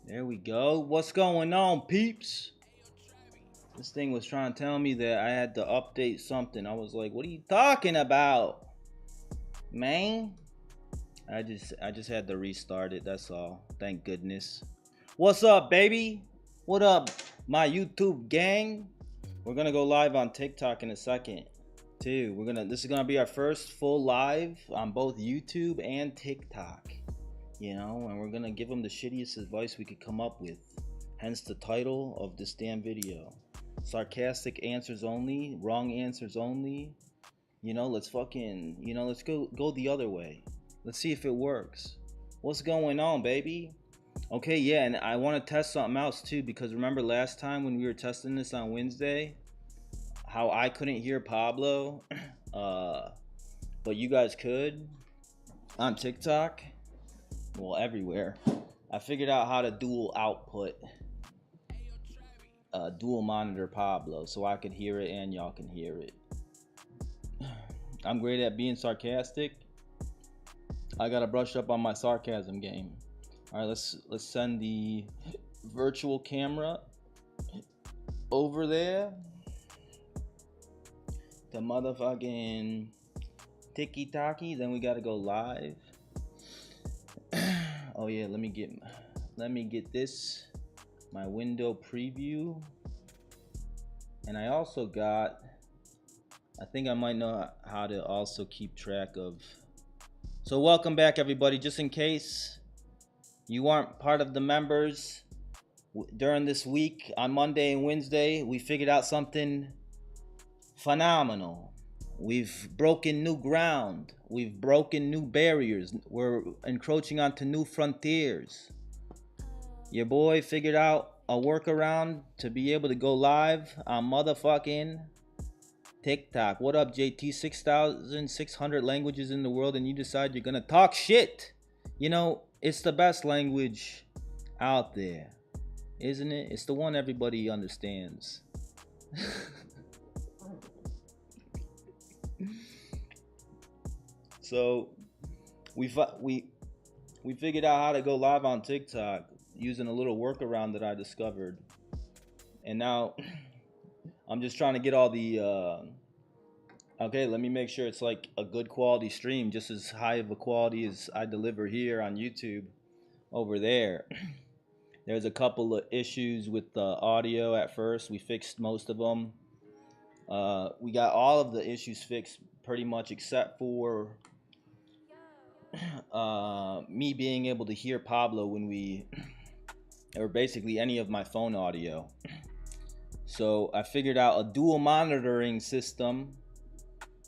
There we go. What's going on, peeps? This thing was trying to tell me that I had to update something. I was like, what are you talking about, man? I just had to restart it, that's all. Thank goodness. What's up, baby? What up, my YouTube gang? We're gonna go live on TikTok in a second. Too. This is gonna be our first full live on both YouTube and TikTok. And we're gonna give them the shittiest advice we could come up with. Hence the title of this damn video. Sarcastic answers only, wrong answers only. Let's let's go the other way. Let's see if it works. What's going on, baby? Okay, yeah, and I want to test something else too, because remember last time when we were testing this on Wednesday, how I couldn't hear Pablo, but you guys could on TikTok. Well, everywhere. I figured out how to dual output, dual monitor Pablo, so I could hear it and y'all can hear it. I'm great at being sarcastic. I gotta brush up on my sarcasm game. All right, let's send the virtual camera over there. The motherfucking tiki-taki. Then we gotta go live. Oh yeah, let me get this, my window preview. And I also got, I think I might know how to also keep track of. So welcome back, everybody. Just in case you aren't part of the members, during this week on Monday and Wednesday, we figured out something phenomenal. We've broken new ground. We've broken new barriers. We're encroaching onto new frontiers. Your boy figured out a workaround to be able to go live on motherfucking TikTok. What up, JT? 6,600 languages in the world, and you decide you're gonna talk shit. It's the best language out there, isn't it? It's the one everybody understands. So we figured out how to go live on TikTok using a little workaround that I discovered, and now I'm just trying to get all the okay, let me make sure it's like a good quality stream, just as high of a quality as I deliver here on YouTube over there. There's a couple of issues with the audio at first. We fixed most of them. We got all of the issues fixed pretty much, except for me being able to hear Pablo or basically any of my phone audio. So I figured out a dual monitoring system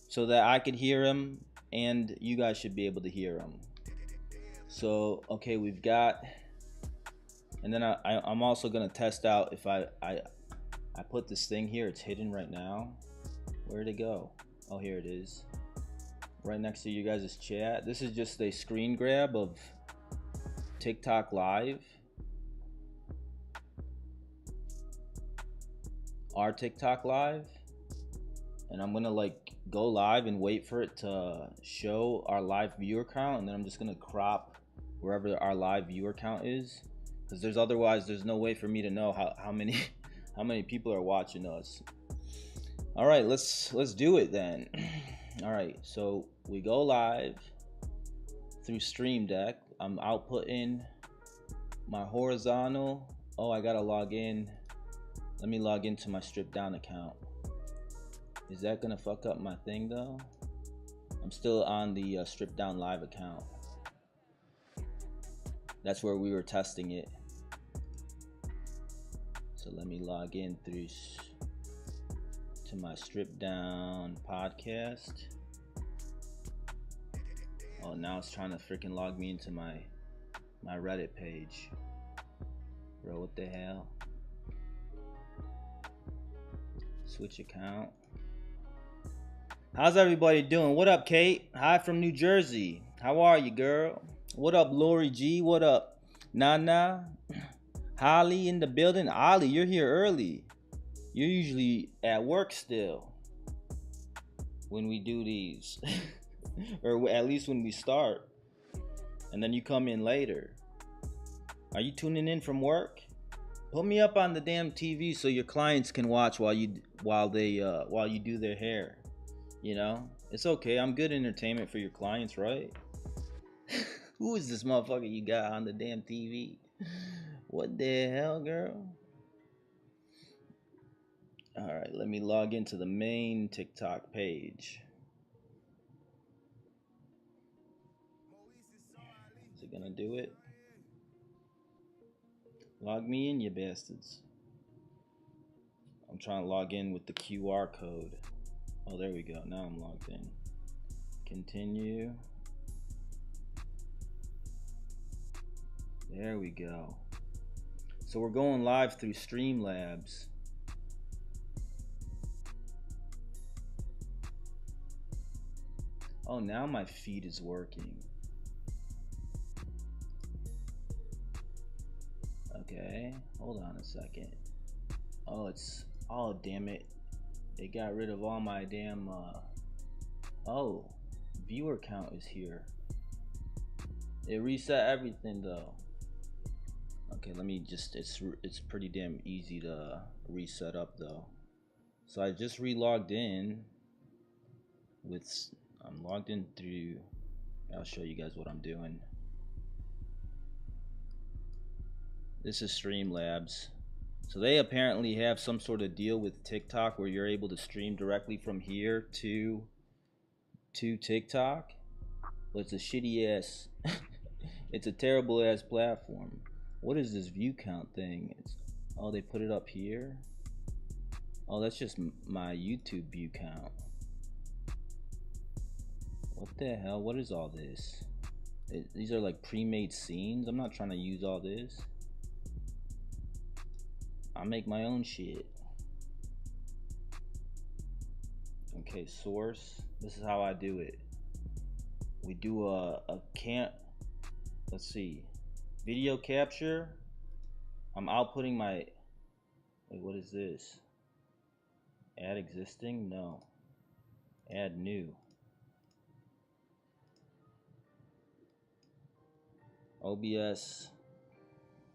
so that I could hear him and you guys should be able to hear him. So okay, we've got, and then I'm also gonna test out if I put this thing here. It's hidden right now. Where'd it go? Oh, here it is, right next to you guys' chat. This is just a screen grab of TikTok live, our TikTok live, and I'm gonna go live and wait for it to show our live viewer count, and then I'm just gonna crop wherever our live viewer count is, because otherwise there's no way for me to know how many how many people are watching us. All right, let's do it then. All right, so we go live through Stream Deck. I'm outputting my horizontal. Oh, I gotta log in. Let me log into my stripped down account. Is that gonna fuck up my thing though? I'm still on the stripped down live account. That's where we were testing it. So let me log in through to my stripped down podcast. Oh, now it's trying to freaking log me into my Reddit page. Bro, what the hell? Switch account. How's everybody doing? What up, Kate? Hi from New Jersey. How are you, girl? What up, Lori G? What up, Nana? Holly in the building. Ollie, you're here early. You're usually at work still when we do these. Or at least when we start. And then you come in later. Are you tuning in from work? Put me up on the damn TV so your clients can watch while you do their hair. You know, it's okay. I'm good entertainment for your clients, right? Who is this motherfucker you got on the damn TV? What the hell, girl? All right, let me log into the main TikTok page. Is it gonna do it? Log me in, you bastards. I'm trying to log in with the QR code. Oh, there we go. Now I'm logged in. Continue. There we go. So we're going live through Streamlabs. Oh, now my feed is working. Okay, hold on a second. Oh, damn it. They got rid of all my damn, oh, viewer count is here. It reset everything though. Okay, let me just, it's pretty damn easy to reset up though. So I just re-logged in with, I'm logged in through, I'll show you guys what I'm doing. This is Streamlabs. So they apparently have some sort of deal with TikTok where you're able to stream directly from here to TikTok. But it's a shitty ass, it's a terrible ass platform. What is this view count thing? Oh, they put it up here. Oh, that's just my YouTube view count. What the hell? What is all this? These are like pre-made scenes. I'm not trying to use all this. I make my own shit. Okay, source. This is how I do it. We do a let's see, video capture. I'm outputting my, wait, what is this? Add existing? No. Add new. OBS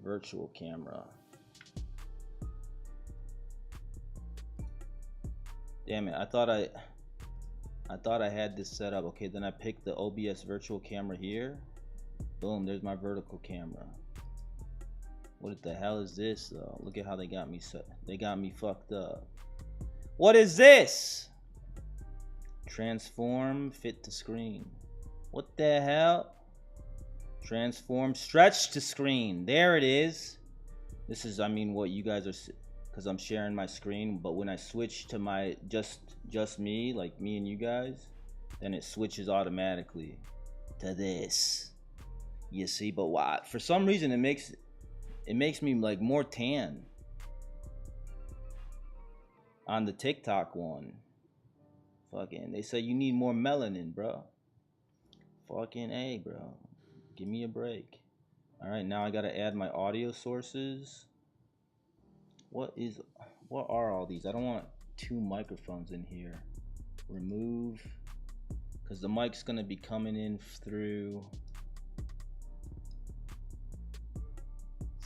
virtual camera. Damn it, I thought I had this set up. Okay, then I picked the OBS virtual camera here. Boom, there's my vertical camera. What the hell is this though? Look at how they got me set. They got me fucked up. What is this? Transform, fit to screen. What the hell? Transform, stretch to screen. There it is. This is, I mean, what you guys are, because I'm sharing my screen, but when I switch to my just me, like me and you guys, then it switches automatically to this. You see, but why? For some reason, it makes me like more tan on the TikTok one. Fucking, they say you need more melanin, bro. Fucking A, bro. Give me a break. All right, now I gotta add my audio sources. What are all these? I don't want two microphones in here. Remove, because the mic's gonna be coming in through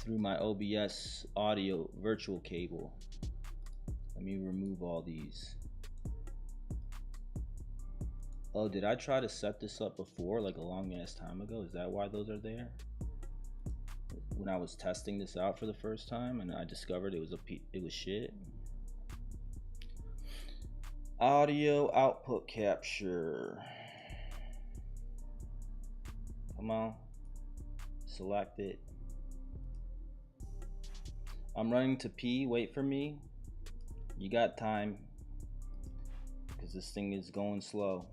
my OBS audio virtual cable. Let me remove all these. Oh, did I try to set this up before, like a long ass time ago? Is that why those are there? When I was testing this out for the first time and I discovered it was shit. Audio output capture. Come on. Select it. I'm running to pee. Wait for me. You got time. Because this thing is going slow.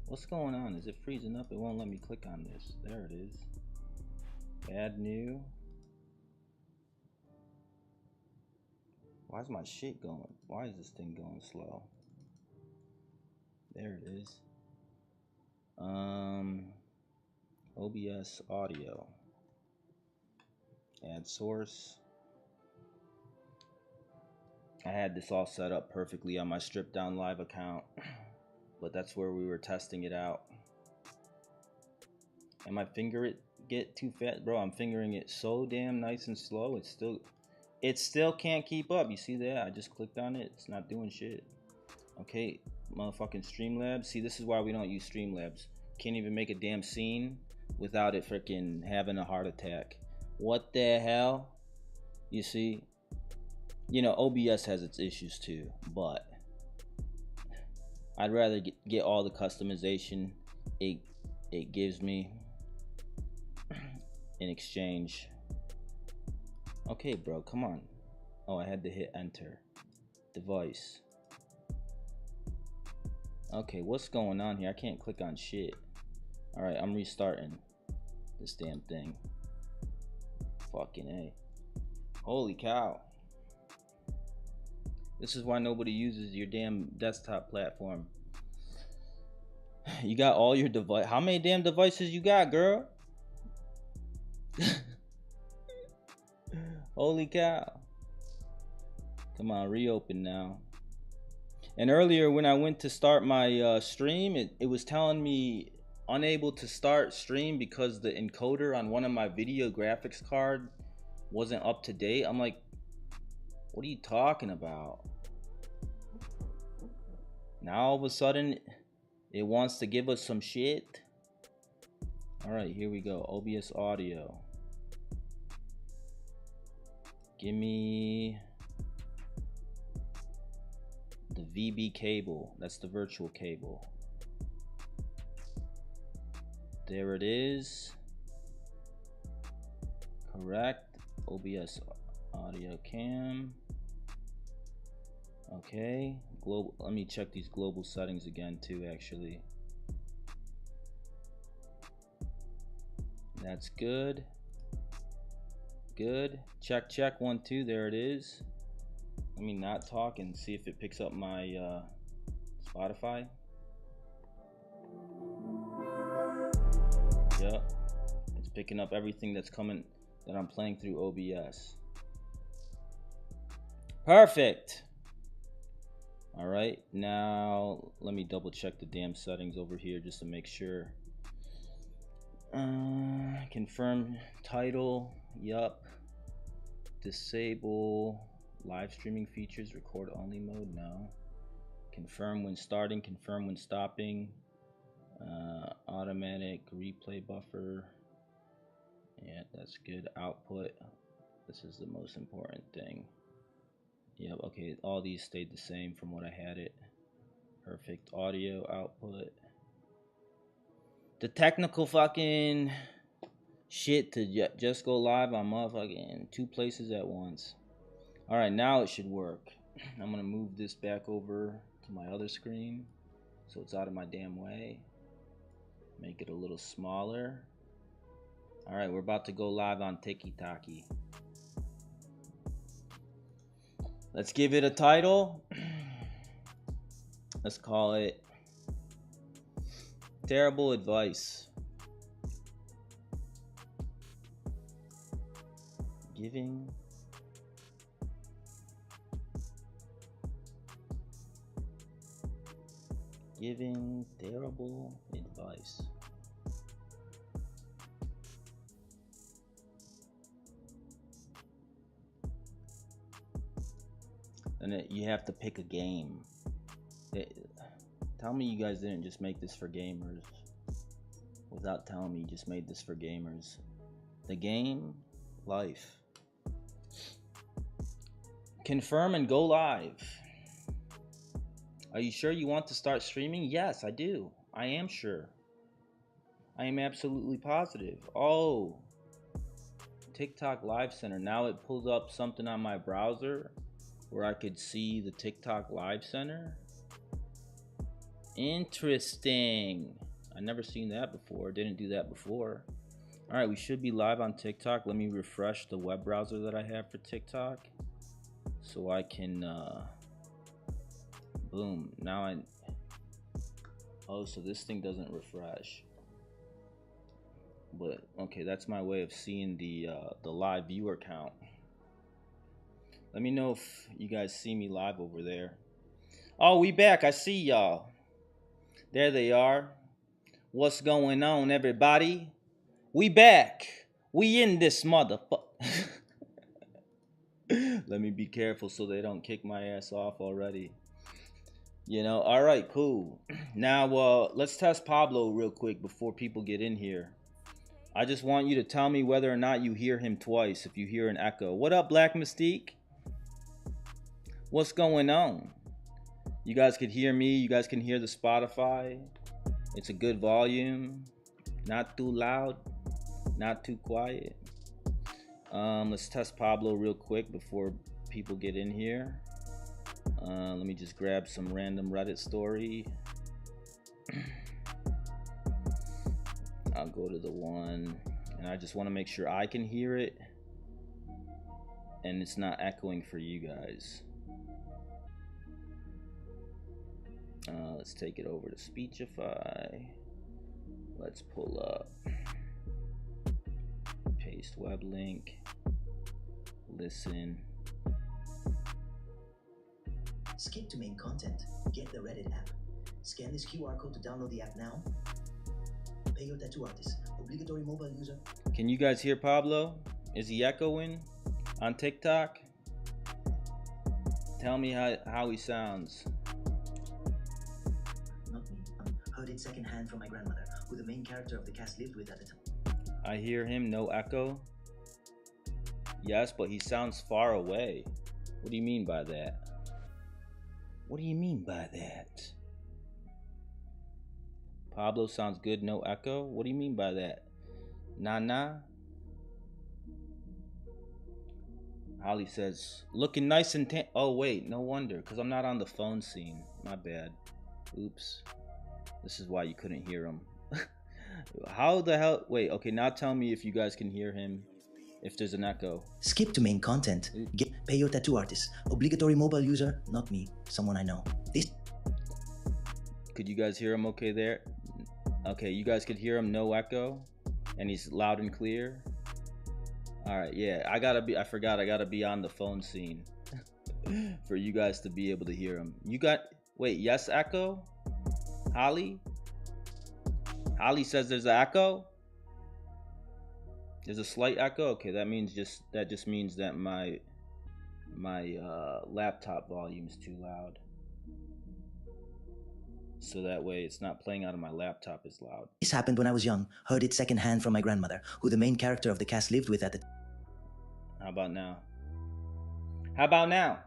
What's going on? Is it freezing up? It won't let me click on this. There it is. Add new. Why is my shit going? Why is this thing going slow? There it is. OBS audio. Add source. I had this all set up perfectly on my stripped down live account, but that's where we were testing it out. And my get too fast, bro. I'm fingering it so damn nice and slow. It still can't keep up. You see that? I just clicked on it. It's not doing shit. Okay, motherfucking Streamlabs. See, this is why we don't use Streamlabs. Can't even make a damn scene without it freaking having a heart attack. What the hell? You see? You know, OBS has its issues too, but I'd rather get all the customization it gives me in exchange. Okay, bro, come on. Oh, I had to hit enter. Device. Okay, what's going on here? I can't click on shit. Alright, I'm restarting this damn thing. Fucking A. Holy cow. This is why nobody uses your damn desktop platform. You got all your device. How many damn devices you got, girl? Holy cow. Come on, reopen now. And earlier when I went to start my stream, it was telling me unable to start stream because the encoder on one of my video graphics card wasn't up to date. I'm like, what are you talking about? Now all of a sudden it wants to give us some shit. All right, here we go. OBS audio. Give me the VB cable. That's the virtual cable. There it is. Correct. OBS audio cam. Okay. Global. Let me check these global settings again too, actually. That's good. Good. Check, check, 1, 2. There it is. Let me not talk and see if it picks up my Spotify. Yep. It's picking up everything that's coming that I'm playing through OBS. Perfect. All right. Now let me double check the damn settings over here just to make sure. Confirm title. Yup. Disable live streaming features, record only mode. No. Confirm when starting, confirm when stopping. Automatic replay buffer. Yeah, that's good. Output. This is the most important thing. Yep, okay, all these stayed the same from what I had it. Perfect. Audio output. The technical fucking shit to just go live on motherfucking 2 places at once. Alright, now it should work. I'm gonna move this back over to my other screen so it's out of my damn way. Make it a little smaller. Alright, we're about to go live on TikTok. Let's give it a title. Let's call it Terrible Advice. Giving terrible advice. And you have to pick a game. Tell me you guys didn't just make this for gamers without telling me you just made this for gamers. The game, life. Confirm and go live. Are you sure you want to start streaming? Yes, I do. I am sure. I am absolutely positive. Oh, TikTok Live Center. Now it pulls up something on my browser where I could see the TikTok Live Center. Interesting. I never seen that before. Didn't do that before. All right, we should be live on TikTok. Let me refresh the web browser that I have for TikTok so I can boom. Now oh, so this thing doesn't refresh. But okay, that's my way of seeing the live viewer count. Let me know if you guys see me live over there. Oh, we back. I see y'all. There they are. What's going on, everybody? We back. We in this motherfucker. Let me be careful so they don't kick my ass off already. You know, all right, cool. Now, let's test Pablo real quick before people get in here. I just want you to tell me whether or not you hear him twice, if you hear an echo. What up, Black Mystique? What's going on? You guys can hear me. You guys can hear the Spotify. It's a good volume. Not too loud. Not too quiet. Let's test Pablo real quick before people get in here. Let me just grab some random Reddit story. I'll go to the one, and I just want to make sure I can hear it and it's not echoing for you guys. Let's take it over to Speechify. Let's pull up, paste web link, listen. Skip to main content. Get the Reddit app. Scan this QR code to download the app now. Pay your tattoo artist. Obligatory mobile user. Can you guys hear Pablo? Is he echoing on TikTok? Tell me how he sounds. Not me. Heard it secondhand from my grandmother, who the main character of the cast lived with at the time. I hear him, no echo. Yes, but he sounds far away. What do you mean by that? What do you mean by that? Pablo sounds good, no echo? What do you mean by that? Nah. Holly says, looking nice and tan. Oh, wait, no wonder, because I'm not on the phone scene. My bad. Oops. This is why you couldn't hear him. How the hell? Wait, okay, now tell me if you guys can hear him. If there's an echo. Skip to main content. Pay your tattoo artist. Obligatory mobile user. Not me. Someone I know. This. Could you guys hear him okay there? Okay, you guys could hear him, no echo. And he's loud and clear. Alright, yeah. I forgot I gotta be on the phone scene. For you guys to be able to hear him. Wait, yes echo? Holly? Holly says there's an echo? There's a slight echo. Okay, that just means that my laptop volume is too loud. So that way it's not playing out of my laptop as loud. This happened when I was young. Heard it secondhand from my grandmother, who the main character of the cast lived with at the time. How about now? How about now?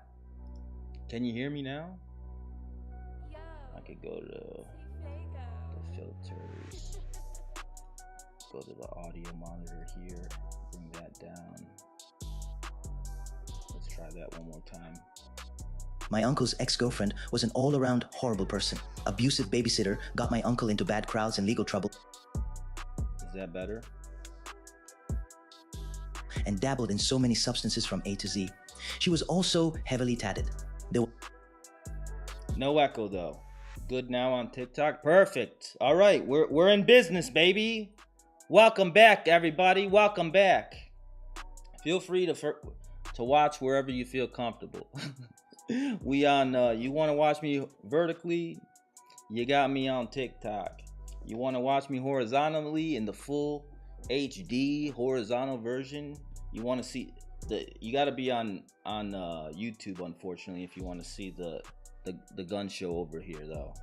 Can you hear me now? I could go to the filters. Go to the audio monitor here, bring that down. Let's try that one more time. My uncle's ex-girlfriend was an all-around horrible person. Abusive babysitter, got my uncle into bad crowds and legal trouble. Is that better? And dabbled in so many substances from A to Z. She was also heavily tatted. No echo though. Good now on TikTok. Perfect. All right, we're in business, baby. Welcome back, everybody. Welcome back. Feel free to watch wherever you feel comfortable. We on. You want to watch me vertically? You got me on TikTok. You want to watch me horizontally in the full HD horizontal version? You want to see you got to be on YouTube, unfortunately, if you want to see the gun show over here though.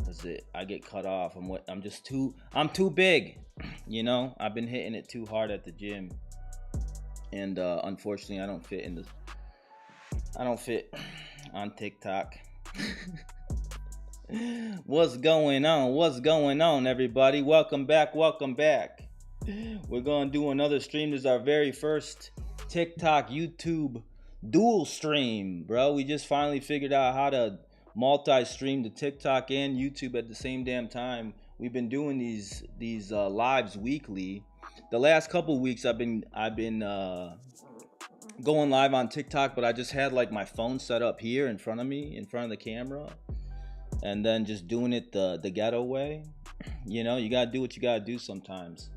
Cause I get cut off. I'm too big, you know. I've been hitting it too hard at the gym, and unfortunately, I don't fit on TikTok. What's going on, everybody? Welcome back. We're gonna do another stream. This is our very first TikTok YouTube dual stream, bro. We just finally figured out how to multi-stream to TikTok and YouTube at the same damn time. We've been doing these lives weekly. The last couple weeks I've been going live on TikTok, but I just had like my phone set up here in front of me, in front of the camera, and then just doing it the ghetto way. You know, you gotta do what you gotta do sometimes.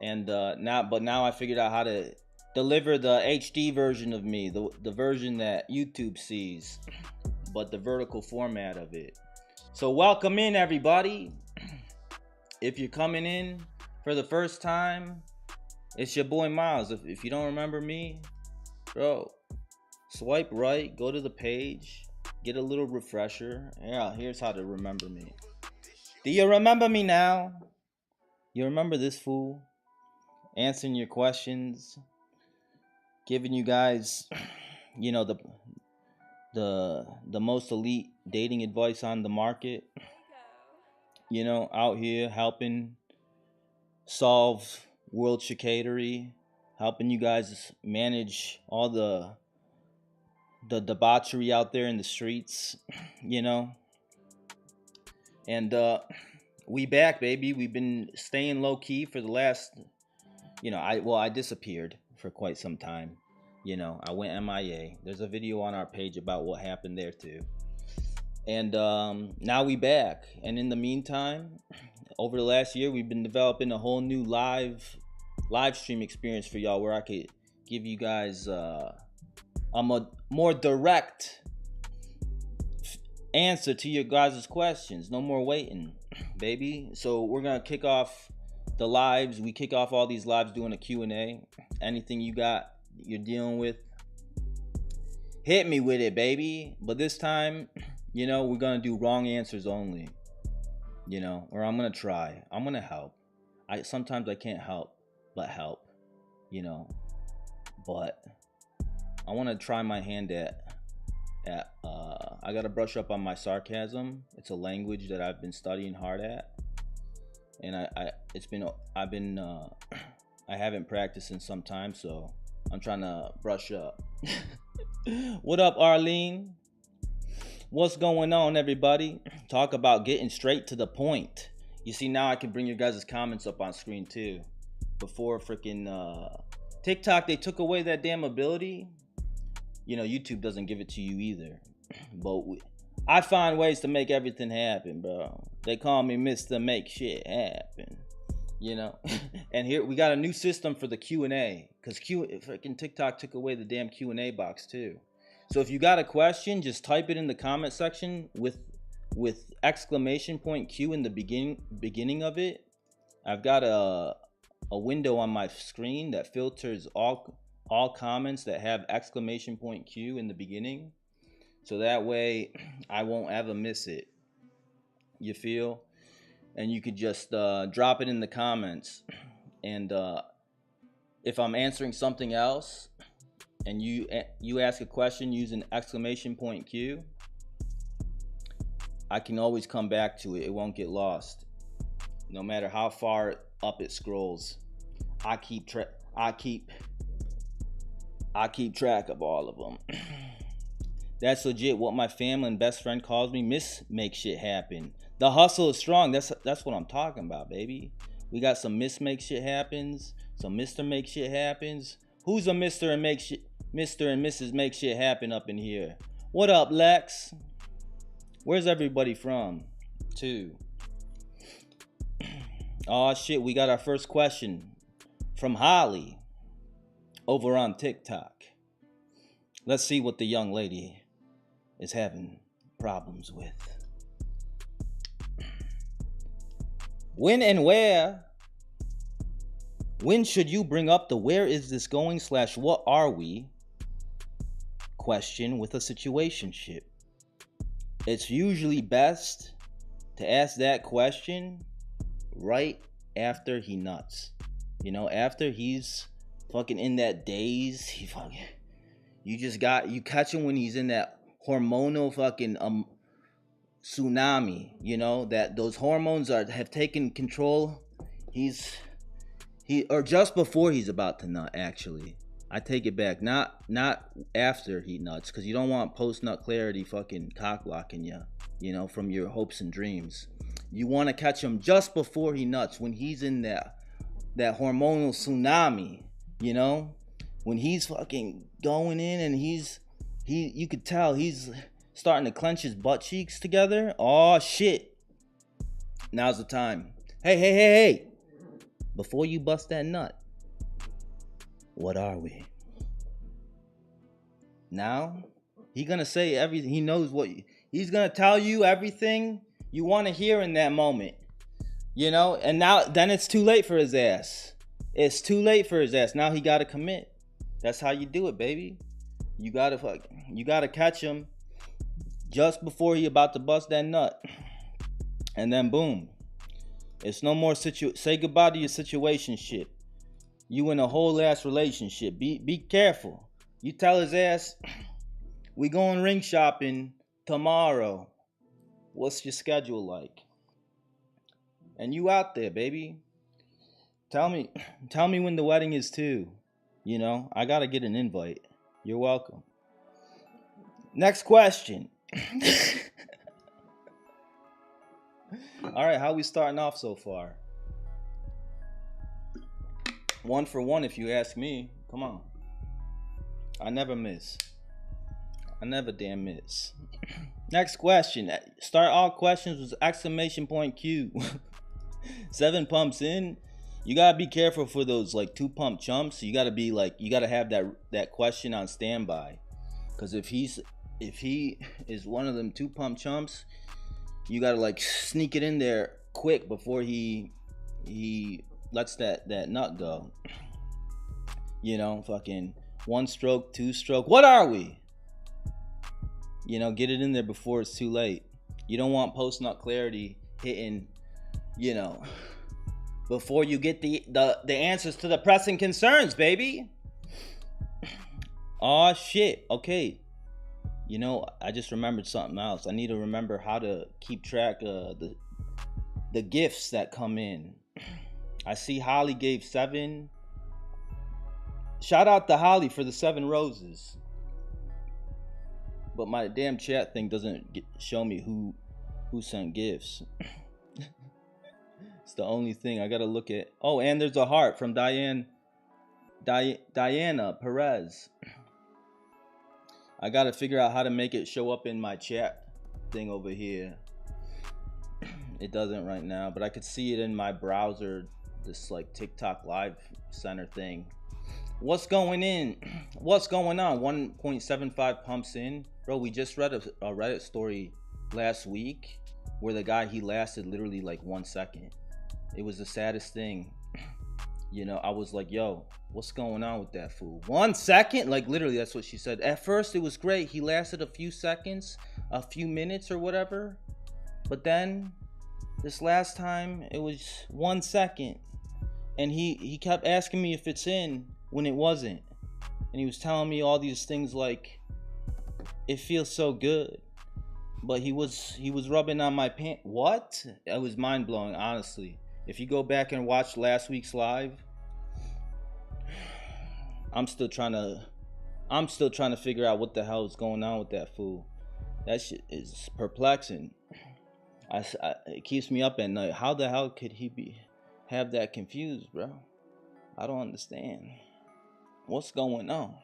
And now I figured out how to deliver the HD version of me, the version that YouTube sees, but the vertical format of it. So welcome in, everybody. If you're coming in for the first time, It's your boy Myles. If you don't remember me, bro, swipe right, go to the page, get a little refresher. Yeah, here's how to remember me. Do you remember me now? You remember this fool? Answering your questions, giving you guys, you know, the most elite dating advice on the market. You know, out here helping solve world chicatery, helping you guys manage all the debauchery out there in the streets, you know. And we back, baby. We've been staying low key for the last, you know, I disappeared for quite some time. You know, I went MIA. There's a video on our page about what happened there too. And now we back. And in the meantime, over the last year, we've been developing a whole new live stream experience for y'all, where I could give you guys a more direct answer to your guys' questions. No more waiting, baby. So we're gonna kick off the lives. We kick off all these lives doing a Q&A. Anything you got, you're dealing with, hit me with it, baby. But this time, you know, we're gonna do wrong answers only. You know, or I'm gonna try. I'm gonna help. Sometimes I can't help but help. You know, but I want to try my hand at I gotta brush up on my sarcasm. It's a language that I've been studying hard at, and I haven't practiced in some time, so I'm trying to brush up. What up, Arlene? What's going on, everybody? Talk about getting straight to the point. You see, now I can bring your guys' comments up on screen too. Before freaking TikTok, they took away that damn ability. You know, YouTube doesn't give it to you either. But I find ways to make everything happen, bro. They call me Mr. Make Shit Happen. You know? And here we got a new system for the Q&A. Because freaking TikTok took away the damn Q&A box too. So if you got a question, just type it in the comment section with exclamation point Q in the beginning of it. I've got a window on my screen that filters all comments that have exclamation point Q in the beginning, so that way I won't ever miss it. You feel? And you could just drop it in the comments, and if I'm answering something else and you ask a question using exclamation point Q, I can always come back to it. It won't get lost, no matter how far up it scrolls. I keep track of all of them. That's legit what my family and best friend calls me, Miss Make Shit Happen. The hustle is strong. That's what I'm talking about, baby. We got some Miss Make Shit Happens, some Mr. Make Shit Happens. Who's a Mr. and Mrs. Make Shit Happen up in here? What up, Lex? Where's everybody from? Too. Oh shit, we got our first question from Holly over on TikTok. Let's see what the young lady is having problems with. When and where? When should you bring up the where is this going / what are we question with a situationship? It's usually best to ask that question right after he nuts. You know, after he's fucking in that daze, you catch him when he's in that hormonal fucking tsunami, you know, that those hormones have taken control. Or just before he's about to nut, actually. I take it back. Not after he nuts, because you don't want post-nut clarity fucking cock-blocking you, you know, from your hopes and dreams. You want to catch him just before he nuts, when he's in that hormonal tsunami, you know? When he's fucking going in and you could tell he's starting to clench his butt cheeks together. Oh, shit. Now's the time. Hey. Before you bust that nut, what are we? Now, he's gonna say everything. He knows he's gonna tell you everything you want to hear in that moment, you know. And then it's too late for his ass. It's too late for his ass. Now he gotta commit. That's how you do it, baby. You gotta catch him just before he about to bust that nut. And then boom. It's no more say goodbye to your situationship. You in a whole ass relationship. Be careful. You tell his ass, we going ring shopping tomorrow. What's your schedule like? And you out there, baby. Tell me when the wedding is too. You know, I gotta get an invite. You're welcome. Next question. All right, how we starting off so far? 1 for 1 if you ask me. Come on. I never miss. I never damn miss. Next question. Start all questions with exclamation point Q. 7 pumps in. You gotta be careful for those like 2 pump chumps. You gotta be like, you gotta have that question on standby. Cause if he is one of them 2 pump chumps, you gotta like sneak it in there quick before he lets that nut go. You know, fucking 1 stroke, 2 stroke. What are we? You know, get it in there before it's too late. You don't want post nut clarity hitting, you know, before you get the answers to the pressing concerns, baby. Oh shit. Okay. You know, I just remembered something else. I need to remember how to keep track of the gifts that come in. I see Holly gave 7. Shout out to Holly for the 7 roses. But my damn chat thing doesn't show me who sent gifts. It's the only thing I gotta look at. Oh, and there's a heart from Diana Perez. I gotta figure out how to make it show up in my chat thing over here. It doesn't right now, but I could see it in my browser, this like TikTok live center thing. What's going in? What's going on? 1.75 pumps in. Bro, we just read a Reddit story last week where the guy, he lasted literally like 1 second. It was the saddest thing. You know, I was like, yo, what's going on with that fool? 1 second? Like literally, that's what she said. At first, it was great. He lasted a few seconds, a few minutes or whatever. But then, this last time, it was 1 second. And he kept asking me if it's in when it wasn't. And he was telling me all these things like, it feels so good. But he was rubbing on my pants. What? It was mind blowing, honestly. If you go back and watch last week's live, I'm still trying to figure out what the hell is going on with that fool. That shit is perplexing. It keeps me up at night. How the hell could he have that confused, bro? I don't understand. What's going on?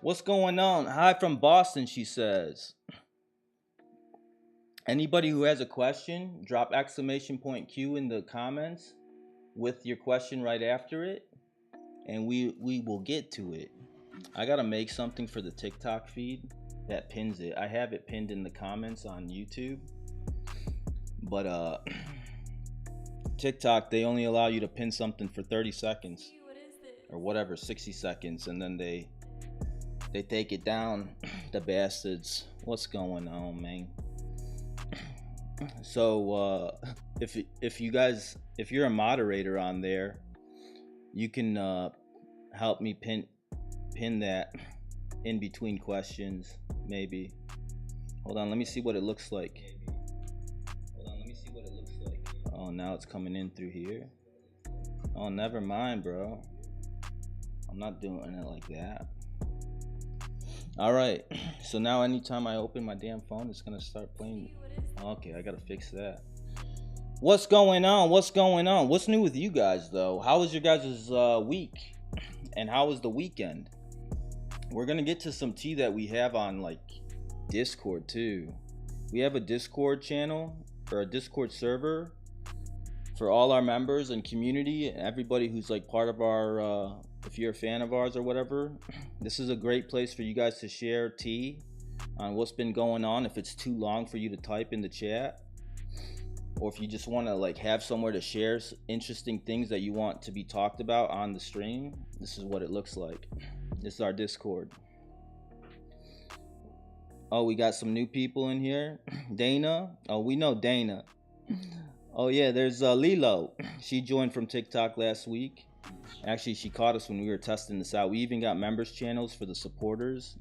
What's going on? Hi from Boston, she says. Anybody who has a question, drop exclamation point Q in the comments with your question right after it, and we will get to it. I gotta make something for the TikTok feed that pins it. I have it pinned in the comments on YouTube, but TikTok, they only allow you to pin something for 30 seconds or whatever, 60 seconds, and then they take it down. The bastards. What's going on, man? So if you're a moderator on there, you can help me pin that in between questions, maybe. Hold on, let me see what it looks like. Oh, now it's coming in through here. Oh, never mind, bro. I'm not doing it like that. All right, so now anytime I open my damn phone, it's gonna start playing. Okay, I gotta fix that. What's going on? What's going on? What's new with you guys, though? How was your guys' week? And how was the weekend? We're gonna get to some tea that we have on like Discord too. We have a Discord channel or a Discord server for all our members and community and everybody who's like part of our if you're a fan of ours or whatever. This is a great place for you guys to share tea on what's been going on if it's too long for you to type in the chat. or if you just want to like have somewhere to share interesting things that you want to be talked about on the stream, this is what it looks like. This is our Discord. Oh, we got some new people in here. Dana. Oh, we know Dana. Oh yeah, there's Lilo. She joined from TikTok last week. Actually, she caught us when we were testing this out. We even got members channels for the supporters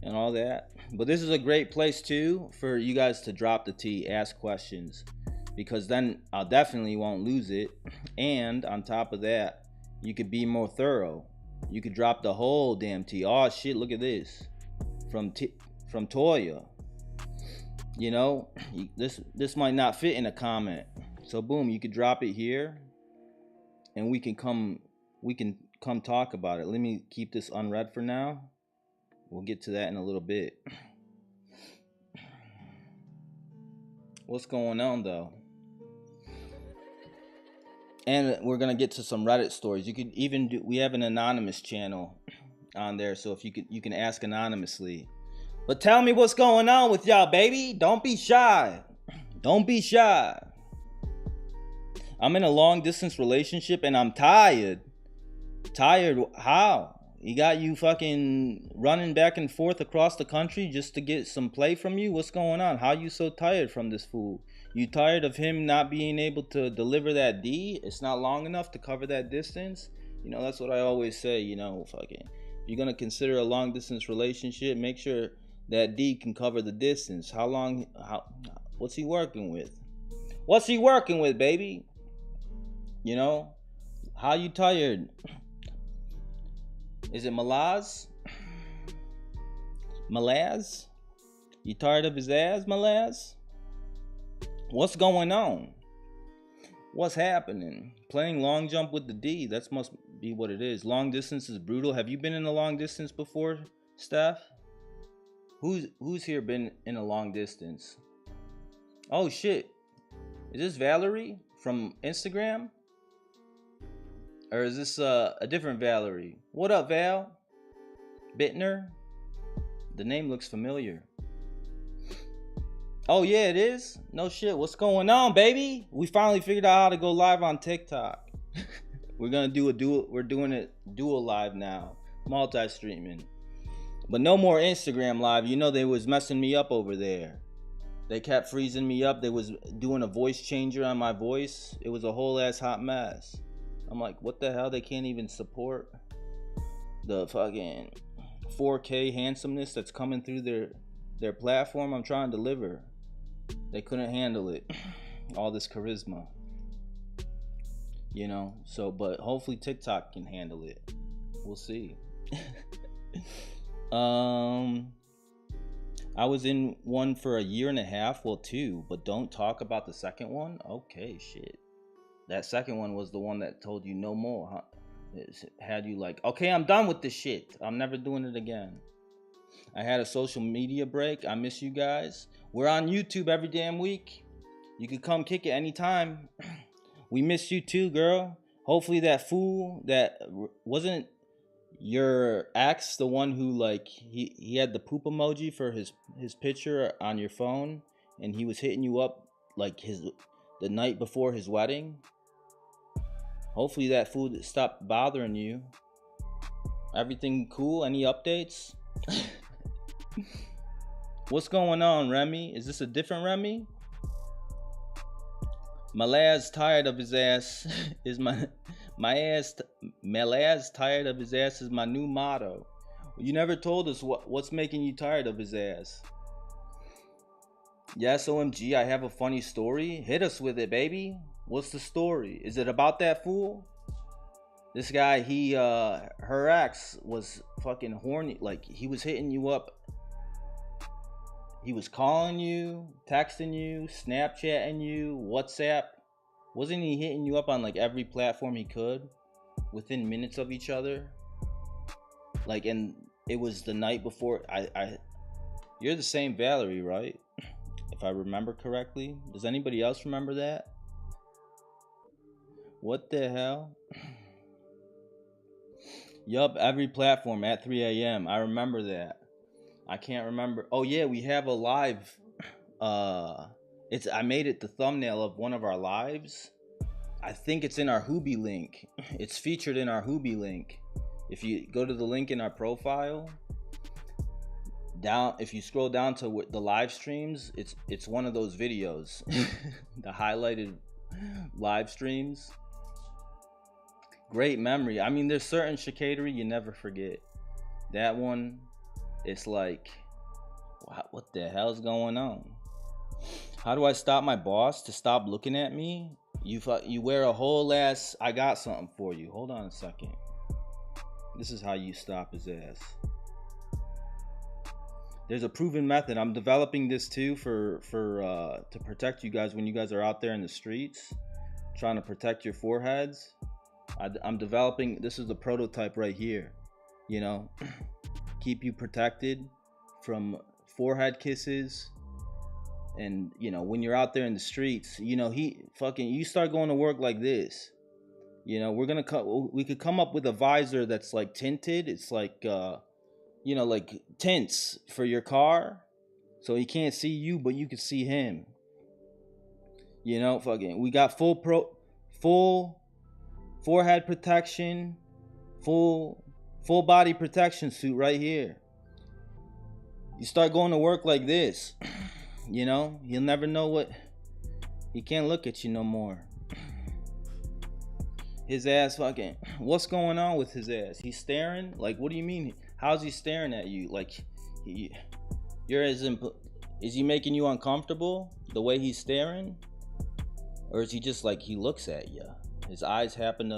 and all that. But this is a great place too for you guys to drop the tea, ask questions, because then I'll definitely won't lose it. And on top of that, you could be more thorough. You could drop the whole damn tea. Oh shit, look at this. From Toya. You know, this might not fit in a comment. So boom, you could drop it here and we can come talk about it. Let me keep this unread for now. We'll get to that in a little bit. What's going on though? And we're gonna get to some Reddit stories. You could even do. We have an anonymous channel on there, so if you can ask anonymously. But tell me what's going on with y'all, baby. Don't be shy. Don't be shy. I'm in a long distance relationship and I'm tired. Tired? How? He got you fucking running back and forth across the country just to get some play from you? What's going on? How you so tired from this fool? You tired of him not being able to deliver that D? It's not long enough to cover that distance? You know, that's what I always say, you know, fucking. If you're gonna consider a long distance relationship, make sure that D can cover the distance. What's he working with? What's he working with, baby? You know? How you tired? Is it Malaz? Malaz? You tired of his ass, Malaz? What's going on? What's happening? Playing long jump with the D. That must be what it is. Long distance is brutal. Have you been in a long distance before, Steph? Who's here been in a long distance? Oh shit. Is this Valerie from Instagram? Or is this a different Valerie? What up, Val? Bittner? The name looks familiar. Oh yeah, it is? No shit. What's going on, baby? We finally figured out how to go live on TikTok. We're gonna do a dual. We're doing it dual live now, multi-streaming. But no more Instagram live. You know they was messing me up over there. They kept freezing me up. They was doing a voice changer on my voice. It was a whole ass hot mess. I'm like, what the hell? They can't even support the fucking 4K handsomeness that's coming through their platform I'm trying to deliver. They couldn't handle it. All this charisma. You know, so, but hopefully TikTok can handle it. We'll see. I was in one for a year and a half, well, 2, but don't talk about the second one. Okay, shit. That second one was the one that told you no more, huh? It had you like, okay, I'm done with this shit. I'm never doing it again. I had a social media break. I miss you guys. We're on YouTube every damn week. You can come kick it anytime. We miss you too, girl. Hopefully that fool that wasn't your ex, the one who like he had the poop emoji for his picture on your phone, and he was hitting you up like the night before his wedding. Hopefully that fool stopped bothering you. Everything cool? Any updates? What's going on, Remy? Is this a different Remy? Malaz tired of his ass is Malaz tired of his ass is my new motto. You never told us what's making you tired of his ass. Yes, OMG, I have a funny story. Hit us with it, baby. What's the story? Is it about that fool? This guy, her ex was fucking horny. Like, he was hitting you up. He was calling you, texting you, Snapchatting you, WhatsApp. Wasn't he hitting you up on like every platform he could within minutes of each other? Like, and it was the night before. You're the same Valerie, right? If I remember correctly. Does anybody else remember that? What the hell? Yup, every platform at 3 a.m. I remember that. I can't remember. Oh yeah, we have a live I made it the thumbnail of one of our lives. I think it's in our Hoobie link. It's featured in our Hoobie link. If you go to the link in our profile, down, if you scroll down to the live streams, it's one of those videos. The highlighted live streams. Great memory. I mean, there's certain Shakaterous you never forget. That one, it's like, what the hell's going on? How do I stop my boss to stop looking at me? You wear a whole ass. I got something for you. Hold on a second. This is how you stop his ass. There's a proven method. I'm developing this too to protect you guys when you guys are out there in the streets trying to protect your foreheads. I'm developing. This is the prototype right here. You know, keep you protected from forehead kisses. And you know, when you're out there in the streets, you know, you start going to work like this. You know, we could come up with a visor that's like tinted. It's like you know, like tints for your car, so he can't see you, but you can see him. You know, we got full forehead protection, full body protection suit right here. You start going to work like this, you know, he'll never know he can't look at you no more. His ass what's going on with his ass? He's staring? Like, what do you mean? How's he staring at you? Like, is he making you uncomfortable the way he's staring? Or is he just like, he looks at you? His eyes you happen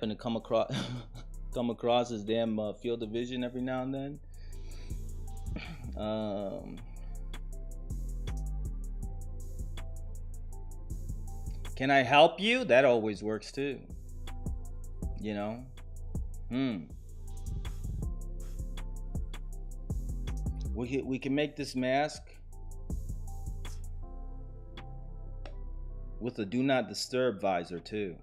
to come across his damn field of vision every now and then? Can I help you? That always works too. You know? We can make this mask with a do not disturb visor too.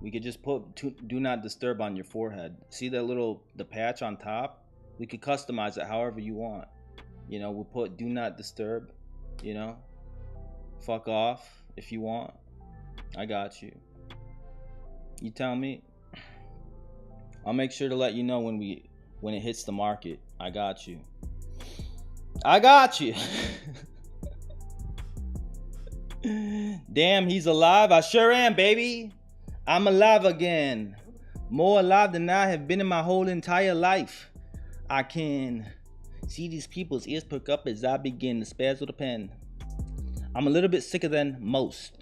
We could just put do not disturb on your forehead. See the patch on top? We could customize it however you want. You know, we'll put do not disturb, you know? Fuck off if you want. I got you. You tell me. I'll make sure to let you know when it hits the market. I got you. I got you. Damn, he's alive. I sure am, baby. I'm alive again. More alive than I have been in my whole entire life. I can see these people's ears perk up as I begin to spaz with a pen. I'm a little bit sicker than most.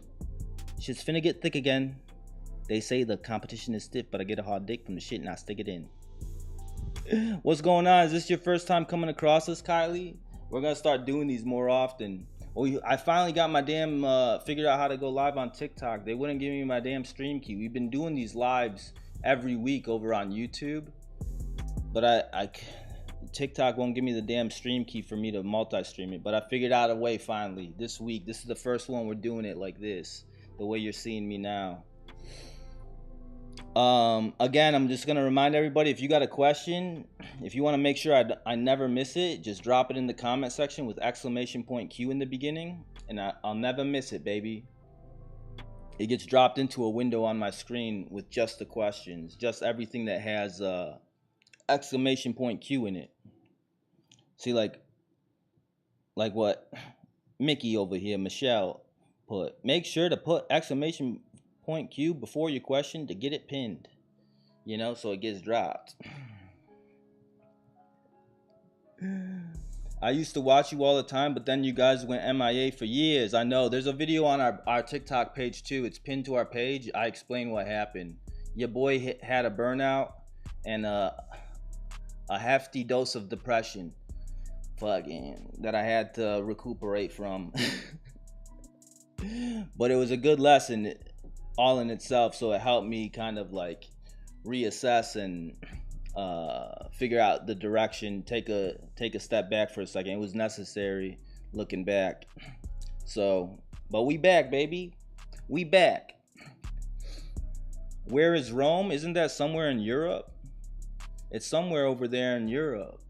Shit's finna get thick again. They say the competition is stiff, but I get a hard dick from the shit and I stick it in. What's going on? Is this your first time coming across us, Kylie? We're gonna start doing these more often. I finally got my damn figured out how to go live on TikTok. They wouldn't give me my damn stream key. We've been doing these lives every week over on YouTube, but TikTok won't give me the damn stream key for me to multi-stream it. But I figured out a way finally this week. This is the first one we're doing it like this, the way you're seeing me now. Again, I'm just gonna remind everybody, if you got a question, if you want to make sure I never miss it, just drop it in the comment section with !Q in the beginning, and I'll never miss it, baby. It gets dropped into a window on my screen with just the questions, just everything that has !Q in it. See, like what Mickey over here, Michelle, put. Make sure to put !Q before your question to get it pinned, you know, so it gets dropped. I used to watch you all the time, but then you guys went MIA for years. I know. There's a video on our TikTok page too. It's pinned to our page. I explain what happened. Your boy had a burnout and a hefty dose of depression that I had to recuperate from. But it was a good lesson all in itself, so it helped me kind of like reassess and figure out the direction, take a step back for a second. It was necessary looking back. So, but we back, baby. We back. Where is Rome? Isn't that somewhere in Europe? It's somewhere over there in Europe.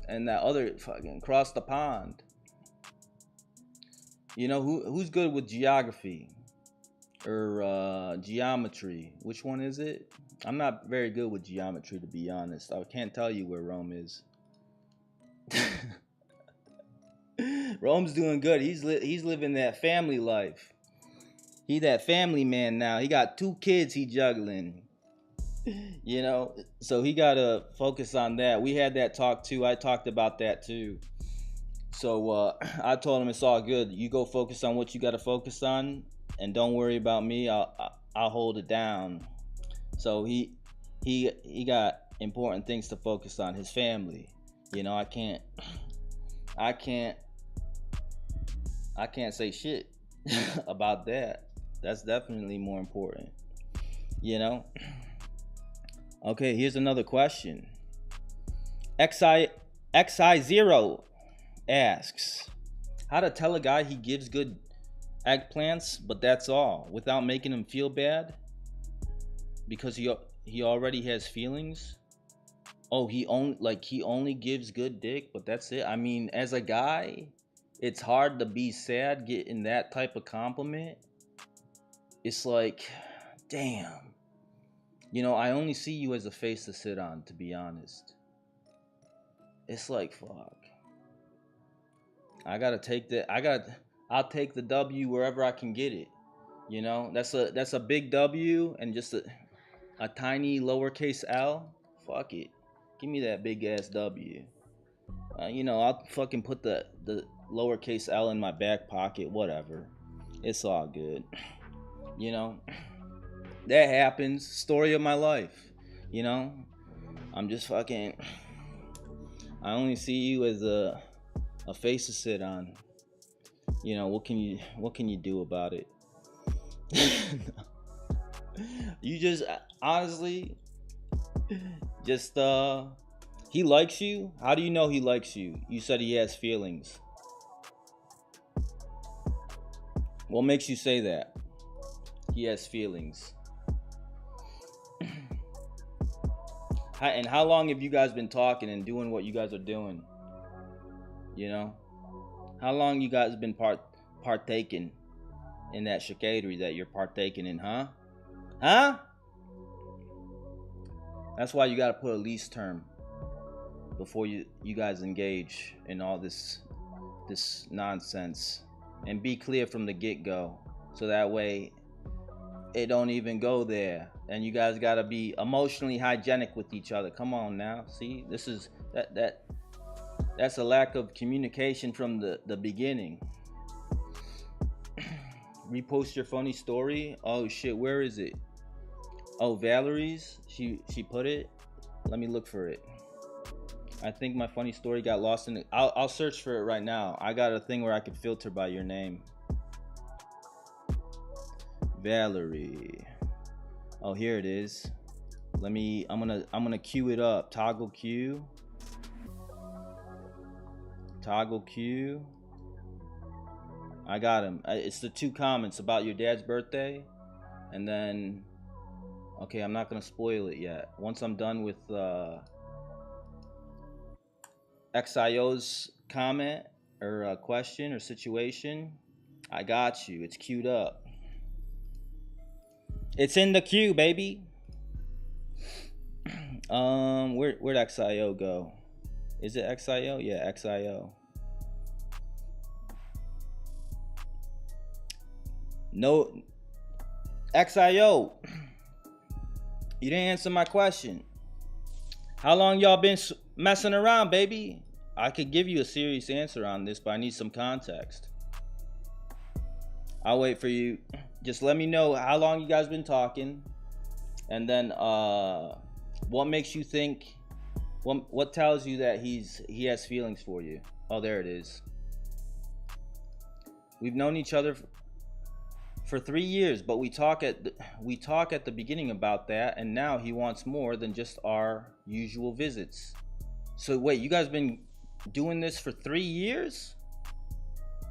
And that other across the pond. You know who's good with geography or geometry? Which one is it? I'm not very good with geometry, to be honest. I can't tell you where Rome is. Rome's doing good. He's living that family life. He that family man now. He got 2 kids he juggling. You know, so he gotta focus on that. We had that talk too. I talked about that too. So I told him it's all good. You go focus on what you gotta focus on, and don't worry about me. I'll hold it down. So he got important things to focus on. His family. You know, I can't say shit about that. That's definitely more important. You know. Okay, here's another question. XI0 asks, how to tell a guy he gives good eggplants, but that's all, without making him feel bad? Because he already has feelings? Oh, he only gives good dick, but that's it. I mean, as a guy, it's hard to be sad getting that type of compliment. It's like, damn. You know, I only see you as a face to sit on, to be honest. It's like, fuck. I'll take the W wherever I can get it. You know, that's a big W and just a tiny lowercase L. Fuck it. Give me that big ass W. You know, I'll fucking put the lowercase L in my back pocket, whatever. It's all good. You know? That happens. Story of my life. You know? I'm just fucking... I only see you as a face to sit on. You know, what can you do about it? You just honestly just he likes you. How do you know he likes you? You said he has feelings. What makes you say that? He has feelings. And how long have you guys been talking and doing what you guys are doing? You know? How long you guys been partaking in that chicatery that you're partaking in, huh? Huh? That's why you gotta put a lease term before you guys engage in all this nonsense. And be clear from the get-go. So that way it don't even go there. And you guys gotta be emotionally hygienic with each other. Come on now. See, this is that's a lack of communication from the beginning. Repost your funny story. Oh shit, where is it? Oh, Valerie's. She put it. Let me look for it. I think my funny story got lost in it. I'll search for it right now. I got a thing where I could filter by your name. Valerie. Oh, here it is. I'm gonna queue it up. Toggle queue. I got him. It's the 2 comments about your dad's birthday, and then okay, I'm not gonna spoil it yet. Once I'm done with XIO's comment or question or situation, I got you. It's queued up. It's in the queue, baby. Where'd XIO go? Is it XIO? Yeah, XIO. No, XIO. You didn't answer my question. How long y'all been messing around, baby? I could give you a serious answer on this, but I need some context. I'll wait for you. Just let me know how long you guys been talking, and then what makes you think? What tells you that he has feelings for you? Oh, there it is. We've known each other for 3 years, but we talk at the beginning about that, and now he wants more than just our usual visits. So wait, you guys been doing this for 3 years?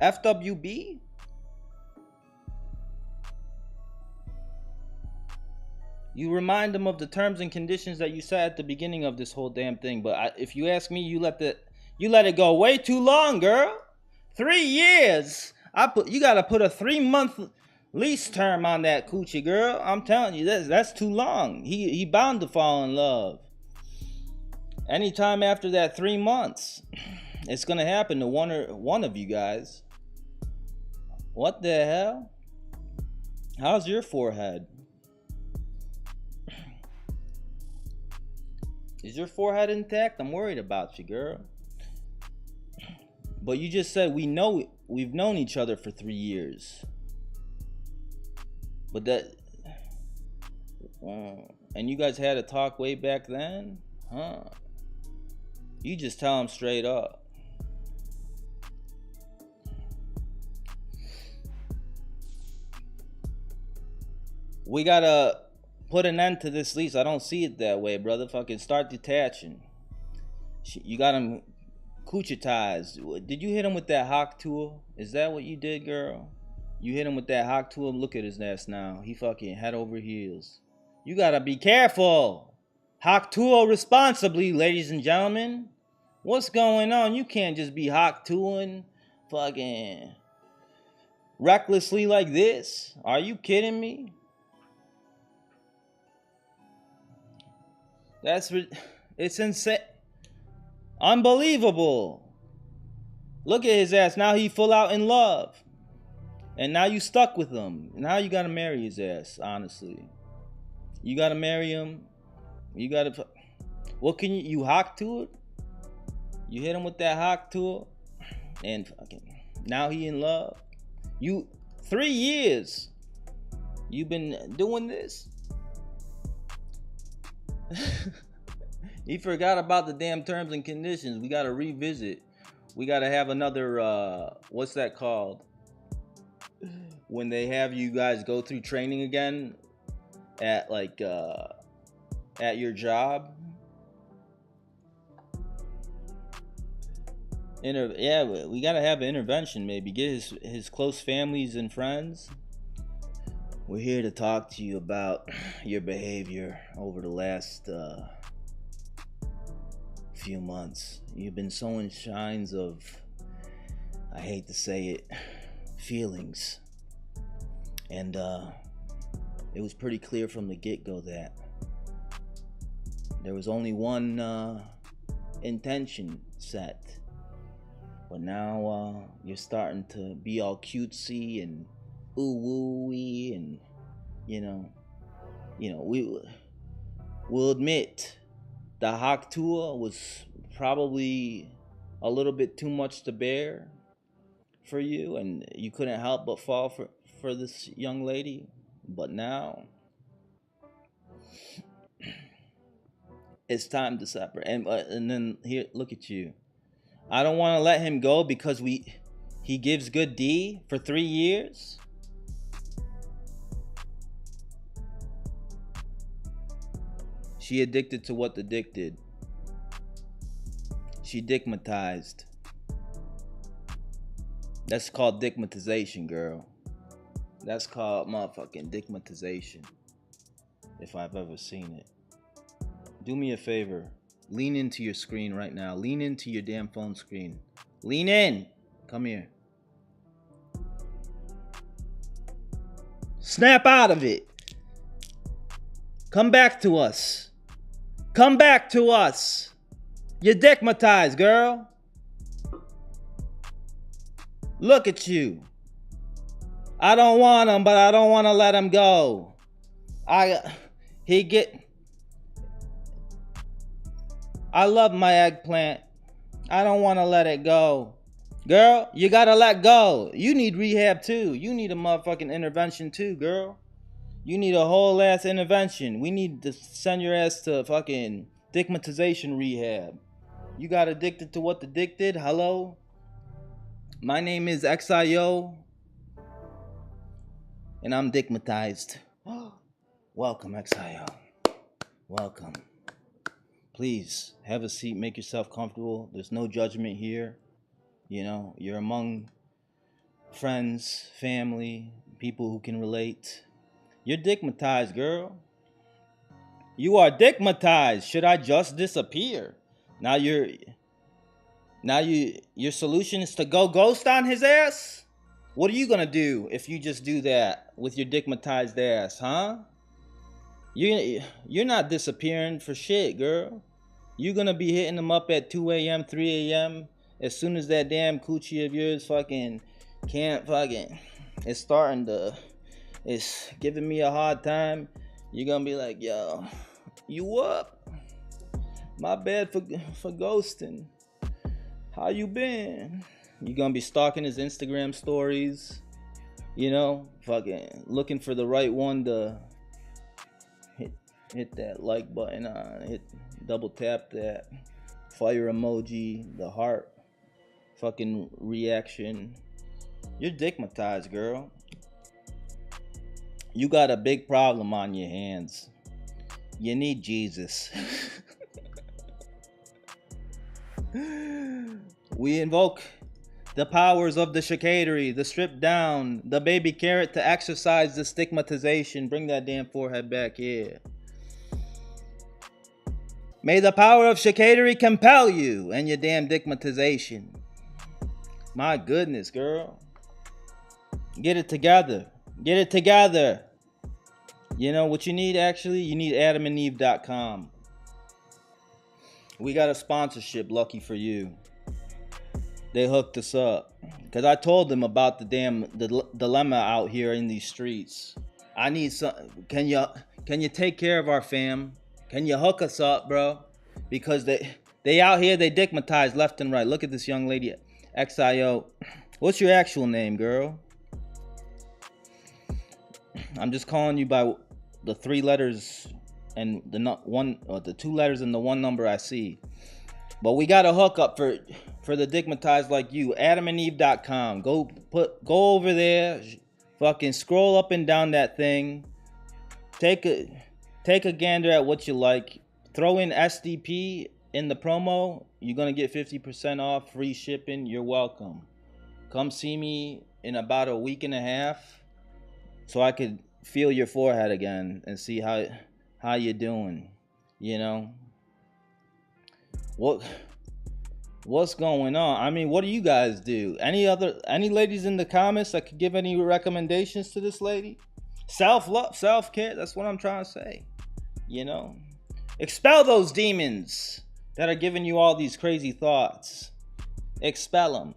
FWB? You remind them of the terms and conditions that you said at the beginning of this whole damn thing. But if you ask me, you let it go way too long, girl. 3 years You gotta put a 3-month lease term on that coochie, girl. I'm telling you, that's too long. He bound to fall in love. Anytime after that 3 months, it's gonna happen to one of you guys. What the hell? How's your forehead? Is your forehead intact? I'm worried about you, girl. But you just said we've known each other for 3 years. But and you guys had a talk way back then? Huh? You just tell him straight up. We gotta put an end to this lease. I don't see it that way, brother. Fucking start detaching. You got him coochitized. Did you hit him with that hawk tool? Is that what you did, girl? You hit him with that hawk tool. Look at his ass now. He fucking head over heels. You gotta be careful. Hawk tool responsibly, ladies and gentlemen. What's going on? You can't just be hawk tooling fucking recklessly like this. Are you kidding me? It's insane. Unbelievable. Look at his ass. Now he full out in love. And now you stuck with him. Now you gotta marry his ass, honestly. You gotta marry him. You gotta... What can you hawk to it? You hit him with that hawk tool. And fucking... Now he in love. 3 years. You've been doing this? He forgot about the damn terms and conditions. We gotta revisit. We gotta have another what's that called? When they have you guys go through training again at like at your job. Yeah, we gotta have an intervention, maybe get his close families and friends. We're here to talk to you about your behavior over the last few months. You've been showing signs of, I hate to say it, feelings. And it was pretty clear from the get-go that there was only one intention set. But now you're starting to be all cutesy and ooh-woo-y, and we'll admit the hawk tool was probably a little bit too much to bear for you, and you couldn't help but fall for this young lady. But now it's time to separate. And then here, look at you. I don't want to let him go because he gives good D for 3 years. She addicted to what the dick did. She dickmatized. That's called dickmatization, girl. That's called motherfucking dickmatization. If I've ever seen it. Do me a favor. Lean into your screen right now. Lean into your damn phone screen. Lean in. Come here. Snap out of it. Come back to us. Come back to us. You're dickmatized, girl. Look at you. I don't want him, but I don't want to let him go. I love my eggplant. I don't want to let it go. Girl, you gotta let go. You need rehab too. You need a motherfucking intervention too, girl. You need a whole ass intervention. We need to send your ass to fucking dickmatization rehab. You got addicted to what the dick did? Hello? My name is XIO. And I'm dickmatized. Welcome, XIO. Welcome. Please, have a seat. Make yourself comfortable. There's no judgment here. You're among friends, family, people who can relate. You're dickmatized, girl. You are dickmatized. Should I just disappear? Now your solution is to go ghost on his ass? What are you gonna do if you just do that with your dickmatized ass, huh? You're not disappearing for shit, girl. You're gonna be hitting them up at 2 a.m., 3 a.m. as soon as that damn coochie of yours fucking can't fucking. It's starting to. It's giving me a hard time. You're gonna be like, yo, you up? My bad for ghosting. How you been? You're gonna be stalking his Instagram stories. You know, fucking looking for the right one to hit hit that like button on, hit double tap that fire emoji, the heart fucking reaction. You're dickmatized, girl. You got a big problem on your hands. You need Jesus. We invoke the powers of the Shakaterous, the strip down, the baby carrot to exercise the stigmatization. Bring that damn forehead back here. May the power of Shakaterous compel you and your damn dickmatization. My goodness, girl. Get it together. Get it together. You know what you need actually? You need adamandeve.com. We got a sponsorship, lucky for you. They hooked us up. Because I told them about the damn dilemma out here in these streets. I need some. Can you take care of our fam? Can you hook us up, bro? Because they out here, they dickmatize left and right. Look at this young lady, XIO. What's your actual name, girl? I'm just calling you by the 3 letters and the 2 letters and the 1 number I see. But we got a hookup for the dickmatized like you. AdamandEve.com. Go over there. Fucking scroll up and down that thing. Take a gander at what you like. Throw in SDP in the promo. You're gonna get 50% off, free shipping. You're welcome. Come see me in about a week and a half, so I could feel your forehead again and see how you're doing. You know what's going on? I mean, what do you guys do? Any ladies in the comments that could give any recommendations to this lady? Self-love, self-care, that's what I'm trying to say. You know, expel those demons that are giving you all these crazy thoughts. Expel them.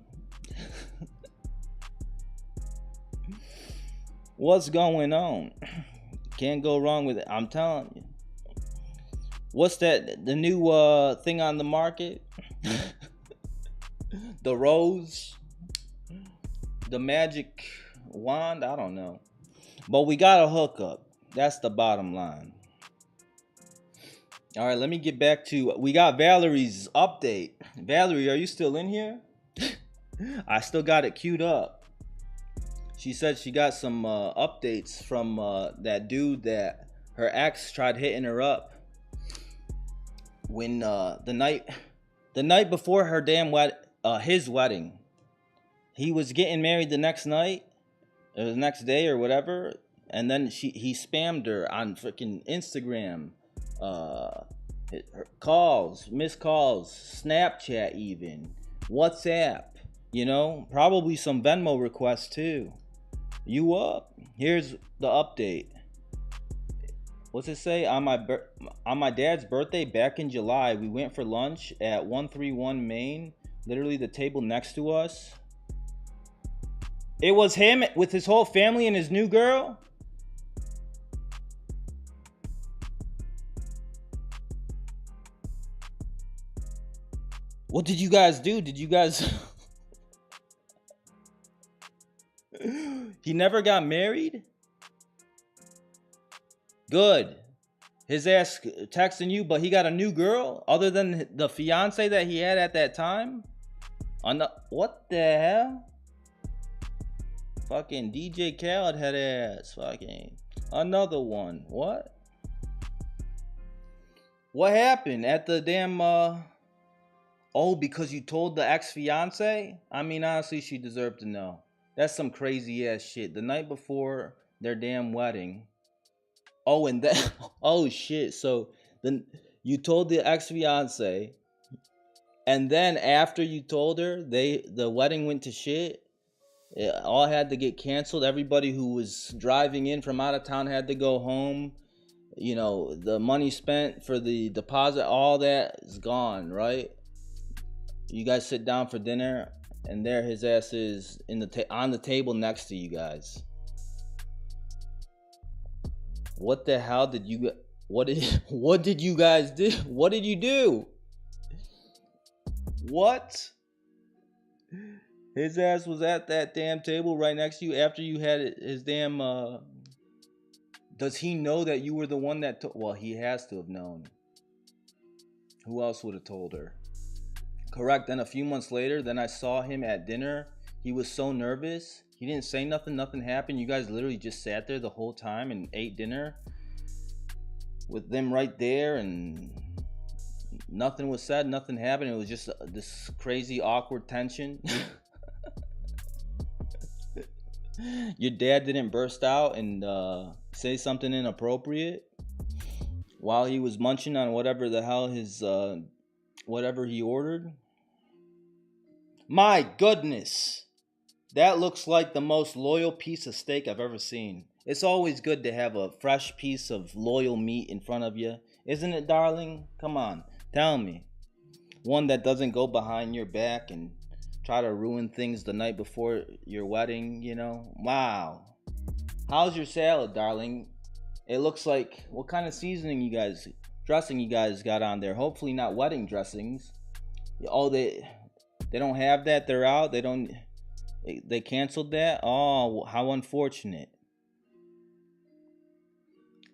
What's going on? Can't go wrong with it, I'm telling you. What's that? The new thing on the market? The rose? The magic wand? I don't know. But we got a hookup. That's the bottom line. All right, let me get back to. We got Valerie's update. Valerie, are you still in here? I still got it queued up. She said she got some updates from that dude that her ex tried hitting her up when the night before her damn his wedding. He was getting married the next night, or the next day, or whatever, and then he spammed her on freaking Instagram, her calls, missed calls, Snapchat, even WhatsApp. You know, probably some Venmo requests too. You up? Here's the update. What's it say? On my dad's birthday back in July, we went for lunch at 131 Main, literally the table next to us. It was him with his whole family and his new girl? What did you guys do? Did you guys... He never got married? Good. His ass texting you, but he got a new girl other than the fiance that he had at that time? What the hell? Fucking DJ Khaled had ass. Fucking another one. What? What happened at the damn oh, because you told the ex-fiance? I mean, honestly, she deserved to know. That's some crazy ass shit. The night before their damn wedding. Oh, and then oh shit. So then you told the ex-fiance, and then after you told her, the wedding went to shit. It all had to get canceled. Everybody who was driving in from out of town had to go home. You know, the money spent for the deposit, all that is gone, right? You guys sit down for dinner, and there his ass is in the on the table next to you guys. What the hell did you? What did you guys do? What did you do? What? His ass was at that damn table right next to you after you had his damn. Does he know that you were the one that? Well, he has to have known. Who else would have told her? Correct. Then a few months later, then I saw him at dinner. He was so nervous. He didn't say nothing. Nothing happened. You guys literally just sat there the whole time and ate dinner with them right there, and nothing was said. Nothing happened. It was just this crazy awkward tension. Your dad didn't burst out and say something inappropriate while he was munching on whatever the hell his whatever he ordered. My goodness, that looks like the most loyal piece of steak I've ever seen. It's always good to have a fresh piece of loyal meat in front of you, isn't it, darling? Come on, tell me. One that doesn't go behind your back and try to ruin things the night before your wedding, you know? Wow. How's your salad, darling? It looks like, what kind of seasoning you guys, dressing you guys got on there? Hopefully not wedding dressings. Oh, they don't have that. They're out. They canceled that. Oh, how unfortunate.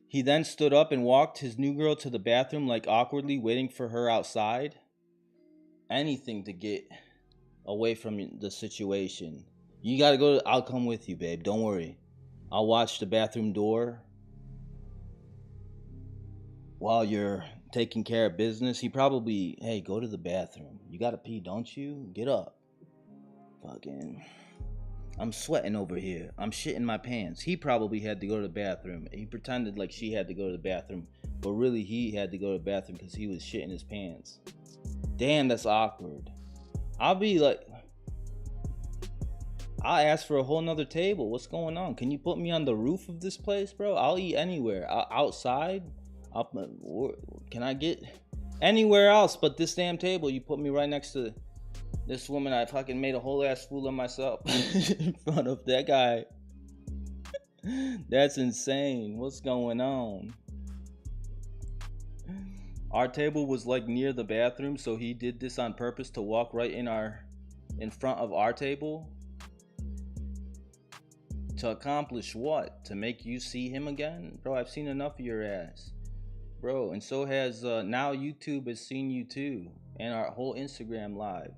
He then stood up and walked his new girl to the bathroom, like awkwardly waiting for her outside. Anything to get away from the situation. You gotta go. I'll come with you, babe. Don't worry. I'll watch the bathroom door while you're taking care of business. He probably, hey, go to the bathroom. You gotta pee, don't you? Get up. Fucking, I'm sweating over here. I'm shitting my pants. He probably had to go to the bathroom. He pretended like she had to go to the bathroom, but really he had to go to the bathroom because he was shitting his pants. Damn, that's awkward. I'll be like, I'll ask for a whole nother table. What's going on? Can you put me on the roof of this place, bro? I'll eat anywhere. Outside? Can I get anywhere else but this damn table? You put me right next to this woman. I fucking made a whole ass fool of myself in front of that guy. That's insane. What's going on? Our table was like near the bathroom, so he did this on purpose to walk right in front of our table. To accomplish what? To make you see him again? Bro, I've seen enough of your ass. Bro, and so has now YouTube has seen you too, and our whole Instagram live.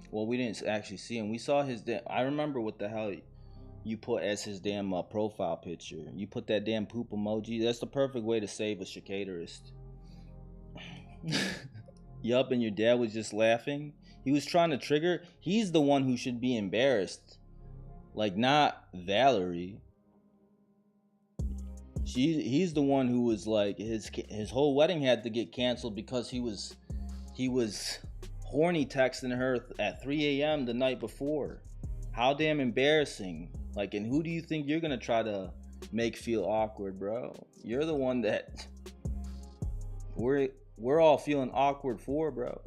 Well, we didn't actually see him. We saw his I remember what the hell you put as his damn profile picture. You put that damn poop emoji. That's the perfect way to save a Shakaterous. Yup, and your dad was just laughing. He was trying to trigger. He's the one who should be embarrassed. Like, not Valerie. He's the one who was like, his whole wedding had to get canceled because he was horny texting her at 3 a.m. the night before. How damn embarrassing. Like, and who do you think you're gonna try to make feel awkward, bro? You're the one that we're all feeling awkward for, bro.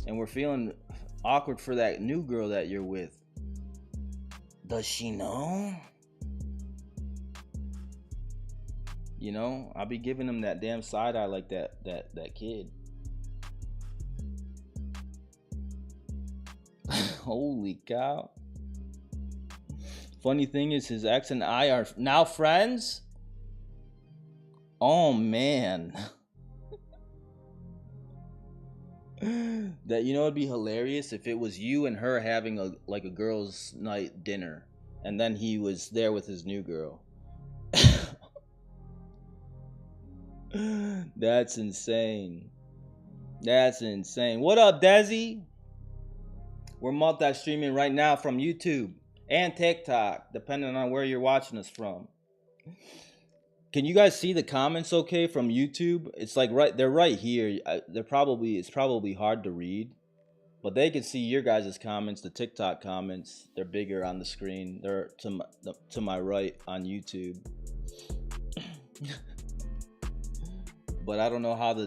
And we're feeling awkward for that new girl that you're with. Does she know? You know, I'll be giving him that damn side eye like that kid. Holy cow. Funny thing is, his ex and I are now friends? Oh man. That, you know, it'd be hilarious if it was you and her having a girls' night dinner, and then he was there with his new girl. That's insane. That's insane. What up, Desi? We're multi-streaming right now from YouTube and TikTok, depending on where you're watching us from. Can you guys see the comments okay from YouTube? It's like they're right here. It's probably hard to read, But they can see your guys' comments, the TikTok comments. They're bigger on the screen. They're to my right on YouTube. But I don't know how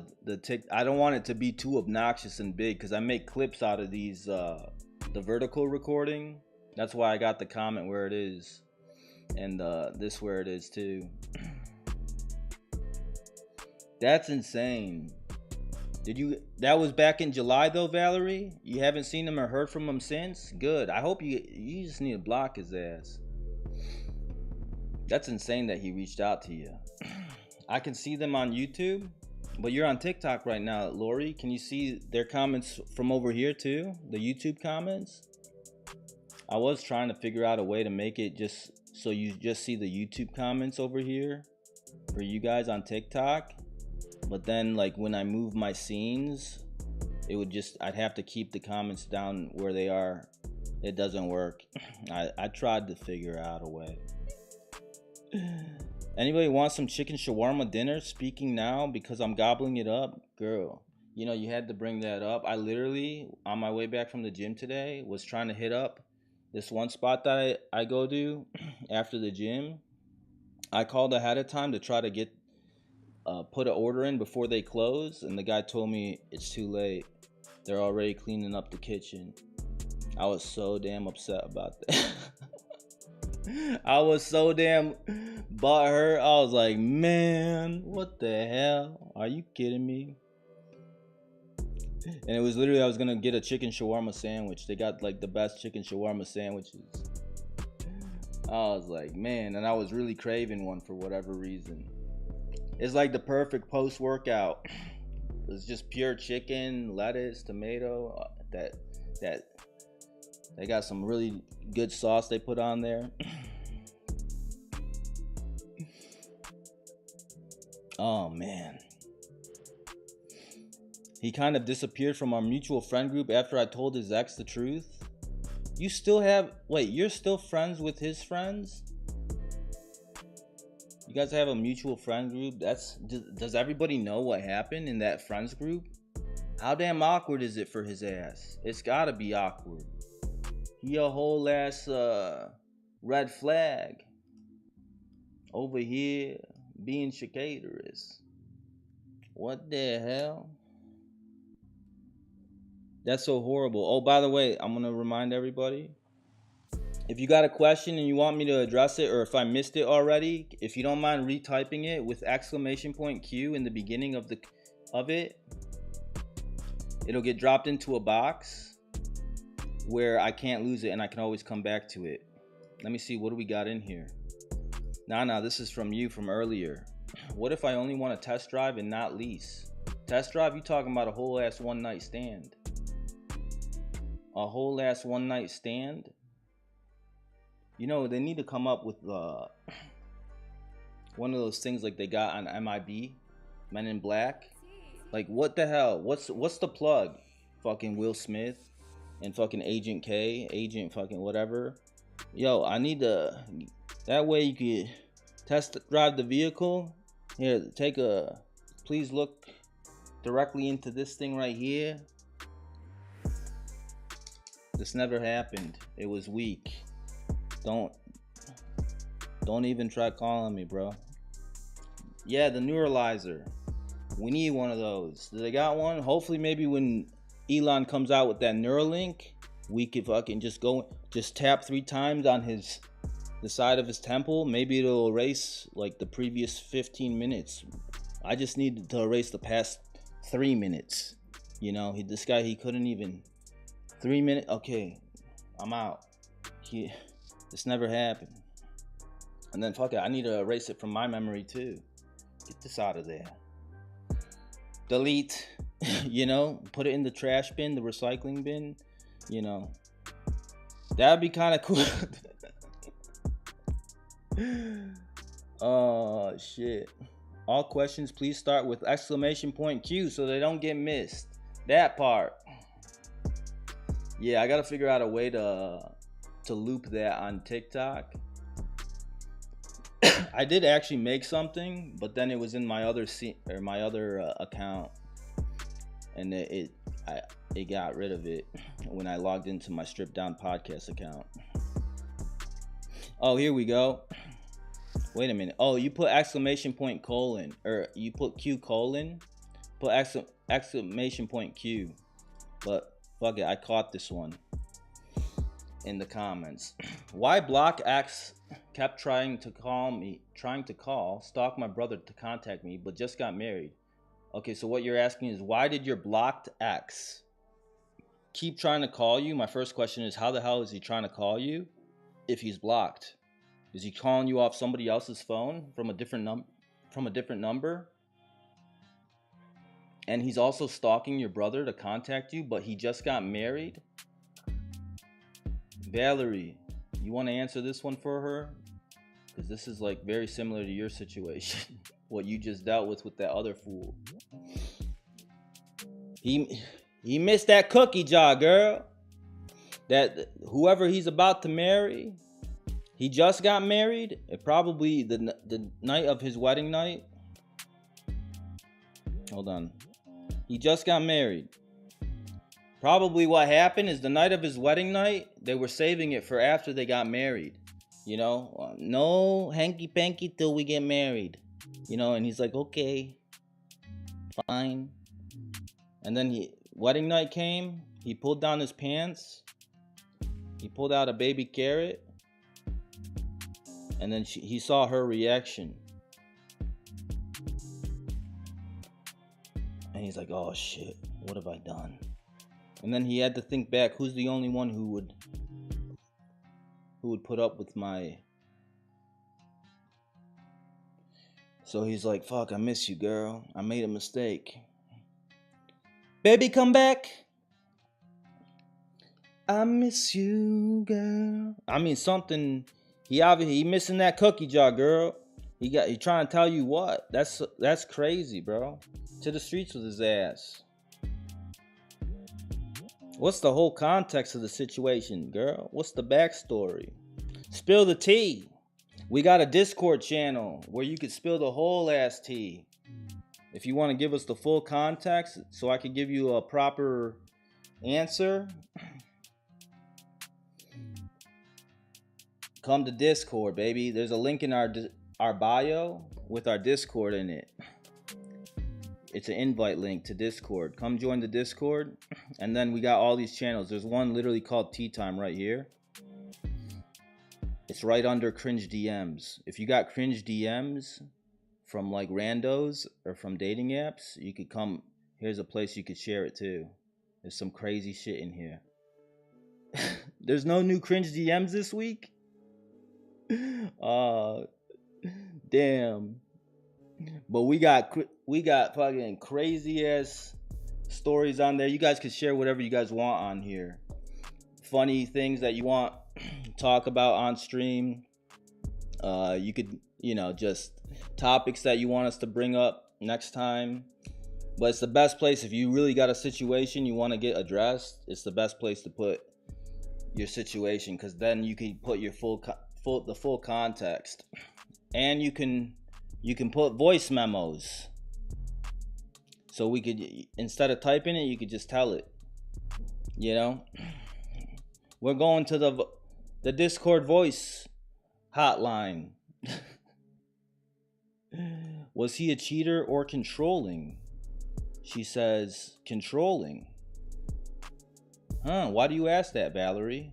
I don't want it to be too obnoxious and big because I make clips out of these the vertical recording. That's why I got the comment where it is, and this where it is too. That's insane. That was back in July though, Valerie? You haven't seen him or heard from him since? Good. I hope you just need to block his ass. That's insane that he reached out to you. I can see them on YouTube, but you're on TikTok right now, Lori. Can you see their comments from over here too? The YouTube comments? I was trying to figure out a way to make it just so you just see the YouTube comments over here for you guys on TikTok. But then like when I move my scenes, I'd have to keep the comments down where they are. It doesn't work. I tried to figure out a way. Anybody want some chicken shawarma dinner? Speaking now because I'm gobbling it up. Girl, you know, you had to bring that up. I literally, on my way back from the gym today, was trying to hit up this one spot that I go to after the gym. I called ahead of time to try to get put an order in before they close, and the guy told me it's too late. They're already cleaning up the kitchen. I was so damn upset about that. I was so damn butthurt. I was like, man, what the hell? Are you kidding me? And it was literally, I was gonna get a chicken shawarma sandwich. They got like the best chicken shawarma sandwiches. I was like, man, and I was really craving one for whatever reason. It's like the perfect post-workout. It's just pure chicken, lettuce, tomato. That they got some really good sauce they put on there. Oh man. He kind of disappeared from our mutual friend group after I told his ex the truth. You still have, wait, you're still friends with his friends? You guys have a mutual friend group? Does everybody know what happened in that friends group? How damn awkward is it for his ass? It's gotta be awkward. He a whole ass red flag over here being Shakaterous. What the hell? That's so horrible. Oh, by the way, I'm gonna remind everybody, if you got a question and you want me to address it, or if I missed it already, if you don't mind retyping it with exclamation point Q in the beginning of it, it'll get dropped into a box where I can't lose it and I can always come back to it. Let me see, what do we got in here? Nah, this is from you from earlier. What if I only want a test drive and not lease? Test drive? You talking about a whole ass one night stand? A whole ass one night stand? You know, they need to come up with one of those things like they got on MIB, Men in Black. Like, what the hell? What's the plug? Fucking Will Smith and fucking Agent K, Agent fucking whatever. Yo, I need to. That way you could test drive the vehicle. Here, please look directly into this thing right here. This never happened. It was weak. Don't even try calling me, bro. Yeah, the neuralizer. We need one of those. Do they got one? Hopefully, maybe when Elon comes out with that Neuralink, we could fucking just tap 3 times on the side of his temple. Maybe it'll erase like the previous 15 minutes. I just need to erase the past 3 minutes. You know, this guy, he couldn't even 3 minutes. Okay, I'm out. This never happened. And then fuck it, I need to erase it from my memory too. Get this out of there. Delete. You know, put it in the trash bin, the recycling bin. You know, that'd be kind of cool. Oh shit. All questions please start with exclamation point Q so they don't get missed. That part. Yeah, I gotta figure out a way to loop that on TikTok. I did actually make something, but then it was in my other account, and it it got rid of it when I logged into my stripped down podcast account. Oh, here we go. Wait a minute. Oh, you put exclamation point colon, or you put Q colon, put exclamation point Q. But fuck it, I caught this one in the comments. Why block X kept trying to stalk my brother to contact me, but just got married. Okay, so what you're asking is, why did your blocked X keep trying to call you? My first question is, how the hell is he trying to call you if he's blocked? Is he calling you off somebody else's phone from a different number? And he's also stalking your brother to contact you, but he just got married? Valerie, you want to answer this one for her? Because this is like very similar to your situation. What you just dealt with that other fool. He missed that cookie jar, girl. That whoever he's about to marry, he just got married. Probably the night of his wedding night. Hold on. He just got married. Probably what happened is the night of his wedding night, they were saving it for after they got married. You know, no hanky panky till we get married. You know, and he's like, okay, fine. And then wedding night came. He pulled down his pants. He pulled out a baby carrot. And then he saw her reaction. And he's like, oh shit, what have I done? And then he had to think back, who's the only one who would put up with my... So he's like, fuck, I miss you, girl. I made a mistake. Baby, come back. I miss you, girl. I mean, something... He missing that cookie jar, girl. He trying to tell you what? That's crazy, bro. To the streets with his ass. What's the whole context of the situation, girl? What's the backstory? Spill the tea. We got a Discord channel where you could spill the whole ass tea. If you want to give us the full context so I can give you a proper answer, come to Discord, baby. There's a link in our bio with our Discord in it. It's an invite link to Discord. Come join the Discord. And then we got all these channels. There's one literally called Tea Time right here. It's right under cringe DMs. If you got cringe DMs from like randos or from dating apps, you could come. Here's a place you could share it too. There's some crazy shit in here. There's no new cringe DMs this week? Damn. But we got fucking crazy ass stories on there. You guys can share whatever you guys want on here. Funny things that you want to talk about on stream. You could, just topics that you want us to bring up next time. But it's the best place if you really got a situation you want to get addressed. It's the best place to put your situation, because then you can put your the full context, and you can put voice memos. So we could, instead of typing it, you could just tell it. We're going to the Discord voice hotline. Was he a cheater or controlling? She says controlling. Why do you ask that, Valerie?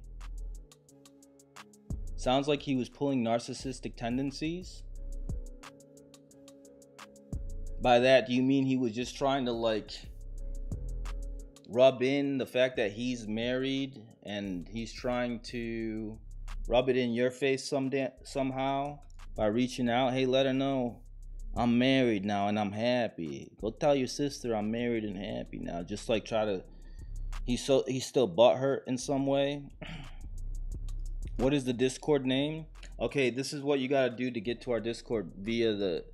Sounds like he was pulling narcissistic tendencies. By that, do you mean he was just trying to rub in the fact that he's married and he's trying to rub it in your face somehow by reaching out? Hey, let her know I'm married now and I'm happy. Go tell your sister I'm married and happy now. Just try to... He's still butthurt in some way. What is the Discord name? Okay, this is what you gotta do to get to our Discord via the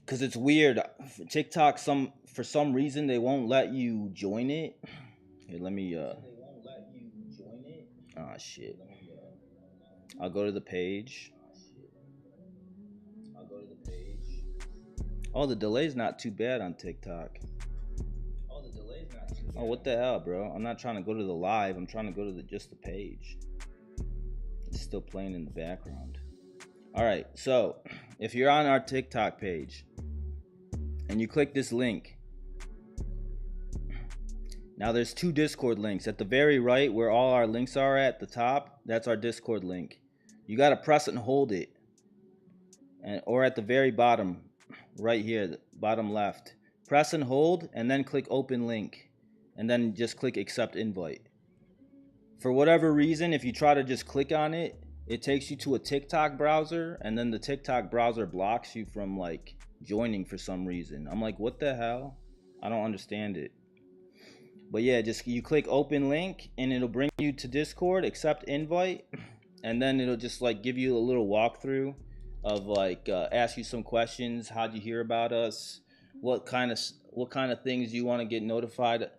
because it's weird. TikTok, for some reason they won't let you join it. Here, let me ah, shit. I'll go to the page. Oh, the delay's not too bad on TikTok. Oh, what the hell, bro? I'm not trying to go to the live. I'm trying to go to just the page. It's still playing in the background. All right, so if you're on our TikTok page and you click this link, now there's 2 Discord links. At the very right, where all our links are at the top, that's our Discord link. You gotta press it and hold it, or at the very bottom, right here, the bottom left. Press and hold, and then click open link, and then just click accept invite. For whatever reason, if you try to just click on it, it takes you to a TikTok browser, and then the TikTok browser blocks you from like joining for some reason. I'm like, what the hell? I don't understand it. But yeah, just you click open link and it'll bring you to Discord, accept invite, and then it'll just like give you a little walkthrough of like ask you some questions. How'd you hear about us? What kind of things you want to get notified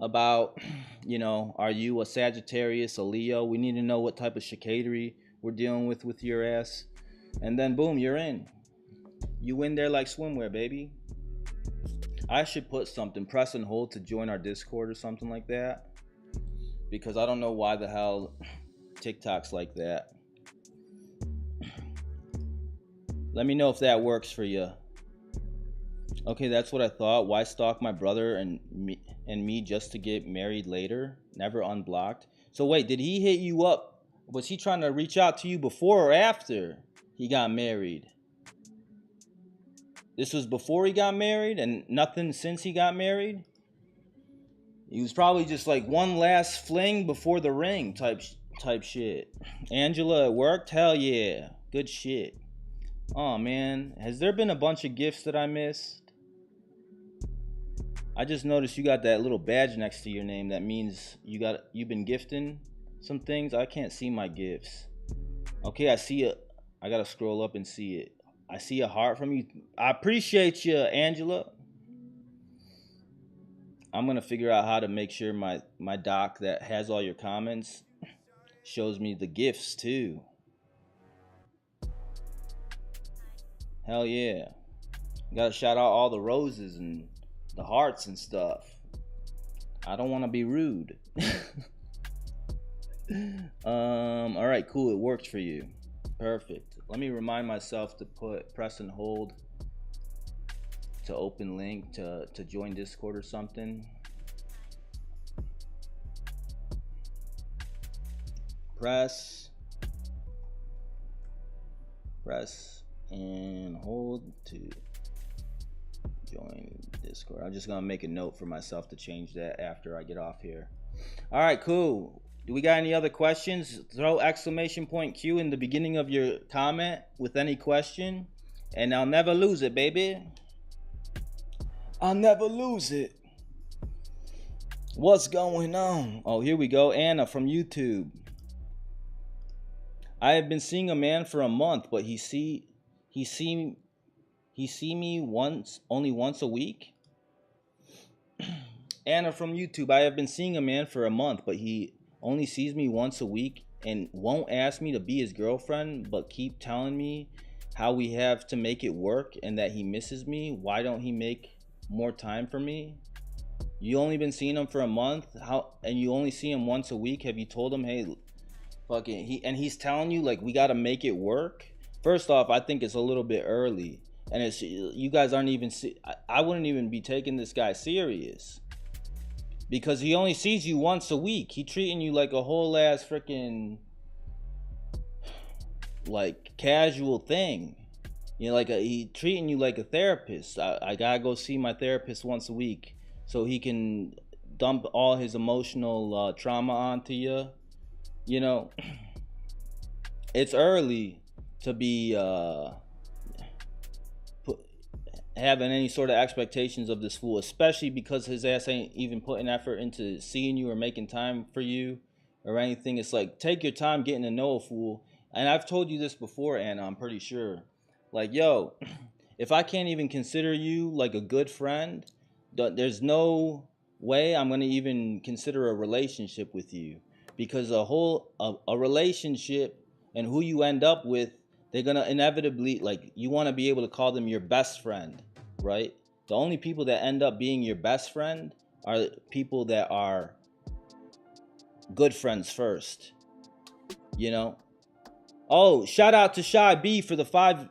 about? You know, are you a Sagittarius, a Leo? We need to know what type of chicatery we're dealing with your ass. And then boom, you're in. You win there like swimwear, baby. I should put something, press and hold to join our Discord or something like that, because I don't know why the hell TikTok's like that. Let me know if that works for you. Okay, that's what I thought. Why stalk my brother and me just to get married later? Never unblocked. So wait, did he hit you up? Was he trying to reach out to you before or after he got married? This was before he got married and nothing since he got married? He was probably just like one last fling before the ring type shit. Angela, it worked? Hell yeah. Good shit. Oh man, has there been a bunch of gifts that I missed? I just noticed you got that little badge next to your name. That means you've been gifting some things. I can't see my gifts. Okay, I see it. I gotta scroll up and see it. I see a heart from you. I appreciate you, Angela. I'm gonna figure out how to make sure my doc that has all your comments shows me the gifts too. Hell yeah. Gotta shout out all the roses and the hearts and stuff. I don't want to be rude. All right, cool. It worked for you. Perfect. Let me remind myself to press and hold to open link to join Discord or something. Press and hold to join Discord. I'm just gonna make a note for myself to change that after I get off here. All right, cool. Do we got any other questions? Throw exclamation point Q in the beginning of your comment with any question, and I'll never lose it, baby. I'll never lose it. What's going on? Oh, here we go. Anna from YouTube. I have been seeing a man for a month, but he see me only once a week. Anna from YouTube. I have been seeing a man for a month, but he only sees me once a week and won't ask me to be his girlfriend, but keep telling me how we have to make it work and that he misses me. Why don't he make more time for me? You only been seeing him for a month, and you only see him once a week. Have you told him, hey, fucking he's telling you like we gotta make it work? First off, I think it's a little bit early, and it's you guys aren't even I wouldn't even be taking this guy serious, because he only sees you once a week. He treating you like a whole ass freaking like casual thing. You know, like he treating you like a therapist. I gotta go see my therapist once a week so he can dump all his emotional trauma onto you. You know, it's early to be having any sort of expectations of this fool, especially because his ass ain't even putting effort into seeing you or making time for you or anything. It's like, take your time getting to know a fool. And I've told you this before, Anna, I'm pretty sure. Like, yo, if I can't even consider you like a good friend, there's no way I'm going to even consider a relationship with you. Because a relationship and who you end up with, they're going to inevitably, like, you want to be able to call them your best friend. right? The only people that end up being your best friend are people that are good friends first, you know? Oh, shout out to Shy B for the 5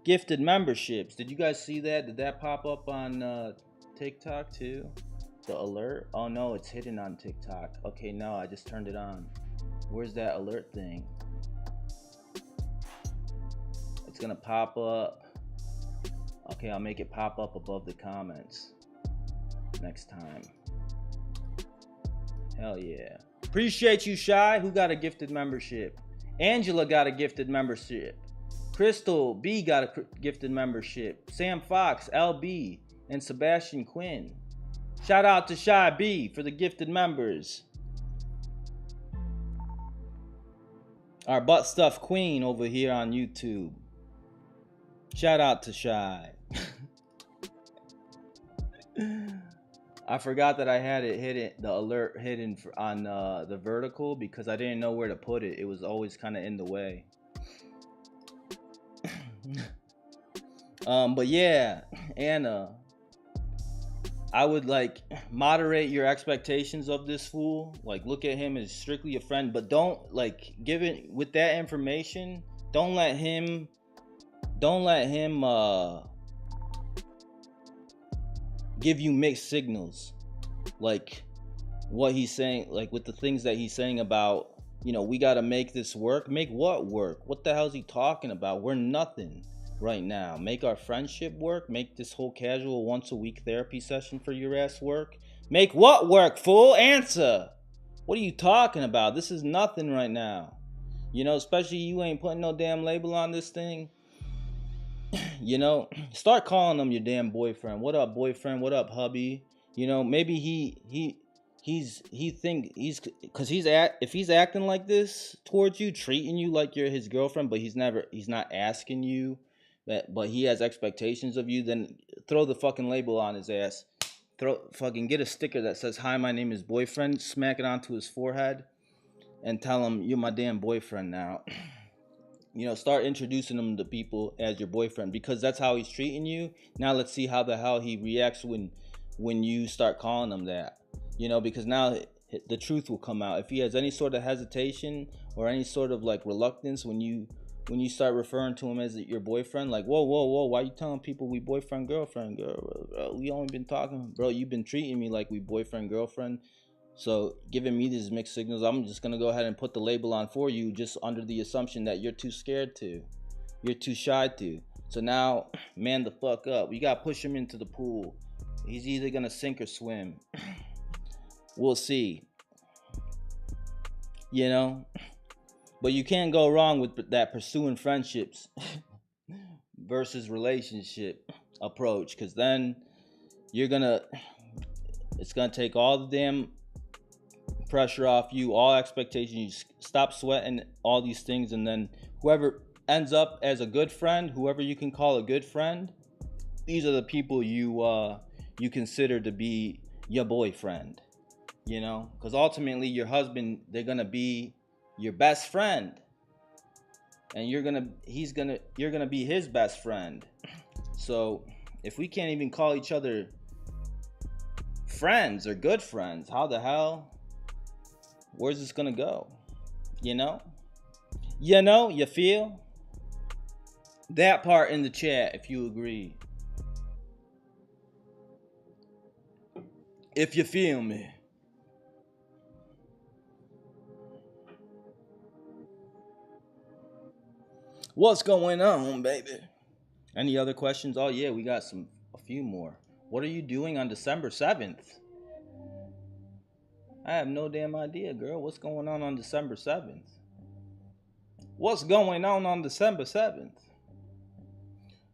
gifted memberships. Did you guys see that? Did that pop up on TikTok too? The alert? Oh no, it's hidden on TikTok. Okay, no, I just turned it on. Where's that alert thing? It's gonna pop up. Okay, I'll make it pop up above the comments next time. Hell yeah. Appreciate you, Shy. Who got a gifted membership? Angela got a gifted membership. Crystal B got a gifted membership. Sam Fox, LB, and Sebastian Quinn. Shout out to Shy B for the gifted members. Our butt stuff queen over here on YouTube. Shout out to Shy. I forgot that I had it hidden, the alert hidden on the vertical, because I didn't know where to put it. It was always kind of in the way. But yeah, Anna, I would like moderate your expectations of this fool. Like, look at him as strictly a friend, but don't like give it with that information. Don't let him give you mixed signals, like what he's saying, like with the things that he's saying about, you know, we got to make this work. Make what work? What the hell is he talking about? We're nothing right now. Make our friendship work. Make this whole casual once a week therapy session for your ass work. Make what work, fool? Answer. What are you talking about? This is nothing right now. You know, especially you ain't putting no damn label on this thing. You know, start calling him your damn boyfriend. What up, boyfriend? What up, hubby? You know, maybe if he's acting like this towards you, treating you like you're his girlfriend, but he's not asking you that, but he has expectations of you, then throw the fucking label on his ass. Get a sticker that says, "Hi, my name is boyfriend." Smack it onto his forehead and tell him, "You're my damn boyfriend now." You know, start introducing him to people as your boyfriend, because that's how he's treating you. Now let's see how the hell he reacts when you start calling him that. You know, because now the truth will come out. If he has any sort of hesitation or any sort of like reluctance when you start referring to him as your boyfriend, like, whoa, why you telling people we boyfriend girlfriend, girl? Bro, we only been talking, bro. You've been treating me like we boyfriend girlfriend. So giving me these mixed signals, I'm just going to go ahead and put the label on for you, just under the assumption that you're too scared to. You're too shy to. So now, man the fuck up. You got to push him into the pool. He's either going to sink or swim. We'll see. You know? But you can't go wrong with that pursuing friendships versus relationship approach. Because then it's going to take all the damn pressure off you, all expectations. You stop sweating all these things, and then whoever ends up as a good friend, whoever you can call a good friend, these are the people you consider to be your boyfriend. You know, because ultimately your husband, they're gonna be your best friend, and you're gonna be his best friend. So if we can't even call each other friends or good friends, how the hell, where's this gonna go? You know, you feel that part in the chat if you agree, if you feel me. What's going on, baby? Any other questions? Oh yeah, we got a few more. What are you doing on December 7th? I have no damn idea, girl. What's going on December 7th? What's going on December 7th?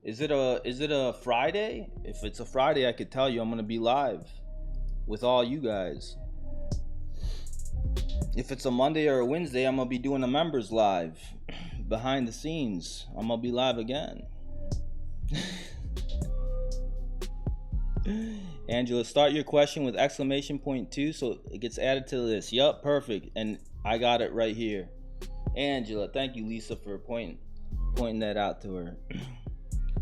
Is it a Friday? If it's a Friday, I could tell you I'm gonna be live with all you guys. If it's a Monday or a Wednesday, I'm gonna be doing a members live behind the scenes. I'm gonna be live again. Angela, start your question with exclamation point 2 so it gets added to the list. Yup, perfect. And I got it right here. Angela, thank you, Lisa, for pointing that out to her.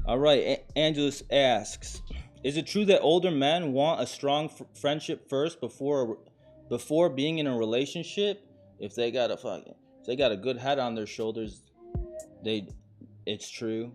All right, Angelus asks, is it true that older men want a strong friendship first before being in a relationship? If they got a good head on their shoulders, it's true.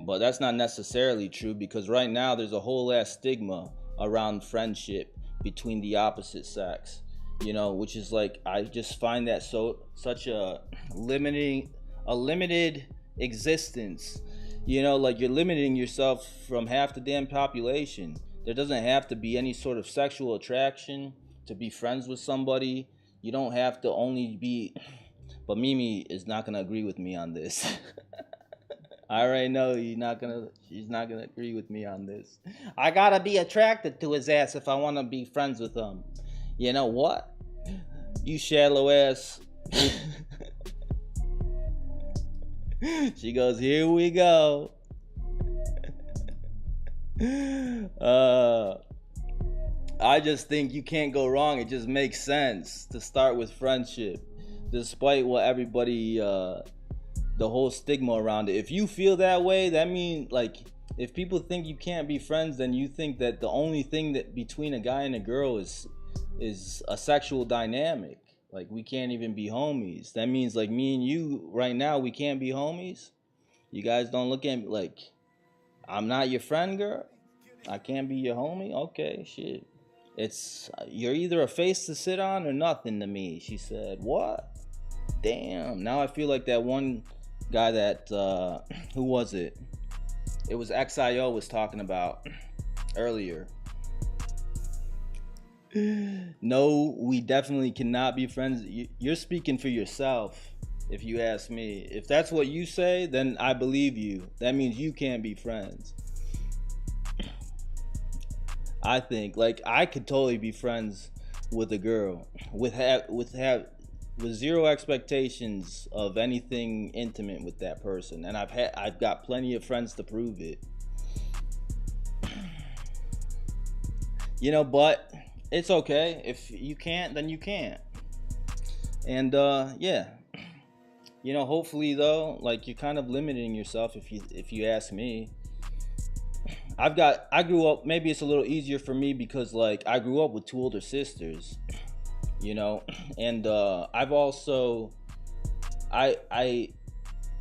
But that's not necessarily true, because right now there's a whole ass stigma around friendship between the opposite sex. Which is like, I just find that such a limited existence. Like, you're limiting yourself from half the damn population. There doesn't have to be any sort of sexual attraction to be friends with somebody. You don't have to only be. But Mimi is not gonna agree with me on this. I already know she's not gonna agree with me on this. I gotta be attracted to his ass if I wanna be friends with him. You know what? You shallow ass. She goes, here we go. I just think you can't go wrong. It just makes sense to start with friendship, despite what everybody, the whole stigma around it. If you feel that way, that means, like, if people think you can't be friends, then you think that the only thing that between a guy and a girl is a sexual dynamic. Like, we can't even be homies. That means, like, me and you right now, we can't be homies. You guys don't look at me like, I'm not your friend, girl. I can't be your homie. Okay, shit. You're either a face to sit on or nothing to me. She said, what? Damn. Now I feel like that one guy that, who was it? It was XIO was talking about earlier. No, we definitely cannot be friends. You're speaking for yourself, if you ask me. If that's what you say, then I believe you. That means you can't be friends. I think, like, I could totally be friends with a girl with zero expectations of anything intimate with that person, and I've got plenty of friends to prove it. But it's okay. If you can't, then you can't. And yeah. Hopefully though, like, you're kind of limiting yourself if you ask me. I grew up, maybe it's a little easier for me because, like, I grew up with two older sisters, and I've also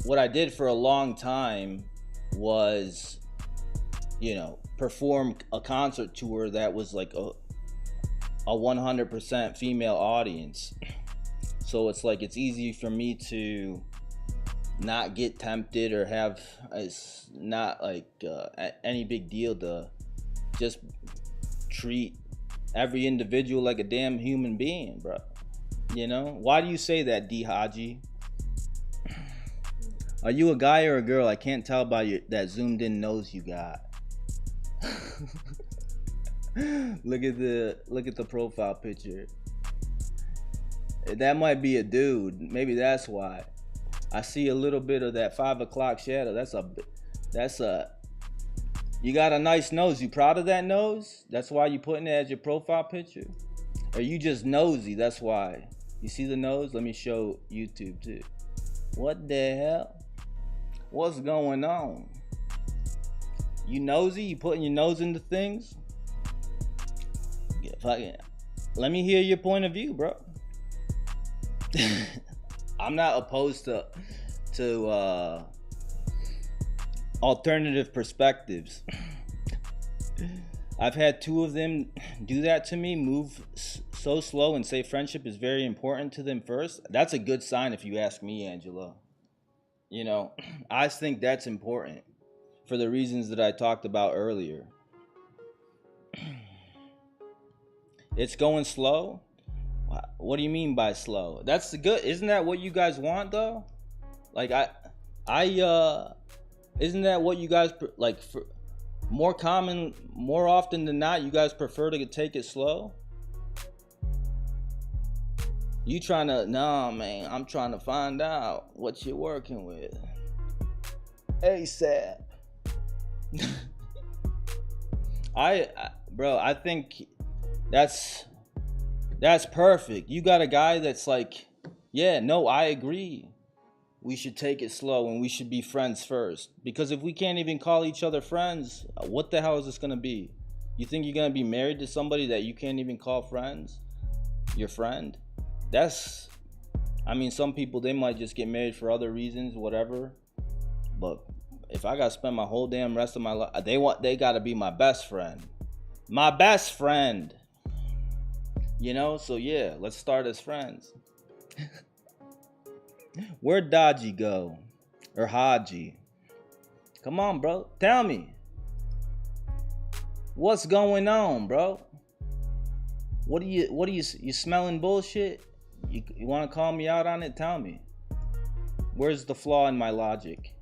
what I did for a long time was, perform a concert tour that was like a 100% female audience. So it's like, it's easy for me to not get tempted, or it's not like any big deal to just treat every individual like a damn human being, bro. Why do you say that, D Haji? Are you a guy or a girl? I can't tell by that zoomed in nose you got. Look at the profile picture. That might be a dude. Maybe that's why. I see a little bit of that 5 o'clock shadow. You got a nice nose. You proud of that nose? That's why you putting it as your profile picture? Or you just nosy? That's why. You see the nose? Let me show YouTube too. What the hell? What's going on? You nosy? You putting your nose into things? Yeah, let me hear your point of view, bro. I'm not opposed to alternative perspectives. I've had two of them do that to me, move so slow and say friendship is very important to them first. That's a good sign, if you ask me, Angela. I think that's important for the reasons that I talked about earlier. It's going slow? What do you mean by slow? That's good. Isn't that what you guys want though? Like isn't that what you guys like? For more often than not, you guys prefer to take it slow. Nah, man, I'm trying to find out what you're working with ASAP. Bro, I think that's perfect. You got a guy that's like, yeah, no, I agree. we should take it slow and we should be friends first. Because if we can't even call each other friends, what the hell is this gonna be? You think you're gonna be married to somebody that you can't even call friends? Your friend? That's, I mean, some people, they might just get married for other reasons, whatever. But if I gotta spend my whole damn rest of my life, they gotta be my best friend. My best friend. You know, so yeah, let's start as friends. Where'd Dodgy go? Or Haji? Come on, bro. Tell me. What's going on, bro? What are you smelling bullshit? You want to call me out on it? Tell me. Where's the flaw in my logic?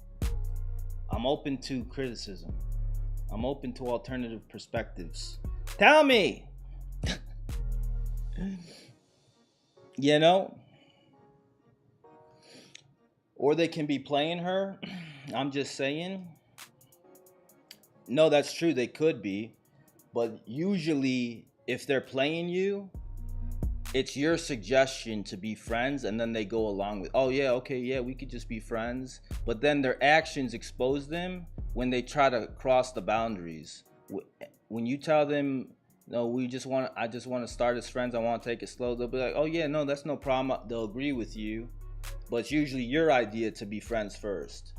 I'm open to criticism. I'm open to alternative perspectives. Tell me. You know? Or they can be playing her. I'm just saying. No, that's true. They could be. But usually, if they're playing you, it's your suggestion to be friends, and then they go along with, oh yeah, okay, yeah, we could just be friends. But then their actions expose them when they try to cross the boundaries. When you tell them, no, I just want to start as friends, I want to take it slow, they'll be like, oh yeah, no, that's no problem. They'll agree with you. But it's usually your idea to be friends first.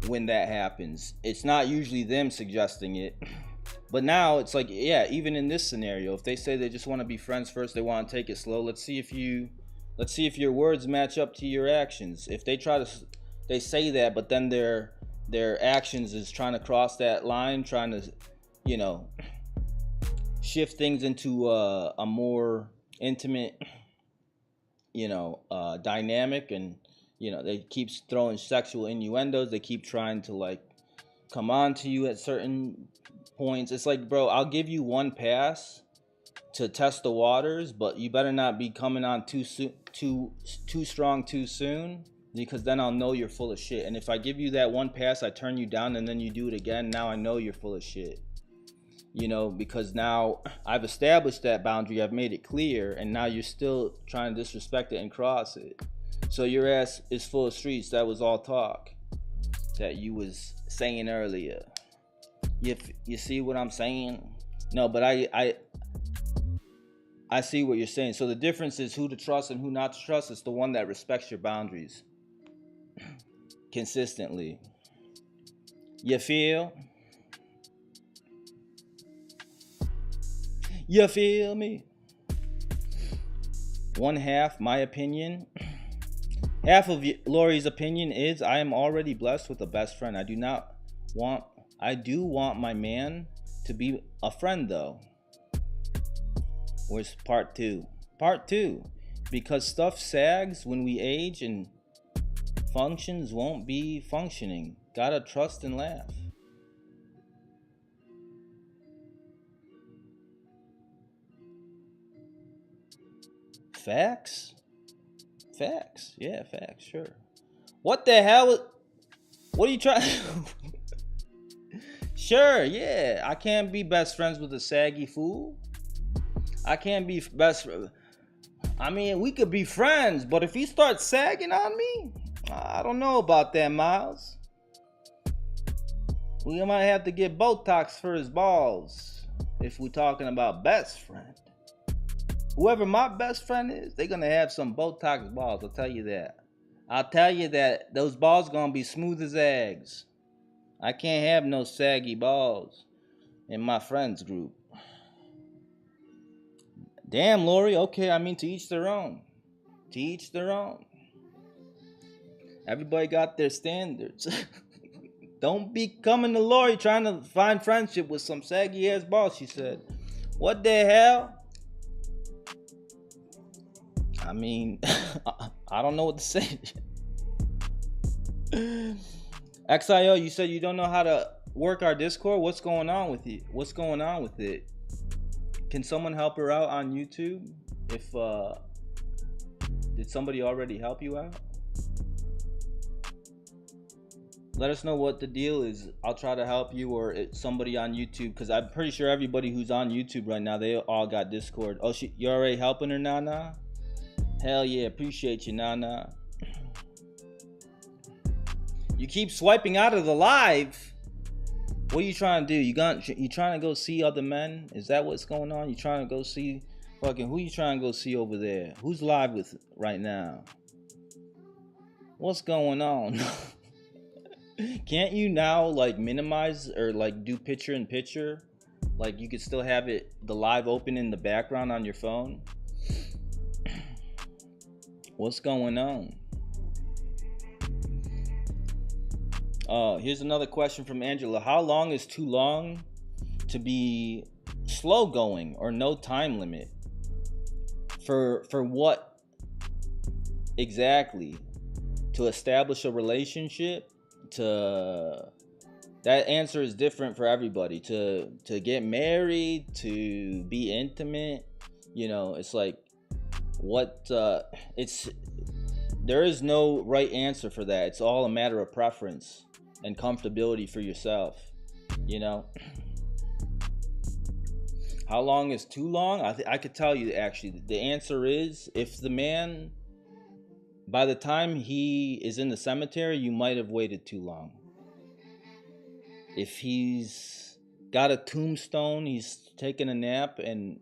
When that happens, it's not usually them suggesting it. But now it's like, yeah, even in this scenario, if they say they just want to be friends first, they want to take it slow, let's see if your words match up to your actions. If they say that, but then their actions is trying to cross that line, trying to, you know, shift things into a more intimate, you know, dynamic, and you know, they keep throwing sexual innuendos, they keep trying to like come on to you at certain points. It's like, bro, I'll give you one pass to test the waters, but you better not be coming on too strong too soon, because then I'll know you're full of shit. And if I give you that one pass, I turn you down, and then you do it again, now I know you're full of shit. You know, because now I've established that boundary, I've made it clear, and now you're still trying to disrespect it and cross it. So your ass is full of streets. That was all talk that you was saying earlier. You see what I'm saying? No, but I see what you're saying. So the difference is who to trust and who not to trust. It's the one that respects your boundaries consistently. You feel? You feel me? One half, my opinion. Half of Lori's opinion is, I am already blessed with a best friend. I do want my man to be a friend though. Where's part two? Part two. Because stuff sags when we age and functions won't be functioning. Gotta trust and laugh. Facts? Facts. Yeah, facts, sure. What the hell? What are you trying? Sure, yeah. I can't be best friends with a saggy fool. I can't be best. I mean, we could be friends, but if he starts sagging on me, I don't know about that, Myles. We might have to get Botox for his balls if we're talking about best friend. Whoever my best friend is, they're gonna have some Botox balls, I'll tell you that. I'll tell you that those balls gonna be smooth as eggs. I can't have no saggy balls in my friends group. Damn, Lori, okay, I mean, to each their own. To each their own. Everybody got their standards. Don't be coming to Lori trying to find friendship with some saggy ass balls, she said. What the hell? I mean, I don't know what to say. XIO, you said you don't know how to work our Discord? What's going on with you? What's going on with it? Can someone help her out on YouTube? If did somebody already help you out? Let us know what the deal is. I'll try to help you, or somebody on YouTube, because I'm pretty sure everybody who's on YouTube right now, they all got Discord. Oh, you already helping her, Nana? Hell yeah, appreciate you, Nana. You keep swiping out of the live. What are you trying to do? You trying to go see other men? Is that what's going on? You trying to go see fucking who you trying to go see over there? Who's live with right now? What's going on? Can't you now like minimize or like do picture in picture? Like you could still have the live open in the background on your phone. What's going on? Here's another question from Angela. How long is too long to be slow going or no time limit? For what exactly? To establish a relationship? That answer is different for everybody. To get married, to be intimate, it's like there is no right answer for that. It's all a matter of preference and comfortability for yourself. How long is too long? I could tell you actually. The answer is, if the man, by the time he is in the cemetery, you might have waited too long. If he's got a tombstone, he's taking a nap and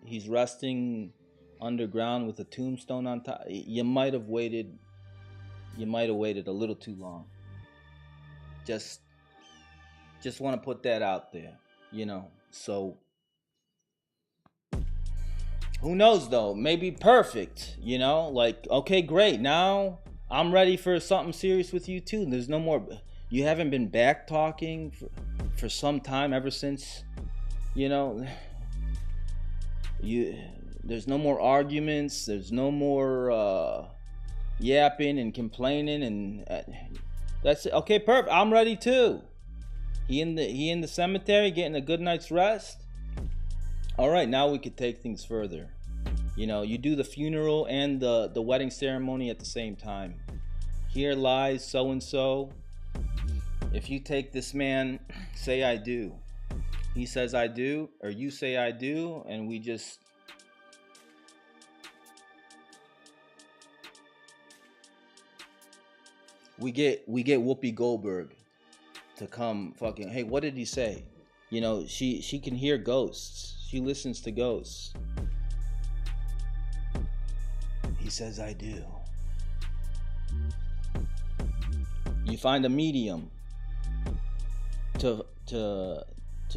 he's resting underground with a tombstone on top, you might have waited a little too long. Just want to put that out there, so who knows though, maybe perfect, like, okay, great, now I'm ready for something serious with you too. There's no more, you haven't been back talking for some time, ever since, there's no more arguments, there's no more yapping and complaining, and that's it. Okay, perfect, I'm ready too. He in the cemetery getting a good night's rest. All right, now we could take things further. You do the funeral and the wedding ceremony at the same time. Here lies so and so. If you take this man, say I do, he says I do, or you say I do, and we get Whoopi Goldberg to come fucking, hey, what did he say? She can hear ghosts. She listens to ghosts. He says I do. You find a medium to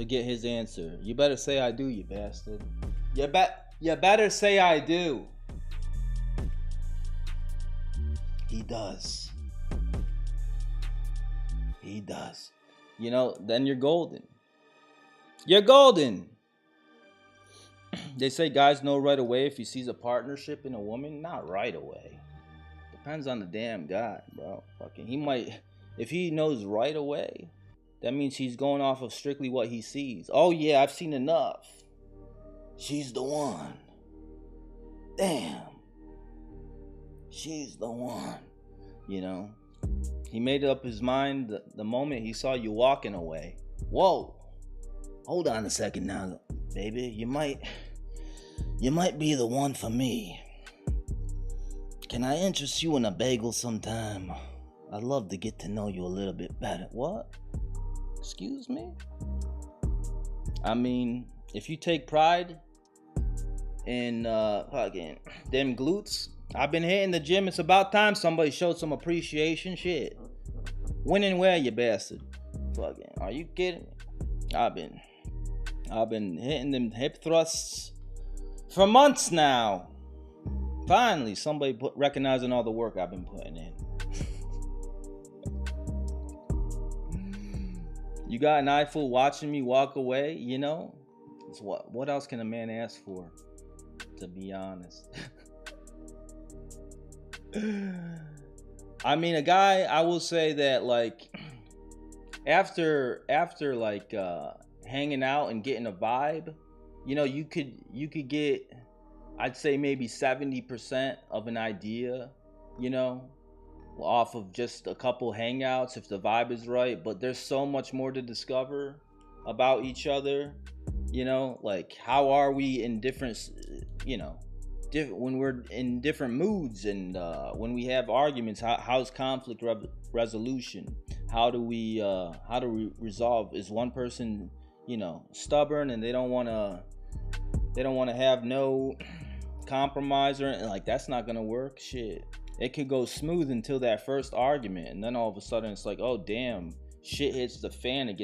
get his answer. You better say I do, you bastard. You better say I do. He does. Then you're golden. You're golden. They say guys know right away if he sees a partnership in a woman. Not right away. Depends on the damn guy, bro. Fucking, he might, if he knows right away, that means he's going off of strictly what he sees. Oh yeah, I've seen enough. She's the one. Damn. She's the one. He made up his mind the moment he saw you walking away. Whoa. Hold on a second now, baby. You might be the one for me. Can I interest you in a bagel sometime? I'd love to get to know you a little bit better. What? Excuse me? I mean, if you take pride in fucking them glutes, I've been hitting the gym. It's about time somebody showed some appreciation. Shit. When and where, you bastard? Fucking, are you kidding me? I've been hitting them hip thrusts for months now. Finally, somebody recognizing all the work I've been putting in. You got an eyeful watching me walk away, It's what else can a man ask for, to be honest? I mean, a guy, I will say that, like, after like hanging out and getting a vibe, you could get, I'd say maybe 70% of an idea, off of just a couple hangouts if the vibe is right. But there's so much more to discover about each other, like how are we in different, when we're in different moods, and when we have arguments, how's conflict resolution? how do we resolve? Is one person, you know, stubborn and they don't want to have no compromise, or like, that's not gonna work. Shit, it could go smooth until that first argument, and then all of a sudden it's like, oh damn, shit hits the fan. It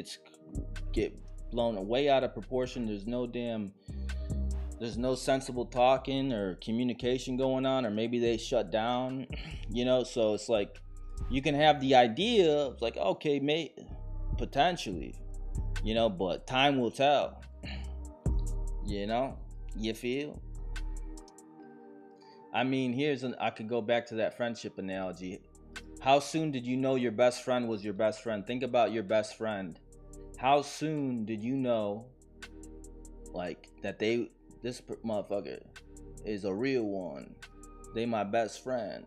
get blown way out of proportion. There's no sensible talking or communication going on, or maybe they shut down, you know. So it's like, you can have the idea of like, okay, mate, potentially, you know, but time will tell, you know. You feel? I mean, I could go back to that friendship analogy. How soon did you know your best friend was your best friend? Think about your best friend. How soon did you know, like, that this motherfucker is a real one? They my best friend,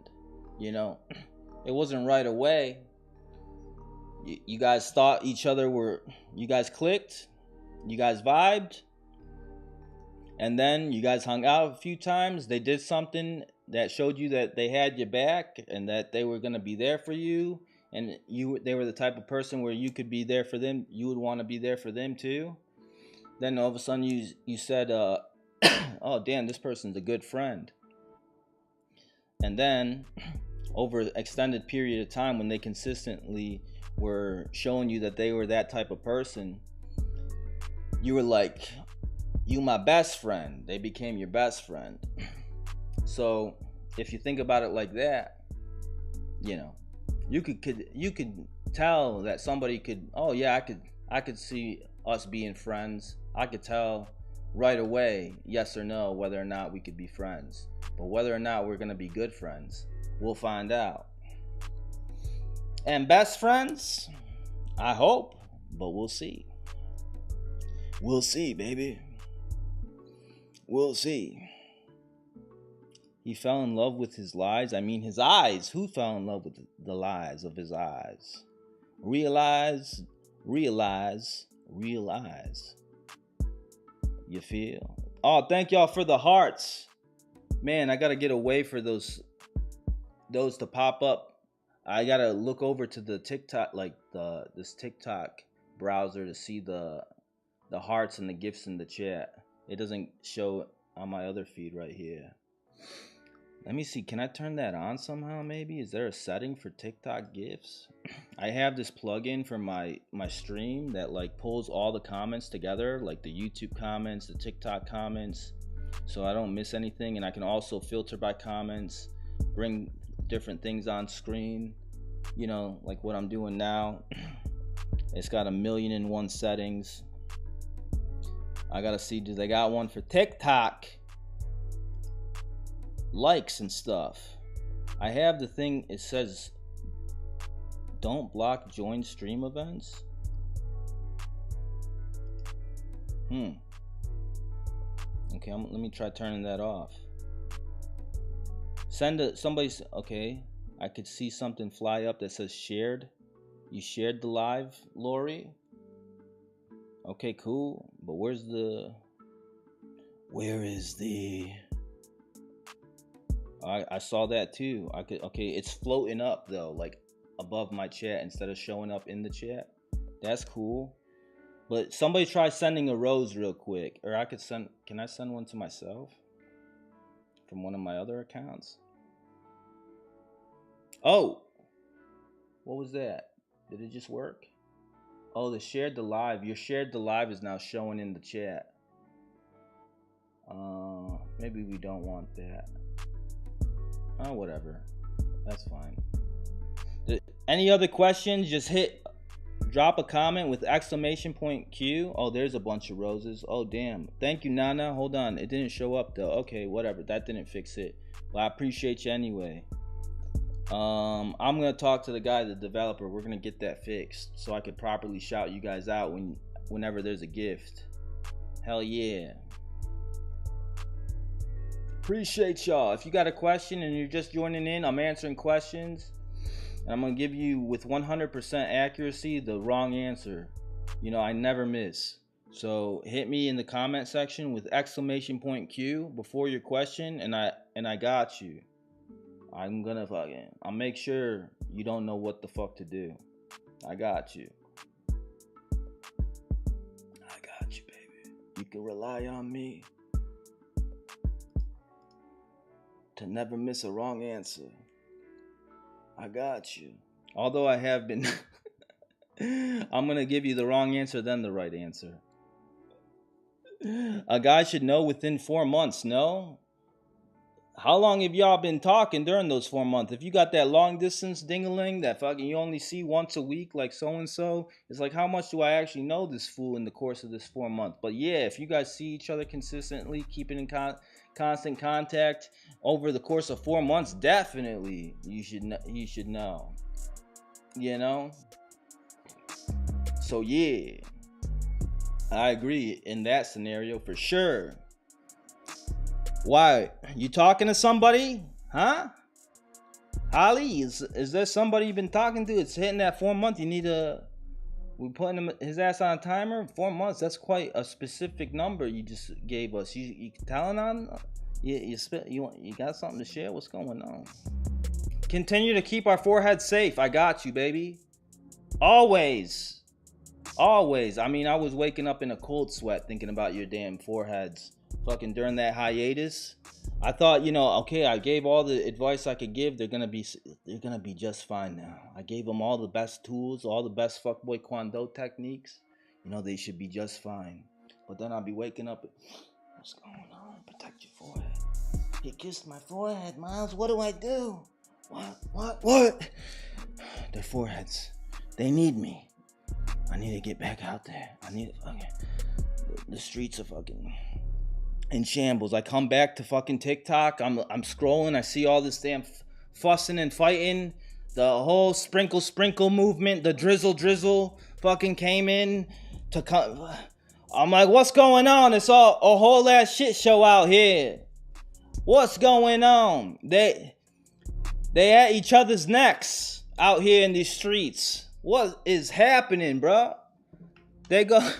you know? It wasn't right away. You guys thought each other you guys clicked, you guys vibed, and then you guys hung out a few times. They did something that showed you that they had your back and that they were going to be there for you, and they were the type of person where you could be there for them. You would want to be there for them too. Then all of a sudden you said, oh damn, this person's a good friend. And then over an extended period of time, when they consistently were showing you that they were that type of person, you were like, you my best friend. They became your best friend. So if you think about it like that, you know, you could tell that somebody could, oh yeah, I could see us being friends. I could tell right away, yes or no, whether or not we could be friends. But whether or not we're gonna be good friends, we'll find out. And best friends, I hope, but we'll see. We'll see, baby. We'll see. He fell in love with his lies. I mean, his eyes. Who fell in love with the lies of his eyes? Realize. You feel? Oh, thank y'all for the hearts. Man, I gotta get away for those to pop up. I gotta look over to the TikTok, like this TikTok browser, to see the hearts and the gifts in the chat. It doesn't show on my other feed right here. Let me see. Can I turn that on somehow? Maybe. Is there a setting for TikTok gifts? I have this plugin for my stream that like pulls all the comments together, like the YouTube comments, the TikTok comments, so I don't miss anything. And I can also filter by comments, bring different things on screen, you know, like what I'm doing now. It's got 1,000,001 settings. I gotta see, do they got one for TikTok likes and stuff? I have the thing, it says don't block join stream events. Okay, let me try turning that off. Somebody's okay. I could see something fly up that says shared. You shared the live, Lori. Okay, cool. But where is the I saw that too. Okay, it's floating up though, like above my chat instead of showing up in the chat. That's cool. But somebody try sending a rose real quick, or can I send one to myself from one of my other accounts? Oh, what was that? Did it just work? Oh, your shared the live is now showing in the chat. Maybe we don't want that. Oh, whatever. That's fine. Any other questions? Just drop a comment with !Q. Oh, there's a bunch of roses. Oh, damn. Thank you, Nana. Hold on. It didn't show up, though. Okay, whatever. That didn't fix it. But I appreciate you anyway. I'm going to talk to the guy, the developer. We're going to get that fixed so I could properly shout you guys out whenever there's a gift. Hell yeah. Appreciate y'all. If you got a question and you're just joining in, I'm answering questions. And I'm going to give you with 100% accuracy the wrong answer. You know, I never miss. So hit me in the comment section with !Q before your question, and I got you. I'll make sure you don't know what the fuck to do. I got you. I got you, baby. You can rely on me to never miss a wrong answer. I got you. Although I have been... I'm going to give you the wrong answer, then the right answer. A guy should know within 4 months, no? How long have y'all been talking during those 4 months? If you got that long distance ding-a-ling that fucking you only see once a week, like so-and-so, it's like, how much do I actually know this fool in the course of this 4 months? But yeah, if you guys see each other consistently, keeping in constant contact over the course of 4 months, definitely you should know. You know? So yeah, I agree in that scenario for sure. Why? You talking to somebody? Huh? Holly, is there somebody you've been talking to? It's hitting that 4 month. You need to... We putting his ass on a timer? 4 months. That's quite a specific number you just gave us. You telling on? You got something to share? What's going on? Continue to keep our foreheads safe. I got you, baby. Always. Always. I mean, I was waking up in a cold sweat thinking about your damn foreheads. Fucking during that hiatus, I thought, okay, I gave all the advice I could give. They're gonna be just fine now. I gave them all the best tools, all the best fuckboy kwando techniques. They should be just fine. But then I'll be waking up. What's going on? Protect your forehead. He kissed my forehead, Myles. What do I do? What? Their foreheads. They need me. I need to get back out there. The streets are fucking in shambles. I come back to fucking TikTok. I'm scrolling. I see all this damn fussing and fighting. The whole sprinkle movement. The drizzle fucking came in to come. I'm like, what's going on? It's all a whole ass shit show out here. What's going on? They at each other's necks out here in these streets. What is happening, bro? The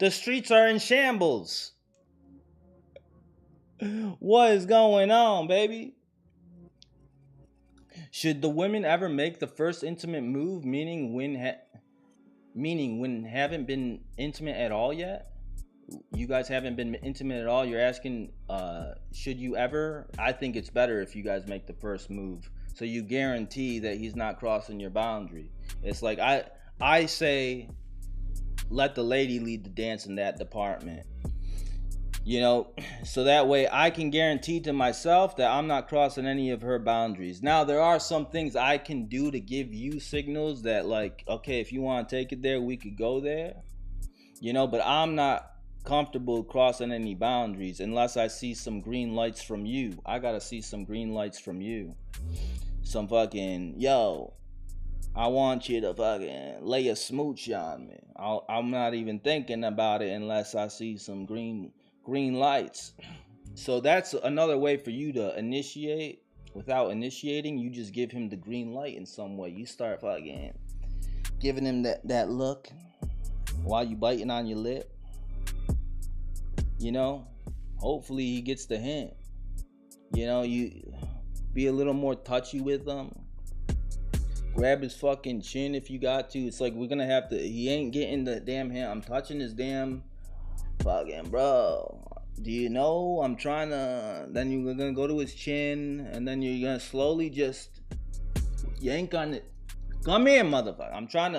streets are in shambles. What is going on, baby? Should the women ever make the first intimate move, meaning when haven't been intimate at all yet? You guys haven't been intimate at all. You're asking, should you ever? I think it's better if you guys make the first move, so you guarantee that he's not crossing your boundary. It's like I say, let the lady lead the dance in that department. So that way I can guarantee to myself that I'm not crossing any of her boundaries. Now, there are some things I can do to give you signals that, like, okay, if you want to take it there, we could go there. But I'm not comfortable crossing any boundaries unless I see some green lights from you. I gotta see some green lights from you. Some fucking, yo, I want you to fucking lay a smooch on me. I'm not even thinking about it unless I see some green lights. So that's another way for you to initiate. Without initiating, you just give him the green light in some way. You start fucking giving him that look while you biting on your lip. Hopefully he gets the hint. You be a little more touchy with him. Grab his fucking chin if you got to. It's like we're gonna have to. He ain't getting the damn hint. I'm touching his damn fucking bro. Do you know I'm trying to? Then you're gonna go to his chin, and then you're gonna slowly just yank on it. Come here, motherfucker. I'm trying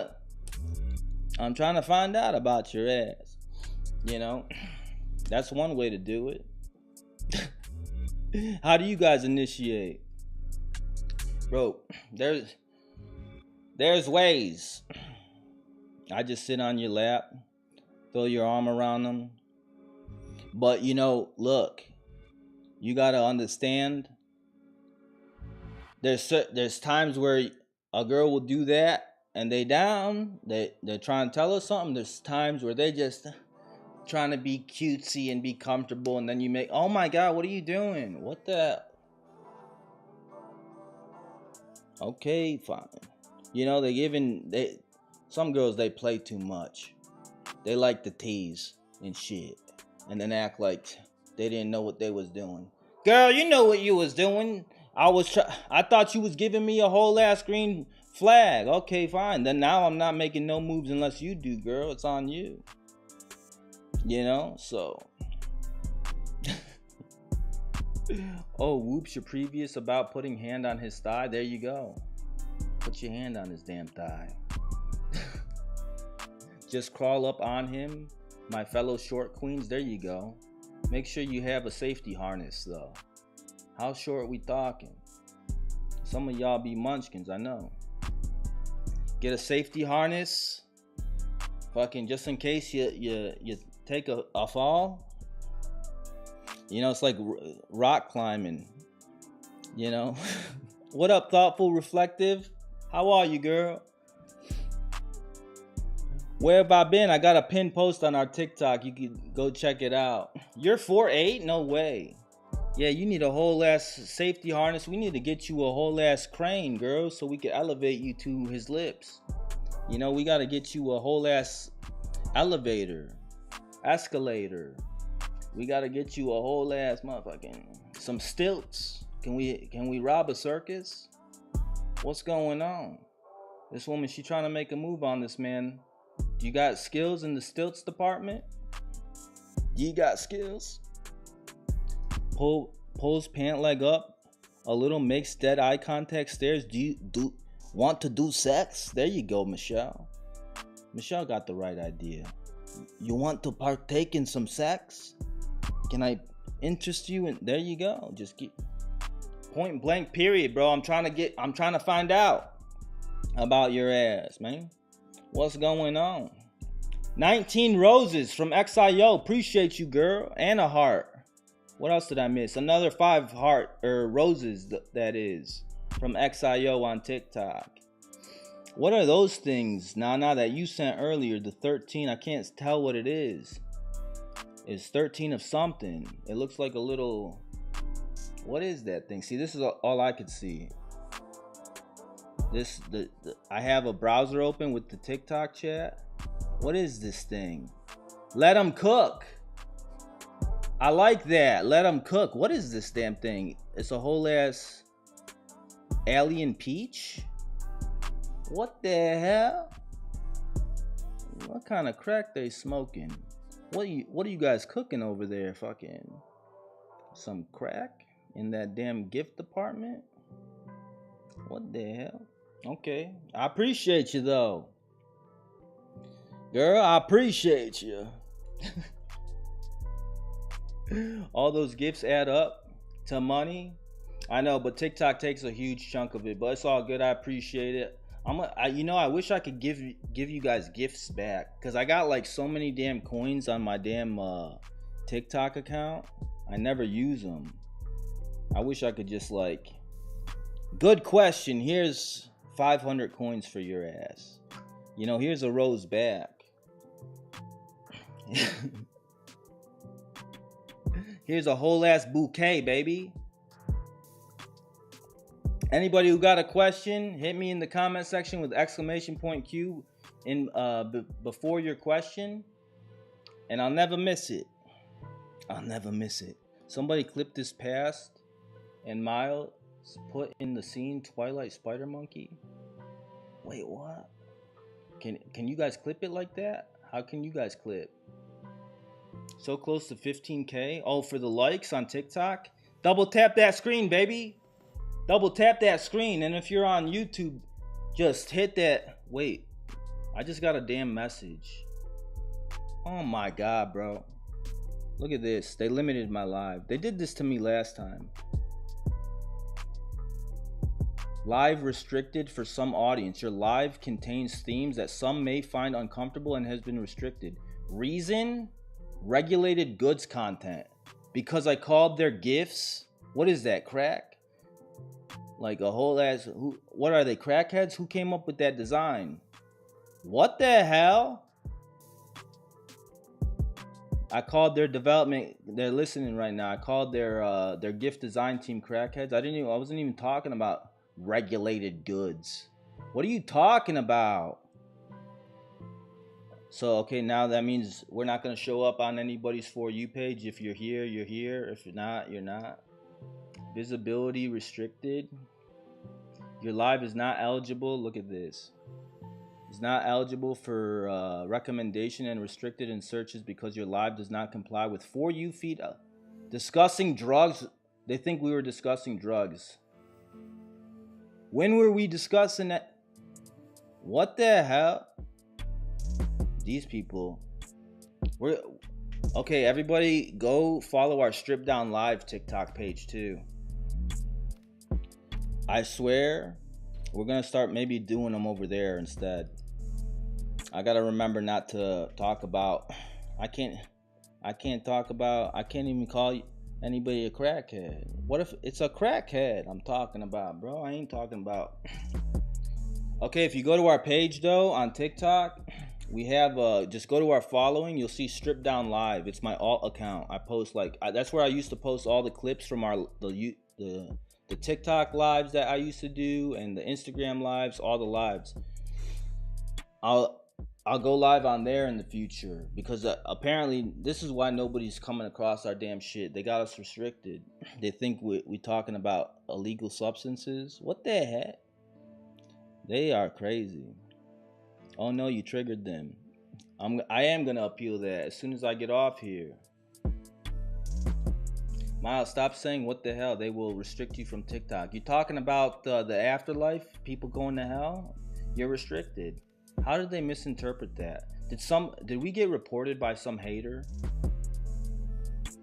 to find out about your ass. That's one way to do it. How do you guys initiate? Bro, there's ways. I just sit on your lap, throw your arm around them. But look, you gotta understand. There's times where a girl will do that and they're trying to tell us something. There's times where they just trying to be cutesy and be comfortable, and then you make, oh my god, what are you doing? What the? Okay, fine. Some girls, they play too much. They like to tease and shit, and then act like they didn't know what they was doing. Girl, you know what you was doing. I thought you was giving me a whole ass green Flag. Okay, fine. Then now I'm not making no moves unless you do, girl. It's on you. You know, so. Oh, whoops, your previous about putting hand on his thigh. There you go. Put your hand on his damn thigh. Just crawl up on him, my fellow short queens. There you go. Make sure you have a safety harness, though. How short we talking? Some of y'all be munchkins, I know. Get a safety harness. Fucking just in case you take a fall. You know, it's like rock climbing. You know? What up, thoughtful reflective? How are you, girl? Where have I been? I got a pinned post on our TikTok. You can go check it out. You're 4'8"? No way. Yeah, you need a whole ass safety harness. We need to get you a whole ass crane, girl, so we can elevate you to his lips. You know, we got to get you a whole ass elevator, escalator. We got to get you a whole ass motherfucking some stilts. Can we rob a circus? What's going on? This woman, she trying to make a move on this man. You got skills in the stilts department? You got skills? Pulls pant leg up a little, makes dead eye contact, stares. Do you want to do sex? There you go, Michelle. Michelle got the right idea. You want to partake in some sex? Can I interest you in? There you go. Just keep point blank period, bro. I'm trying to find out about your ass, man. What's going on? 19 roses from XIO. Appreciate you, girl. And a heart. What else did I miss? Another 5 roses, that is, from XIO on TikTok. What are those things, Nana, that you sent earlier? The 13. I can't tell what it is. It's 13 of something. It looks like a little... What is that thing? See, this is all I could see. I have a browser open with the TikTok chat. What is this thing? Let them cook. I like that. Let them cook. What is this damn thing? It's a whole ass alien peach? What the hell? What kind of crack they smoking? What are you guys cooking over there? Fucking some crack in that damn gift department? What the hell? Okay, I appreciate you though, girl. I appreciate you. All those gifts add up to money. I know, but TikTok takes a huge chunk of it. But it's all good. I appreciate it. I wish I could give you guys gifts back, because I got like so many damn coins on my damn TikTok account. I never use them. I wish I could just like. Good question. Here's 500 coins for your ass. You know, here's a rose back. Here's a whole ass bouquet, baby. Anybody who got a question, hit me in the comment section with exclamation point Q in before your question, and I'll never miss it. I'll never miss it. Somebody clip this past, and Myles put in the scene Twilight Spider Monkey. Wait, what? Can you guys clip it like that? How can you guys clip? So close to 15K. Oh, for the likes on TikTok, double tap that screen, baby. Double tap that screen. And if you're on YouTube, just hit that. Wait, I just got a damn message. Oh my god, bro. Look at this. They limited my live. They did this to me last time. Live restricted for some audience. Your live contains themes that some may find uncomfortable and has been restricted. Reason? Regulated goods content. Because I called their gifts. What is that, crack? Like a whole ass. What are they, crackheads? Who came up with that design? What the hell? I called their development. They're listening right now. I called their gift design team crackheads. I wasn't even talking about regulated goods. What are you talking about? So okay, now that means we're not gonna show up on anybody's For You page. If you're here, you're here. If you're not, you're not. Visibility restricted. Your live is not eligible. Look at this. It's not eligible for recommendation and restricted in searches because your live does not comply with For You feed. Discussing drugs. They think we were discussing drugs. When were we discussing that? What the hell? These people. We're okay. Everybody, go follow our Strip Down Live TikTok page too. I swear, we're gonna start maybe doing them over there instead. I gotta remember not to talk about. I can't talk about. I can't even call anybody a crackhead. What if it's a crackhead I'm talking about, bro? I ain't talking about. Okay, if you go to our page though on TikTok, we have just go to our following. You'll see Strip Down Live. It's my alt account. I post that's where I used to post all the clips from the TikTok lives that I used to do and the Instagram lives, all the lives. I'll go live on there in the future because apparently this is why nobody's coming across our damn shit. They got us restricted. They think we talking about illegal substances. What the heck? They are crazy. Oh no, you triggered them. I am gonna appeal that as soon as I get off here. Myles, stop saying what the hell. They will restrict you from TikTok. You talking about the afterlife? People going to hell? You're restricted. How did they misinterpret that? Did we get reported by some hater?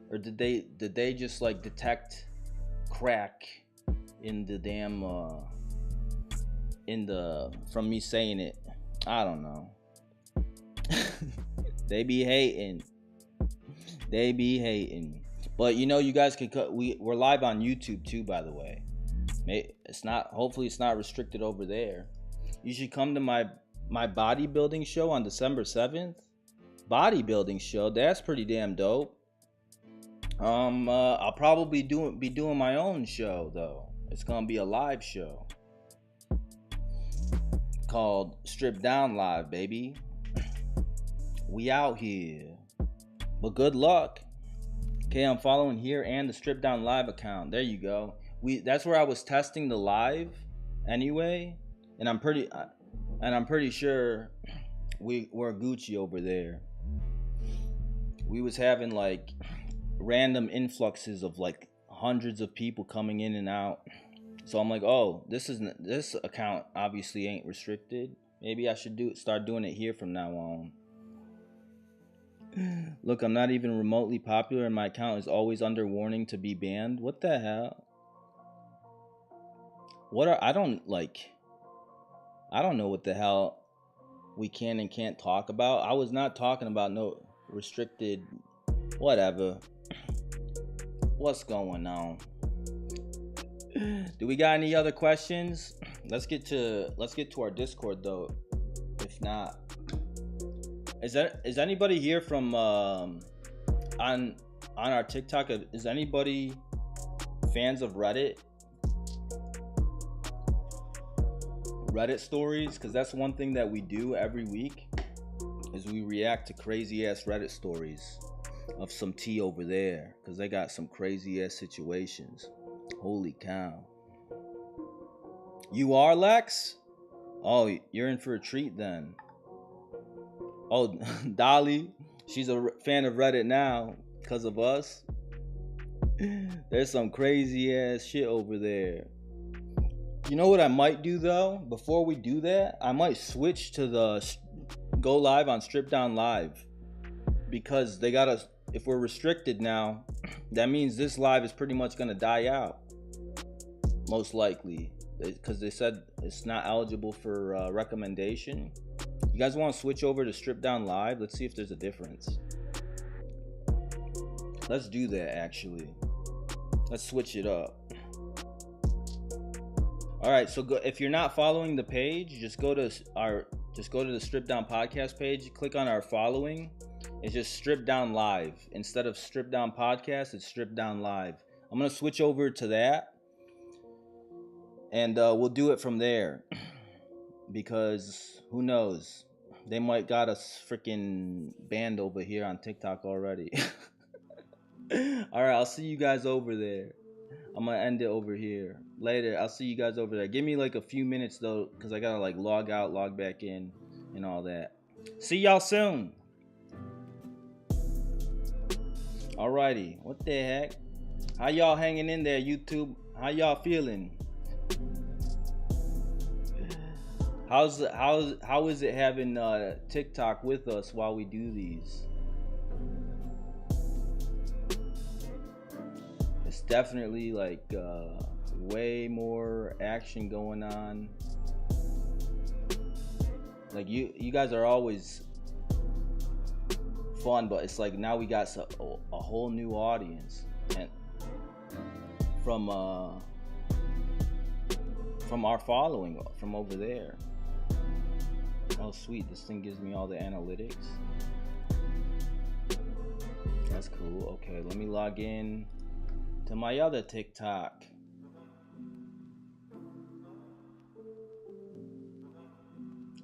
Or did they just like detect crack in the damn from me saying it? I don't know. They be hating. But you know, you guys can cut. We're live on YouTube too, by the way. It's not. Hopefully, it's not restricted over there. You should come to my bodybuilding show on December 7th. Bodybuilding show. That's pretty damn dope. I'll probably be doing my own show though. It's gonna be a live show called Strip Down Live, baby. We out here. But good luck. Okay, I'm following here and the Strip Down Live account. There you go. That's where I was testing the live anyway, and I'm pretty sure we're Gucci over there. We was having like random influxes of like hundreds of people coming in and out. So I'm like, oh, this account obviously ain't restricted. Maybe I should start doing it here from now on. Look, I'm not even remotely popular and my account is always under warning to be banned. What the hell? I don't know what the hell we can and can't talk about. I was not talking about no restricted whatever. What's going on? Do we got any other questions? Let's get to our Discord though. If not, is anybody here from on our TikTok? Is anybody fans of Reddit stories? Because that's one thing that we do every week is we react to crazy ass Reddit stories of some tea over there because they got some crazy ass situations. Holy cow. You are, Lex? Oh, you're in for a treat then. Oh, Dolly, she's a fan of Reddit now because of us. There's some crazy ass shit over there. You know what I might do though? Before we do that, I might switch to go live on Strip Down Live because they got us. If we're restricted now, that means this live is pretty much gonna die out. Most likely, because they said it's not eligible for recommendation. You guys want to switch over to Strip Down Live? Let's see if there's a difference. Let's do that actually. Let's switch it up. All right, so if you're not following the page, just go to the Strip Down Podcast page. Click on our following. It's just Strip Down Live instead of Strip Down Podcast. It's Strip Down Live. I'm gonna switch over to that, and we'll do it from there. Because who knows? They might got us freaking banned over here on TikTok already. All right, I'll see you guys over there. I'm gonna end it over here. Later, I'll see you guys over there. Give me like a few minutes though, because I gotta like log out, log back in, and all that. See y'all soon. Alrighty, what the heck? How y'all hanging in there, YouTube? How y'all feeling? How is it having TikTok with us while we do these? It's definitely like way more action going on. Like you guys are always fun, but it's like now we got a whole new audience, and from our following from over there. Oh sweet, this thing gives me all the analytics. That's cool. Okay, let me log in to my other TikTok.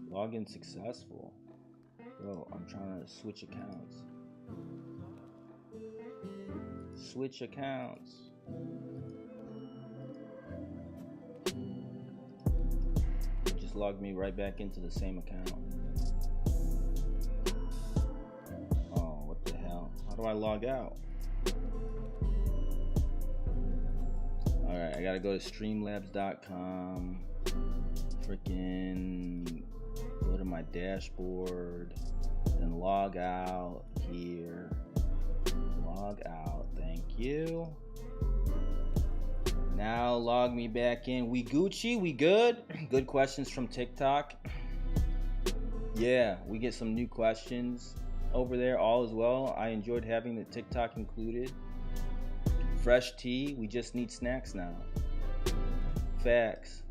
Login successful. Bro, I'm trying to switch accounts. Switch accounts. Just logged me right back into the same account. Oh, what the hell? How do I log out? Alright, I gotta go to streamlabs.com. Freaking go to my dashboard and log out here. Log out, thank you. Now log me back in. We Gucci, we good? Good questions from TikTok. Yeah, we get some new questions over there, all as well. I enjoyed having the TikTok included. Fresh tea, we just need snacks now. Facts.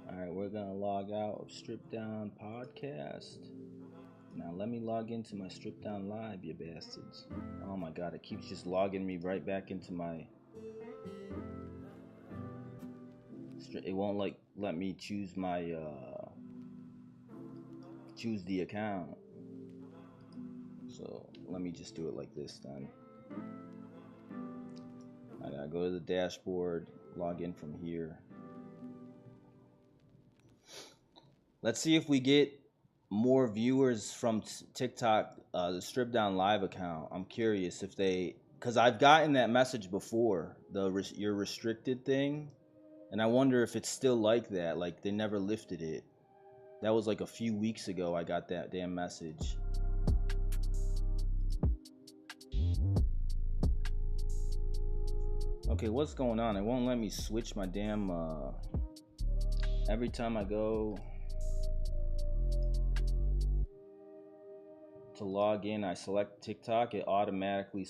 Alright, we're gonna log out of Strip Down Podcast. Now let me log into my Strip Down Live, you bastards. Oh my god, it keeps just logging me right back into my... It won't like let me choose my choose the account. So let me just do it like this then. I gotta go to the dashboard, log in from here. Let's see if we get more viewers from TikTok, the Strip Down Live account. I'm curious if they, because I've gotten that message before, you're restricted thing, and I wonder if it's still like that, like they never lifted it. That was like a few weeks ago I got that damn message. Okay, what's going on? It won't let me switch my damn, every time I go to log in, I select TikTok, it automatically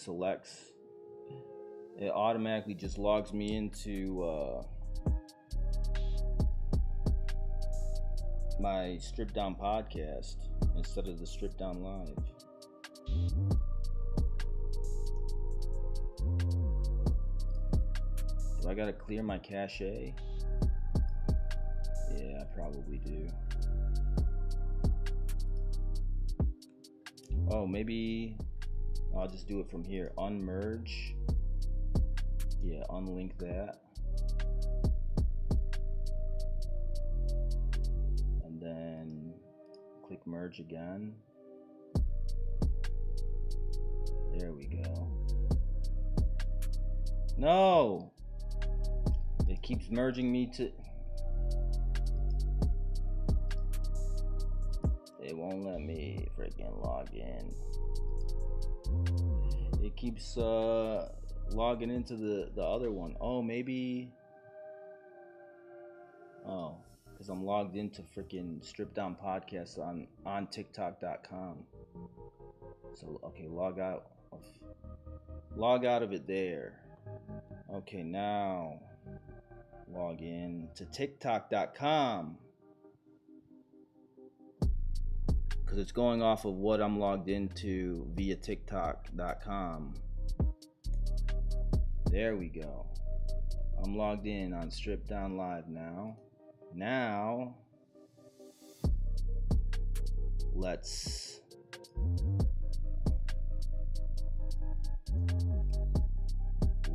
just logs me into my Strip Down Podcast instead of the Strip Down Live. Do I gotta clear my cache? Yeah, I probably do. Oh, maybe I'll just do it from here. Unmerge. Yeah, unlink that. And then click merge again. There we go. No! It keeps merging me to... It won't let me freaking log in. It keeps logging into the other one. Oh, maybe... Oh, because I'm logged into freaking Strip Down Podcast on TikTok.com. So, okay, log out of it there. Okay, now log in to TikTok.com. Because it's going off of what I'm logged into via TikTok.com. There we go. I'm logged in on Strip Down Live now. Now, let's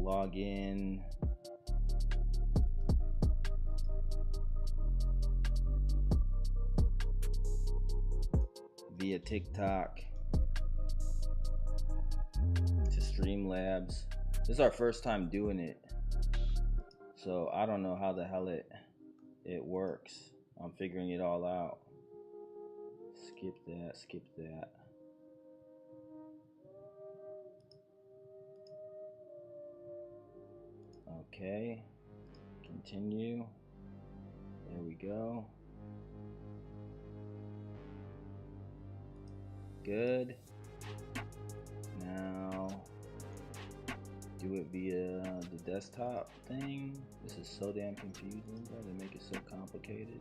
log in. Via TikTok to Streamlabs. This is our first time doing it, so I don't know how the hell it works. I'm figuring it all out. Skip that, skip that. Okay, continue. There we go. Good. Now do it via the desktop thing. This is so damn confusing, bro. They make it so complicated.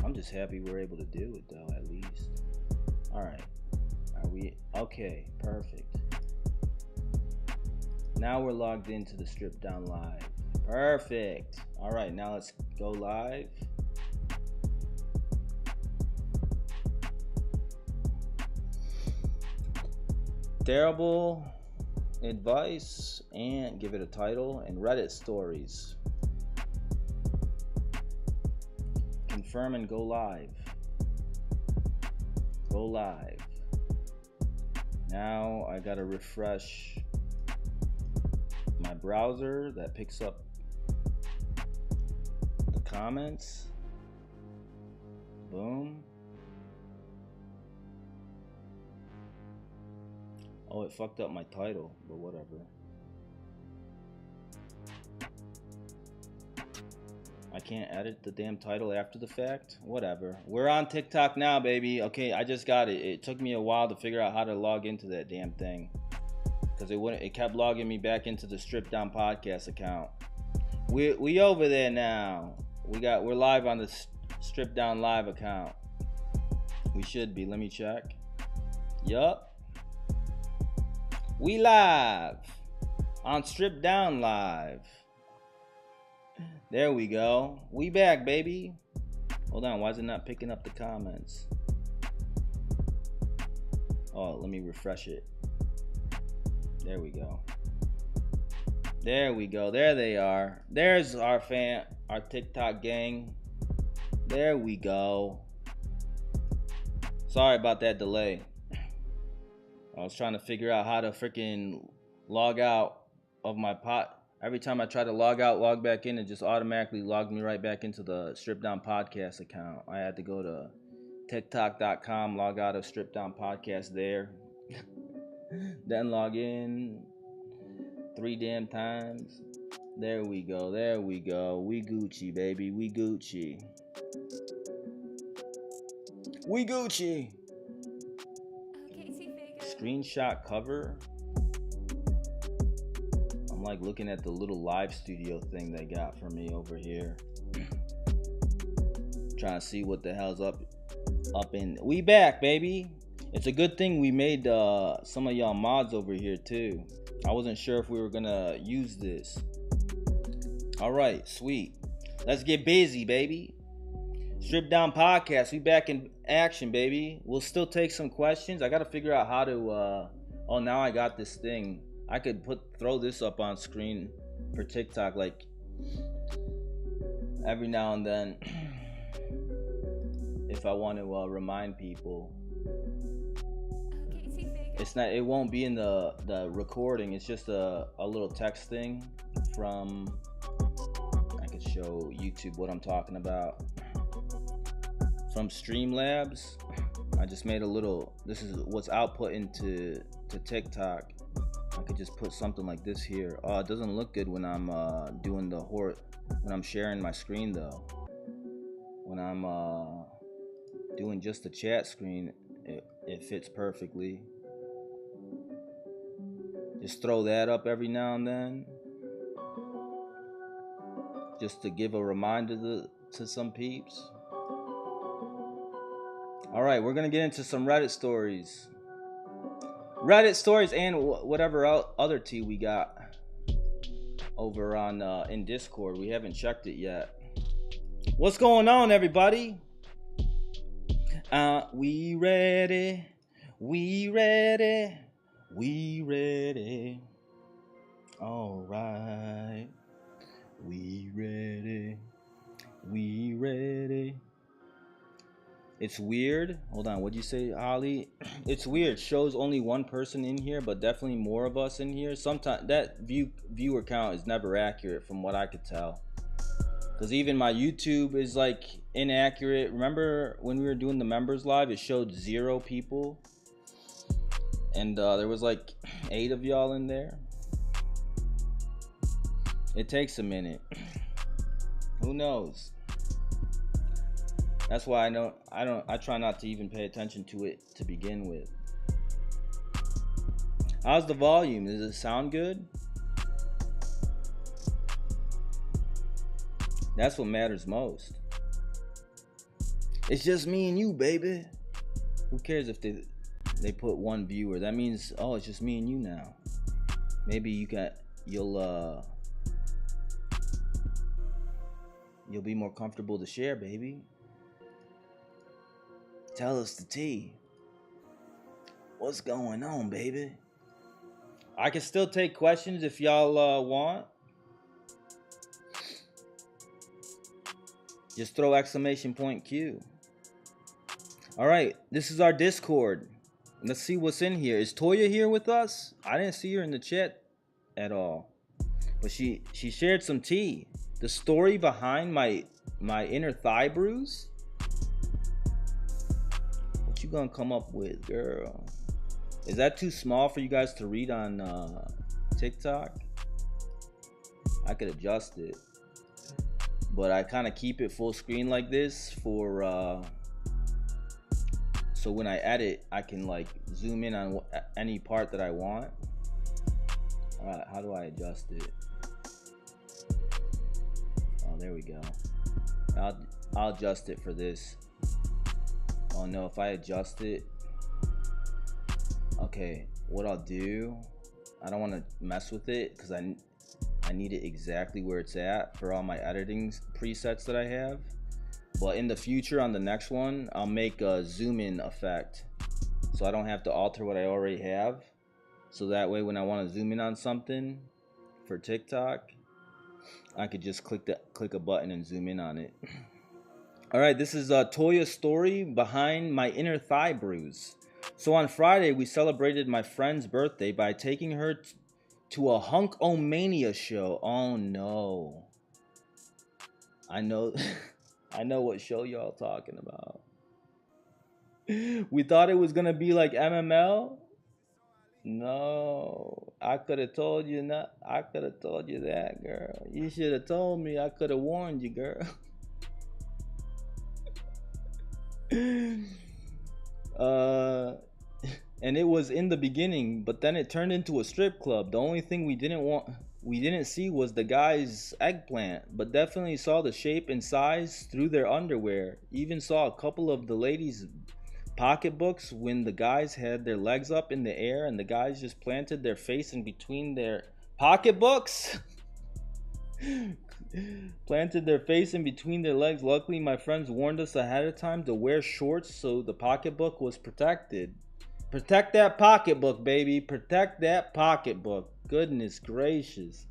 I'm just happy we're able to do it though, at least. Alright. Are we okay, perfect. Now we're logged into the Strip Down Live. Perfect. Alright, now let's go live. Terrible advice, and give it a title, and Reddit stories. Confirm and go live. Go live. Now I gotta refresh my browser that picks up the comments. Boom. Oh, it fucked up my title, but whatever. I can't edit the damn title after the fact? Whatever. We're on TikTok now, baby. Okay, I just got it. It took me a while to figure out how to log into that damn thing, because it kept logging me back into the Strip Down Podcast account. We over there now. We're live on the Strip Down Live account. We should be. Let me check. Yup. We live on Strip Down Live. There we go. We back, baby. Hold on, why is it not picking up the comments? Oh, let me refresh it. There we go. There we go. There they are. There's our TikTok gang. There we go. Sorry about that delay. I was trying to figure out how to freaking log out of my pot. Every time I try to log out, log back in, it just automatically logged me right back into the Strip Down Podcast account. I had to go to tiktok.com, log out of Strip Down Podcast there. Then log in 3 damn times. There we go. There we go. We Gucci, baby. We Gucci. We Gucci. Screenshot cover. I'm like looking at the little live studio thing they got for me over here. Trying to see what the hell's up in. We back, baby. It's a good thing we made some of y'all mods over here too. I wasn't sure if we were gonna use this. All right, sweet. Let's get busy, baby. Strip Down Podcast, we back in action, baby. We'll still take some questions. I gotta figure out how to oh, now I got this thing. I could throw this up on screen for TikTok like every now and then if I want to remind people. It won't be in the recording. It's just a little text thing from, I could show YouTube what I'm talking about. From Streamlabs. I just made a little, this is what's output into TikTok. I could just put something like this here. Oh, it doesn't look good when I'm doing when I'm sharing my screen though. When I'm doing just the chat screen, it fits perfectly. Just throw that up every now and then, just to give a reminder to some peeps. All right, we're gonna get into some Reddit stories. And whatever other tea we got over on in Discord. We haven't checked it yet. What's going on, everybody? We ready. We ready. We ready. All right. We ready. We ready. It's weird. Hold on. What'd you say, Holly? It's weird. Shows only one person in here, but definitely more of us in here. Sometimes that viewer count is never accurate from what I could tell. Because even my YouTube is like inaccurate. Remember when we were doing the members live, it showed 0 people, and there was like 8 of y'all in there. It takes a minute. Who knows? That's why I try not to even pay attention to it to begin with. How's the volume? Does it sound good? That's what matters most. It's just me and you, baby. Who cares if they put 1 viewer? That means, oh, it's just me and you now. Maybe you'll be more comfortable to share, baby. Tell us the tea. What's going on, baby? I can still take questions if y'all want. Just throw ! Q. All right, this is our Discord. Let's see what's in here. Is Toya here with us? I didn't see her in the chat at all, but she shared some tea. The story behind my inner thigh bruise. What you gonna come up with, girl? Is that too small for you guys to read on TikTok? I could adjust it, but I kind of keep it full screen like this for so when I edit, I can like zoom in on any part that I want. All right, how do I adjust it? Oh, there we go. I'll adjust it for this. Oh no, if I adjust it, okay, what I'll do, I don't want to mess with it because I need it exactly where it's at for all my editing presets that I have. But in the future, on the next one, I'll make a zoom in effect, so I don't have to alter what I already have. So that way, when I want to zoom in on something for TikTok, I could just click a button and zoom in on it. All right, this is Toya's story behind my inner thigh bruise. So on Friday, we celebrated my friend's birthday by taking her to a Hunk-O-Mania show. Oh no. I know I know what show y'all talking about. We thought it was gonna be like MML. No, I could have told you not. I could have told you that, girl. You should have told me. I could have warned you, girl. And it was in the beginning, but then it turned into a strip club. The only thing we didn't see was the guy's eggplant, but definitely saw the shape and size through their underwear. Even saw a couple of the ladies' pocketbooks when the guys had their legs up in the air and the guys just planted their face in between their pocketbooks. Planted their face in between their legs. Luckily, my friends warned us ahead of time to wear shorts so the pocketbook was protected. Protect that pocketbook, baby. Protect that pocketbook. Goodness gracious.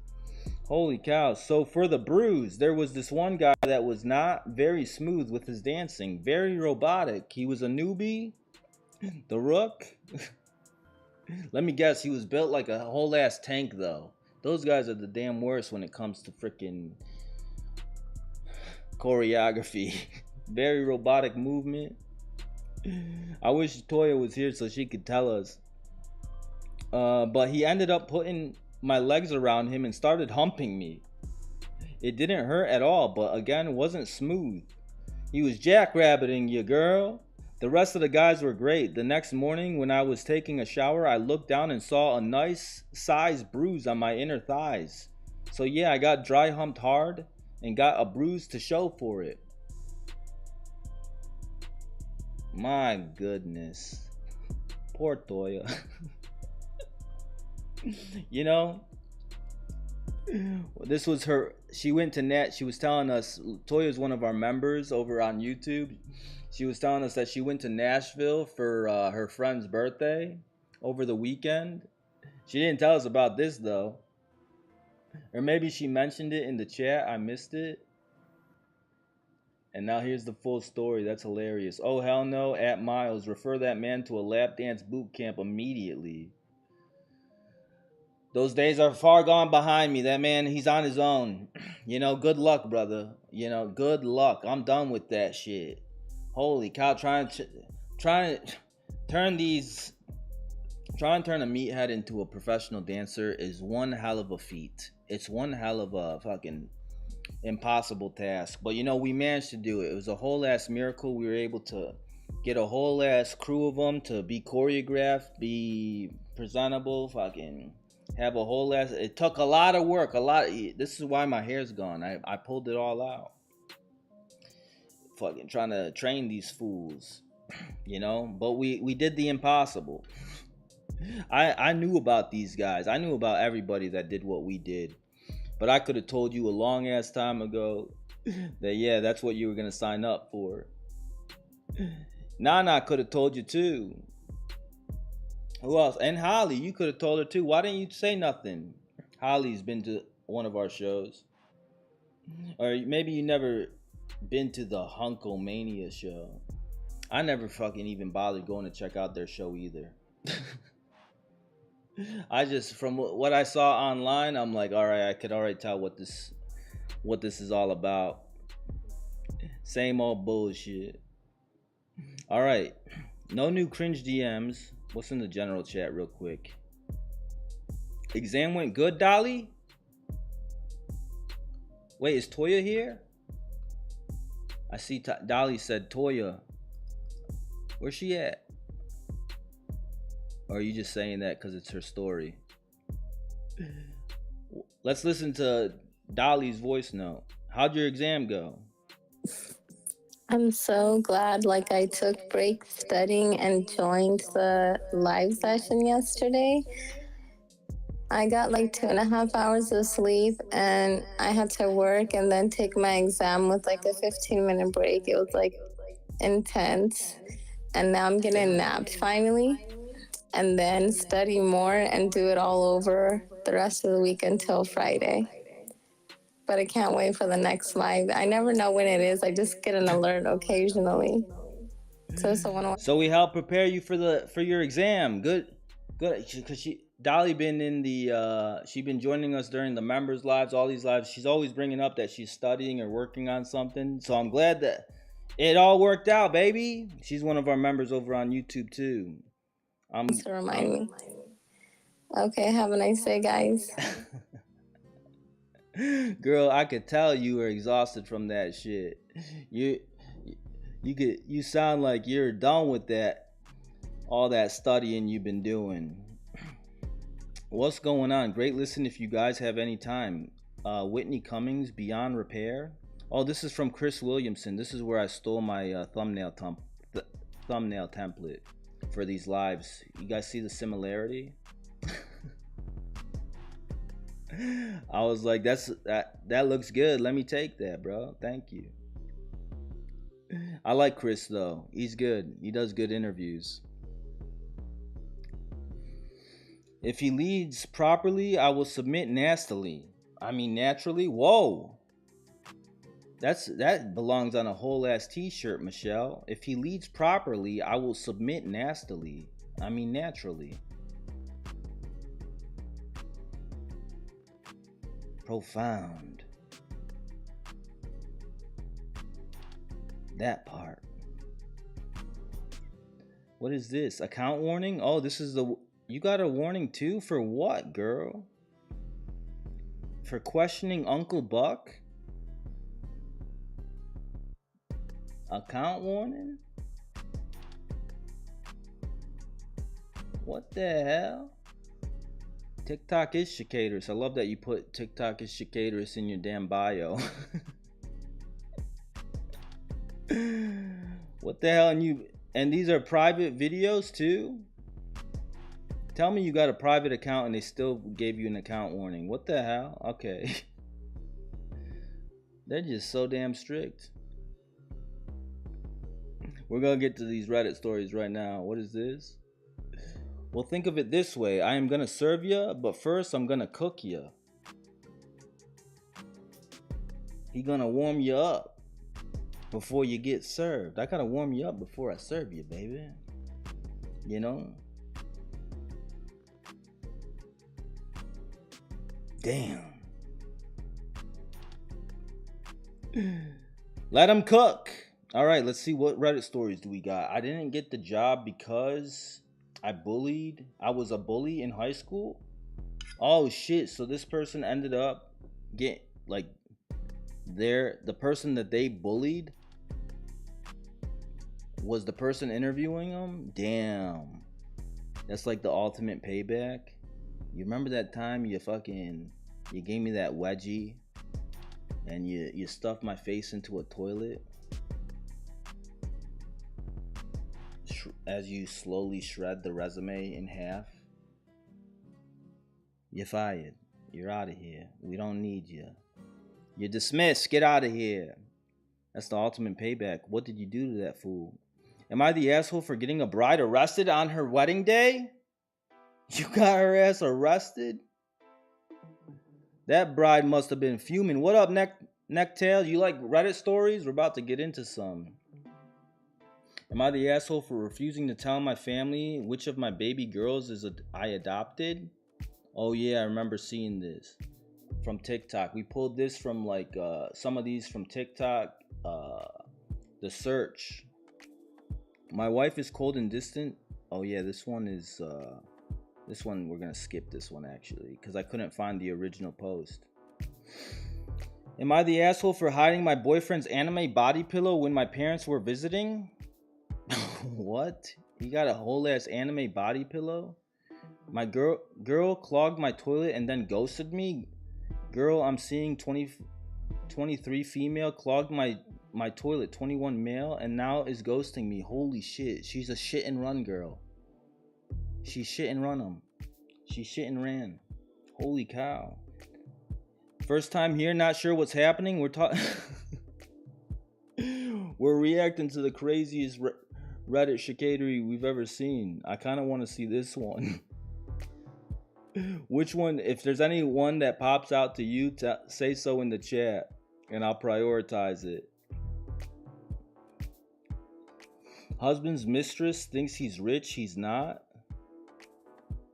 Holy cow. So for the bruise, there was this one guy that was not very smooth with his dancing. Very robotic. He was a newbie. The Rook. Let me guess, he was built like a whole ass tank though. Those guys are the damn worst when it comes to freaking choreography. Very robotic movement. I wish Toya was here so she could tell us. But he ended up putting my legs around him and started humping me. It didn't hurt at all, but again, wasn't smooth. He was jackrabbiting you, girl. The rest of the guys were great. The next morning, when I was taking a shower, I looked down and saw a nice sized bruise on my inner thighs. So yeah, I got dry humped hard and got a bruise to show for it. My goodness. Poor Toya. You know, this was her. She went to Nat. She was telling us, Toya is one of our members over on YouTube. She was telling us that she went to Nashville for her friend's birthday over the weekend. She didn't tell us about this though. Or maybe she mentioned it in the chat. I missed it. And now here's the full story. That's hilarious. Oh, hell no. At Myles, refer that man to a lap dance boot camp immediately. Those days are far gone behind me. That man, he's on his own. You know, good luck, brother. You know, good luck. I'm done with that shit. Holy cow, trying to turn these trying to turn a meathead into a professional dancer is one hell of a feat. It's one hell of a fucking impossible task. But you know, we managed to do it. It was a whole ass miracle. We were able to get a whole ass crew of them to be choreographed, be presentable, fucking have a whole ass. It took a lot of work. A lot. This is why my hair's gone. I pulled it all out. Fucking trying to train these fools, you know. But we did the impossible. I knew about these guys. I knew about everybody that did what we did. But I could have told you a long ass time ago that yeah, that's what you were gonna sign up for. Nana could have told you too. Who else? And Holly, you could have told her too. Why didn't you say nothing? Holly's been to one of our shows. Or maybe you never been to the Hunkomania show. I never fucking even bothered going to check out their show either. I just, from what I saw online, I'm like, all right, I could already tell what this is all about. Same old bullshit. All right, no new cringe DMs. What's in the general chat, real quick? Exam went good, Dolly. Wait, is Toya here? I see Dolly said Toya. Where's she at? Or are you just saying that because it's her story? Let's listen to Dolly's voice note. How'd your exam go? I'm so glad I took break studying and joined the live session yesterday. I got 2.5 hours of sleep and I had to work and then take my exam with a 15-minute break. It was intense. And now I'm getting napped finally. And then study more and do it all over the rest of the week until Friday. But I can't wait for the next live. I never know when it is. I just get an alert occasionally. So we help prepare you for your exam. Good, because Dolly been in the she been joining us during the members lives, all these lives. She's always bringing up that she's studying or working on something. So I'm glad that it all worked out, baby. She's one of our members over on YouTube too. To remind me. Okay, have a nice day, guys. Girl, I could tell you were exhausted from that shit. You sound like you're done with that, all that studying you've been doing. What's going on? Great listen if you guys have any time. Whitney Cummings, Beyond Repair. Oh, this is from Chris Williamson. This is where I stole my thumbnail template for these lives. You guys see the similarity? I was like, that looks good. Let me take that, bro. Thank you. I like Chris though. He's good. He does good interviews. If he leads properly, I will submit nastily. I mean naturally. Whoa. That belongs on a whole ass t-shirt, Michelle. If he leads properly, I will submit nastily. I mean naturally. Profound. That part. What is this? Account warning? Oh, this is the... You got a warning too? For what, girl? For questioning Uncle Buck? Account warning? What the hell? TikTok is Shakaterous. I love that you put TikTok is Shakaterous in your damn bio. What the hell? And these are private videos too? Tell me you got a private account and they still gave you an account warning. What the hell? Okay. They're just so damn strict. We're gonna get to these Reddit stories right now. What is this? Well, think of it this way. I am gonna serve ya, but first I'm gonna cook ya. He gonna warm you up before you get served. I gotta warm you up before I serve you, baby. You know? Damn. Let him cook. All right, let's see what Reddit stories do we got. I didn't get the job because I was a bully in high school. Oh shit, so this person ended up the person that they bullied was the person interviewing them. Damn. That's like the ultimate payback. You remember that time you gave me that wedgie and you stuffed my face into a toilet as you slowly shred the resume in half? You're fired. You're out of here. We don't need you. You're dismissed. Get out of here. That's the ultimate payback. What did you do to that fool? Am I the asshole for getting a bride arrested on her wedding day? You got her ass arrested? That bride must have been fuming. What up, Necktail? You like Reddit stories? We're about to get into some. Am I the asshole for refusing to tell my family which of my baby girls I adopted? Oh yeah, I remember seeing this from TikTok. We pulled this from some of these from TikTok. The search. My wife is cold and distant. Oh yeah, this one we're gonna skip this one actually because I couldn't find the original post. Am I the asshole for hiding my boyfriend's anime body pillow when my parents were visiting? What? He got a whole ass anime body pillow? My girl clogged my toilet and then ghosted me. Girl, I'm seeing 23 female clogged my toilet, 21 male, and now is ghosting me. Holy shit. She's a shit and run girl. She shit and run them. She shit and ran. Holy cow. First time here, not sure what's happening. We're reacting to the craziest Reddit chicatery we've ever seen. I kind of want to see this one. Which one? If there's any one that pops out to you, say so in the chat, and I'll prioritize it. Husband's mistress thinks he's rich. He's not.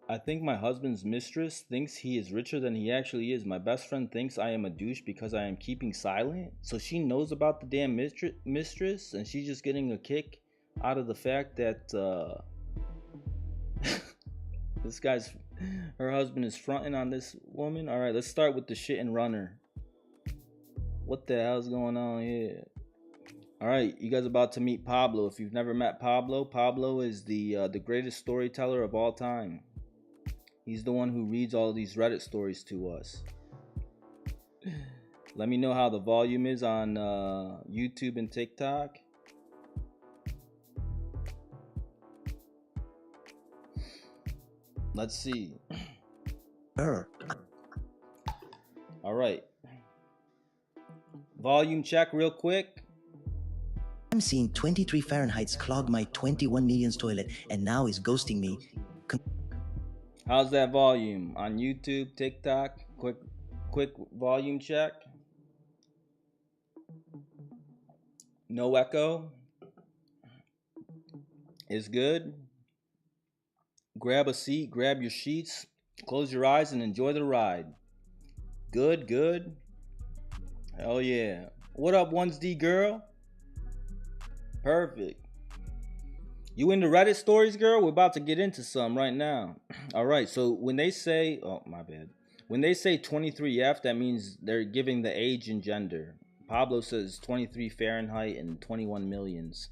I think my husband's mistress thinks he is richer than he actually is. My best friend thinks I am a douche because I am keeping silent. So she knows about the damn mistress, and she's just getting a kick out of the fact that her husband is fronting on this woman. All right, let's start with the shit and runner. What the hell's going on here? All right, you guys about to meet Pablo. If you've never met Pablo, Pablo is the greatest storyteller of all time. He's the one who reads all these Reddit stories to us. Let me know how the volume is on YouTube and TikTok. Let's see. All right. Volume check real quick. I'm seeing 23 Fahrenheit's clogged my 21 millions toilet and now is ghosting me. How's that volume on YouTube, TikTok? Quick volume check. No echo. Is good. Grab a seat, grab your sheets, close your eyes and enjoy the ride. Good. Hell yeah. What up, 1D girl? Perfect. You into Reddit stories, girl? We're about to get into some right now. All right, so when they say, oh, my bad. When they say 23F, that means they're giving the age and gender. Pablo says 23 Fahrenheit and 21 millions.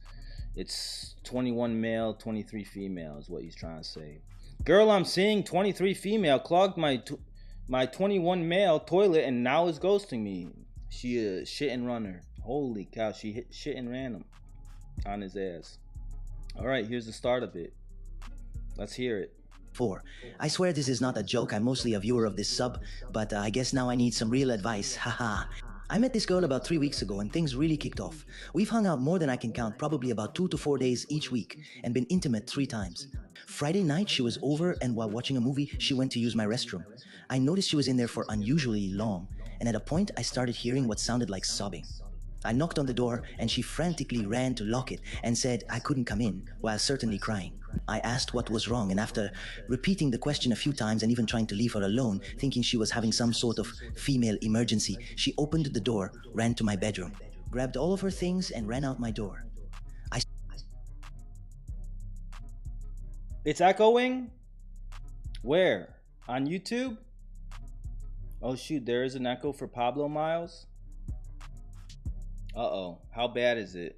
It's 21 male, 23 female is what he's trying to say. Girl, I'm seeing 23 female clogged my 21 male toilet and now is ghosting me. She a shit and runner. Holy cow, she hit shit and ran him on his ass. All right, here's the start of it. Let's hear it. 4. I swear this is not a joke. I'm mostly a viewer of this sub, but I guess now I need some real advice. Haha. I met this girl about 3 weeks ago and things really kicked off. We've hung out more than I can count, probably about 2 to 4 days each week, and been intimate 3 times. Friday night, she was over, and while watching a movie, she went to use my restroom. I noticed she was in there for unusually long, and at a point I started hearing what sounded like sobbing. I knocked on the door, and she frantically ran to lock it and said I couldn't come in, while certainly crying. I asked what was wrong, and after repeating the question a few times and even trying to leave her alone, thinking she was having some sort of female emergency, she opened the door, ran to my bedroom, grabbed all of her things, and ran out my door. It's echoing? Where? On YouTube? Oh shoot, there is an echo for Pablo Myles? Uh-oh. How bad is it?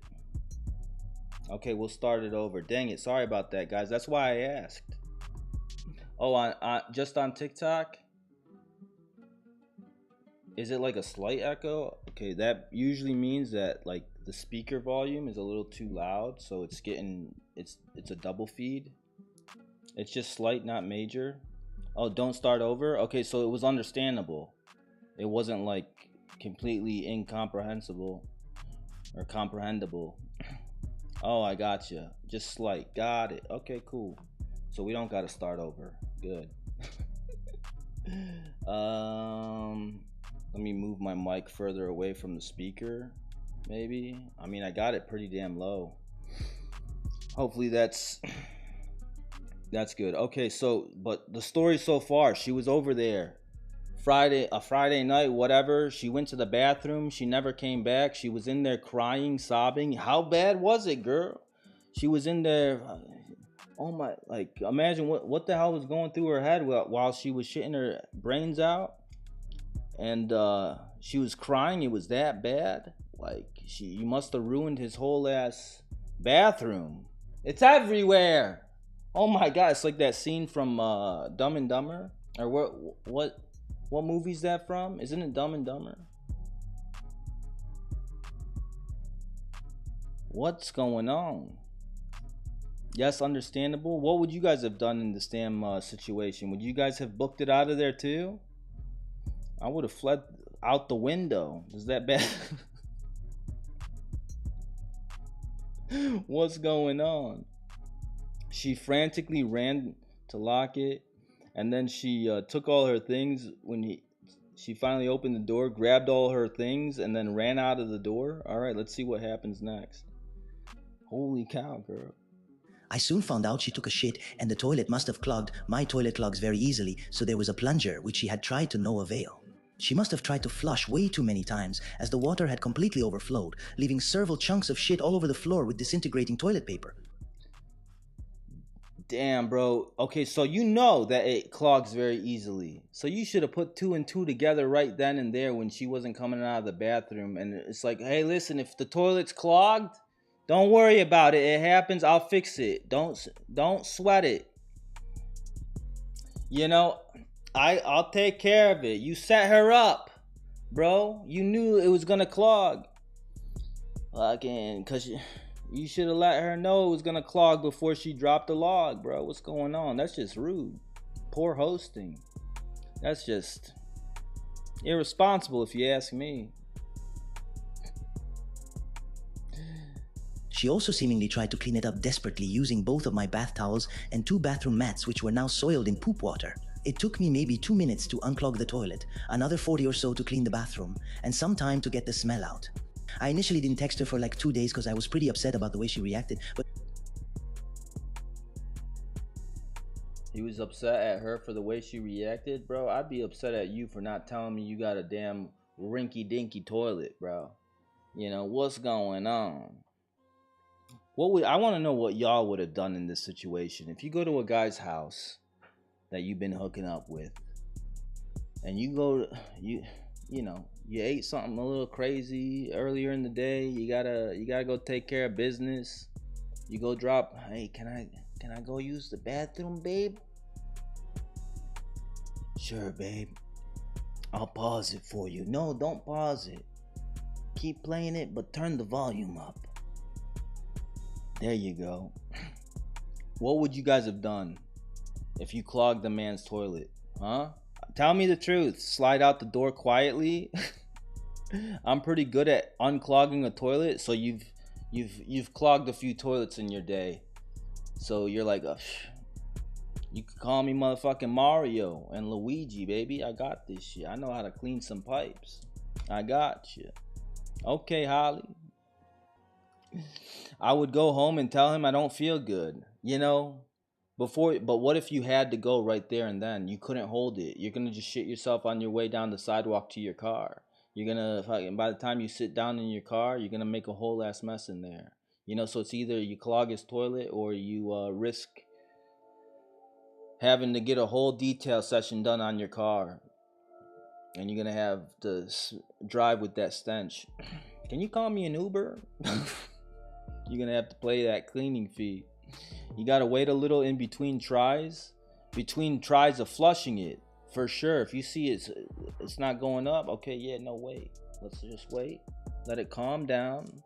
Okay, we'll start it over. Dang it, sorry about that, guys. That's why I asked. Oh, on just on TikTok? Is it like a slight echo? Okay, that usually means that like the speaker volume is a little too loud, so it's a double feed. It's just slight, not major. Oh, don't start over? Okay, so it was understandable. It wasn't like completely incomprehensible or comprehensible. Oh, I gotcha. Just slight. Got it. Okay, cool. So we don't gotta start over. Good. Let me move my mic further away from the speaker, maybe. I mean, I got it pretty damn low. Hopefully that's good. Okay, so but the story so far, she was over there Friday night, whatever. She went to the bathroom. She never came back. She was in there crying, sobbing. How bad was it, girl? She was in there. Oh my! Like, imagine what the hell was going through her head while she was shitting her brains out, and she was crying. It was that bad. Like, you must have ruined his whole ass bathroom. It's everywhere. Oh my god! It's like that scene from Dumb and Dumber, or what movie's that from? Isn't it Dumb and Dumber? What's going on? Yes, understandable. What would you guys have done in this damn situation? Would you guys have booked it out of there too? I would have fled out the window. Is that bad? What's going on? She frantically ran to lock it, and then she took all her things she finally opened the door, grabbed all her things, and then ran out of the door. All right, let's see what happens next. Holy cow, girl. I soon found out she took a shit, and the toilet must have clogged. My toilet clogs very easily, so there was a plunger, which she had tried to no avail. She must have tried to flush way too many times, as the water had completely overflowed, leaving several chunks of shit all over the floor with disintegrating toilet paper. Damn, bro. Okay, so you know that it clogs very easily. So you should have put 2 and 2 together right then and there when she wasn't coming out of the bathroom. And it's like, hey, listen, if the toilet's clogged, don't worry about it. It happens. I'll fix it. Don't sweat it. You know, I'll take care of it. You set her up, bro. You knew it was gonna clog. Again, cause you should have let her know it was gonna clog before she dropped the log, bro. What's going on? That's just rude. Poor hosting. That's just irresponsible, if you ask me. She also seemingly tried to clean it up desperately, using both of my bath towels and 2 bathroom mats, which were now soiled in poop water. It took me maybe 2 minutes to unclog the toilet, another 40 or so to clean the bathroom, and some time to get the smell out. I initially didn't text her for like 2 days because I was pretty upset about the way she reacted, but He was upset at her for the way she reacted, bro. I'd be upset at you for not telling me you got a damn rinky-dinky toilet, bro. You know, what's going on? I want to know what y'all would have done in this situation. If you go to a guy's house that you've been hooking up with, and you ate something a little crazy earlier in the day, you gotta go take care of business. You go drop, hey, can I go use the bathroom, babe? Sure, babe. I'll pause it for you. No, don't pause it. Keep playing it, but turn the volume up. There you go. What would you guys have done if you clogged the man's toilet? Huh? Tell me the truth. Slide out the door quietly. I'm pretty good at unclogging a toilet, so you've clogged a few toilets in your day. So you're like, You could call me motherfucking Mario and Luigi, baby. I got this shit. I know how to clean some pipes. I got you. Okay, Holly. I would go home and tell him I don't feel good. You know, before. But what if you had to go right there and then? You couldn't hold it. You're gonna just shit yourself on your way down the sidewalk to your car. You're gonna fucking. By the time you sit down in your car, you're gonna make a whole ass mess in there. You know, so it's either you clog his toilet or you risk having to get a whole detail session done on your car, and you're gonna have to drive with that stench. Can you call me an Uber? You're gonna have to pay that cleaning fee. You gotta wait a little in between tries of flushing it, for sure. If you see it's not going up, okay, yeah, no, wait. Let's just wait. Let it calm down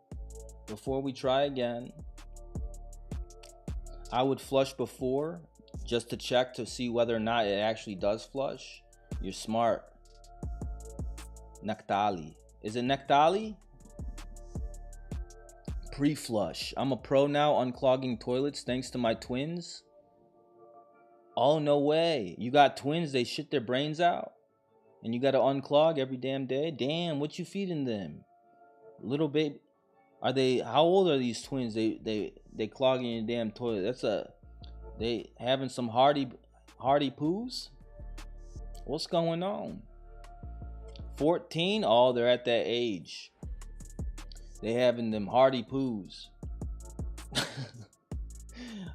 before we try again. I would flush before, just to check to see whether or not it actually does flush. You're smart. Nectali. Is it Nectali? Pre-flush. I'm a pro now unclogging toilets thanks to my twins. Oh, no way. You got twins, they shit their brains out. And you gotta unclog every damn day? Damn, what you feeding them? Little baby. Are they, how old are these twins? They clogging your damn toilet. They having some hardy poos? What's going on? 14? Oh, they're at that age. They having them hardy poos.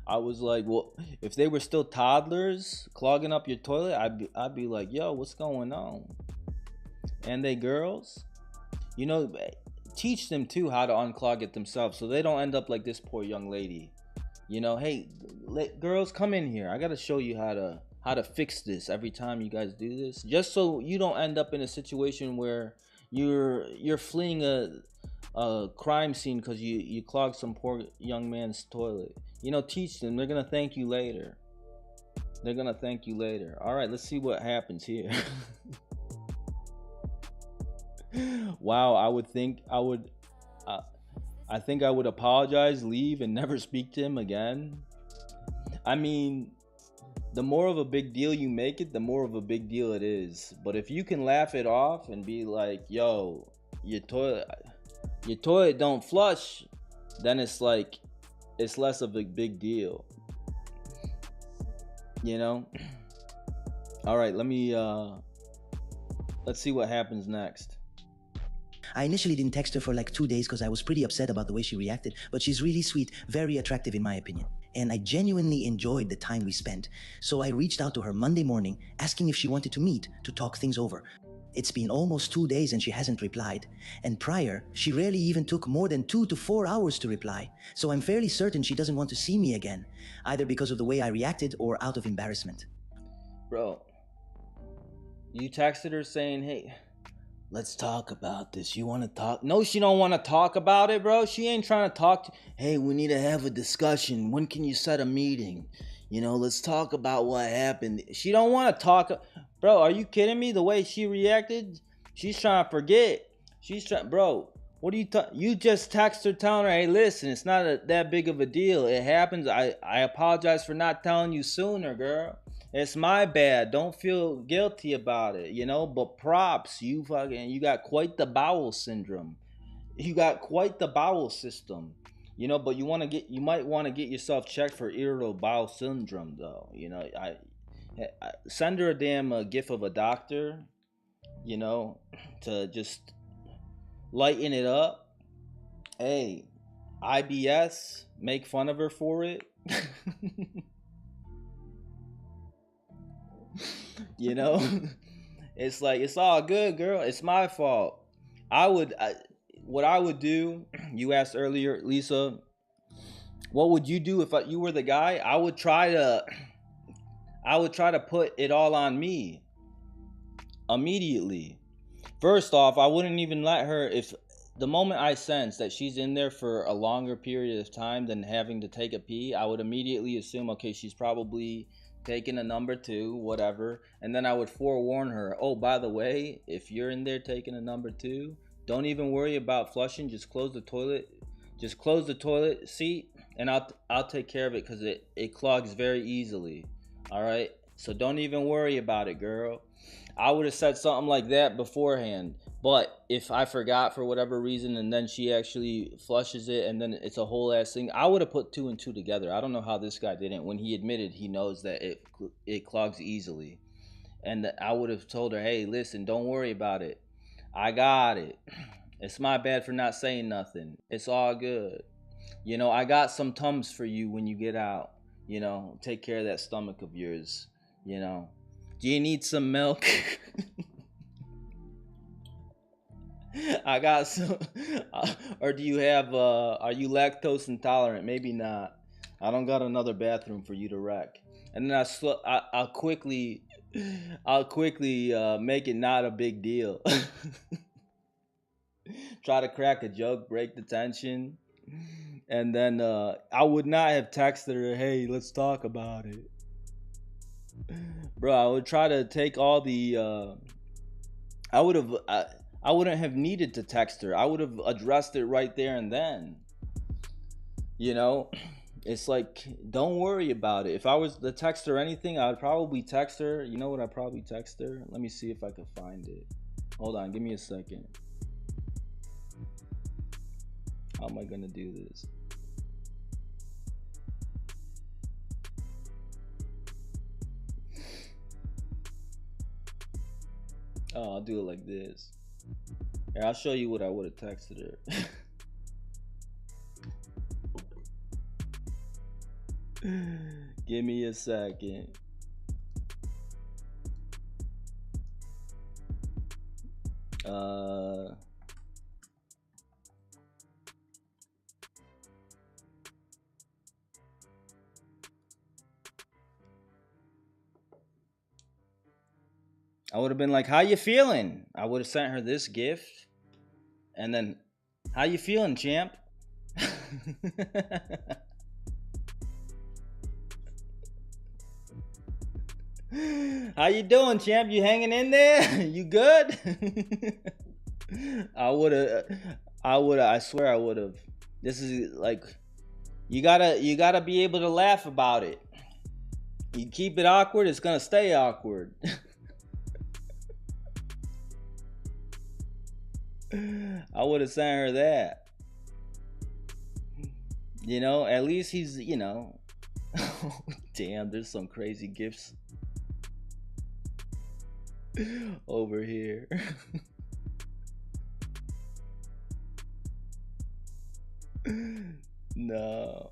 I was like, well, if they were still toddlers clogging up your toilet, I'd be like, yo, what's going on? And they girls, you know, teach them too how to unclog it themselves, so they don't end up like this poor young lady. You know, hey, girls, come in here. I gotta show you how to fix this every time you guys do this, just so you don't end up in a situation where you're fleeing a crime scene because you clogged some poor young man's toilet. You know, teach them. They're gonna thank you later. They're gonna thank you later. All right, let's see what happens here. Wow, I think I would apologize, leave, and never speak to him again. I mean, the more of a big deal you make it, the more of a big deal it is. But if you can laugh it off and be like, yo, your toilet don't flush, then it's like, it's less of a big deal. You know? All right, let's see what happens next. I initially didn't text her for like 2 days because I was pretty upset about the way she reacted, but she's really sweet, very attractive in my opinion. And I genuinely enjoyed the time we spent. So I reached out to her Monday morning, asking if she wanted to meet to talk things over. It's been almost 2 days and she hasn't replied. And prior, she rarely even took more than 2 to 4 hours to reply. So I'm fairly certain she doesn't want to see me again, either because of the way I reacted or out of embarrassment. Bro, you texted her saying, hey, let's talk about this. You want to talk? No, she don't want to talk about it, bro. She ain't trying to talk. Hey, we need to have a discussion. When can you set a meeting? You know, let's talk about what happened. She don't want to talk. Bro, are you kidding me? The way she reacted, she's trying to forget. She's trying, bro. What are you you just text her telling her, hey, listen, it's not that big of a deal. It happens. I apologize for not telling you sooner, girl. It's my bad. Don't feel guilty about it, you know? But props, you got quite the bowel syndrome. You got quite the bowel system. You know, but you might want to get yourself checked for irritable bowel syndrome though. You know, I send her a damn gif of a doctor, you know, to just lighten it up. Hey, IBS, make fun of her for it. You know, it's like, it's all good, girl. It's my fault. What I would do, you asked earlier, Lisa, what would you do if you were the guy? I would try to put it all on me immediately. First off, I wouldn't even let her, if the moment I sense that she's in there for a longer period of time than having to take a pee, I would immediately assume, okay, she's probably taking a number 2, whatever. And then I would forewarn her, oh, by the way, if you're in there taking a number 2, don't even worry about flushing. Just close the toilet. Just close the toilet seat, and I'll take care of it because it clogs very easily. All right. So don't even worry about it, girl. I would have said something like that beforehand. But if I forgot for whatever reason and then she actually flushes it and then it's a whole ass thing, I would have put two and two together. I don't know how this guy didn't. When he admitted he knows that it clogs easily. And I would have told her, hey, listen, don't worry about it. I got it. It's my bad for not saying nothing. It's all good. You know, I got some Tums for you when you get out. You know, take care of that stomach of yours. You know, do you need some milk? I got some. Or do you have, are you lactose intolerant? Maybe not. I don't got another bathroom for you to wreck. And then I'll quickly make it not a big deal. Try to crack a joke, break the tension. And then I would not have texted her, hey, let's talk about it. Bro, I would try to take all the I wouldn't have needed to text her. I would have addressed it right there and then. You know, it's like, don't worry about it. If I was to text her anything, I'd probably text her. You know what I'd probably text her? Let me see if I could find it. Hold on, give me a second. How am I gonna do this? Oh, I'll do it like this. Here, I'll show you what I would have texted her. Give me a second. I would have been like, how you feeling? I would have sent her this gift. And then, how you feeling, champ? How you doing, champ? You hanging in there? You good? I swear I would have. This is like, you gotta be able to laugh about it. You keep it awkward, it's gonna stay awkward. I would have sent her that. You know, at least he's, you know. Damn, there's some crazy gifts over here. No.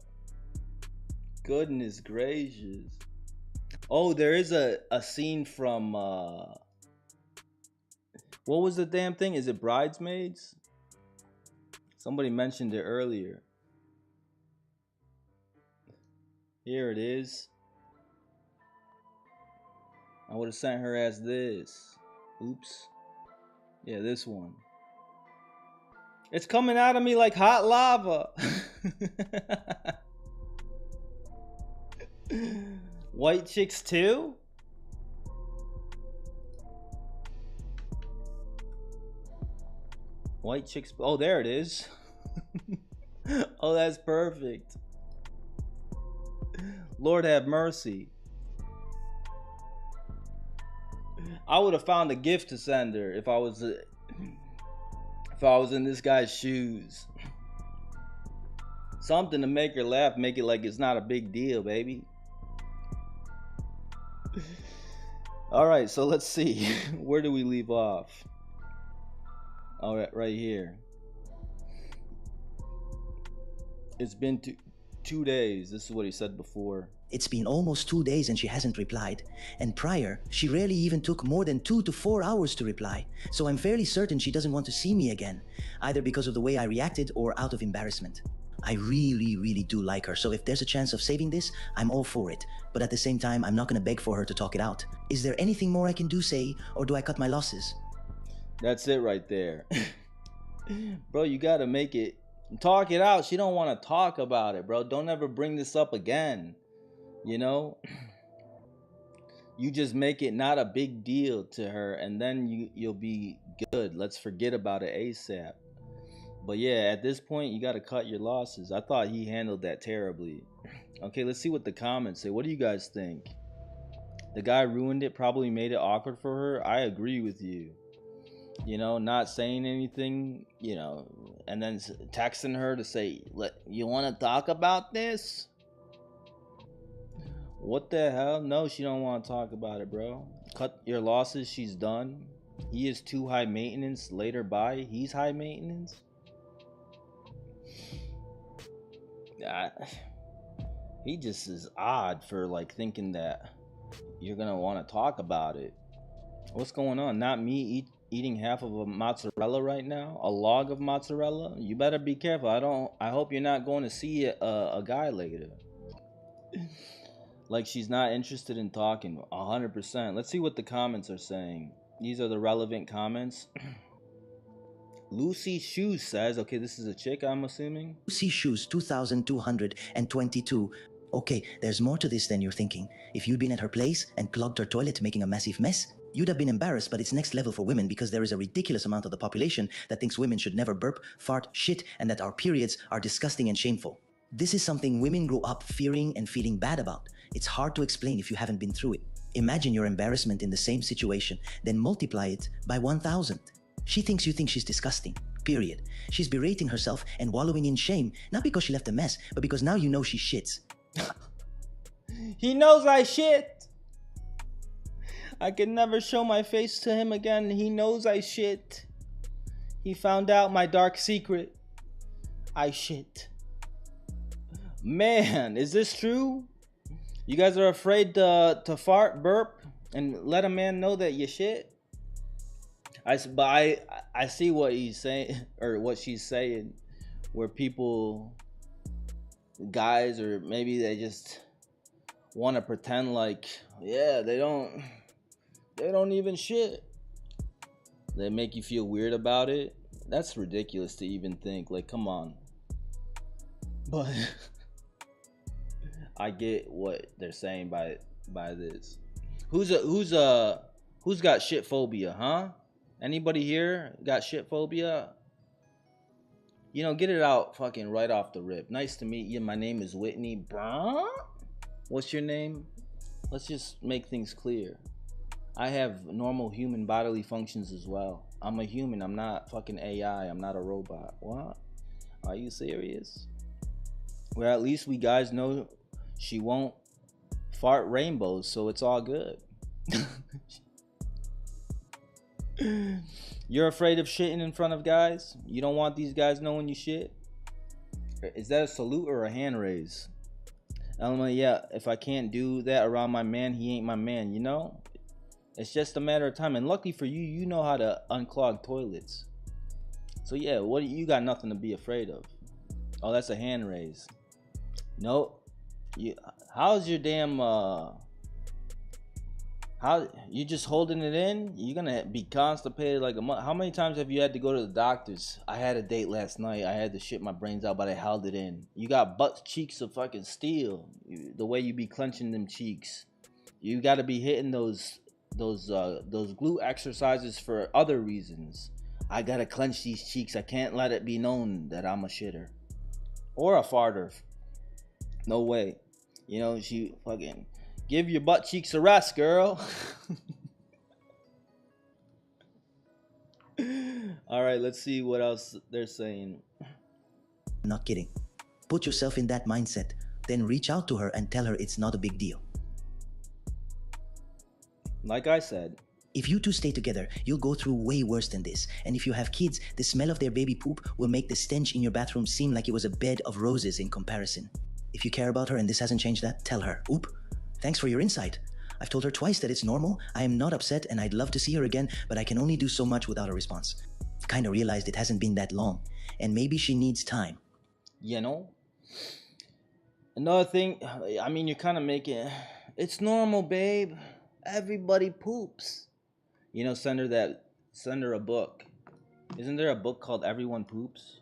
Goodness gracious. Oh, there is a scene from what was the damn thing? Is it Bridesmaids? Somebody mentioned it earlier. Here it is. I would have sent her as this. Oops. Yeah, this one. It's coming out of me like hot lava. White Chicks 2? White Chicks. Oh, there it is. Oh, that's perfect. Lord have mercy. I would have found a gift to send her if I was in this guy's shoes. Something to make her laugh, make it like it's not a big deal, baby. All right, so let's see. Where do we leave off? All right, right here. It's been 2 days. This is what he said before. It's been almost 2 days and she hasn't replied. And prior, she rarely even took more than 2 to 4 hours to reply. So I'm fairly certain she doesn't want to see me again, either because of the way I reacted or out of embarrassment. I really do like her, so if there's a chance of saving this, I'm all for it. But at the same time, I'm not gonna beg for her to talk it out. Is there anything more I can do, say, or do I cut my losses? That's it right there. Bro, you gotta make it, talk it out. She don't want to talk about it, bro. Don't ever bring this up again. You know, you just make it not a big deal to her, and then you'll be good. Let's forget about it ASAP. But yeah, at this point, you got to cut your losses. I thought he handled that terribly. Okay, let's see what the comments say. What do you guys think? the guy ruined it, probably made it awkward for her. I agree with you. You know, not saying anything, you know, and then texting her to say, you want to talk about this? What the hell? No, she don't want to talk about it, bro. Cut your losses. She's done. He is too high maintenance. Later by, he's high maintenance. He just is odd for like thinking that you're gonna want to talk about it. What's going on? Not me eating half of a mozzarella right now, a log of mozzarella. You better be careful. I hope you're not going to see a guy later. Like she's not interested in talking. 100%. Let's see what the comments are saying. These are the relevant comments. Lucy Shoes says, okay, this is a chick, I'm assuming. Lucy Shoes 2222. Okay, there's more to this than you're thinking. If you'd been at her place and clogged her toilet making a massive mess, you'd have been embarrassed, but it's next level for women because there is a ridiculous amount of the population that thinks women should never burp, fart, shit, and that our periods are disgusting and shameful. This is something women grow up fearing and feeling bad about. It's hard to explain if you haven't been through it. Imagine your embarrassment in the same situation, then multiply it by 1,000. She thinks you think she's disgusting, period. She's berating herself and wallowing in shame, not because she left a mess, but because now you know she shits. He knows I shit. I can never show my face to him again. He knows I shit. He found out my dark secret. I shit. Man, is this true? You guys are afraid to fart, burp, and let a man know that you shit? I see what he's saying, or what she's saying, where people, guys, or maybe they just want to pretend like, yeah, they don't even shit. They make you feel weird about it. That's ridiculous to even think. Like, come on. But I get what they're saying by this. Who's got shit phobia, huh? Anybody here got shit phobia? You know, get it out fucking right off the rip. Nice to meet you. My name is Whitney. Bruh? What's your name? Let's just make things clear. I have normal human bodily functions as well. I'm a human. I'm not fucking AI. I'm not a robot. What? Are you serious? Well, at least we guys know she won't fart rainbows, so it's all good. You're afraid of shitting in front of guys? You don't want these guys knowing you shit? Is that a salute or a hand raise? Yeah, if I can't do that around my man, he ain't my man, you know? It's just a matter of time. And lucky for you, you know how to unclog toilets. So yeah, you got nothing to be afraid of. Oh, that's a hand raise. Nope. How's your damn how you just holding it in? You're gonna be constipated like a month. How many times have you had to go to the doctors? I had a date last night. I had to shit my brains out, but I held it in. You got butt cheeks of fucking steel. The way you be clenching them cheeks. You got to be hitting those glute exercises for other reasons. I gotta clench these cheeks. I can't let it be known that I'm a shitter or a farter. No way. You know, she fucking give your butt cheeks a rest, girl. All right, let's see what else they're saying. Not kidding. Put yourself in that mindset, then reach out to her and tell her it's not a big deal. Like I said, if you two stay together, you'll go through way worse than this. And if you have kids, the smell of their baby poop will make the stench in your bathroom seem like it was a bed of roses in comparison. If you care about her and this hasn't changed that, tell her. Oop, thanks for your insight. I've told her twice that it's normal. I am not upset and I'd love to see her again, but I can only do so much without a response. Kinda realized it hasn't been that long, and maybe she needs time. You know? Another thing, I mean, you're kind of making it's normal, babe. Everybody poops. You know, send her a book. Isn't there a book called Everyone Poops?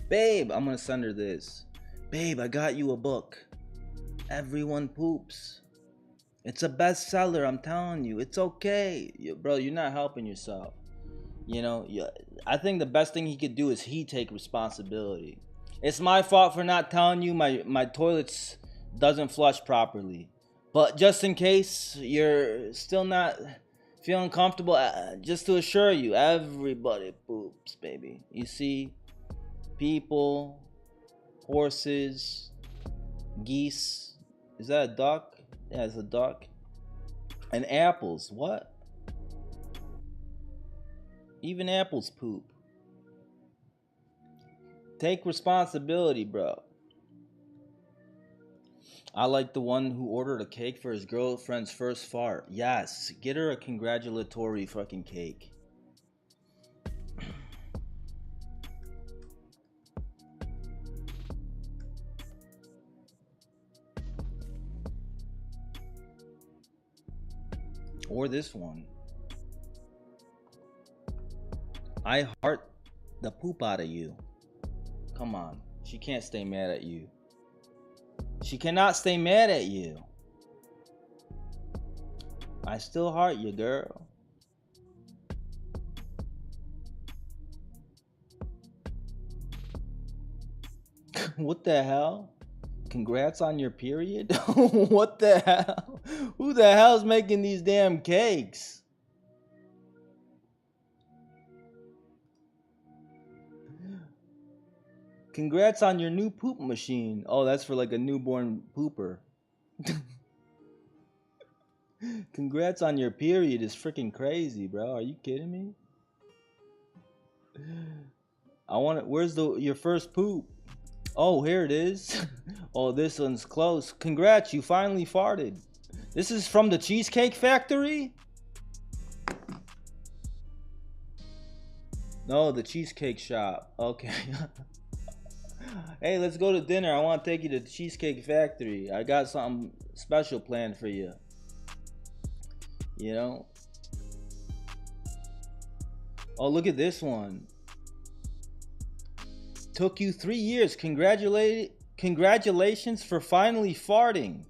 Babe, I'm gonna send her this. Babe, I got you a book. Everyone poops. It's a bestseller. I'm telling you, it's okay, bro. You're not helping yourself. You know, I think the best thing he could do is he take responsibility. It's my fault for not telling you my toilets doesn't flush properly. But just in case you're still not feeling comfortable, just to assure you, everybody poops, baby. You see, people, horses, geese. Is that a duck? Yeah, it's a duck. And apples. What? Even apples poop. Take responsibility, bro. I like the one who ordered a cake for his girlfriend's first fart. Yes, get her a congratulatory fucking cake. Or this one. I heart the poop out of you. Come on. She can't stay mad at you. She cannot stay mad at you. I still heart you, girl. What the hell? Congrats on your period? What the hell? Who the hell's making these damn cakes? Congrats on your new poop machine. Oh, that's for like a newborn pooper. Congrats on your period is freaking crazy, bro. Are you kidding me? I want it. Where's your first poop? Oh, here it is. Oh, this one's close. Congrats, you finally farted. This is from the Cheesecake Factory? No, the Cheesecake Shop. Okay. Hey, let's go to dinner. I want to take you to the Cheesecake Factory. I got something special planned for you. You know? Oh, look at this one. Took you 3 years. Congratulations for finally farting.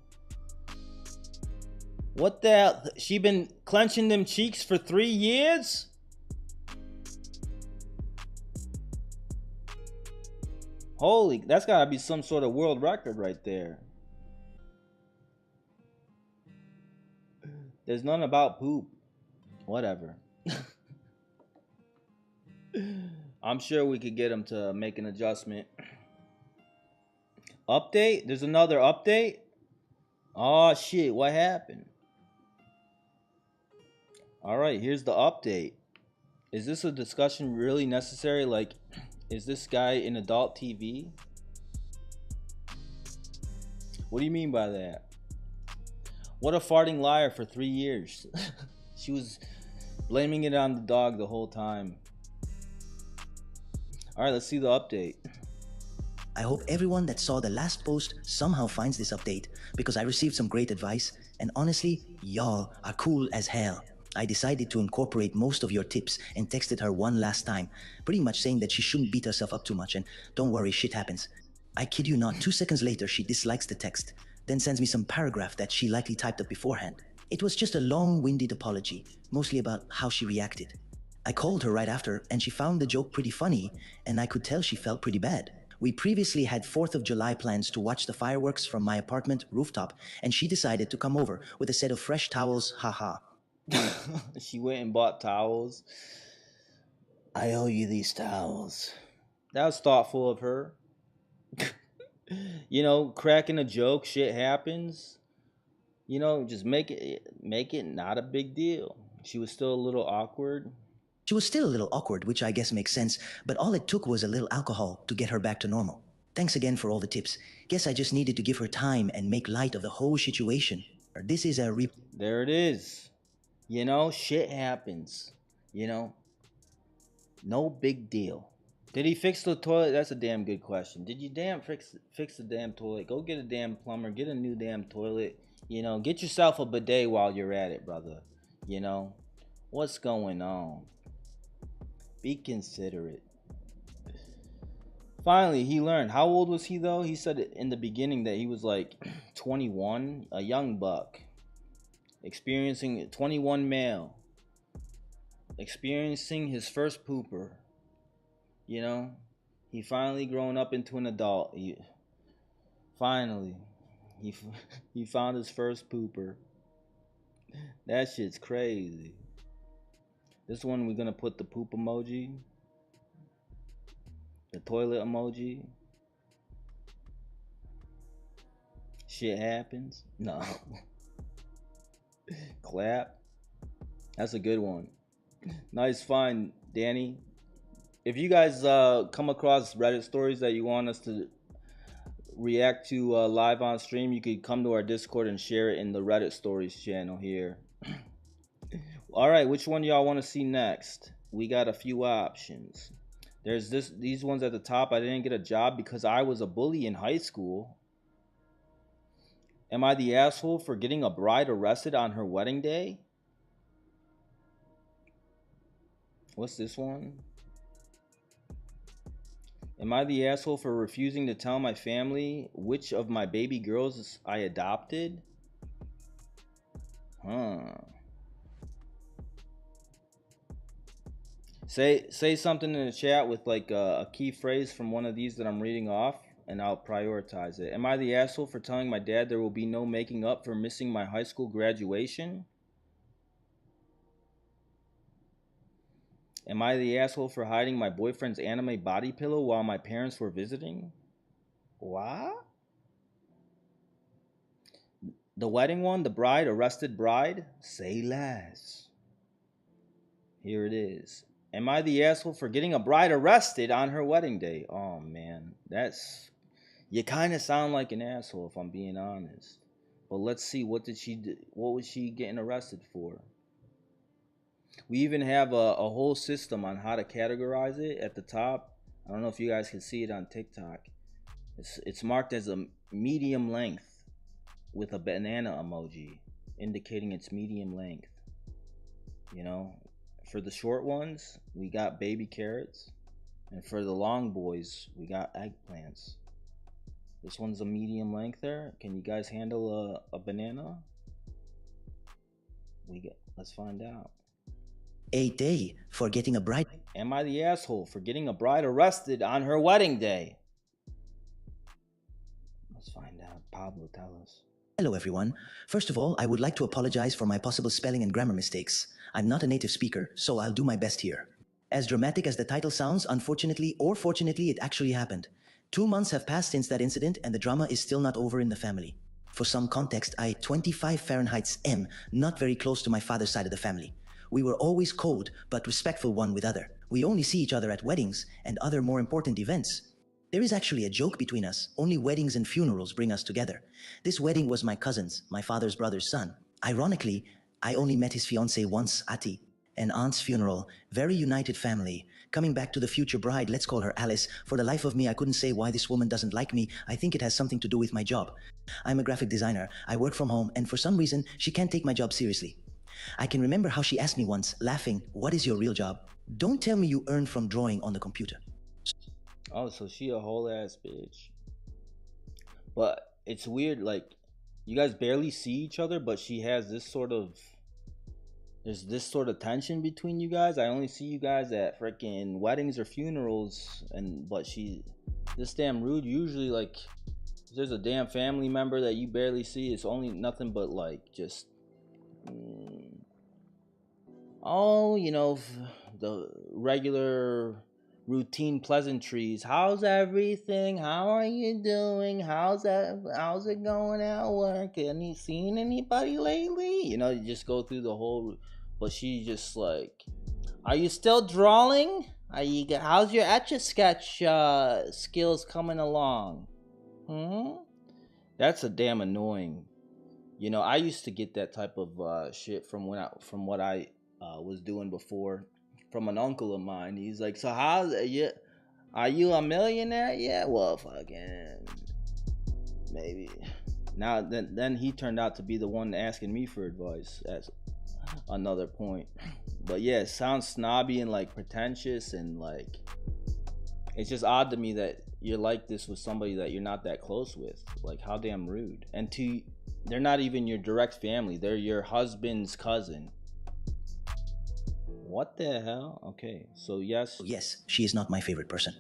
What the hell? She been clenching them cheeks for 3 years? Holy, that's gotta be some sort of world record right there. There's none about poop. Whatever. I'm sure we could get them to make an adjustment. Update? There's another update? Oh shit, what happened? Alright, here's the update. Is this a discussion really necessary? Like, is this guy in adult TV? What do you mean by that? What a farting liar for 3 years. She was blaming it on the dog the whole time. Alright, let's see the update. I hope everyone that saw the last post somehow finds this update, because I received some great advice, and honestly, y'all are cool as hell. I decided to incorporate most of your tips and texted her one last time, pretty much saying that she shouldn't beat herself up too much and don't worry, shit happens. I kid you not, 2 seconds later she dislikes the text, then sends me some paragraph that she likely typed up beforehand. It was just a long-winded apology, mostly about how she reacted. I called her right after and she found the joke pretty funny, and I could tell she felt pretty bad. We previously had 4th of July plans to watch the fireworks from my apartment rooftop, and she decided to come over with a set of fresh towels, haha. She went and bought towels. I owe you these towels. That was thoughtful of her. You know, cracking a joke, shit happens. You know, just make it not a big deal. She was still a little awkward. She was still a little awkward, which I guess makes sense, but all it took was a little alcohol to get her back to normal. Thanks again for all the tips. Guess I just needed to give her time and make light of the whole situation. This is a There it is. You know, shit happens. You know, no big deal. Did he fix the toilet? That's a damn good question. Did you fix the damn toilet? Go get a damn plumber. Get a new damn toilet. You know, get yourself a bidet while you're at it, brother. You know, what's going on? Be considerate. Finally, he learned. How old was he, though? He said in the beginning that he was like 21, a young buck. Experiencing 21 male. Experiencing his first pooper. You know, he finally grown up into an adult. Finally, he he found his first pooper. That shit's crazy. This one we're gonna put the poop emoji, the toilet emoji. Shit happens. No. Clap. That's a good one. Nice find, Danny. If you guys come across Reddit stories that you want us to react to live on stream, you could come to our Discord and share it in the Reddit stories channel here. All right, which one y'all want to see next? We got a few options. There's these ones at the top. I didn't get a job because I was a bully in high school. Am I the asshole for getting a bride arrested on her wedding day? What's this one? Am I the asshole for refusing to tell my family which of my baby girls I adopted? Huh. Say something in the chat with like a key phrase from one of these that I'm reading off, and I'll prioritize it. Am I the asshole for telling my dad there will be no making up for missing my high school graduation? Am I the asshole for hiding my boyfriend's anime body pillow while my parents were visiting? What? The wedding one, the bride, arrested bride? Say less. Here it is. Am I the asshole for getting a bride arrested on her wedding day? Oh man, you kind of sound like an asshole if I'm being honest. But let's see, what did she do? What was she getting arrested for? We even have a whole system on how to categorize it at the top. I don't know if you guys can see it on TikTok. It's marked as a medium length with a banana emoji indicating its medium length. You know, for the short ones, we got baby carrots. And for the long boys, we got eggplants. This one's a medium length there. Can you guys handle a banana? Let's find out. AITA for getting a bride. Am I the asshole for getting a bride arrested on her wedding day? Let's find out. Pablo, tell us. Hello everyone. First of all, I would like to apologize for my possible spelling and grammar mistakes. I'm not a native speaker, so I'll do my best here. As dramatic as the title sounds, unfortunately or fortunately, it actually happened. 2 months have passed since that incident and the drama is still not over in the family. For some context, I 25 Fahrenheit's M, not very close to my father's side of the family. We were always cold, but respectful one with other. We only see each other at weddings and other more important events. There is actually a joke between us. Only weddings and funerals bring us together. This wedding was my cousin's, my father's brother's son. Ironically, I only met his fiancée once, Ati. An aunt's funeral, very united family. Coming back to the future bride, let's call her Alice. For the life of me, I couldn't say why this woman doesn't like me. I think it has something to do with my job. I'm a graphic designer. I work from home, and for some reason, she can't take my job seriously. I can remember how she asked me once, laughing, "What is your real job? Don't tell me you earn from drawing on the computer." Oh, so she a whole ass bitch. But it's weird, like, you guys barely see each other, but she has this sort of... There's this sort of tension between you guys. I only see you guys at freaking weddings or funerals, but this damn rude. Usually, like, if there's a damn family member that you barely see, it's only nothing but like just... oh, you know, the regular routine pleasantries. How's everything? How are you doing? How's it going at work? Any seen anybody lately? You know, you just go through the whole... But she just like, are you still drawing? How's your Etch-a-Sketch skills coming along? That's a damn annoying. You know, I used to get that type of shit from what I was doing before, from an uncle of mine. He's like, so are you a millionaire yet? Well, fucking maybe. Now then he turned out to be the one asking me for advice. That's another point. But yeah, it sounds snobby and like pretentious, and like it's just odd to me that you're like this with somebody that you're not that close with. Like, how damn rude. And They're not even your direct family. They're your husband's cousin. What the hell? Okay, so yes. Yes, she is not my favorite person.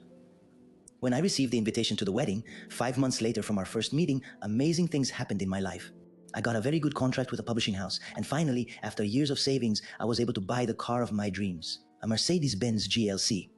When I received the invitation to the wedding, 5 months later from our first meeting, amazing things happened in my life. I got a very good contract with a publishing house, and finally, after years of savings, I was able to buy the car of my dreams, a Mercedes-Benz GLC.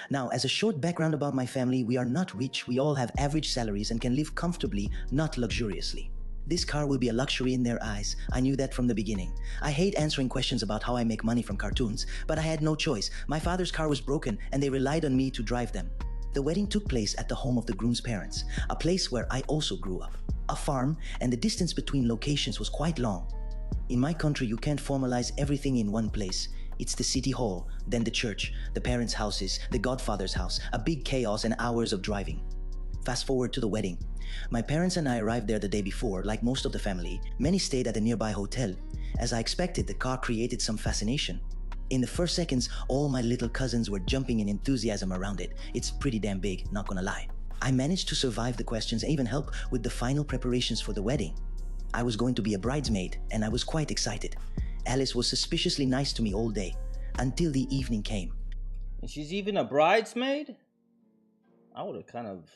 Now, as a short background about my family, we are not rich, we all have average salaries and can live comfortably, not luxuriously. This car will be a luxury in their eyes. I knew that from the beginning. I hate answering questions about how I make money from cartoons, but I had no choice. My father's car was broken and they relied on me to drive them. The wedding took place at the home of the groom's parents, a place where I also grew up. A farm, and the distance between locations was quite long. In my country, you can't formalize everything in one place. It's the city hall, then the church, the parents' houses, the godfather's house, a big chaos and hours of driving. Fast forward to the wedding. My parents and I arrived there the day before, like most of the family. Many stayed at a nearby hotel. As I expected, the car created some fascination. In the first seconds, all my little cousins were jumping in enthusiasm around it. It's pretty damn big, not gonna lie. I managed to survive the questions and even help with the final preparations for the wedding. I was going to be a bridesmaid, and I was quite excited. Alice was suspiciously nice to me all day, until the evening came. And she's even a bridesmaid? I would have kind of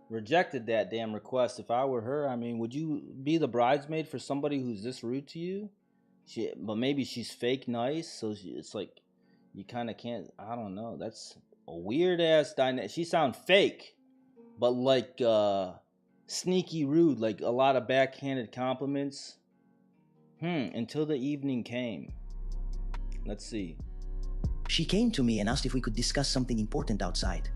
rejected that damn request if I were her. I mean, would you be the bridesmaid for somebody who's this rude to you? But maybe she's fake nice, so it's like you kind of can't. I don't know. That's a weird ass dynamic. She sounds fake, but like sneaky rude, like a lot of backhanded compliments. Until the evening came. Let's see. She came to me and asked if we could discuss something important outside.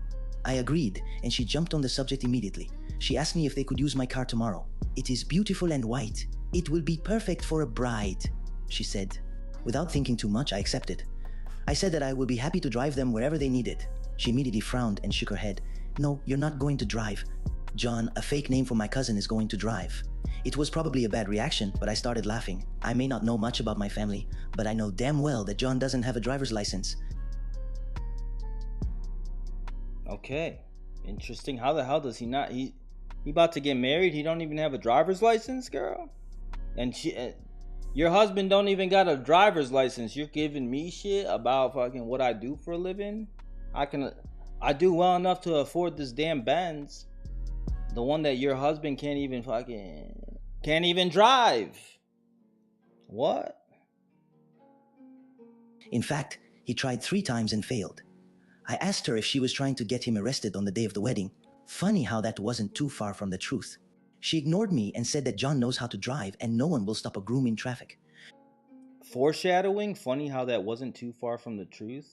I agreed, and she jumped on the subject immediately. She asked me if they could use my car tomorrow. It is beautiful and white. It will be perfect for a bride, she said. Without thinking too much, I accepted. I said that I would be happy to drive them wherever they needed. She immediately frowned and shook her head. No, you're not going to drive. John, a fake name for my cousin, is going to drive. It was probably a bad reaction, but I started laughing. I may not know much about my family, but I know damn well that John doesn't have a driver's license. Okay, interesting. How the hell does he not? He about to get married. He don't even have a driver's license, girl. And your husband don't even got a driver's license. You're giving me shit about fucking what I do for a living. I do well enough to afford this damn Benz. The one that your husband can't even drive. What? In fact, he tried 3 times and failed. I asked her if she was trying to get him arrested on the day of the wedding. Funny how that wasn't too far from the truth. She ignored me and said that John knows how to drive and no one will stop a groom in traffic. Foreshadowing? Funny how that wasn't too far from the truth.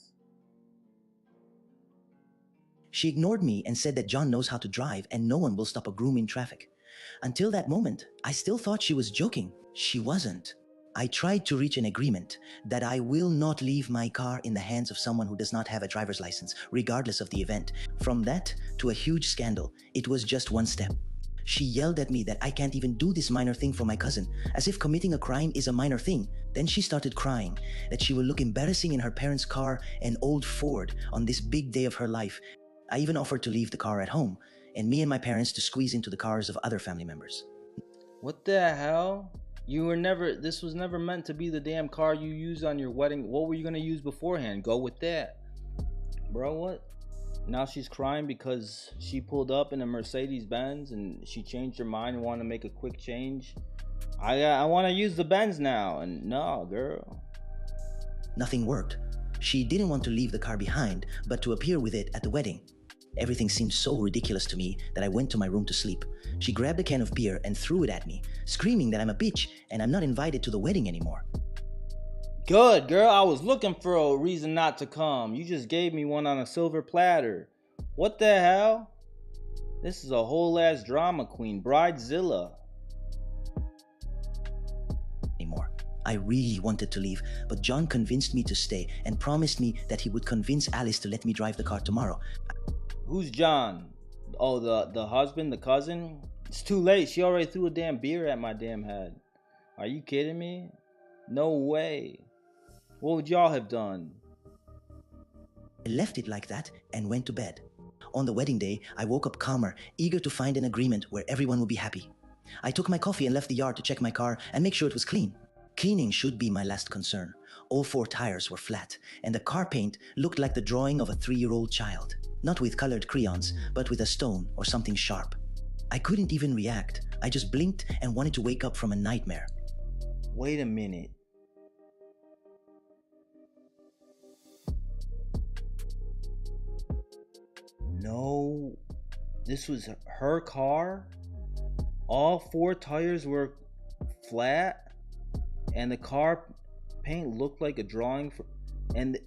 She ignored me and said that John knows how to drive and no one will stop a groom in traffic. Until that moment, I still thought she was joking. She wasn't. I tried to reach an agreement that I will not leave my car in the hands of someone who does not have a driver's license, regardless of the event. From that to a huge scandal, it was just one step. She yelled at me that I can't even do this minor thing for my cousin, as if committing a crime is a minor thing. Then she started crying, that she will look embarrassing in her parents' car, an old Ford, on this big day of her life. I even offered to leave the car at home, and me and my parents to squeeze into the cars of other family members. What the hell? This was never meant to be the damn car you used on your wedding. What were you gonna use beforehand? Go with that. Bro, what? Now she's crying because she pulled up in a Mercedes Benz and she changed her mind and wanted to make a quick change. I want to use the Benz now, and no, girl. Nothing worked. She didn't want to leave the car behind, but to appear with it at the wedding. Everything seemed so ridiculous to me that I went to my room to sleep. She grabbed a can of beer and threw it at me, screaming that I'm a bitch and I'm not invited to the wedding anymore. Good, girl. I was looking for a reason not to come. You just gave me one on a silver platter. What the hell? This is a whole ass drama queen. Bridezilla. Anymore. I really wanted to leave, but John convinced me to stay and promised me that he would convince Alice to let me drive the car tomorrow. Who's John? Oh, the husband, the cousin? It's too late. She already threw a damn beer at my damn head. Are you kidding me? No way. What would y'all have done? I left it like that and went to bed. On the wedding day, I woke up calmer, eager to find an agreement where everyone would be happy. I took my coffee and left the yard to check my car and make sure it was clean. Cleaning should be my last concern. All 4 tires were flat, and the car paint looked like the drawing of a 3-year-old child. Not with colored crayons, but with a stone or something sharp. I couldn't even react. I just blinked and wanted to wake up from a nightmare. Wait a minute. No, this was her car? All 4 tires were flat? And the car paint looked like a drawing for, and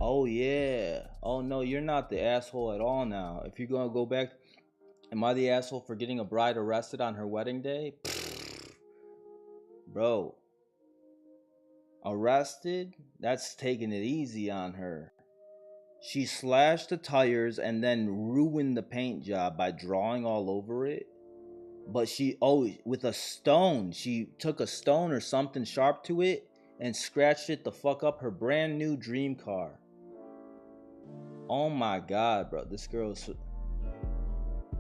oh yeah. Oh no, you're not the asshole at all now. If you're gonna go back, am I the asshole for getting a bride arrested on her wedding day? Bro, arrested? That's taking it easy on her. She slashed the tires and then ruined the paint job by drawing all over it. But with a stone, she took a stone or something sharp to it and scratched it the fuck up her brand new dream car. Oh my god, bro. This girl's...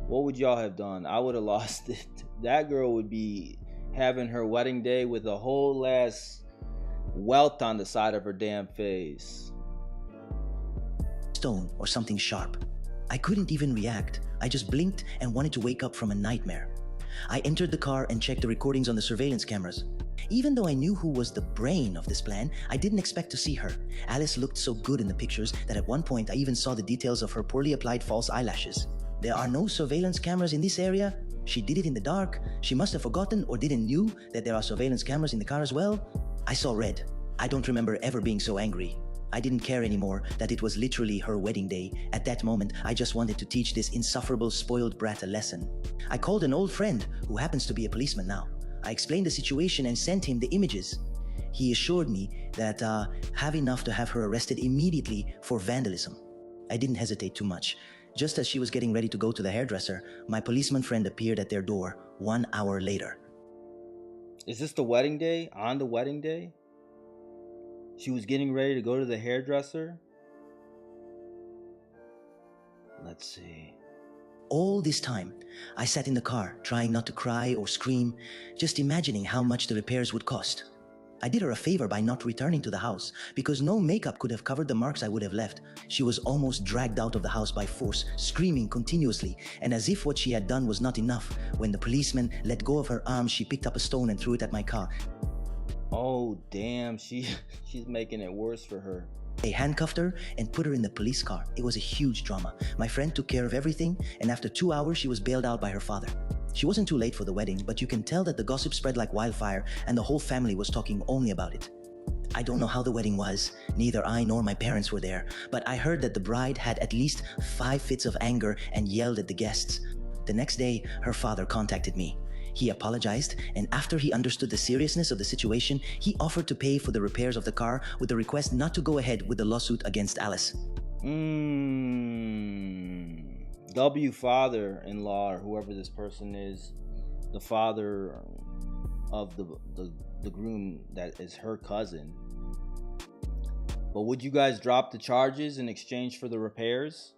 What would y'all have done? I would have lost it. That girl would be having her wedding day with a whole ass welt on the side of her damn face. Stone or something sharp. I couldn't even react. I just blinked and wanted to wake up from a nightmare. I entered the car and checked the recordings on the surveillance cameras. Even though I knew who was the brain of this plan, I didn't expect to see her. Alice looked so good in the pictures that at one point I even saw the details of her poorly applied false eyelashes. There are no surveillance cameras in this area. She did it in the dark. She must have forgotten or didn't knew that there are surveillance cameras in the car as well. I saw red. I don't remember ever being so angry. I didn't care anymore that it was literally her wedding day. At that moment, I just wanted to teach this insufferable spoiled brat a lesson. I called an old friend who happens to be a policeman now. I explained the situation and sent him the images. He assured me that have enough to have her arrested immediately for vandalism. I didn't hesitate too much. Just as she was getting ready to go to the hairdresser, my policeman friend appeared at their door 1 hour later. Is this the wedding day? On the wedding day? She was getting ready to go to the hairdresser? Let's see. All this time, I sat in the car, trying not to cry or scream, just imagining how much the repairs would cost. I did her a favor by not returning to the house, because no makeup could have covered the marks I would have left. She was almost dragged out of the house by force, screaming continuously, and as if what she had done was not enough, when the policeman let go of her arm, she picked up a stone and threw it at my car. Oh damn, she's making it worse for her. They handcuffed her and put her in the police car. It was a huge drama. My friend took care of everything, and after 2 hours she was bailed out by her father. She wasn't too late for the wedding, but you can tell that the gossip spread like wildfire and the whole family was talking only about it. I don't know how the wedding was. Neither I nor my parents were there, but I heard that the bride had at least 5 fits of anger and yelled at the guests. The next day, her father contacted me. He apologized, and after he understood the seriousness of the situation, he offered to pay for the repairs of the car with the request not to go ahead with the lawsuit against Alice. W father-in-law, or whoever this person is, the father of the groom that is her cousin. But would you guys drop the charges in exchange for the repairs?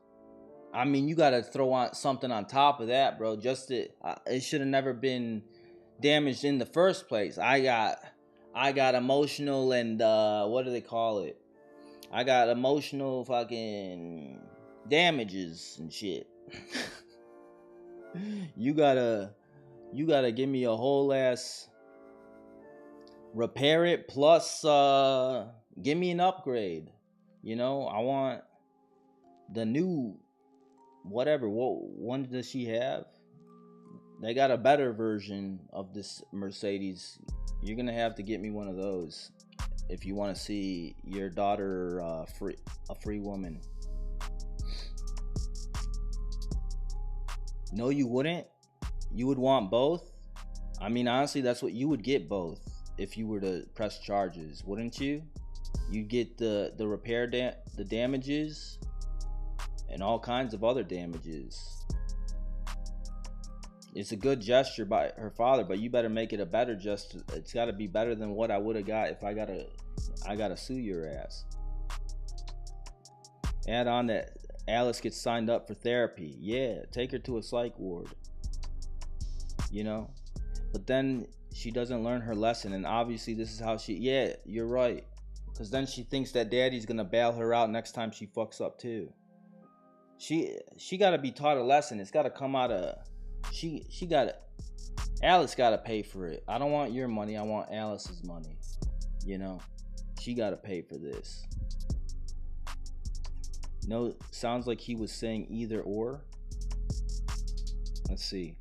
I mean, you gotta throw on something on top of that, bro. It should have never been damaged in the first place. I got emotional and what do they call it? I got emotional fucking damages and shit. You gotta give me a whole ass repair it plus give me an upgrade. You know, I want the new whatever. What one does she have? They got a better version of this Mercedes. You're gonna have to get me one of those if you want to see your daughter a free woman. No, you wouldn't. You would want both. I mean, honestly, that's what you would get, both, if you were to press charges, wouldn't you? You'd get the repair the damages and all kinds of other damages. It's a good gesture by her father, but you better make it a better gesture. It's got to be better than what I would have got if I gotta sue your ass. Add on that Alice gets signed up for therapy. Yeah, take her to a psych ward. You know? But then she doesn't learn her lesson, and obviously this is how she... Yeah, you're right. Because then she thinks that daddy's gonna bail her out next time she fucks up too. She gotta be taught a lesson. It's gotta come out of... She gotta... Alice gotta pay for it. I don't want your money, I want Alice's money. You know? She gotta pay for this. No, sounds like he was saying either or. Let's see.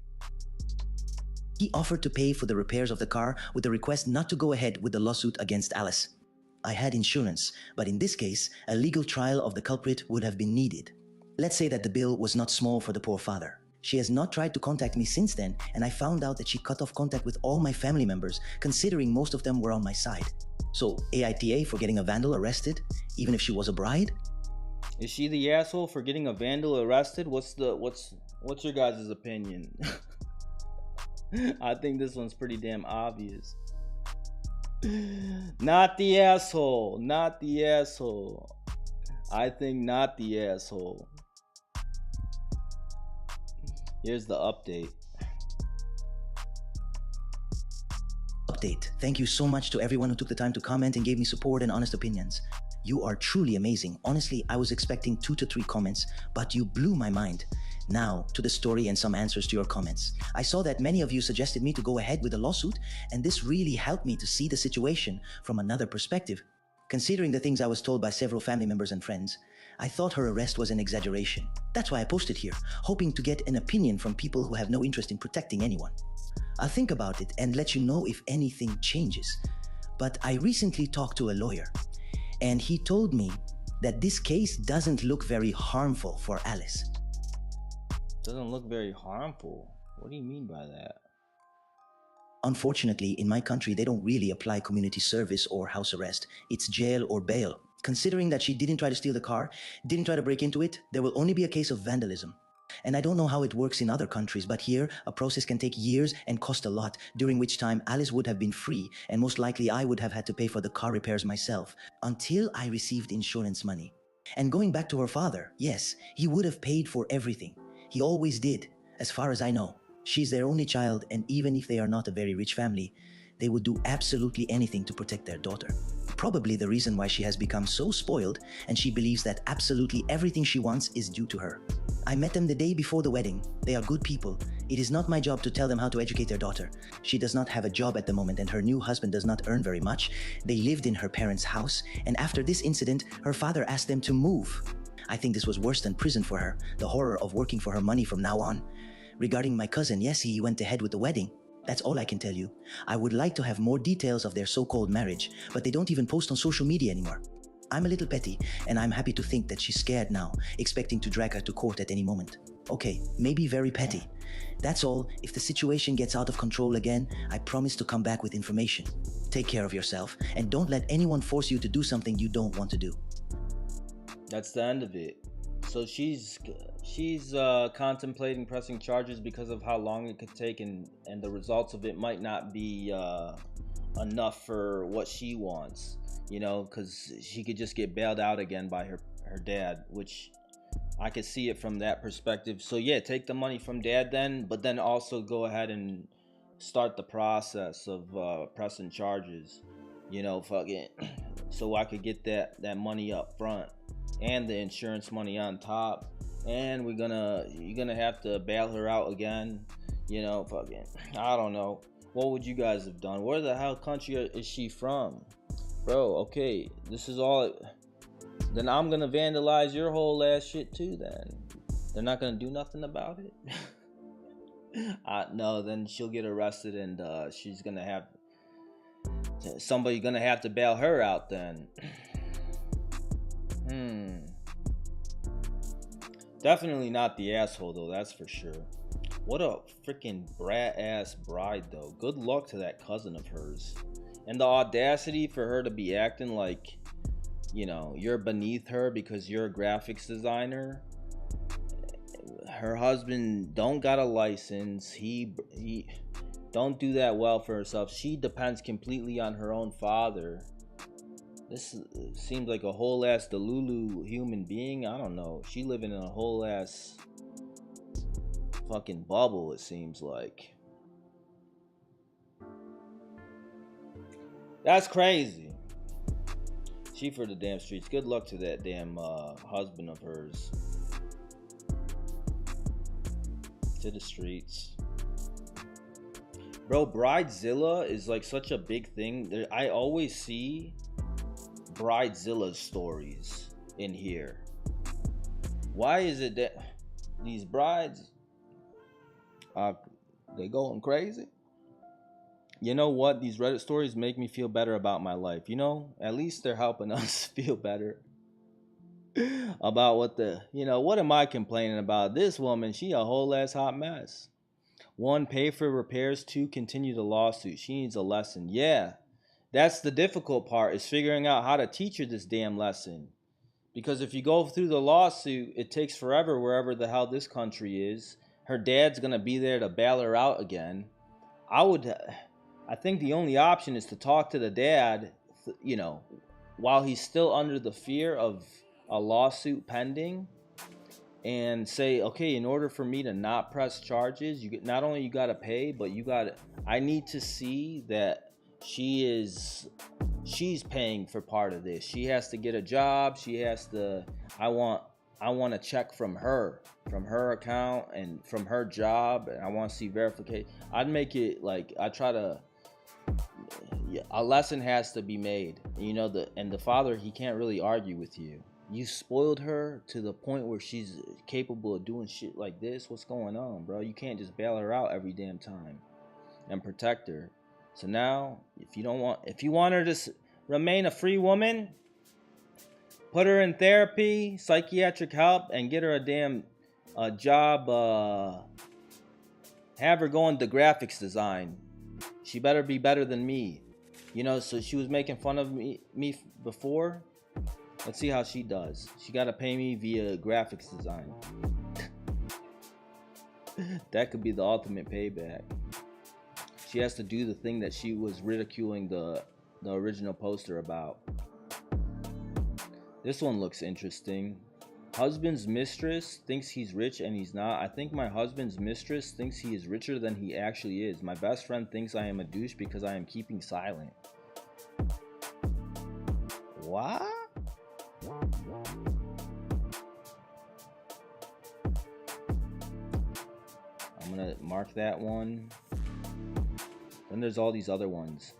He offered to pay for the repairs of the car with the request not to go ahead with the lawsuit against Alice. I had insurance, but in this case, a legal trial of the culprit would have been needed. Let's say that the bill was not small for the poor father. She has not tried to contact me since then, and I found out that she cut off contact with all my family members, considering most of them were on my side. So, AITA for getting a vandal arrested, even if she was a bride? Is she the asshole for getting a vandal arrested? What's your guys' opinion? I think this one's pretty damn obvious. Not the asshole. Not the asshole. I think not the asshole. Here's the update. Thank you so much to everyone who took the time to comment and gave me support and honest opinions. You are truly amazing. Honestly, I was expecting 2 to 3 comments, but you blew my mind. Now, to the story and some answers to your comments. I saw that many of you suggested me to go ahead with a lawsuit, and this really helped me to see the situation from another perspective. Considering the things I was told by several family members and friends, I thought her arrest was an exaggeration. That's why I posted here, hoping to get an opinion from people who have no interest in protecting anyone. I'll think about it and let you know if anything changes. But I recently talked to a lawyer, and he told me that this case doesn't look very harmful for Alice. Doesn't look very harmful? What do you mean by that? Unfortunately, in my country, they don't really apply community service or house arrest. It's jail or bail. Considering that she didn't try to steal the car, didn't try to break into it, there will only be a case of vandalism. And I don't know how it works in other countries, but here, a process can take years and cost a lot, during which time Alice would have been free, and most likely I would have had to pay for the car repairs myself, until I received insurance money. And going back to her father, yes, he would have paid for everything. He always did, as far as I know. She's their only child, and even if they are not a very rich family, they would do absolutely anything to protect their daughter. Probably the reason why she has become so spoiled, and she believes that absolutely everything she wants is due to her. I met them the day before the wedding. They are good people. It is not my job to tell them how to educate their daughter. She does not have a job at the moment, and her new husband does not earn very much. They lived in her parents' house, and after this incident, her father asked them to move. I think this was worse than prison for her, the horror of working for her money from now on. Regarding my cousin, yes, he went ahead with the wedding. That's all I can tell you. I would like to have more details of their so-called marriage, but they don't even post on social media anymore. I'm a little petty, and I'm happy to think that she's scared now, expecting to drag her to court at any moment. Okay, maybe very petty. That's all. If the situation gets out of control again, I promise to come back with information. Take care of yourself, and don't let anyone force you to do something you don't want to do. That's the end of it. So she's contemplating pressing charges because of how long it could take, and the results of it might not be enough for what she wants, you know, because she could just get bailed out again by her dad, which I could see it from that perspective. So yeah, take the money from dad then, but then also go ahead and start the process of pressing charges, you know, fucking, so I could get that money up front and the insurance money on top. And you're gonna have to bail her out again, you know, fucking, I don't know. What would you guys have done? Where the hell country is she from? Bro, okay, this is all. Then I'm gonna vandalize your whole ass shit too then. They're not gonna do nothing about it? No, then she'll get arrested, and she's gonna have... somebody gonna have to bail her out then. Definitely not the asshole though, that's for sure. What a freaking brat ass bride though. Good luck to that cousin of hers. And the audacity for her to be acting like, you know, you're beneath her because you're a graphics designer. Her husband don't got a license. He don't do that well for herself. She depends completely on her own father. This seems like a whole ass Delulu human being. I don't know. She living in a whole ass fucking bubble, it seems like. That's crazy. She for the damn streets. Good luck to that damn husband of hers. To the streets. Bro, Bridezilla is like such a big thing. I always see Bridezilla stories in here. Why is it that these brides they going crazy? You know what? These Reddit stories make me feel better about my life. You know, at least they're helping us feel better about what what am I complaining about? This woman, she a whole ass hot mess. 1, pay for repairs. 2, continue the lawsuit. She needs a lesson. Yeah, that's the difficult part, is figuring out how to teach her this damn lesson. Because if you go through the lawsuit, it takes forever wherever the hell this country is. Her dad's going to be there to bail her out again. I think the only option is to talk to the dad, while he's still under the fear of a lawsuit pending, and say, okay, in order for me to not press charges, not only you got to pay, but I need to see that she's paying for part of this. She has to get a job. I want a check from her account and from her job, and I want to see verification. I'd make it like, a lesson has to be made. The father, he can't really argue with you. You spoiled her to the point where she's capable of doing shit like this. What's going on, bro? You can't just bail her out every damn time and protect her. So now, if you want her to remain a free woman, put her in therapy, psychiatric help, and get her a damn job. Have her go into graphics design. She better be better than me. So she was making fun of me before. Let's see how she does. She got to pay me via graphics design. That could be the ultimate payback. She has to do the thing that she was ridiculing the original poster about. This one looks interesting. Husband's mistress thinks he's rich and he's not. I think my husband's mistress thinks he is richer than he actually is. My best friend thinks I am a douche because I am keeping silent. What? I'm gonna mark that one. Then there's all these other ones.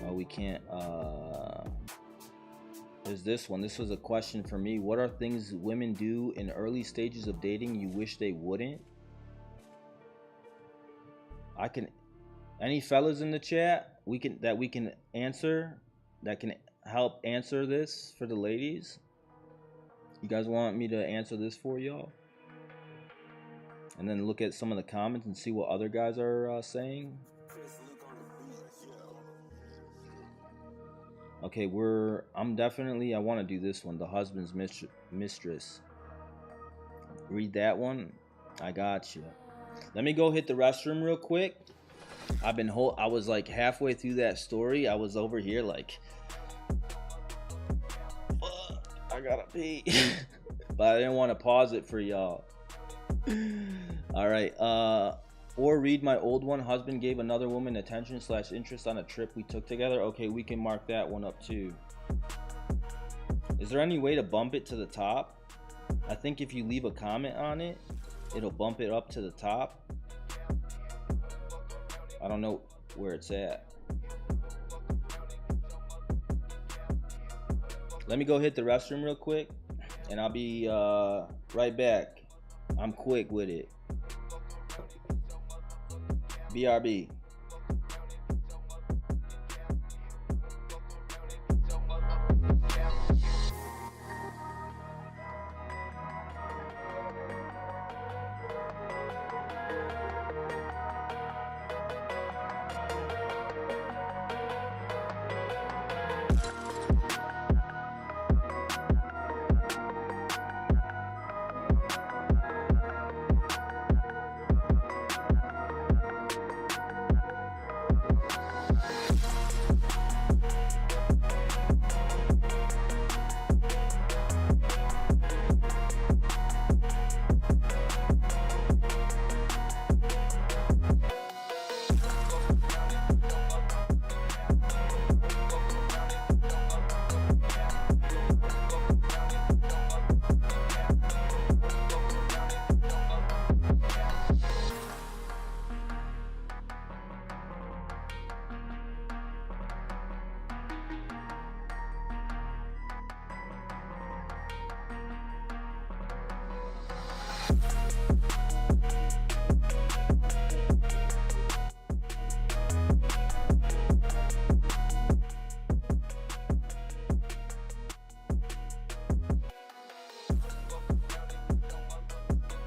Oh, we can't. There's this one. This was a question for me. What are things women do in early stages of dating you wish they wouldn't? Any fellas in the chat we can answer, that can help answer this for the ladies? You guys want me to answer this for y'all? And then look at some of the comments and see what other guys are saying. Okay, I want to do this one, the husband's mistress. Read that one. I got you. Let me go hit the restroom real quick. I was like halfway through that story. I was over here like, I gotta pee. But I didn't want to pause it for y'all. All right. Or read my old one. Husband gave another woman attention/interest on a trip we took together. Okay, we can mark that one up too. Is there any way to bump it to the top? I think if you leave a comment on it, it'll bump it up to the top. I don't know where it's at. Let me go hit the restroom real quick, and I'll be right back. I'm quick with it. BRB.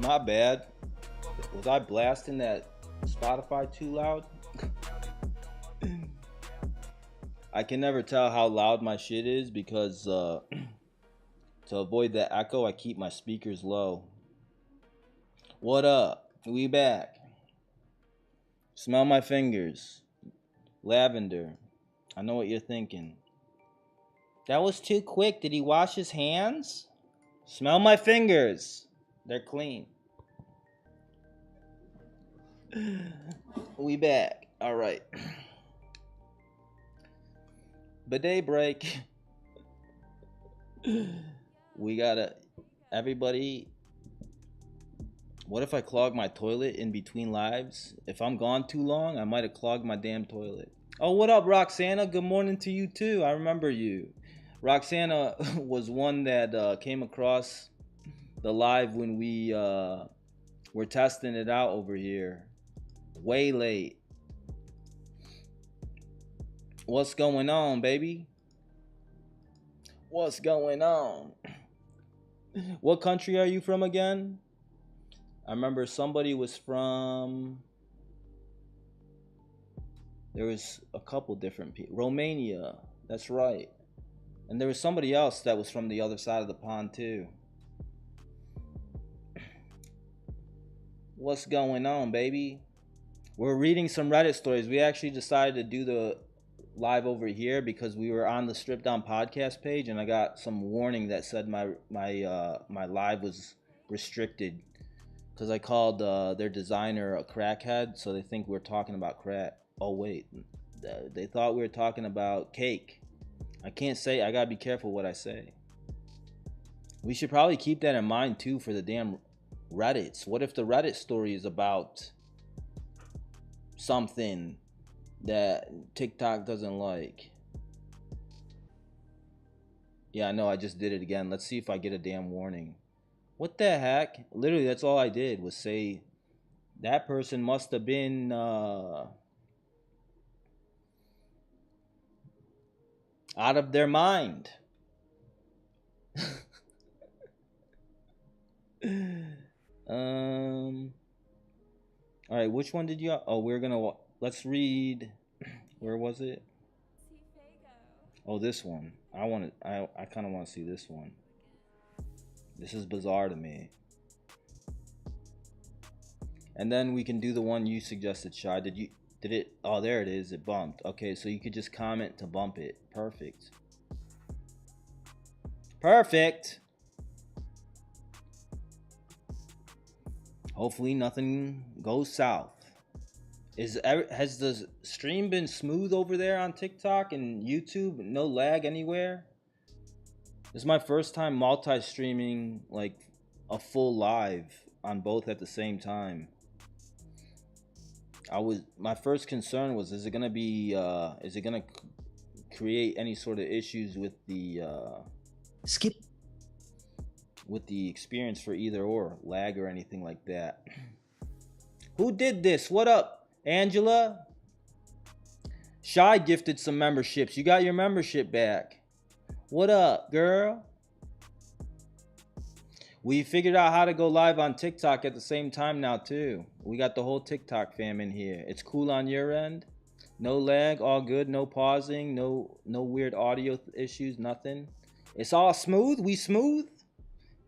My bad. Was I blasting that Spotify too loud? I can never tell how loud my shit is because to avoid that echo, I keep my speakers low. What up? We back. Smell my fingers. Lavender. I know what you're thinking. That was too quick. Did he wash his hands? Smell my fingers. They're clean. We back. All right. Bidet break. We gotta. Everybody. What if I clog my toilet in between lives? If I'm gone too long, I might have clogged my damn toilet. Oh, what up, Roxana? Good morning to you too. I remember you. Roxana was one that came across the live when we were testing it out over here. Way late. What's going on, baby? What's going on? What country are you from again? I remember somebody was from... There was a couple different people. Romania. That's right. And there was somebody else that was from the other side of the pond too. What's going on, baby? We're reading some Reddit stories. We actually decided to do the live over here because we were on the Strip Down podcast page, and I got some warning that said my live was restricted because I called their designer a crackhead, so they think we're talking about crack. Oh wait, they thought we were talking about cake. I can't say. I gotta be careful what I say. We should probably keep that in mind too for the damn Reddits. What if the Reddit story is about something that TikTok doesn't like? Yeah, I know, I just did it again. Let's see if I get a damn warning. What the heck? Literally, that's all I did was say that person must have been out of their mind. All right, which one did you? Oh, we're gonna. Let's read. Where was it? Oh, this one. I kind of want to see this one. This is bizarre to me. And then we can do the one you suggested, Shy. Did it? Oh, there it is. It bumped. Okay, so you could just comment to bump it. Perfect. Perfect. Hopefully nothing goes south. Has the stream been smooth over there on TikTok and YouTube? No lag anywhere? This is my first time multi-streaming like a full live on both at the same time. My first concern was, is it gonna create any sort of issues with the with the experience for either or lag or anything like that. Who did this? What up, Angela? Shy gifted some memberships. You got your membership back. What up, girl? We figured out how to go live on TikTok at the same time now too. We got the whole TikTok fam in here. It's cool on your end? No lag, all good, no pausing, no weird audio issues, nothing. It's all smooth. We smooth?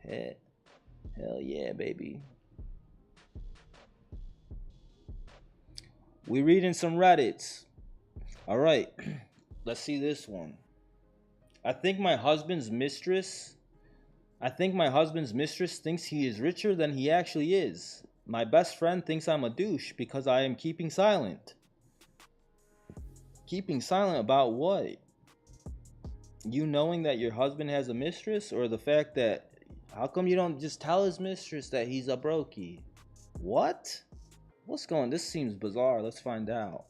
Hell yeah, baby. We reading some Reddits. All right, let's see this one. I think my husband's mistress thinks he is richer than he actually is. My best friend thinks I'm a douche because I am keeping silent. Keeping silent about what? You knowing that your husband has a mistress, or the fact that how come you don't just tell his mistress that he's a brokey? What? This seems bizarre. Let's find out.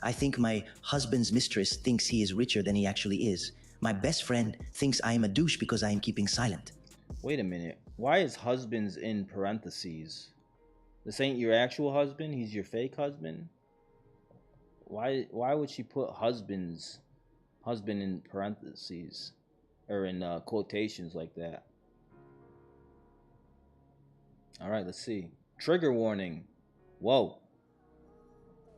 I think my husband's mistress thinks he is richer than he actually is. My best friend thinks I am a douche because I am keeping silent. Wait a minute. Why is husbands in parentheses? This ain't your actual husband, he's your fake husband? Why would she put husband in parentheses or in quotations like that? All right, let's see. Trigger warning. Whoa.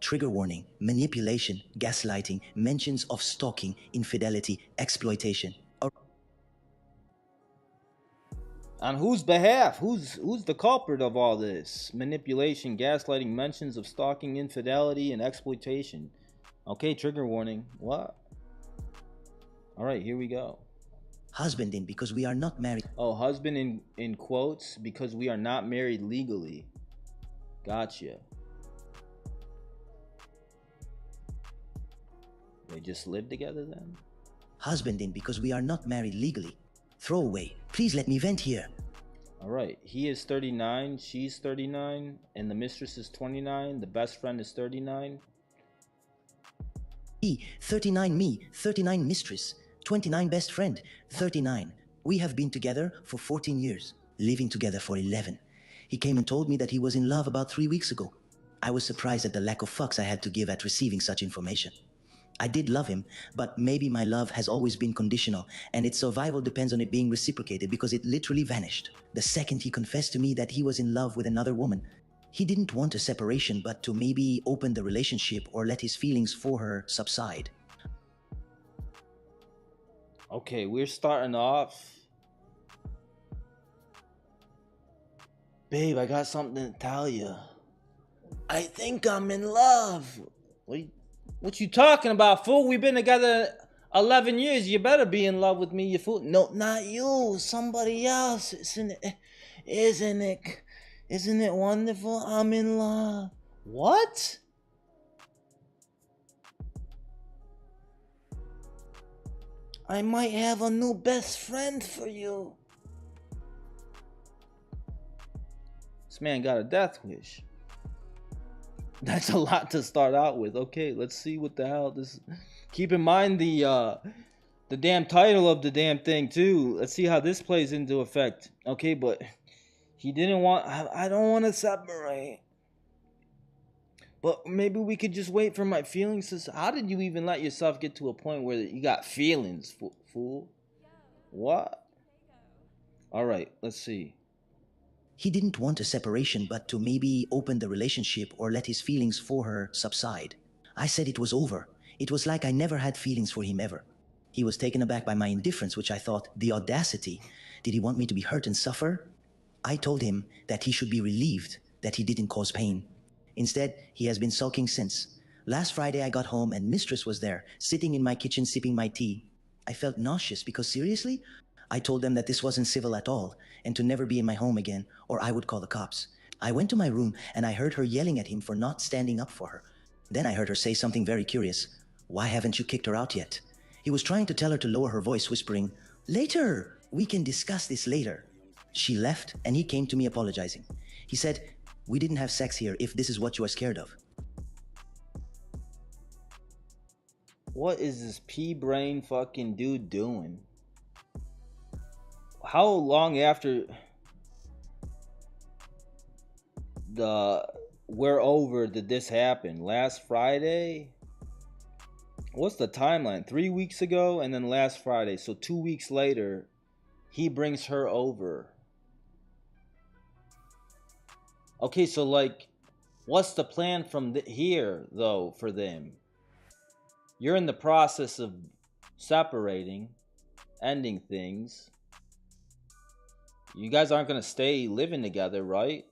Trigger warning, manipulation, gaslighting, mentions of stalking, infidelity, exploitation. On whose behalf? Who's the culprit of all this? Manipulation, gaslighting, mentions of stalking, infidelity, and exploitation. Okay, trigger warning. What? All right, here we go. Husband in because we are not married. Oh, husband in quotes because we are not married legally. Gotcha. They just live together then? Husband in because we are not married legally. Throwaway. Please let me vent here. All right. He is 39. She's 39. And the mistress is 29. The best friend is 39. He, 39 me, 39 mistress, 29 best friend, 39. We have been together for 14 years, living together for 11. He came and told me that he was in love about 3 weeks ago. I was surprised at the lack of fucks I had to give at receiving such information. I did love him, but maybe my love has always been conditional, and its survival depends on it being reciprocated because it literally vanished. The second he confessed to me that he was in love with another woman, he didn't want a separation, but to maybe open the relationship or let his feelings for her subside. Okay, we're starting off. Babe, I got something to tell you. I think I'm in love. What you talking about, fool? We've been together 11 years. You better be in love with me, you fool. No, not you. Somebody else. Isn't it wonderful? I'm in love. What? I might have a new best friend for you. This man got a death wish. That's a lot to start out with. Okay, let's see what the hell this. Keep in mind the damn title of the damn thing too. Let's see how this plays into effect. Okay, but he didn't want. I don't want to separate. But maybe we could just wait for my feelings to. How did you even let yourself get to a point where you got feelings, fool? What? All right, let's see. He didn't want a separation, but to maybe open the relationship or let his feelings for her subside. I said it was over. It was like I never had feelings for him ever. He was taken aback by my indifference, which I thought, the audacity. Did he want me to be hurt and suffer? I told him that he should be relieved that he didn't cause pain. Instead, he has been sulking since. Last Friday I got home and Mistress was there, sitting in my kitchen sipping my tea. I felt nauseous because seriously? I told them that this wasn't civil at all and to never be in my home again or I would call the cops. I went to my room and I heard her yelling at him for not standing up for her. Then I heard her say something very curious. Why haven't you kicked her out yet? He was trying to tell her to lower her voice, whispering, later, we can discuss this later. She left and he came to me apologizing. He said, we didn't have sex here if this is what you are scared of. What is this pea-brain fucking dude doing? How long after the we're over did this happen? Last Friday? What's the timeline? 3 weeks ago and then last Friday. So 2 weeks later, he brings her over. Okay, so like, what's the plan from here though for them? You're in the process of separating, ending things. You guys aren't gonna stay living together, right?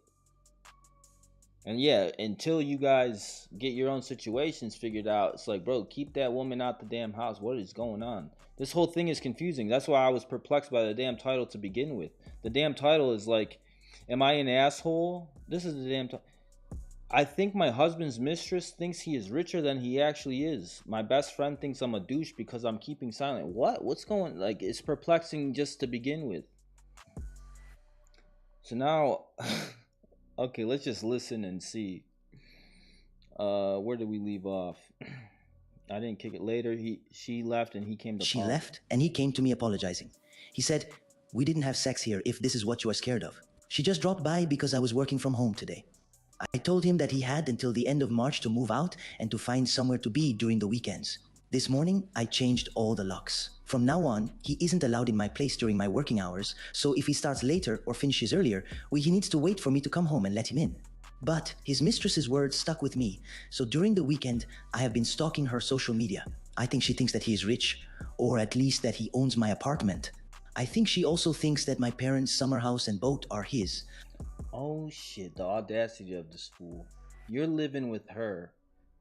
And yeah, until you guys get your own situations figured out, it's like, bro, keep that woman out the damn house. What is going on? This whole thing is confusing. That's why I was perplexed by the damn title to begin with. The damn title is like, am I an asshole? This is the damn title. I think my husband's mistress thinks he is richer than he actually is. My best friend thinks I'm a douche because I'm keeping silent. What? What's going? Like, it's perplexing just to begin with. So now, okay, let's just listen and see. Where did we leave off? I didn't kick it later. She left and he came to She left and he came to me apologizing. He said, We didn't have sex here if this is what you are scared of. She just dropped by because I was working from home today. I told him that he had until the end of March to move out and to find somewhere to be during the weekends. This morning, I changed all the locks. From now on, he isn't allowed in my place during my working hours, so if he starts later or finishes earlier, he needs to wait for me to come home and let him in. But his mistress's words stuck with me, so during the weekend, I have been stalking her social media. I think she thinks that he is rich, or at least that he owns my apartment. I think she also thinks that my parents' summer house and boat are his. Oh shit, the audacity of this fool. You're living with her,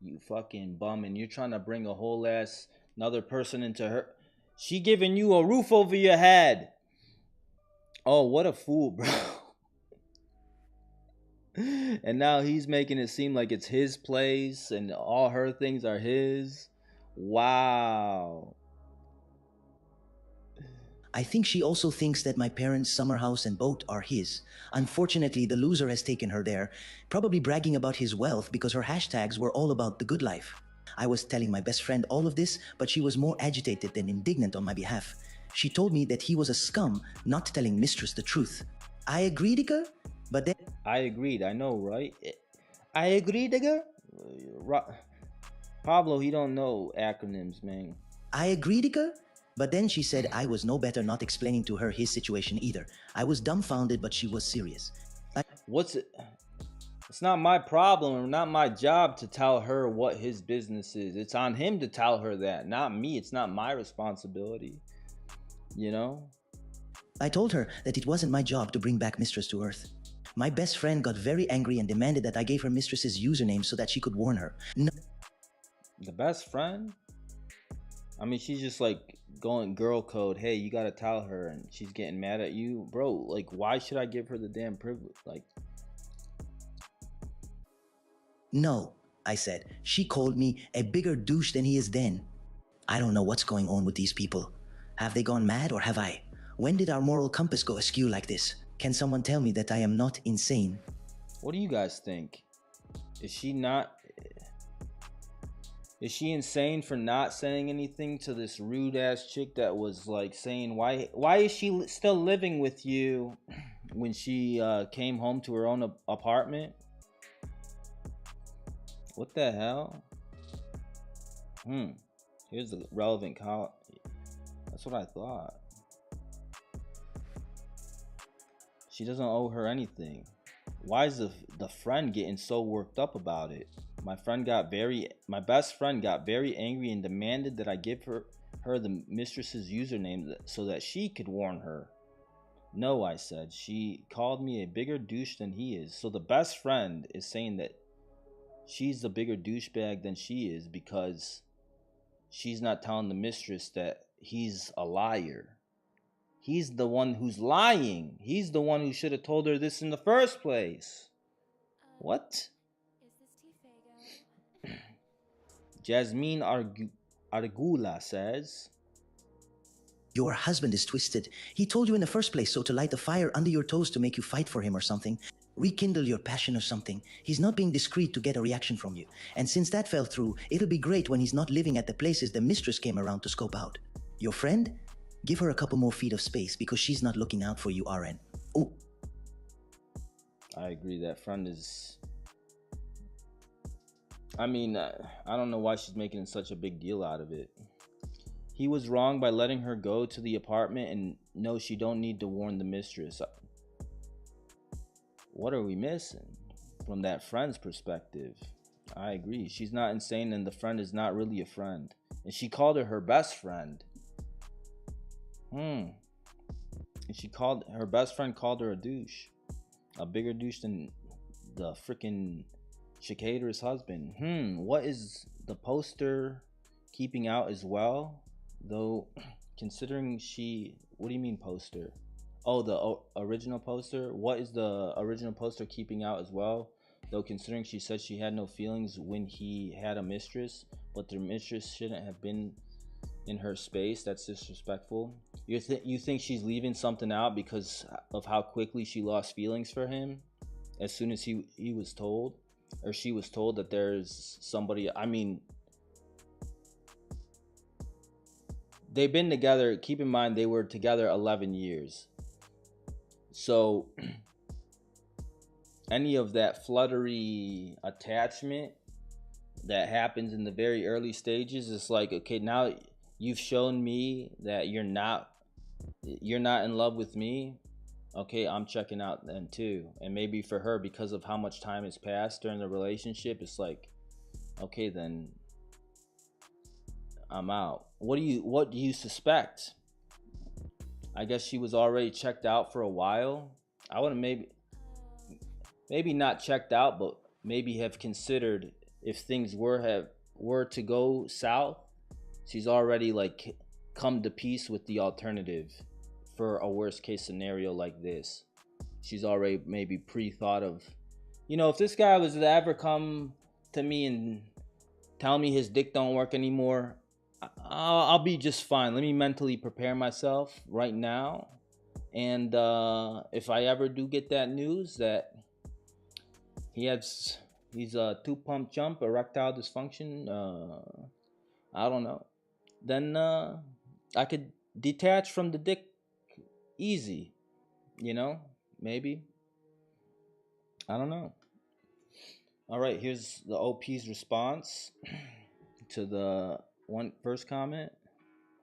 you fucking bum, and you're trying to bring a whole ass another person into her. She giving you a roof over your head. Oh, what a fool, bro. And now he's making it seem like it's his place and all her things are his. Wow. I think she also thinks that my parents' summer house and boat are his. Unfortunately, the loser has taken her there, probably bragging about his wealth because her hashtags were all about the good life. I was telling my best friend all of this, but she was more agitated than indignant on my behalf. She told me that he was a scum, not telling Mistress the truth. I agreed, Ika, but then I agreed. I know, right? I agreed, nigga. Pablo, he don't know acronyms, man. I agreed, Ika, but then she said I was no better not explaining to her his situation either. I was dumbfounded, but she was serious. What's it? It's not my problem or not my job to tell her what his business is. It's on him to tell her that, not me. It's not my responsibility. You know? I told her that it wasn't my job to bring back Mistress to Earth. My best friend got very angry and demanded that I gave her Mistress's username so that she could warn her. No. The best friend? I mean, she's just like going girl code. Hey, you gotta tell her, and she's getting mad at you, bro. Like, why should I give her the damn privilege? Like, No, I said. She called me a bigger douche than he is then. I don't know what's going on with these people. Have they gone mad or have I? When did our moral compass go askew like this? Can someone tell me that I am not insane? what do you guys think? Is she not? Is she insane for not saying anything to this rude ass chick that was like saying why is she still living with you when she came home to her own apartment? What the hell? Here's the relevant call. That's what I thought. She doesn't owe her anything. Why is the friend getting so worked up about it? My best friend got very angry and demanded that I give her the mistress's username so that she could warn her. No, I said. She called me a bigger douche than he is. So the best friend is saying that she's the bigger douchebag than she is because she's not telling the mistress that he's a liar. He's the one who's lying. He's the one who should have told her this in the first place. What? Jasmine Argula says, Your husband is twisted. He told you in the first place so to light a fire under your toes to make you fight for him or something. Rekindle your passion or something. He's not being discreet to get a reaction from you. And since that fell through, it'll be great when he's not living at the places the mistress came around to scope out. Your friend? Give her a couple more feet of space because she's not looking out for you, RN. Oh. I agree, that friend is... I mean, I don't know why she's making such a big deal out of it. He was wrong by letting her go to the apartment, and no, she don't need to warn the mistress. What are we missing from that friend's perspective? I agree. She's not insane, and the friend is not really a friend. And she called her best friend. And her best friend called her a douche. A bigger douche than the freaking Shakaterous husband. What is the poster keeping out as well? Though, considering what do you mean poster? Oh, the original poster? What is the original poster keeping out as well? Though, considering she said she had no feelings when he had a mistress, but their mistress shouldn't have been in her space. That's disrespectful. You think she's leaving something out because of how quickly she lost feelings for him as soon as he was told, or she was told that there's somebody. I mean, they've been together. Keep in mind, they were together 11 years. So any of that fluttery attachment that happens in the very early stages, it's like, okay, now you've shown me that you're not in love with me. Okay, I'm checking out then too. And maybe for her, because of how much time has passed during the relationship, it's like, okay, then I'm out. What do you suspect? I guess she was already checked out for a while. I would have maybe not checked out, but maybe have considered, if things were to go south, she's already like come to peace with the alternative for a worst case scenario like this. She's already maybe pre-thought of, if this guy was to ever come to me and tell me his dick don't work anymore, I'll be just fine. Let me mentally prepare myself right now. And if I ever do get that news that he's a two pump jump, erectile dysfunction, I don't know, then I could detach from the dick easy, maybe. I don't know. All right, here's the OP's response to the first comment.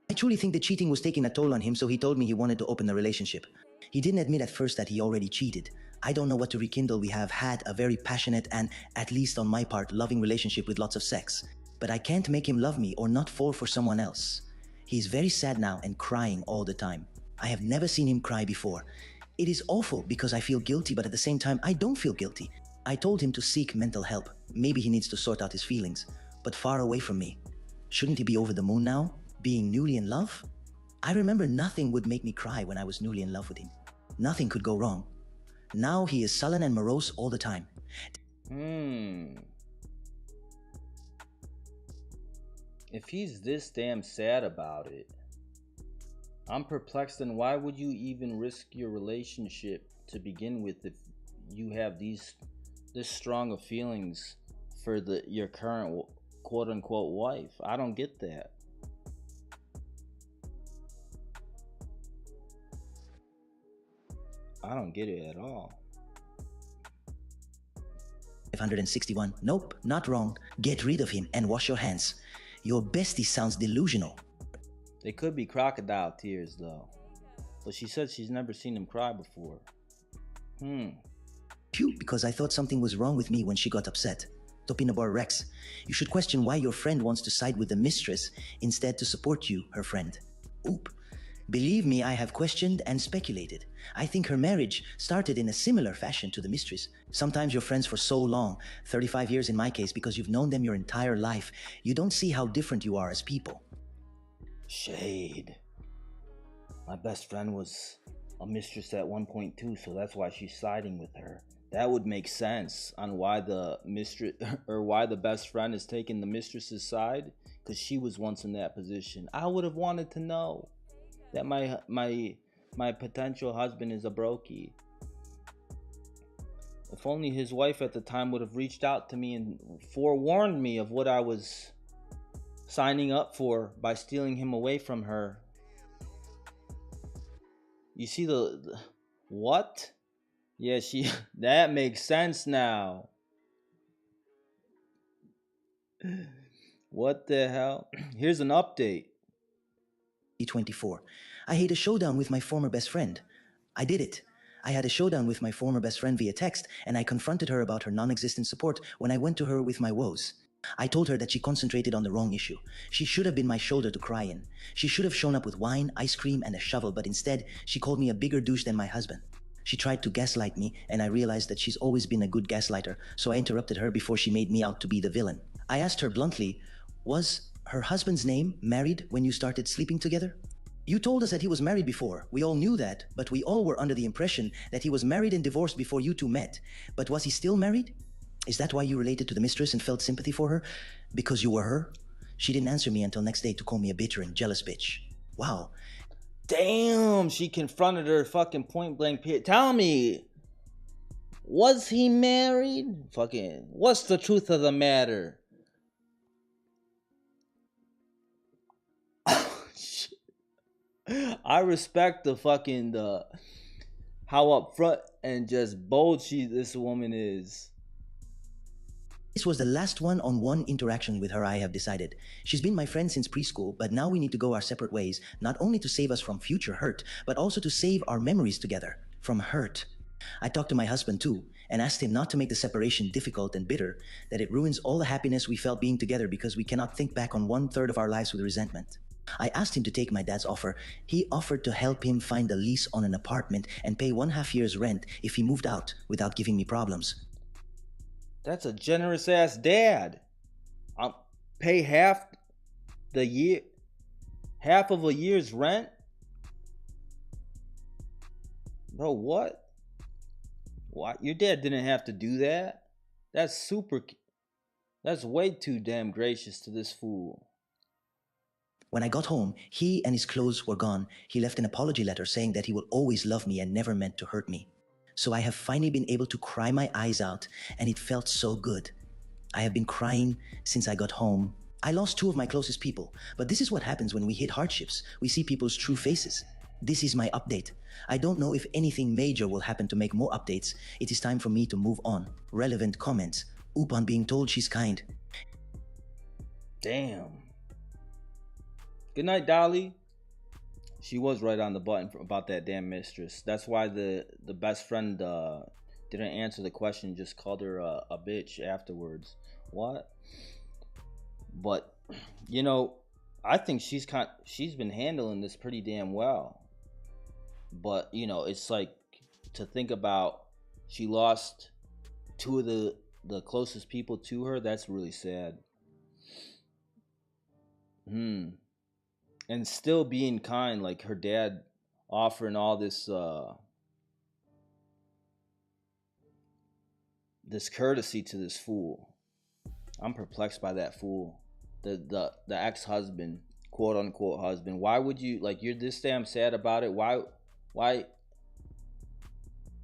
I truly think that cheating was taking a toll on him, so he told me he wanted to open the relationship. He didn't admit at first that he already cheated. I don't know what to rekindle. We have had a very passionate and, at least on my part, loving relationship with lots of sex. But I can't make him love me or not fall for someone else. He's very sad now and crying all the time. I have never seen him cry before. It is awful because I feel guilty, but at the same time, I don't feel guilty. I told him to seek mental help. Maybe he needs to sort out his feelings, but far away from me. Shouldn't he be over the moon now, being newly in love? I remember nothing would make me cry when I was newly in love with him. Nothing could go wrong. Now he is sullen and morose all the time. If he's this damn sad about it, I'm perplexed. And why would you even risk your relationship to begin with if you have this strong of feelings for your current quote unquote wife? I don't get that. I don't get it at all. 561. Nope, not wrong. Get rid of him and wash your hands. Your bestie sounds delusional. They could be crocodile tears though. But she said she's never seen him cry before. Phew, because I thought something was wrong with me when she got upset. Topinabor Rex, you should question why your friend wants to side with the mistress instead to support you, her friend. Oop. Believe me, I have questioned and speculated. I think her marriage started in a similar fashion to the mistress. Sometimes you're friends for so long, 35 years in my case, because you've known them your entire life, you don't see how different you are as people. Shade. My best friend was a mistress at 1.2, so that's why she's siding with her. That would make sense on why the mistress or why the best friend is taking the mistress's side, because she was once in that position. I would have wanted to know that my potential husband is a brokey. If only his wife at the time would have reached out to me and forewarned me of what I was signing up for by stealing him away from her. You see the what? Yeah, that makes sense now. What the hell? Here's an update. 24. I had a showdown with my former best friend. I did it. I had a showdown with my former best friend via text, and I confronted her about her non-existent support when I went to her with my woes. I told her that she concentrated on the wrong issue. She should have been my shoulder to cry in. She should have shown up with wine, ice cream, and a shovel, but instead, she called me a bigger douche than my husband. She tried to gaslight me, and I realized that she's always been a good gaslighter, so I interrupted her before she made me out to be the villain. I asked her bluntly, was her husband's name married when you started sleeping together? You told us that he was married before. We all knew that, but we all were under the impression that he was married and divorced before you two met. But was he still married? Is that why you related to the mistress and felt sympathy for her? Because you were her? She didn't answer me until next day to call me a bitter and jealous bitch. Wow. Damn, she confronted her fucking point blank period. Tell me, was he married? Fucking, what's the truth of the matter? I respect the how upfront and just bold this woman is. This was the last one-on-one interaction with her, I have decided. She's been my friend since preschool, but now we need to go our separate ways, not only to save us from future hurt, but also to save our memories together from hurt. I talked to my husband too, and asked him not to make the separation difficult and bitter, that it ruins all the happiness we felt being together because we cannot think back on 1/3 of our lives with resentment. I asked him to take my dad's offer. He offered to help him find a lease on an apartment and pay 1/2 year's rent if he moved out without giving me problems. That's a generous ass dad. I'll pay half of a year's rent. Bro, what? What? Your dad didn't have to do that. That's way too damn gracious to this fool. When I got home, he and his clothes were gone. He left an apology letter saying that he will always love me and never meant to hurt me. So I have finally been able to cry my eyes out, and it felt so good. I have been crying since I got home. I lost 2 of my closest people, but this is what happens when we hit hardships. We see people's true faces. This is my update. I don't know if anything major will happen to make more updates. It is time for me to move on. Relevant comments. Oop on being told she's kind. Damn. Good night, Dolly. She was right on the button about that damn mistress. That's why the best friend didn't answer the question, just called her a bitch afterwards. What? But you know, I think she's been handling this pretty damn well. But you know, it's like, to think about, she lost 2 of the closest people to her. That's really sad. And still being kind, like her dad offering all this this courtesy to this fool. I'm perplexed by that fool. The ex-husband, quote unquote husband. Why would you, like, you're this damn sad about it? Why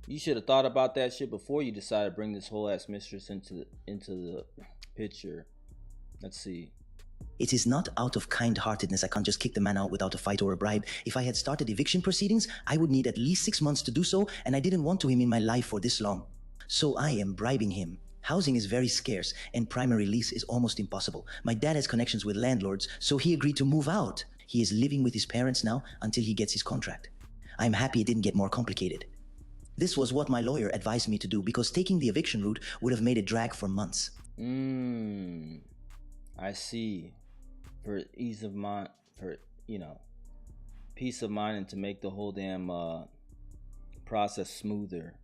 you should have thought about that shit before you decided to bring this whole ass mistress into the picture. Let's see. It is not out of kind-heartedness. I can't just kick the man out without a fight or a bribe. If I had started eviction proceedings, I would need at least 6 months to do so, and I didn't want him in my life for this long. So I am bribing him. Housing is very scarce, and primary lease is almost impossible. My dad has connections with landlords, so he agreed to move out. He is living with his parents now until he gets his contract. I'm happy it didn't get more complicated. This was what my lawyer advised me to do, because taking the eviction route would have made it drag for months. I see. For ease of mind, for, you know, peace of mind, and to make the whole damn process smoother.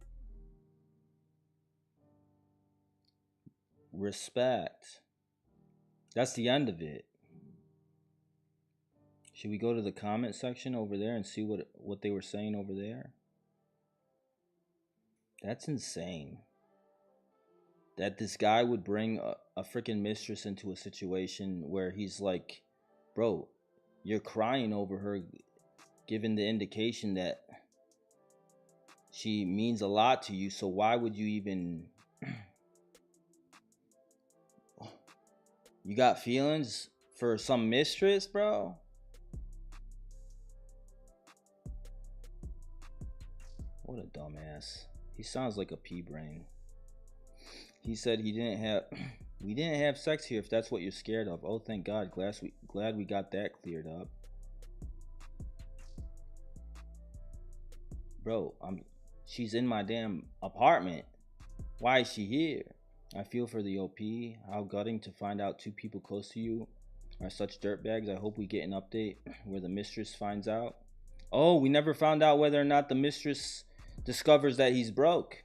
Respect. That's the end of it. Should we go to the comment section over there and see what they were saying over there? That's insane. That this guy would bring a freaking mistress into a situation where he's like, bro, you're crying over her, given the indication that she means a lot to you, so why would you even... You got feelings for some mistress, bro? What a dumbass. He sounds like a pea-brain. He said we didn't have sex here, if that's what you're scared of. Oh, thank God. Glad we got that cleared up. Bro, she's in my damn apartment. Why is she here? I feel for the OP. How gutting to find out 2 people close to you are such dirtbags. I hope we get an update where the mistress finds out. Oh, we never found out whether or not the mistress discovers that he's broke.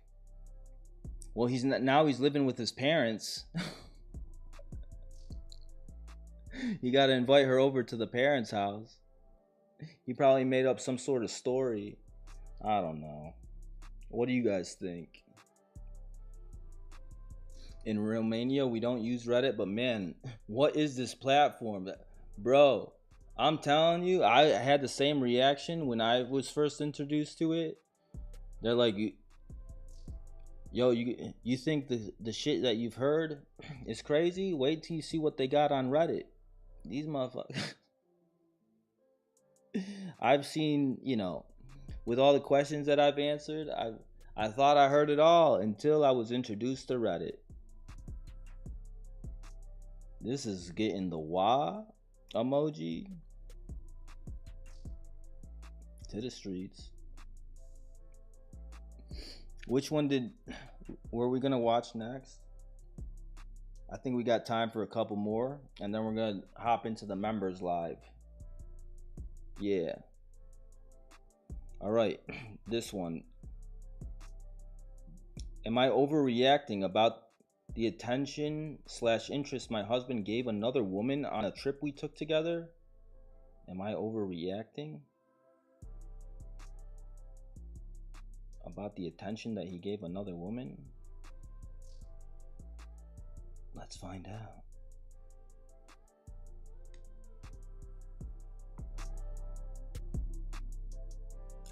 Well, now he's living with his parents. You gotta invite her over to the parents' house. He probably made up some sort of story. I don't know. What do you guys think? In Romania, we don't use Reddit, but man, what is this platform? Bro, I'm telling you, I had the same reaction when I was first introduced to it. They're like, yo, you think the shit that you've heard is crazy? Wait till you see what they got on Reddit. These motherfuckers. I've seen, you know, with all the questions that I've answered, I thought I heard it all until I was introduced to Reddit. This is getting the wah emoji to the streets. Which one were we gonna watch next? I think we got time for a couple more, and then we're gonna hop into the members live. Yeah. All right, this one. Am I overreacting about the attention/interest my husband gave another woman on a trip we took together? Am I overreacting about the attention that he gave another woman? Let's find out.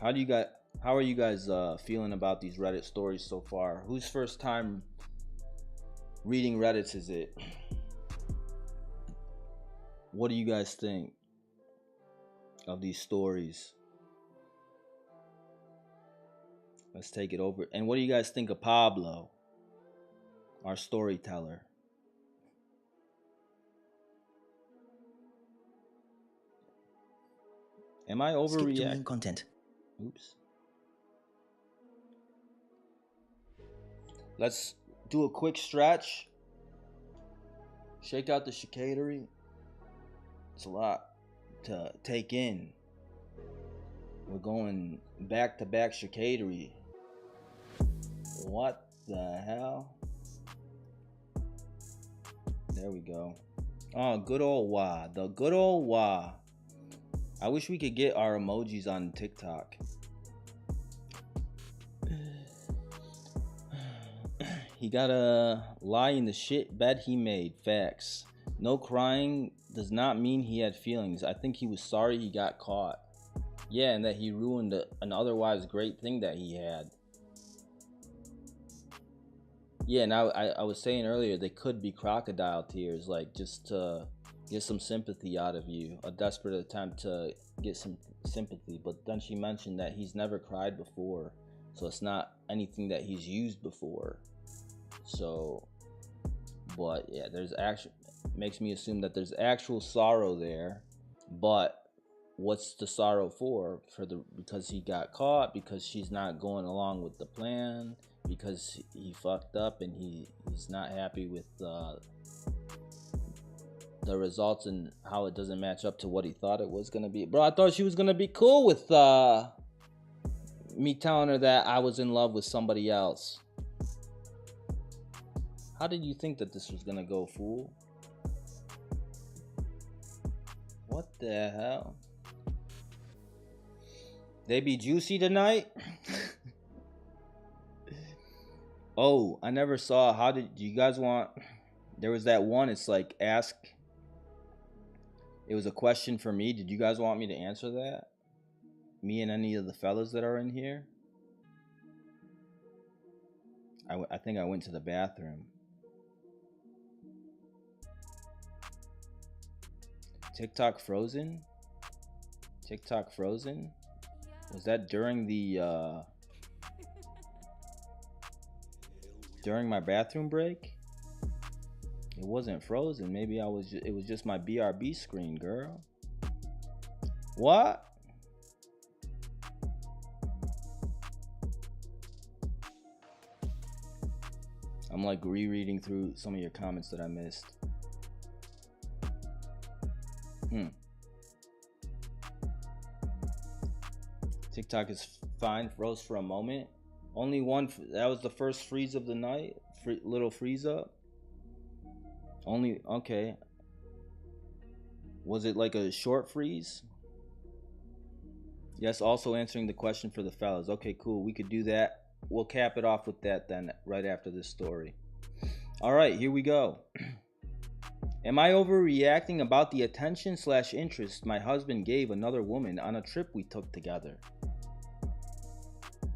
How are you guys feeling about these Reddit stories so far? Whose first time reading Reddits is it? What do you guys think of these stories? Let's take it over. And what do you guys think of Pablo, our storyteller? Am I overreacting? Skip to main content. Oops. Let's do a quick stretch. Shake out the chicatery. It's a lot to take in. We're going back to back chicatery. What the hell? There we go. Oh, good old wah. The good old wah. I wish we could get our emojis on TikTok. He got a lie in the shit bed he made. Facts. No crying does not mean he had feelings. I think he was sorry he got caught. Yeah, and that he ruined an otherwise great thing that he had. Yeah, and I was saying earlier, they could be crocodile tears, like just to get some sympathy out of you. A desperate attempt to get some sympathy. But then she mentioned that he's never cried before. So it's not anything that he's used before. So, but yeah, there's actually, makes me assume that there's actual sorrow there. But what's the sorrow for? Because he got caught, because she's not going along with the plan, because he fucked up and he's not happy with the results and how it doesn't match up to what he thought it was gonna be. Bro, I thought she was gonna be cool with me telling her that I was in love with somebody else. How did you think that this was gonna go, fool? What the hell? They be juicy tonight? Oh, I never saw. How did you guys want? There was that one. It's like ask. It was a question for me. Did you guys want me to answer that? Me and any of the fellas that are in here? I think I went to the bathroom. TikTok frozen? TikTok frozen? Was that during the during my bathroom break? It wasn't frozen. Maybe it was just my BRB screen, girl. What? I'm like rereading through some of your comments that I missed. TikTok is fine, froze for a moment. Only one, that was the first freeze of the night. Little freeze up. Only, okay. Was it like a short freeze? Yes, also answering the question for the fellas. Okay, cool. We could do that. We'll cap it off with that then, right after this story. All right, here we go. Am I overreacting about the attention/interest my husband gave another woman on a trip we took together?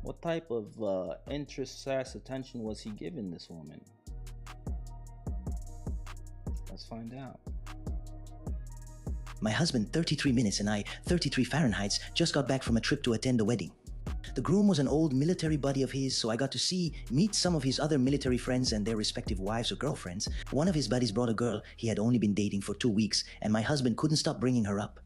What type of interest/attention was he giving this woman? Let's find out. My husband, 33 minutes, and I, 33 Fahrenheits, just got back from a trip to attend a wedding. The groom was an old military buddy of his, so I got to meet some of his other military friends and their respective wives or girlfriends. One of his buddies brought a girl he had only been dating for 2 weeks, and my husband couldn't stop bringing her up.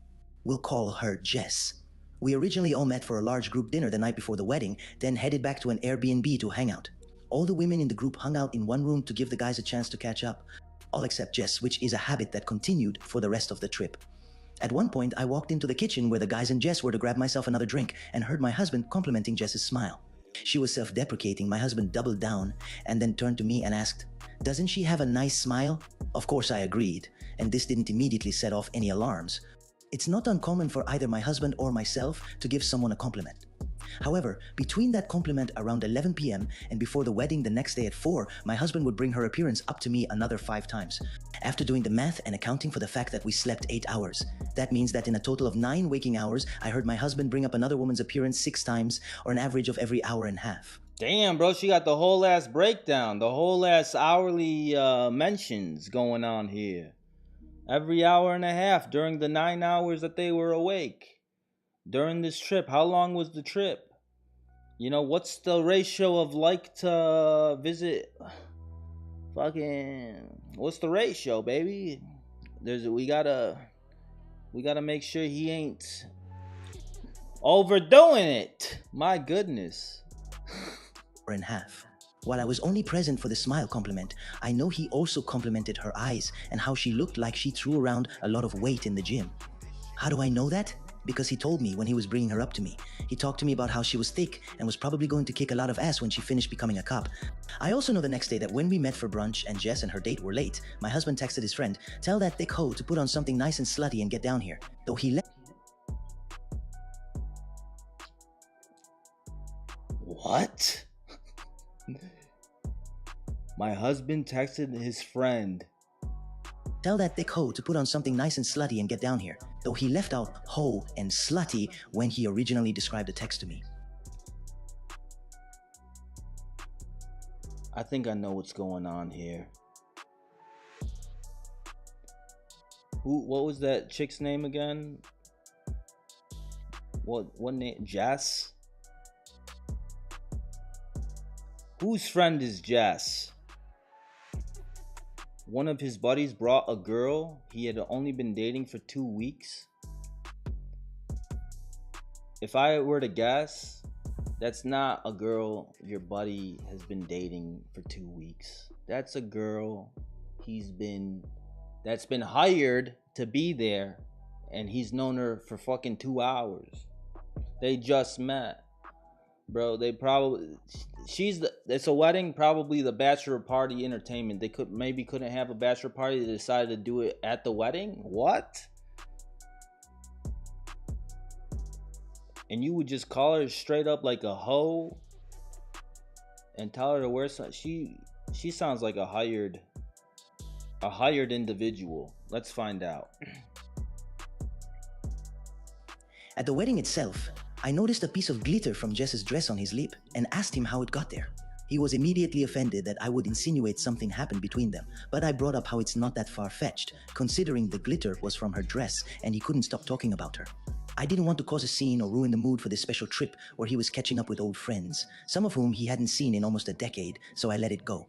We'll call her Jess. We originally all met for a large group dinner the night before the wedding, then headed back to an Airbnb to hang out. All the women in the group hung out in one room to give the guys a chance to catch up. All except Jess, which is a habit that continued for the rest of the trip. At one point, I walked into the kitchen where the guys and Jess were to grab myself another drink and heard my husband complimenting Jess's smile. She was self-deprecating. My husband doubled down and then turned to me and asked, "Doesn't she have a nice smile?" Of course I agreed, and this didn't immediately set off any alarms. It's not uncommon for either my husband or myself to give someone a compliment. However, between that compliment around 11 p.m. and before the wedding the next day at 4, my husband would bring her appearance up to me another 5 times. After doing the math and accounting for the fact that we slept 8 hours, that means that in a total of 9 waking hours, I heard my husband bring up another woman's appearance 6 times, or an average of every hour and a half. Damn, bro, she got the whole ass breakdown, the whole ass hourly mentions going on here. Every hour and a half during the 9 hours that they were awake. During this trip, how long was the trip? You know, what's the ratio of like to visit? What's the ratio, baby? We gotta make sure he ain't overdoing it. My goodness. And half. While I was only present for the smile compliment, I know he also complimented her eyes and how she looked like she threw around a lot of weight in the gym. How do I know that? Because he told me when he was bringing her up to me. He talked to me about how she was thick and was probably going to kick a lot of ass when she finished becoming a cop. I also know the next day that when we met for brunch and Jess and her date were late, my husband texted his friend, "Tell that thick hoe to put on something nice and slutty and get down here." Though he left. What? My husband texted his friend, "Tell that thick hoe to put on something nice and slutty and get down here." Though he left out hoe and slutty when he originally described the text to me. I think I know what's going on here. What was that chick's name again? What name? Jess? Whose friend is Jess? One of his buddies brought a girl he had only been dating for 2 weeks. If I were to guess, that's not a girl your buddy has been dating for 2 weeks. That's a girl that's been hired to be there, and he's known her for fucking 2 hours. They just met. Bro, it's a wedding, probably the bachelor party entertainment. They couldn't have a bachelor party. They decided to do it at the wedding. What? And you would just call her straight up like a hoe and tell her to wear something. She sounds like a hired individual. Let's find out. At the wedding itself, I noticed a piece of glitter from Jess's dress on his lip and asked him how it got there. He was immediately offended that I would insinuate something happened between them, but I brought up how it's not that far-fetched, considering the glitter was from her dress and he couldn't stop talking about her. I didn't want to cause a scene or ruin the mood for this special trip where he was catching up with old friends, some of whom he hadn't seen in almost a decade, so I let it go.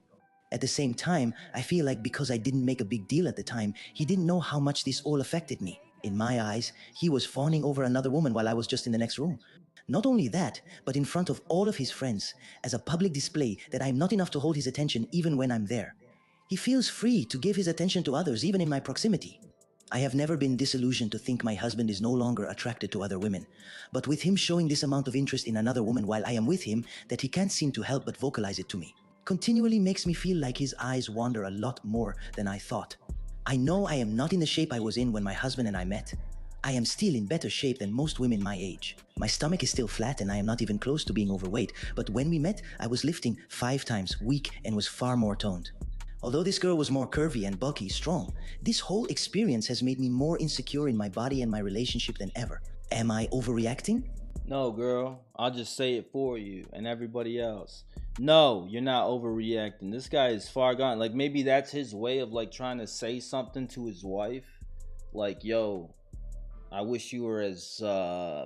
At the same time, I feel like because I didn't make a big deal at the time, he didn't know how much this all affected me. In my eyes, he was fawning over another woman while I was just in the next room. Not only that, but in front of all of his friends, as a public display that I'm not enough to hold his attention even when I'm there. He feels free to give his attention to others even in my proximity. I have never been disillusioned to think my husband is no longer attracted to other women, but with him showing this amount of interest in another woman while I am with him, that he can't seem to help but vocalize it to me, continually makes me feel like his eyes wander a lot more than I thought. I know I am not in the shape I was in when my husband and I met. I am still in better shape than most women my age. My stomach is still flat and I am not even close to being overweight, but when we met, I was lifting 5 times week and was far more toned. Although this girl was more curvy and bulky, strong, this whole experience has made me more insecure in my body and my relationship than ever. Am I overreacting? No, girl. I'll just say it for you and everybody else. No, you're not overreacting. This guy is far gone. Like, maybe that's his way of, like, trying to say something to his wife. Like, yo, I wish you were as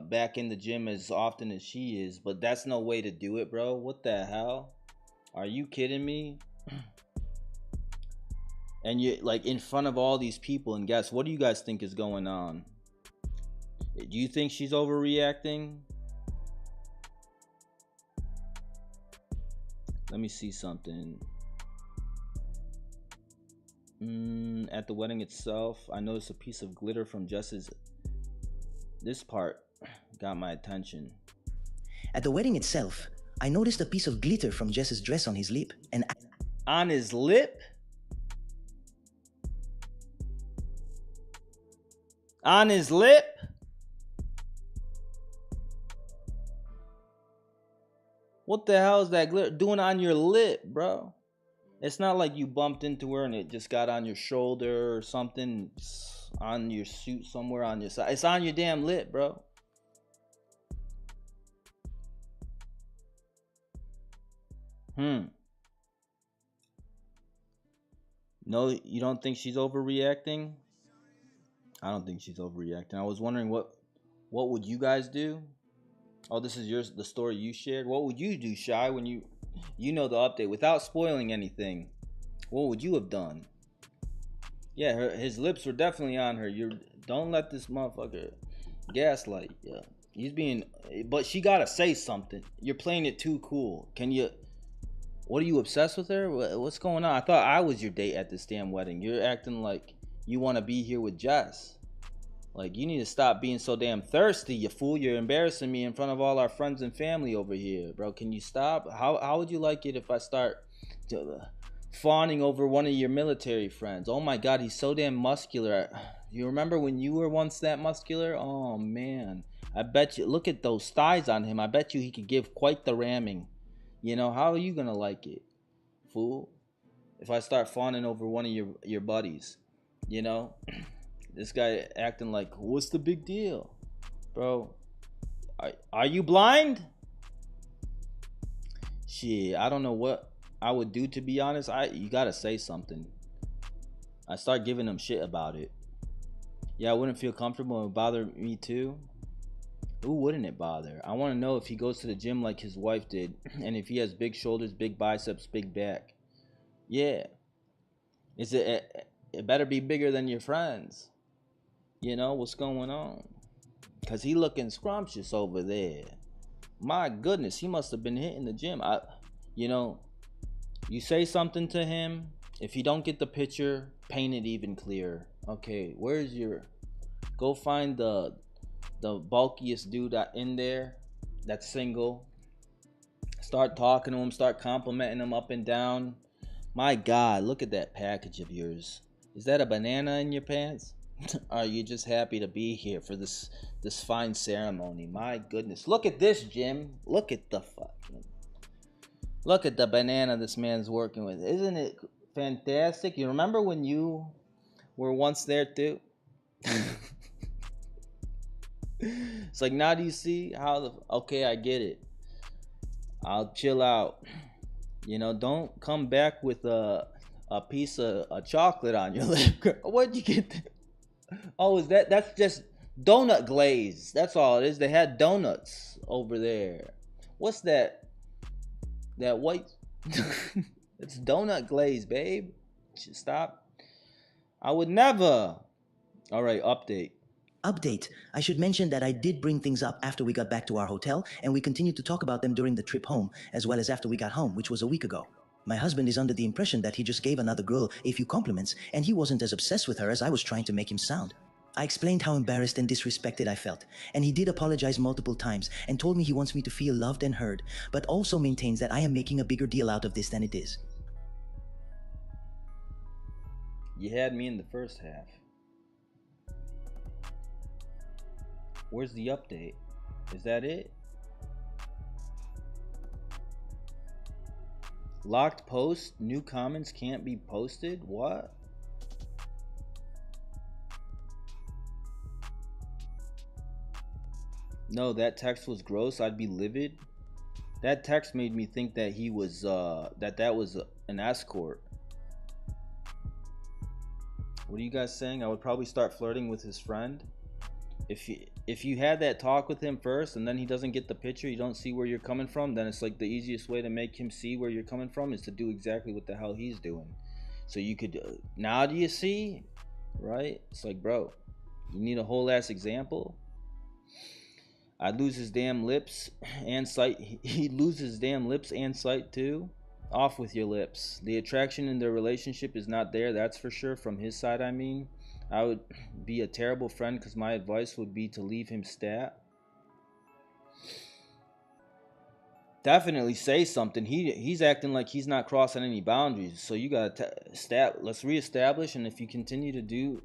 back in the gym as often as she is, but that's no way to do it, bro. What the hell? Are you kidding me? And you like in front of all these people, and guess what do you guys think is going on? Do you think she's overreacting? Let me see something. At the wedding itself, I noticed a piece of glitter from Jess's. This part got my attention. At the wedding itself, I noticed a piece of glitter from Jess's dress on his lip, and on his lip? On his lip? What the hell is that glitter doing on your lip, bro? It's not like you bumped into her and it just got on your shoulder or something, on your suit somewhere on your side. It's on your damn lip, bro. No, you don't think she's overreacting? I don't think she's overreacting. I was wondering what would you guys do? Oh, this is the story you shared. What would you do, Shy, when you know the update without spoiling anything? What would you have done? Yeah, his lips were definitely on her. Don't let this motherfucker gaslight. Yeah, he's being. But she gotta say something. You're playing it too cool. Can you? What are you obsessed with her? What's going on? I thought I was your date at this damn wedding. You're acting like you want to be here with Jess. Like, you need to stop being so damn thirsty, you fool. You're embarrassing me in front of all our friends and family over here, bro. Can you stop? How would you like it if I start fawning over one of your military friends? Oh my god, he's so damn muscular. You remember when you were once that muscular? Oh man, I bet you. Look at those thighs on him. I bet you he could give quite the ramming. You know, how are you gonna like it, fool? If I start fawning over one of your buddies, you know. This guy acting like, what's the big deal? Bro, are you blind? Shit, I don't know what I would do, to be honest. You gotta say something. I start giving him shit about it. Yeah, I wouldn't feel comfortable. It would bother me too. Who wouldn't it bother? I want to know if he goes to the gym like his wife did, and if he has big shoulders, big biceps, big back. Yeah. It better be bigger than your friends. You know, what's going on? Because he looking scrumptious over there. My goodness, he must have been hitting the gym. You say something to him. If you don't get the picture, paint it even clearer. Okay, where's your... Go find the bulkiest dude in there that's single. Start talking to him. Start complimenting him up and down. My God, look at that package of yours. Is that a banana in your pants? Are you just happy to be here for this fine ceremony? My goodness. Look at this, Jim. Look at the banana this man's working with. Isn't it fantastic? You remember when you were once there too? It's like, now do you see how okay, I get it. I'll chill out. You know, don't come back with a piece of chocolate on your lip. Where'd you get that? Oh, that's just donut glaze. That's all it is. They had donuts over there. What's that? That white? It's donut glaze, babe. Stop. I would never. All right, update. I should mention that I did bring things up after we got back to our hotel, and we continued to talk about them during the trip home, as well as after we got home, which was a week ago. My husband is under the impression that he just gave another girl a few compliments, and he wasn't as obsessed with her as I was trying to make him sound. I explained how embarrassed and disrespected I felt, and he did apologize multiple times and told me he wants me to feel loved and heard, but also maintains that I am making a bigger deal out of this than it is. You had me in the first half. Where's the update? Is that it? Locked post, new comments can't be posted? What? No, that text was gross. I'd be livid. That text made me think that he was that was an escort. What are you guys saying? I would probably start flirting with his friend. if you had that talk with him first and then he doesn't get the picture, you don't see where you're coming from, then it's like the easiest way to make him see where you're coming from is to do exactly what the hell he's doing. So you could now do you see, right? It's like, bro, you need a whole ass example. I'd lose his damn lips and sight. He'd lose his damn lips and sight too. Off with your lips. The attraction in their relationship is not there, that's for sure, from his side. I mean, I would be a terrible friend because my advice would be to leave him stat. Definitely say something. He's acting like he's not crossing any boundaries. So you gotta let's reestablish. And if you continue to do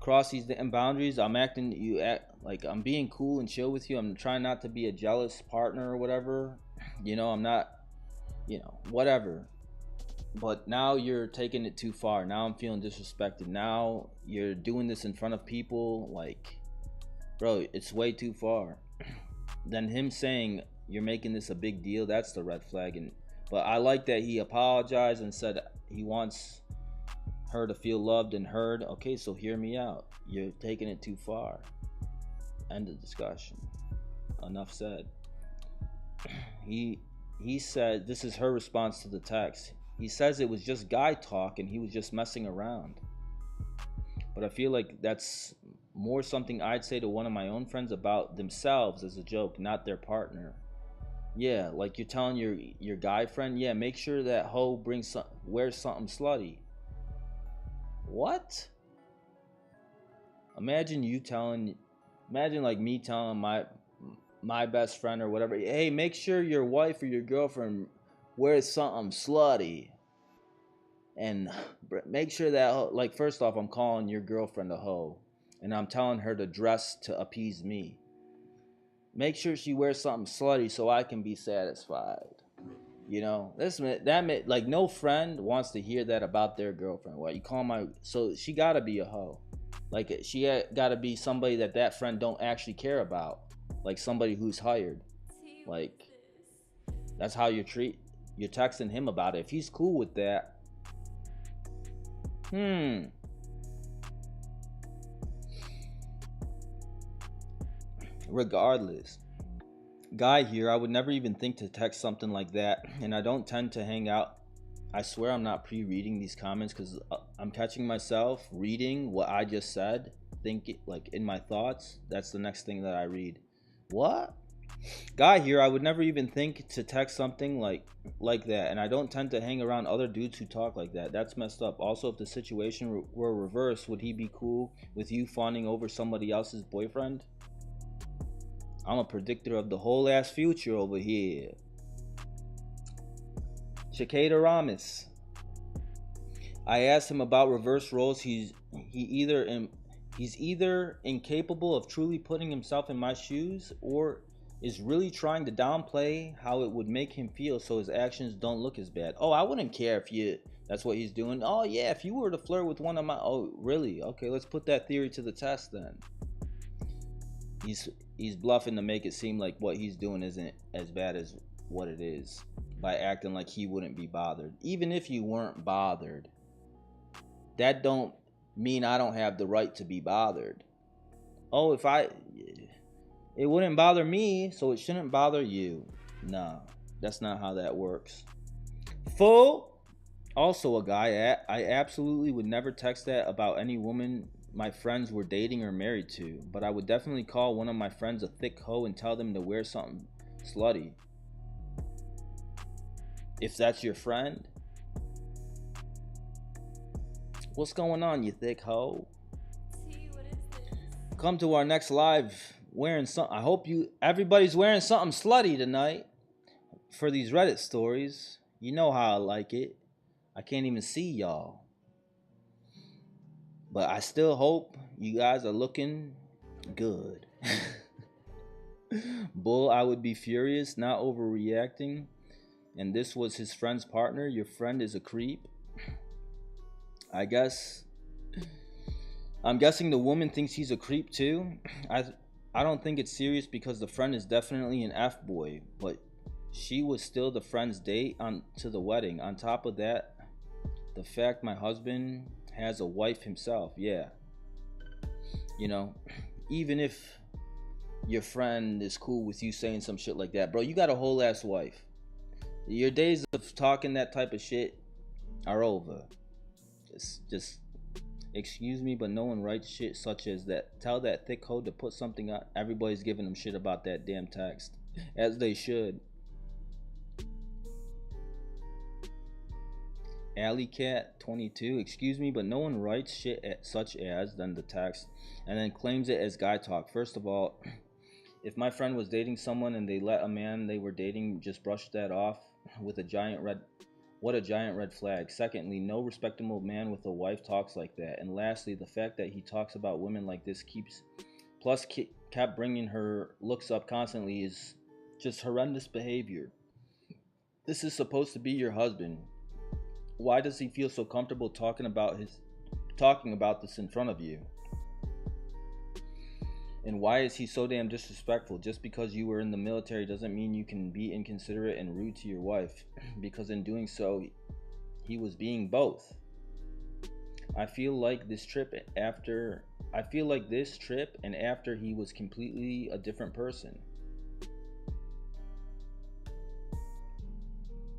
cross these damn boundaries, I'm acting. You act like I'm being cool and chill with you. I'm trying not to be a jealous partner or whatever. You know, I'm not. You know, whatever. But now you're taking it too far. Now I'm feeling disrespected. Now you're doing this in front of people. Like, bro, it's way too far. Then him saying you're making this a big deal, that's the red flag. And but I like that he apologized and said he wants her to feel loved and heard. Okay, so hear me out. You're taking it too far. End of discussion. Enough said. He said, this is her response to the text. He says it was just guy talk and he was just messing around. But I feel like that's more something I'd say to one of my own friends about themselves as a joke, not their partner. Yeah, like you're telling your guy friend, yeah, make sure that hoe wears something slutty. What? Imagine like me telling my best friend or whatever, hey, make sure your wife or your girlfriend wears something slutty. And make sure that, like, first off, I'm calling your girlfriend a hoe. And I'm telling her to dress to appease me. Make sure she wears something slutty so I can be satisfied. You know, like, no friend wants to hear that about their girlfriend. Well, you call so she gotta be a hoe. Like, she gotta be somebody that friend don't actually care about. Like somebody who's hired. Like, that's how you're texting him about it. If he's cool with that, regardless, guy here, I would never even think to text something like that. And I don't tend to hang out. I swear I'm not pre-reading these comments because I'm catching myself reading what I just said, thinking like in my thoughts. That's the next thing that I read. What? Guy here, I would never even think to text something like that, and I don't tend to hang around other dudes who talk like that. That's messed up. Also, if the situation were reversed, would he be cool with you fawning over somebody else's boyfriend? I'm a predictor of the whole ass future over here. Shakaterous. I asked him about reverse roles. He's either incapable of truly putting himself in my shoes or is really trying to downplay how it would make him feel so his actions don't look as bad. Oh, I wouldn't care if that's what he's doing. Oh yeah, if you were to flirt with one of my, oh really? Okay, let's put that theory to the test then. He's bluffing to make it seem like what he's doing isn't as bad as what it is by acting like he wouldn't be bothered. Even if you weren't bothered, that don't mean I don't have the right to be bothered. Oh, it wouldn't bother me, so it shouldn't bother you. No, that's not how that works. Full. Also a guy, I absolutely would never text that about any woman my friends were dating or married to, but I would definitely call one of my friends a thick hoe and tell them to wear something slutty. If that's your friend. What's going on, you thick hoe? Come to our next live wearing something. I hope everybody's wearing something slutty tonight for these Reddit stories. You know how I like it. I can't even see y'all. But I still hope you guys are looking good. Bull, I would be furious, not overreacting. And this was his friend's partner. Your friend is a creep. I'm guessing the woman thinks he's a creep too. I don't think it's serious because the friend is definitely an F-boy, but she was still the friend's date to the wedding. On top of that, the fact my husband has a wife himself. Yeah. You know, even if your friend is cool with you saying some shit like that, bro, you got a whole ass wife. Your days of talking that type of shit are over. Just excuse me, but no one writes shit such as that. Tell that thick hoe to put something up. Everybody's giving them shit about that damn text, as they should. Alley Cat 22, excuse me, but no one writes shit such as then the text and then claims it as guy talk. First of all, if my friend was dating someone and they let a man they were dating just brush that off with a giant red, what a giant red flag. Secondly, no respectable man with a wife talks like that. And lastly, the fact that he talks about women like this kept bringing her looks up constantly is just horrendous behavior. This is supposed to be your husband. Why does he feel so comfortable talking about this in front of you? And why is he so damn disrespectful? Just because you were in the military doesn't mean you can be inconsiderate and rude to your wife, because in doing so, he was being both. I feel like this trip and after he was completely a different person.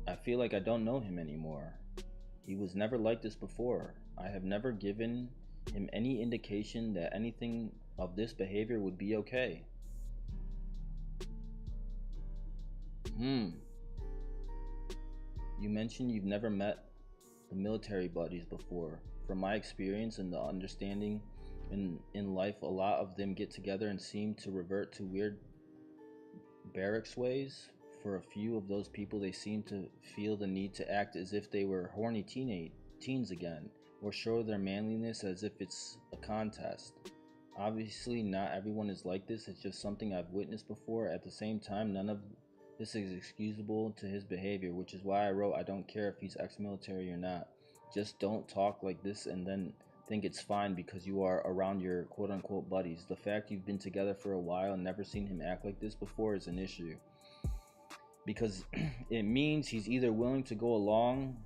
I feel like I don't know him anymore. He was never like this before. I have never given him any indication that anything of this behavior would be okay. You mentioned you've never met the military buddies before. From my experience and the understanding in life, a lot of them get together and seem to revert to weird barracks ways. For a few of those people, they seem to feel the need to act as if they were horny teens again, or show their manliness as if it's a contest. Obviously, not everyone is like this. It's just something I've witnessed before. At the same time, none of this is excusable to his behavior, which is why I wrote, I don't care if he's ex-military or not. Just don't talk like this and then think it's fine because you are around your quote-unquote buddies. The fact you've been together for a while and never seen him act like this before is an issue, because it means he's either willing to go along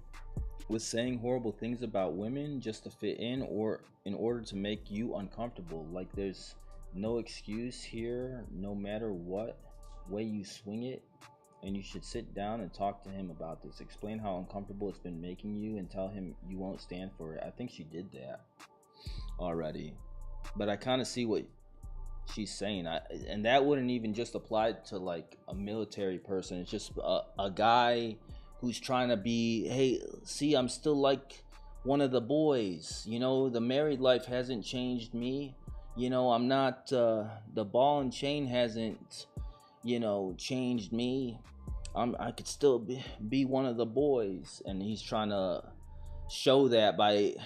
with saying horrible things about women just to fit in, or in order to make you uncomfortable. Like, there's no excuse here, no matter what way you swing it, and you should sit down and talk to him about this. Explain how uncomfortable it's been making you and tell him you won't stand for it. I think she did that already, but I kind of see what she's saying. And that wouldn't even just apply to like a military person. It's just a guy who's trying to be, hey, see, I'm still like one of the boys, you know, the married life hasn't changed me, you know, I'm not the ball and chain hasn't, you know, changed me. I could still be one of the boys. And he's trying to show that by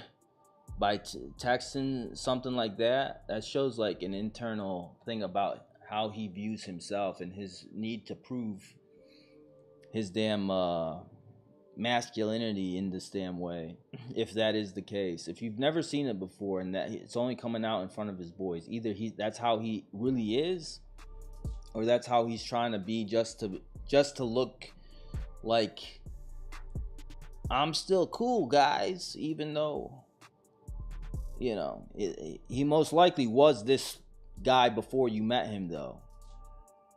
texting something like that. That shows like an internal thing about how he views himself and his need to prove his damn masculinity in this damn way. If that is the case, if you've never seen it before and that it's only coming out in front of his boys, either that's how he really is, or that's how he's trying to be just to look like, I'm still cool, guys, even though, you know, he most likely was this guy before you met him, though.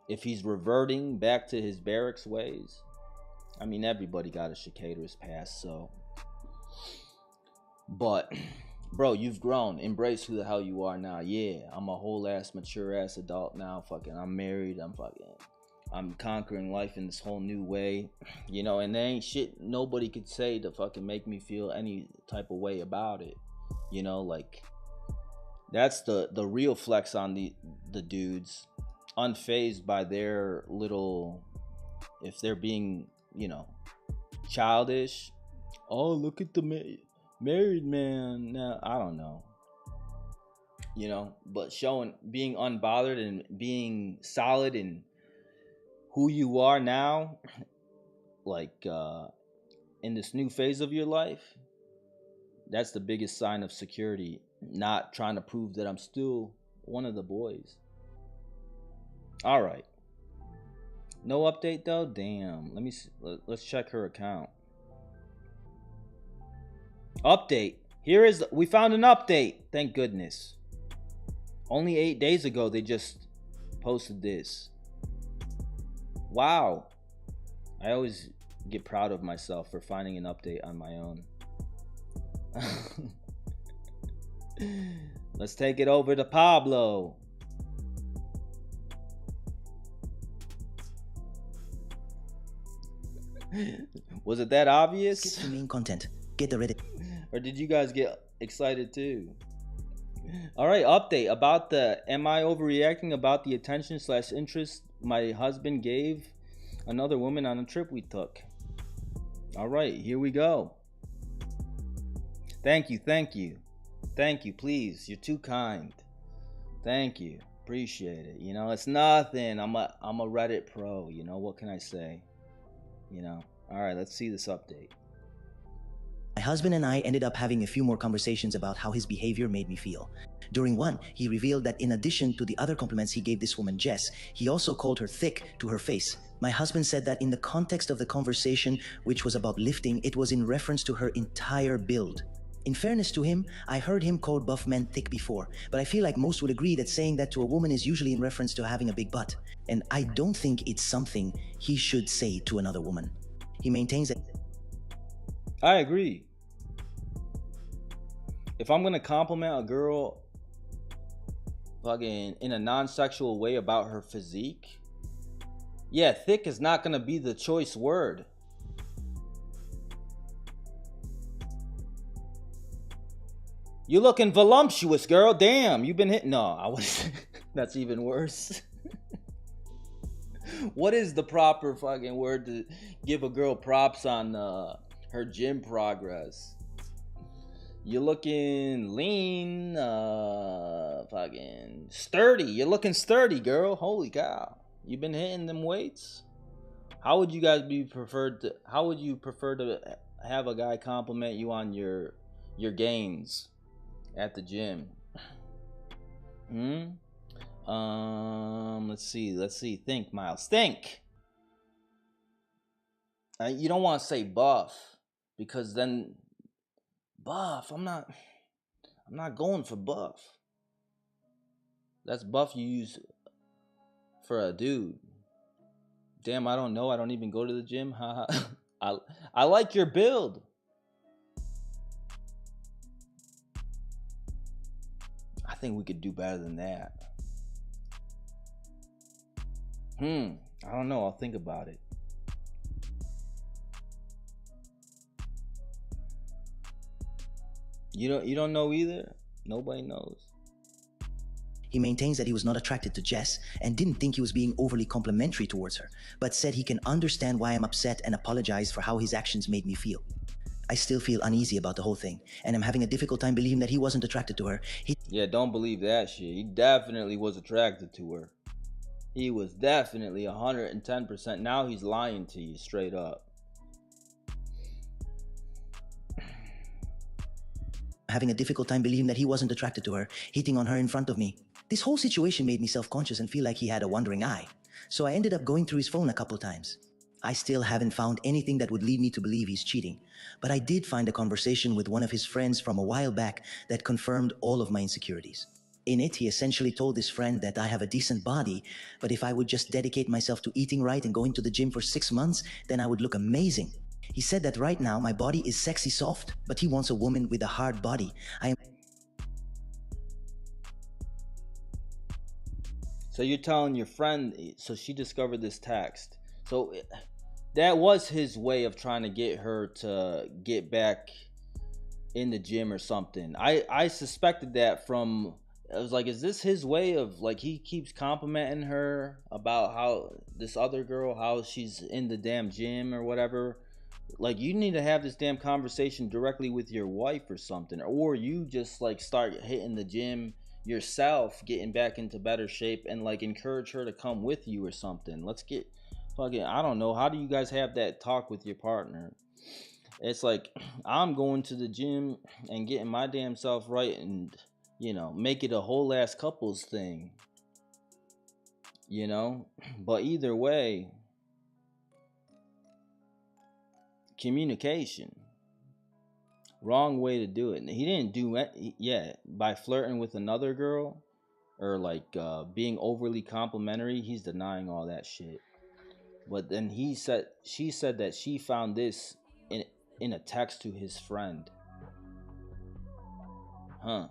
If he's reverting back to his barracks ways, I mean, everybody got a Shakaterous past, so. But, bro, you've grown. Embrace who the hell you are now. Yeah, I'm a whole ass, mature ass adult now. Fucking, I'm married. I'm conquering life in this whole new way, you know, and there ain't shit nobody could say to fucking make me feel any type of way about it, you know. Like, that's the real flex on the dudes, unfazed by their little, if they're being, you know, childish. Oh, look at the married man. Now, I don't know, you know, but being unbothered and being solid in who you are now, like in this new phase of your life, that's the biggest sign of security. Not trying to prove that I'm still one of the boys. All right, no update though. Damn, let me see. Let's check her account. Update. We found an update, thank goodness. Only 8 days ago they just posted this. Wow. I always get proud of myself for finding an update on my own. Let's take it over to Pablo. Was it that obvious? Skip the main content. Get the Reddit. Or did you guys get excited too? All right, update about the am I overreacting about the attention / interest my husband gave another woman on a trip we took. All right, here we go. Thank you, please. You're too kind. Thank you, appreciate it. You know, it's nothing. I'm a Reddit pro. You know, what can I say? You know. All right, let's see this update. My husband and I ended up having a few more conversations about how his behavior made me feel. During one, he revealed that in addition to the other compliments he gave this woman Jess, he also called her thick to her face. My husband said that in the context of the conversation, which was about lifting, it was in reference to her entire build. In fairness to him, I heard him call buff men thick before, but I feel like most would agree that saying that to a woman is usually in reference to having a big butt. And I don't think it's something he should say to another woman. He maintains that... I agree. If I'm gonna compliment a girl fucking in a non-sexual way about her physique, yeah, thick is not gonna be the choice word. You looking voluptuous, girl. Damn, you been hit. No, I was. That's even worse. What is the proper fucking word to give a girl props on her gym progress? You're looking lean, fucking sturdy. You're looking sturdy, girl. Holy cow. You been hitting them weights? How would you guys how would you prefer to have a guy compliment you on your gains at the gym? Let's see. Think, Myles. Think. You don't want to say buff, because then buff. I'm not going for buff. That's buff you use for a dude. Damn, I don't know. I don't even go to the gym. I like your build. I think we could do better than that. I don't know. I'll think about it. You don't know either? Nobody knows. He maintains that he was not attracted to Jess and didn't think he was being overly complimentary towards her, but said he can understand why I'm upset and apologize for how his actions made me feel. I still feel uneasy about the whole thing, and I'm having a difficult time believing that he wasn't attracted to her. Yeah, don't believe that shit. He definitely was attracted to her. He was definitely 110%. Now he's lying to you straight up. Having a difficult time believing that he wasn't attracted to her, hitting on her in front of me. This whole situation made me self-conscious and feel like he had a wandering eye. So I ended up going through his phone a couple times. I still haven't found anything that would lead me to believe he's cheating. But I did find a conversation with one of his friends from a while back that confirmed all of my insecurities. In it, he essentially told his friend that I have a decent body, but if I would just dedicate myself to eating right and going to the gym for 6 months, then I would look amazing. He said that right now my body is sexy soft, but he wants a woman with a hard body. So you're telling your friend, so she discovered this text. So that was his way of trying to get her to get back in the gym or something. I suspected that from, I was like, is this his way of, like, he keeps complimenting her about how this other girl, how she's in the damn gym or whatever. Like, you need to have this damn conversation directly with your wife or something, or you just like start hitting the gym yourself, getting back into better shape, and like encourage her to come with you or something. Let's get fucking, I don't know, how do you guys have that talk with your partner? It's like, I'm going to the gym and getting my damn self right, and you know, make it a whole ass couples thing, you know. But either way, communication, wrong way to do it. He didn't do it, yeah, by flirting with another girl or like being overly complimentary, he's denying all that shit. But then she said that she found this in a text to his friend. Huh.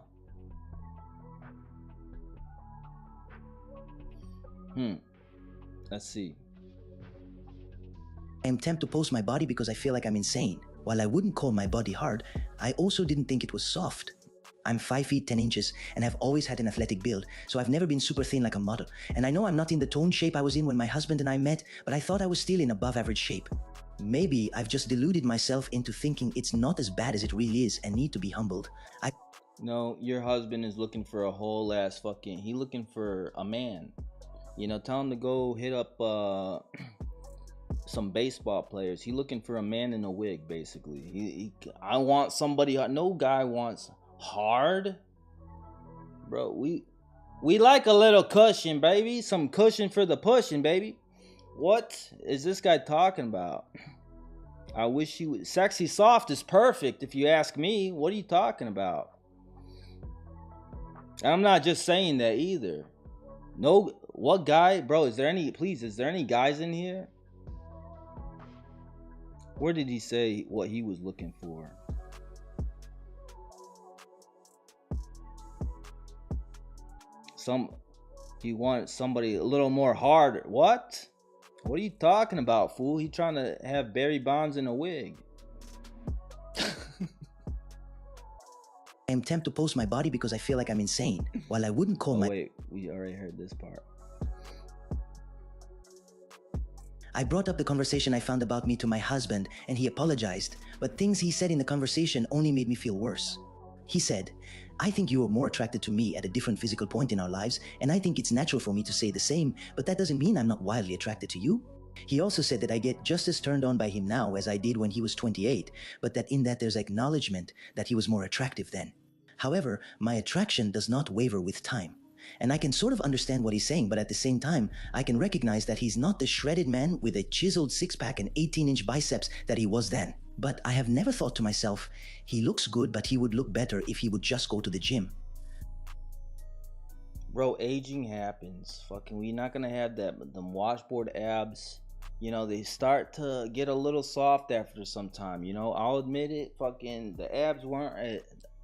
Let's see. I am tempted to post my body because I feel like I'm insane. While I wouldn't call my body hard, I also didn't think it was soft. I'm 5 feet 10 inches and have always had an athletic build, so I've never been super thin like a model. And I know I'm not in the toned shape I was in when my husband and I met, but I thought I was still in above average shape. Maybe I've just deluded myself into thinking it's not as bad as it really is and need to be humbled. No, your husband is looking for a whole ass fucking... He looking for a man. You know, tell him to go hit up some baseball players. He looking for a man in a wig, basically. I want somebody... No guy wants hard. Bro, we like a little cushion, baby. Some cushion for the pushing, baby. What is this guy talking about? I wish he would... Sexy soft is perfect, if you ask me. What are you talking about? I'm not just saying that either. No, what guy? Bro, is there any guys in here? Where did he say what he was looking for? He wanted somebody a little more hard. What? What are you talking about, fool? He trying to have Barry Bonds in a wig. I am tempted to post my body because I feel like I'm insane. While I wouldn't call Wait, we already heard this part. I brought up the conversation I found about me to my husband and he apologized, but things he said in the conversation only made me feel worse. He said, I think you are more attracted to me at a different physical point in our lives, and I think it's natural for me to say the same, but that doesn't mean I'm not wildly attracted to you. He also said that I get just as turned on by him now as I did when he was 28, but that in that there's acknowledgement that he was more attractive then. However, my attraction does not waver with time. And I can sort of understand what he's saying, but at the same time, I can recognize that he's not the shredded man with a chiseled six-pack and 18-inch biceps that he was then. But I have never thought to myself, he looks good, but he would look better if he would just go to the gym. Bro, aging happens. Fucking, we're not gonna have them washboard abs. You know, they start to get a little soft after some time. You know, I'll admit it. Fucking, the abs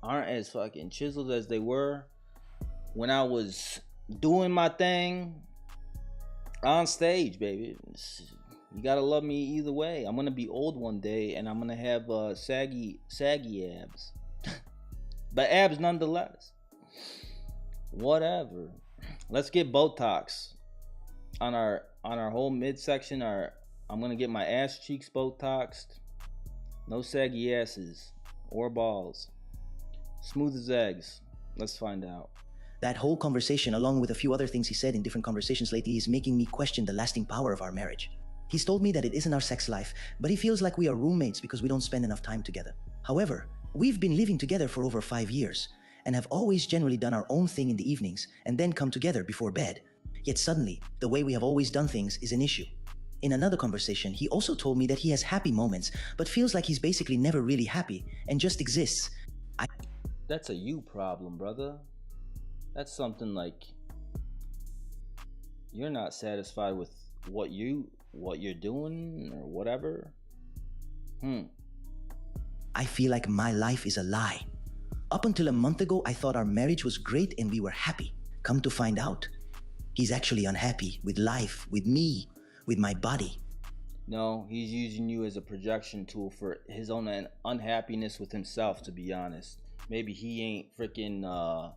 aren't as fucking chiseled as they were when I was doing my thing on stage, baby. You gotta love me either way. I'm gonna be old one day and I'm gonna have saggy abs. But abs nonetheless. Whatever. Let's get Botox on our whole midsection. I'm gonna get my ass cheeks Botoxed. No saggy asses or balls. Smooth as eggs. Let's find out. That whole conversation, along with a few other things he said in different conversations lately, is making me question the lasting power of our marriage. He's told me that it isn't our sex life, but he feels like we are roommates because we don't spend enough time together. However, we've been living together for over 5 years and have always generally done our own thing in the evenings and then come together before bed. Yet suddenly, the way we have always done things is an issue. In another conversation, he also told me that he has happy moments, but feels like he's basically never really happy and just exists. That's a you problem, brother. That's something like you're not satisfied with what you're doing or whatever. I feel like my life is a lie. Up until a month ago, I thought our marriage was great and we were happy. Come to find out, he's actually unhappy with life, with me, with my body. No, he's using you as a projection tool for his own unhappiness with himself, to be honest. Maybe he ain't freaking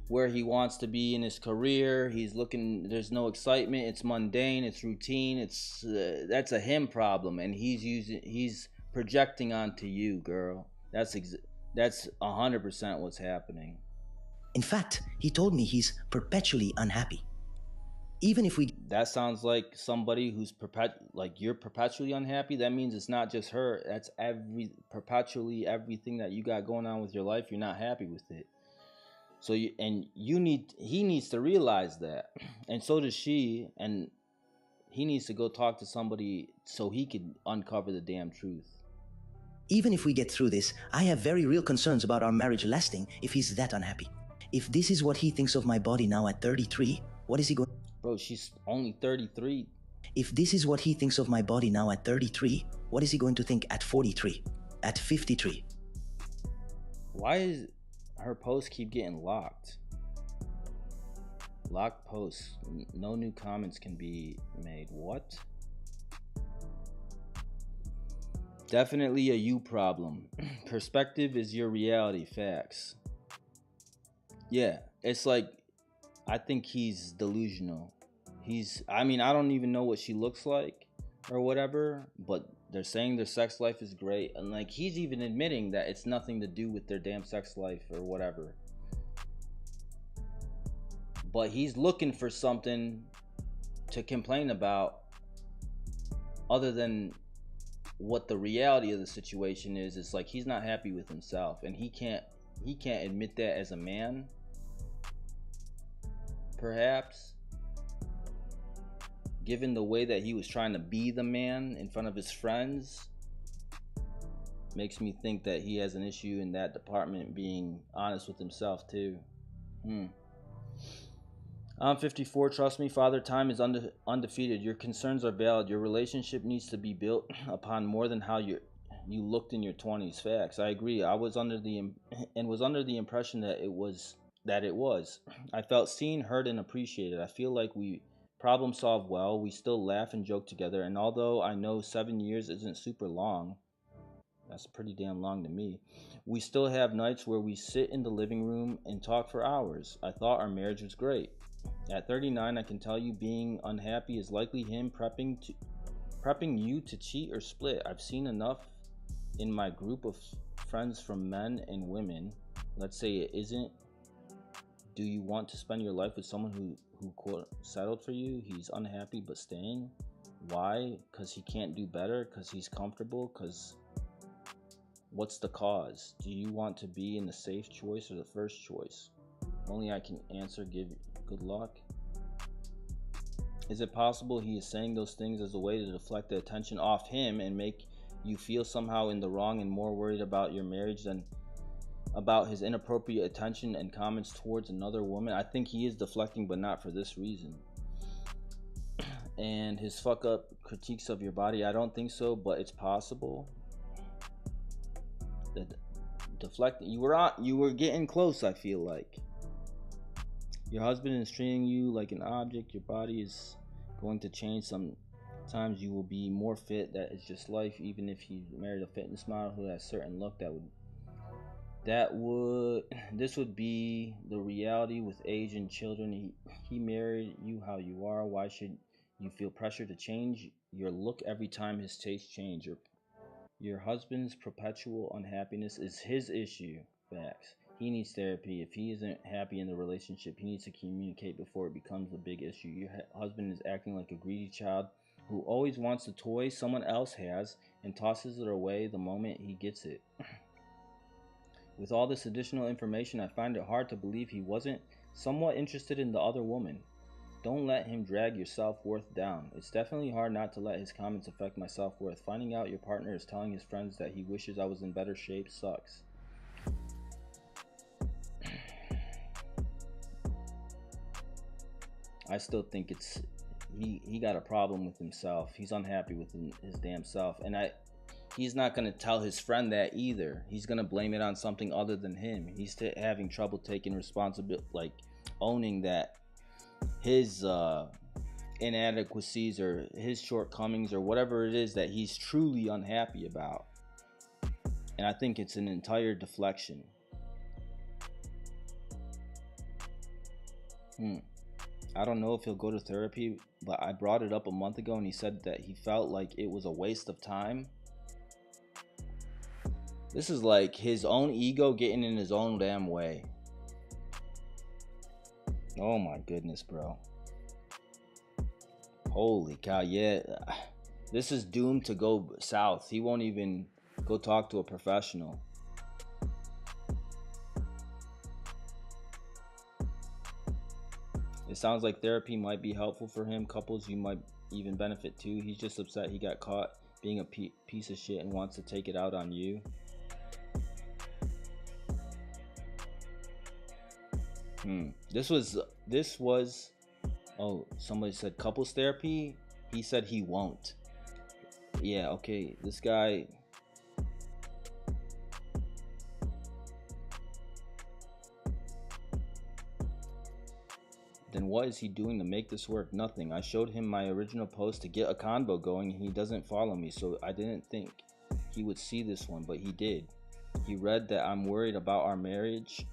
where he wants to be in his career. He's looking, there's no excitement, it's mundane, it's routine, it's that's a him problem, and he's projecting onto you, girl. That's 100% what's happening. In fact, he told me he's perpetually unhappy. Even if we... That sounds like somebody who's you're perpetually unhappy. That means it's not just her. That's perpetually everything that you got going on with your life. You're not happy with it. So he needs to realize that, and so does she, and he needs to go talk to somebody so he can uncover the damn truth. Even if we get through this, I have very real concerns about our marriage lasting if he's that unhappy. If this is what he thinks of my body now at 33, what is he going... Bro, she's only 33. If this is what he thinks of my body now at 33, what is he going to think at 43? At 53? Why is her posts keep getting locked? Locked posts. No new comments can be made. What? Definitely a you problem. Perspective is your reality. Facts. Yeah, it's like, I think he's delusional. I mean, I don't even know what she looks like or whatever, but they're saying their sex life is great. And like, he's even admitting that it's nothing to do with their damn sex life or whatever. But he's looking for something to complain about other than what the reality of the situation is. It's like he's not happy with himself, and he can't admit that as a man, perhaps, given the way that he was trying to be the man in front of his friends. Makes me think that he has an issue in that department, being honest with himself too. I'm 54. Trust me, Father Time is undefeated. Your concerns are valid. Your relationship needs to be built upon more than how you looked in your 20s. Facts. I agree. I was under the impression that it was. I felt seen, heard, and appreciated. I feel like we problem solve well. We still laugh and joke together. And although I know 7 years isn't super long, that's pretty damn long to me, we still have nights where we sit in the living room and talk for hours. I thought our marriage was great. At 39, I can tell you being unhappy is likely him prepping you to cheat or split. I've seen enough in my group of friends from men and women. Let's say it isn't. Do you want to spend your life with someone who quote settled for you? He's unhappy but staying. Why? Because he can't do better? Because he's comfortable? Because what's the cause? Do you want to be in the safe choice or the first choice? Only I can answer. Give good luck. Is it possible he is saying those things as a way to deflect the attention off him and make you feel somehow in the wrong and more worried about your marriage than about his inappropriate attention and comments towards another woman? I think he is deflecting, but not for this reason. And his fuck up critiques of your body, I don't think so, but it's possible. The deflecting, you were getting close. I feel like your husband is treating you like an object. Your body is going to change. Sometimes you will be more fit. That is just life. Even if you married a fitness model who has a certain look, this would be the reality with age and children. He married you how you are. Why should you feel pressure to change your look every time his tastes change? Your husband's perpetual unhappiness is his issue. Facts. He needs therapy. If he isn't happy in the relationship, he needs to communicate before it becomes a big issue. Your husband is acting like a greedy child who always wants the toy someone else has and tosses it away the moment he gets it. With all this additional information, I find it hard to believe he wasn't somewhat interested in the other woman. Don't let him drag your self-worth down. It's definitely hard not to let his comments affect my self-worth. Finding out your partner is telling his friends that he wishes I was in better shape sucks. I still think it's he got a problem with himself. He's unhappy with his damn self, and he's not gonna tell his friend that either. He's gonna blame it on something other than him. He's having trouble taking responsibility, like owning that his inadequacies or his shortcomings or whatever it is that he's truly unhappy about. And I think it's an entire deflection. I don't know if he'll go to therapy, but I brought it up a month ago and he said that he felt like it was a waste of time. This is like his own ego getting in his own damn way. Oh my goodness, bro. Holy cow, yeah. This is doomed to go south. He won't even go talk to a professional. It sounds like therapy might be helpful for him. Couples, you might even benefit too. He's just upset he got caught being a piece of shit and wants to take it out on you. This was. Oh, somebody said couples therapy. He said he won't. Yeah. Okay. This guy. Then what is he doing to make this work? Nothing. I showed him my original post to get a convo going, and he doesn't follow me, so I didn't think he would see this one, but he did. He read that I'm worried about our marriage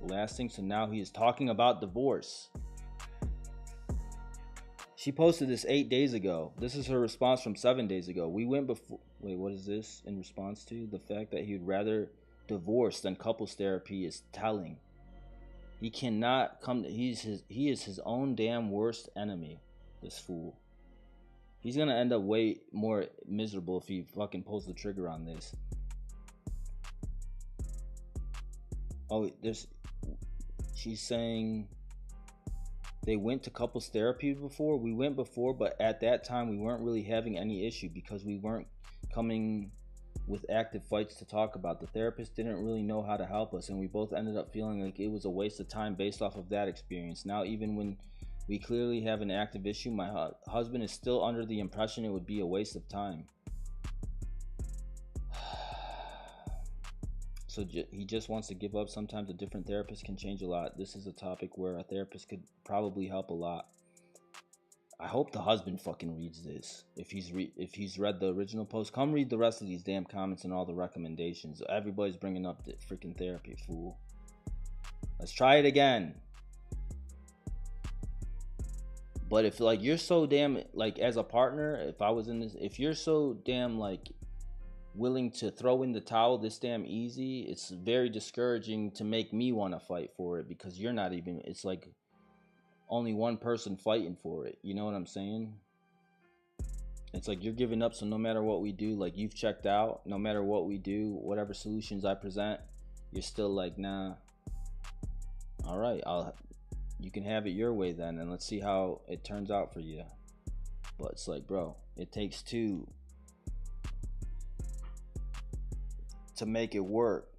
lasting, so now he is talking about divorce. She posted this 8 days ago. This is her response from 7 days ago. We went before. Wait, what is this in response to? The fact that he'd rather divorce than couples therapy is telling. He cannot come to, he is his own damn worst enemy, this fool. He's gonna end up way more miserable if he fucking pulls the trigger on this. Oh, she's saying they went to couples therapy before. We went before, but at that time we weren't really having any issue because we weren't coming with active fights to talk about. The therapist didn't really know how to help us, and we both ended up feeling like it was a waste of time based off of that experience. Now, even when we clearly have an active issue, my husband is still under the impression it would be a waste of time. So he just wants to give up. Sometimes a different therapist can change a lot. This is a topic where a therapist could probably help a lot. I hope the husband fucking reads this. If he's read the original post, come read the rest of these damn comments and all the recommendations. Everybody's bringing up the freaking therapy, fool. Let's try it again. But if like you're so damn like as a partner, if I was in this, if you're so damn like willing to throw in the towel this damn easy, it's very discouraging to make me want to fight for it because you're not even. It's like only one person fighting for it. You know what I'm saying? It's like you're giving up, so no matter what we do, like you've checked out. No matter what we do, whatever solutions I present, you're still like, nah. All right, you can have it your way then, and let's see how it turns out for you. But it's like, bro, it takes two to make it work.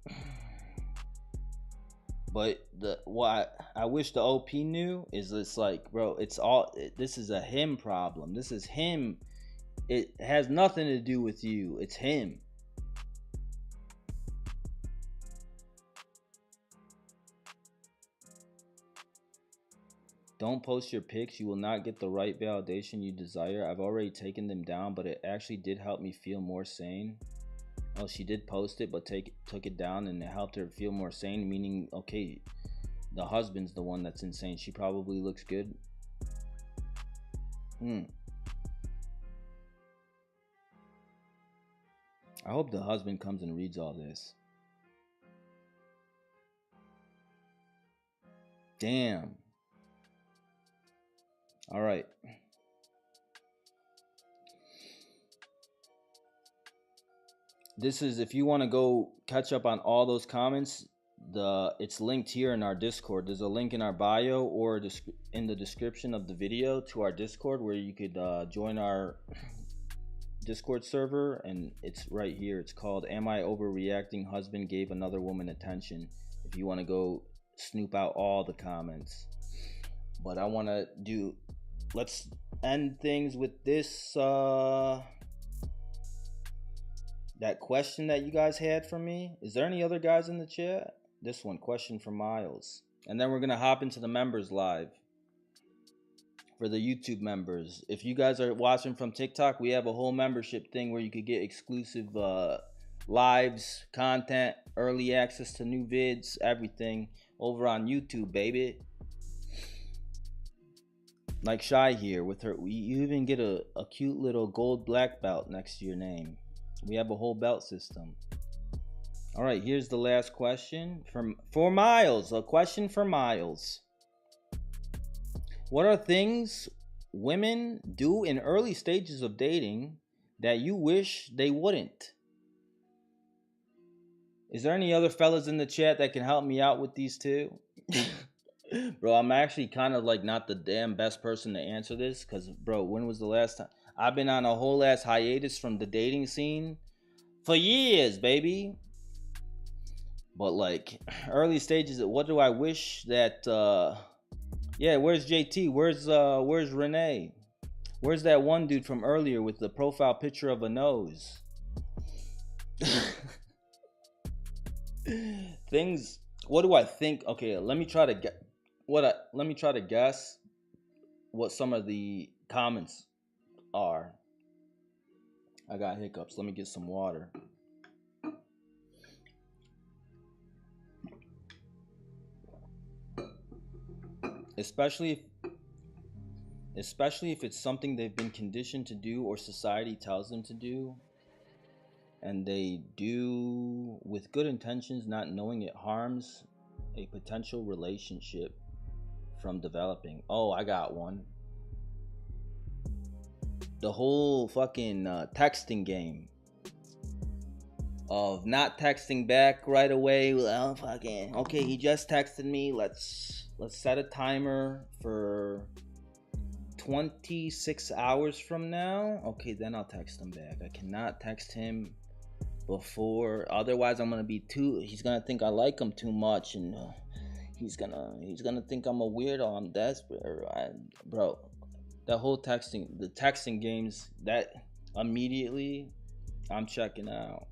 But what I wish the OP knew is it's like, bro, this is a him problem. This is him. It has nothing to do with you. It's him. Don't post your pics. You will not get the right validation you desire. I've already taken them down, but it actually did help me feel more sane. Oh, she did post it, but took it down, and it helped her feel more sane, meaning, okay, the husband's the one that's insane. She probably looks good. I hope the husband comes and reads all this. Damn. All right. This is, if you want to go catch up on all those comments, it's linked here in our Discord. There's a link in our bio or in the description of the video to our Discord where you could join our Discord server, and it's right here. It's called Am I Overreacting? Husband Gave Another Woman Attention. If you want to go snoop out all the comments. But I want to let's end things with this that question that you guys had for me. Is there any other guys in the chat? This one, question from Myles. And then we're going to hop into the members live. For the YouTube members. If you guys are watching from TikTok, we have a whole membership thing where you could get exclusive lives, content, early access to new vids, everything over on YouTube, baby. Like Shy here with her. You even get a cute little gold black belt next to your name. We have a whole belt system. All right, here's the last question for Myles. A question for Myles. What are things women do in early stages of dating that you wish they wouldn't? Is there any other fellas in the chat that can help me out with these two? Bro, I'm actually kind of like not the damn best person to answer this because, bro, when was the last time? I've been on a whole ass hiatus from the dating scene for years, baby. But like early stages, what do I wish that yeah, where's JT? Where's Renee? Where's that one dude from earlier with the profile picture of a nose? Things, what do I think? Okay, let me try to get let me try to guess what some of the comments are. I got hiccups. Let me get some water. Especially if it's something they've been conditioned to do or society tells them to do, and they do with good intentions, not knowing it harms a potential relationship from developing. Oh, I got one. The whole fucking texting game of not texting back right away. Well, fucking okay, he just texted me. Let's set a timer for 26 hours from now. Okay, then I'll text him back. I cannot text him before, otherwise I'm gonna be he's gonna think I like him too much, and he's gonna think I'm a weirdo. I'm desperate. Bro, that whole the texting games, that immediately I'm checking out.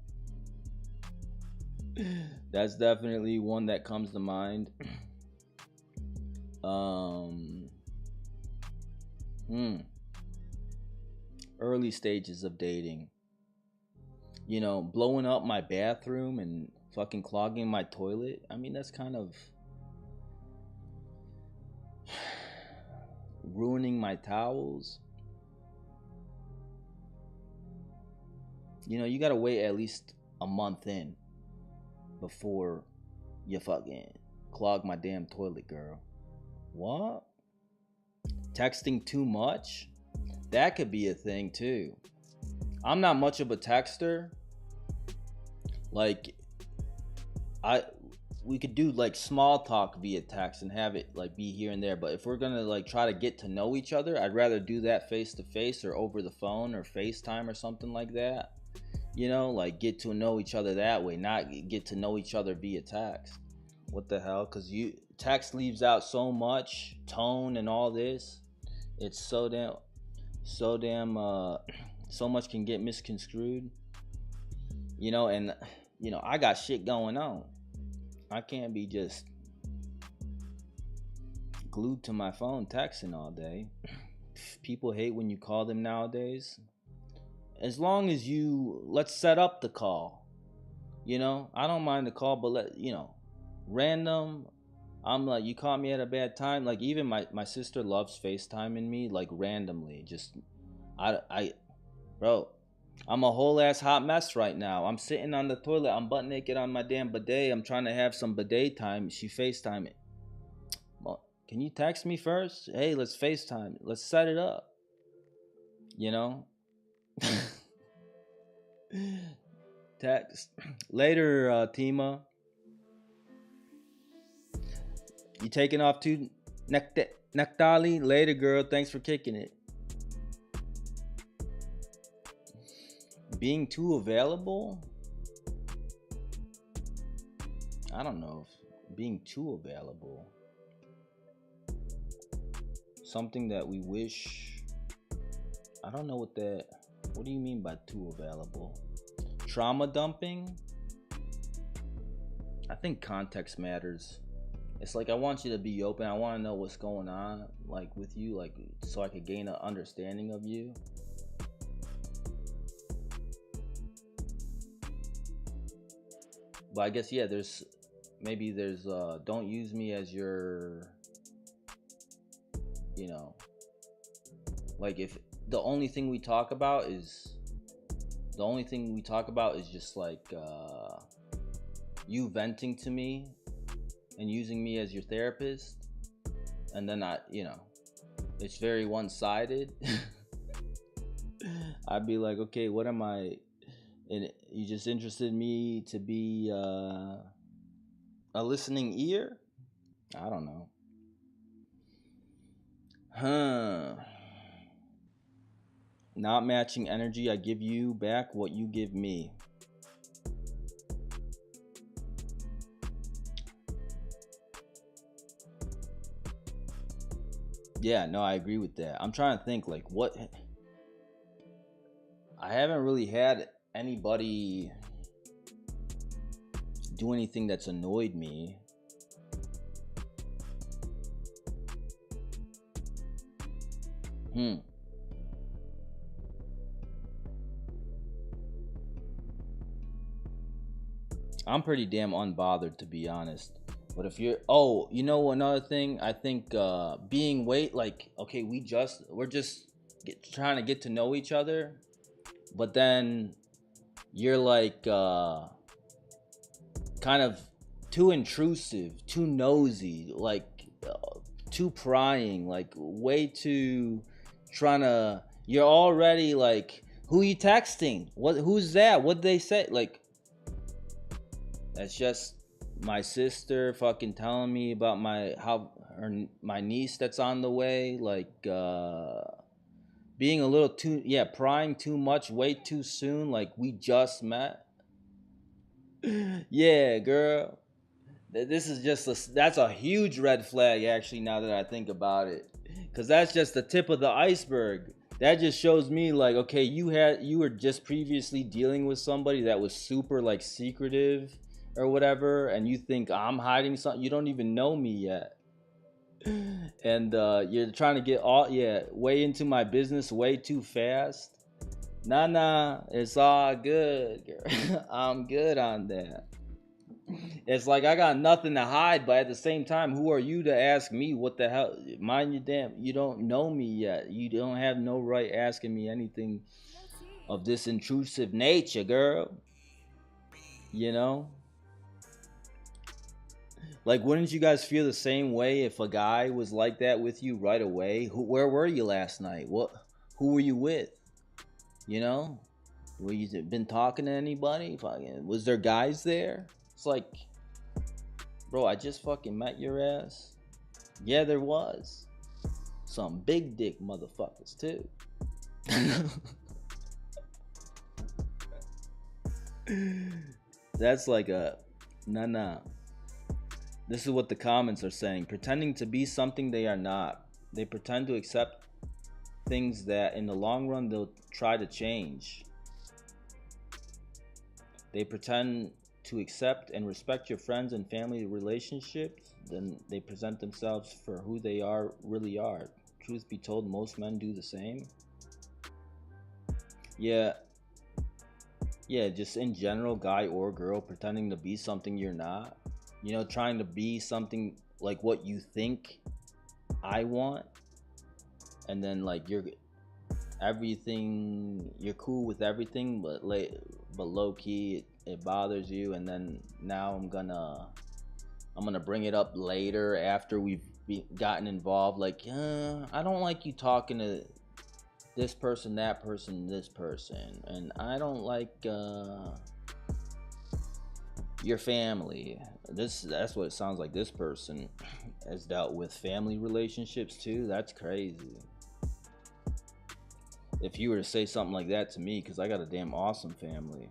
That's definitely one that comes to mind. Early stages of dating. You know, blowing up my bathroom and fucking clogging my toilet. I mean, that's kind of ruining my towels. You know, you gotta wait at least a month in before you fucking clog my damn toilet, girl. What? Texting too much? That could be a thing too. I'm not much of a texter. Like, we could do like small talk via text and have it like be here and there, but if we're gonna like try to get to know each other, I'd rather do that face to face or over the phone or FaceTime or something like that. You know, like get to know each other that way, not get to know each other via text. What the hell? Because text leaves out so much tone and all this. It's so damn so much can get misconstrued. You know, and you know, I got shit going on. I can't be just glued to my phone texting all day. People hate when you call them nowadays. As long as let's set up the call. You know, I don't mind the call, but random. I'm like, you caught me at a bad time. Like, even my sister loves FaceTiming me, like, randomly. Just, bro, I'm a whole ass hot mess right now. I'm sitting on the toilet. I'm butt naked on my damn bidet. I'm trying to have some bidet time. She FaceTime it. Well, can you text me first? Hey, let's FaceTime. Let's set it up. You know? Text. Later, Tima. You taking off too, Naktali? Later, girl. Thanks for kicking it. Being too available? I don't know if being too available. Something that we wish. I don't know what do you mean by too available? Trauma dumping? I think context matters. It's like, I want you to be open. I want to know what's going on, like, with you, like, so I could gain an understanding of you. But I guess, yeah, there's don't use me as your, you know, like, if the only thing we talk about is just like you venting to me and using me as your therapist, and then it's very one-sided. I'd be like, okay, what am I? And you just interested in me to be a listening ear? I don't know. Not matching energy. I give you back what you give me. Yeah, no, I agree with that. I'm trying to think like what I haven't really had anybody do anything that's annoyed me. I'm pretty damn unbothered, to be honest. But if you're, oh, you know, another thing, I think being like, okay, we're just trying to get to know each other, but then you're like kind of too intrusive, too nosy, like too prying, like way too trying to. You're already like, who you texting? Who's that? What they say? Like, that's just my sister fucking telling me about my niece that's on the way. Like, being a little too, yeah, prying too much, way too soon. Like, we just met. Yeah, girl. This is that's a huge red flag, actually, now that I think about it, because that's just the tip of the iceberg. That just shows me like, okay, you were just previously dealing with somebody that was super like secretive or whatever, and you think I'm hiding something. You don't even know me yet, and you're trying to get way into my business way too fast. Nah, it's all good, girl. I'm good on that. It's like I got nothing to hide, but at the same time, who are you to ask me what the hell? Mind your damn. You don't know me yet. You don't have no right asking me anything of this intrusive nature, girl. You know? Like, wouldn't you guys feel the same way if a guy was like that with you right away? Where were you last night? Who were you with? You know? Were you been talking to anybody? Fucking, was there guys there? It's like, bro, I just fucking met your ass. Yeah, there was. Some big dick motherfuckers, too. That's like a... Nah. This is what the comments are saying. Pretending to be something they are not. They pretend to accept things that in the long run they'll try to change. They pretend to accept and respect your friends and family relationships, then they present themselves for who they really are. Truth be told, most men do the same. Yeah, just in general, guy or girl, pretending to be something you're not. You know, trying to be something like what you think I want, and then like you're cool with everything, but low key it bothers you, and then now I'm gonna bring it up later after we've gotten involved. Like, I don't like you talking to this person, that person, this person, and I don't like your family. That's what it sounds like. This person has dealt with family relationships too. That's crazy. If you were to say something like that to me, because I got a damn awesome family.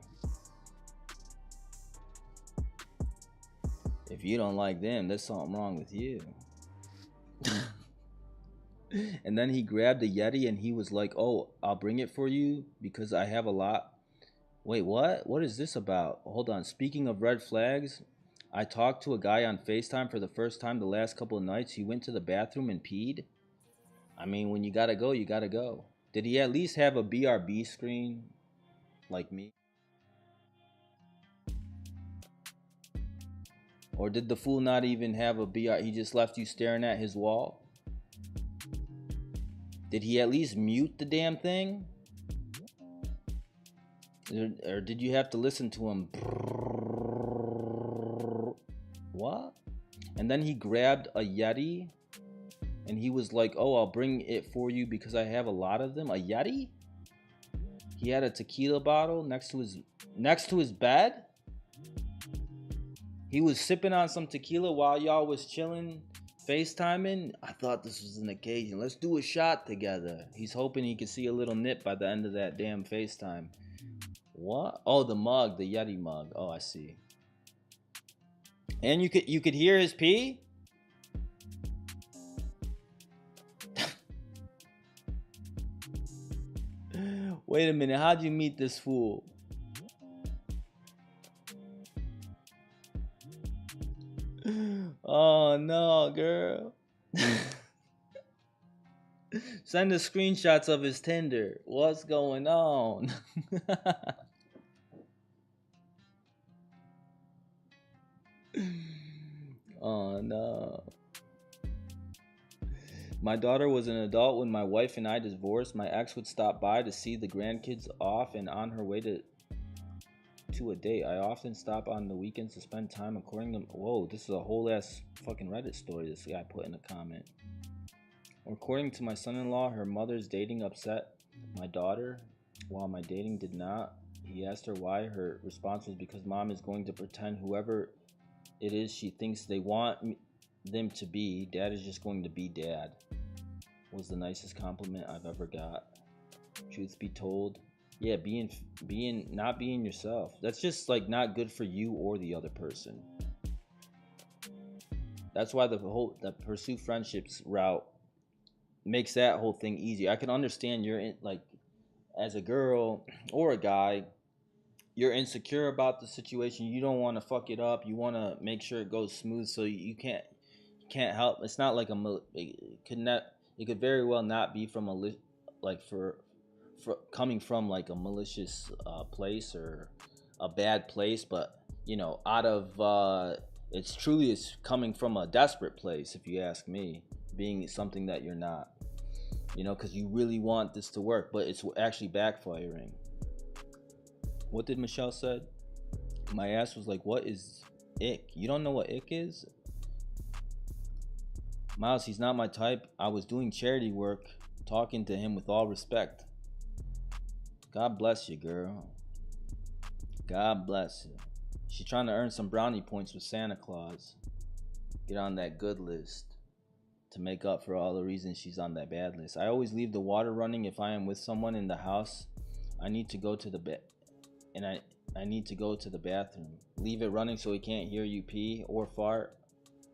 If you don't like them, there's something wrong with you. And then he grabbed a Yeti and he was like, oh, I'll bring it for you because I have a lot. Wait, what? What is this about? Hold on. Speaking of red flags, I talked to a guy on FaceTime for the first time the last couple of nights. He went to the bathroom and peed. I mean, when you gotta go, you gotta go. Did he at least have a BRB screen like me? Or did the fool not even have a BR? He just left you staring at his wall? Did he at least mute the damn thing? Or did you have to listen to him? What? And then he grabbed a Yeti and he was like, oh, I'll bring it for you because I have a lot of them. A Yeti? He had a tequila bottle next to his bed. He was sipping on some tequila while y'all was chilling, FaceTiming. I thought this was an occasion. Let's do a shot together. He's hoping he could see a little nip by the end of that damn FaceTime. What? Oh, the mug, the Yeti mug. Oh, I see. And you could hear his pee? Wait a minute, how'd you meet this fool? Oh no, girl. Send the screenshots of his Tinder. What's going on? Oh no. My daughter was an adult when my wife and I divorced. My ex would stop by to see the grandkids off and on her way to a date. I often stop on the weekends to spend time according to... Whoa, this is a whole ass fucking Reddit story this guy put in a comment. According to my son-in-law, her mother's dating upset my daughter, while my dating did not. He asked her why. Her response was because mom is going to pretend whoever it is she thinks they want them to be. Dad is just going to be dad. Was the nicest compliment I've ever got. Truth be told, yeah, not being yourself. That's just like not good for you or the other person. That's why the pursue friendships route makes that whole thing easy. I can understand you're in, like, as a girl or a guy, you're insecure about the situation. You don't want to fuck it up. You want to make sure it goes smooth, so you can't help. It's not like it could very well not be from for coming from like a malicious place or a bad place, but you know, out of it's coming from a desperate place, if you ask me, being something that you're not, you know, because you really want this to work, but it's actually backfiring. What did Michelle said? My ass was like, what is ick? You don't know what ick is? Myles, he's not my type. I was doing charity work, talking to him with all respect. God bless you, girl. God bless you. She's trying to earn some brownie points with Santa Claus. Get on that good list to make up for all the reasons she's on that bad list. I always leave the water running if I am with someone in the house. I need to go to the bed, and I need to go to the bathroom. Leave it running so he can't hear you pee or fart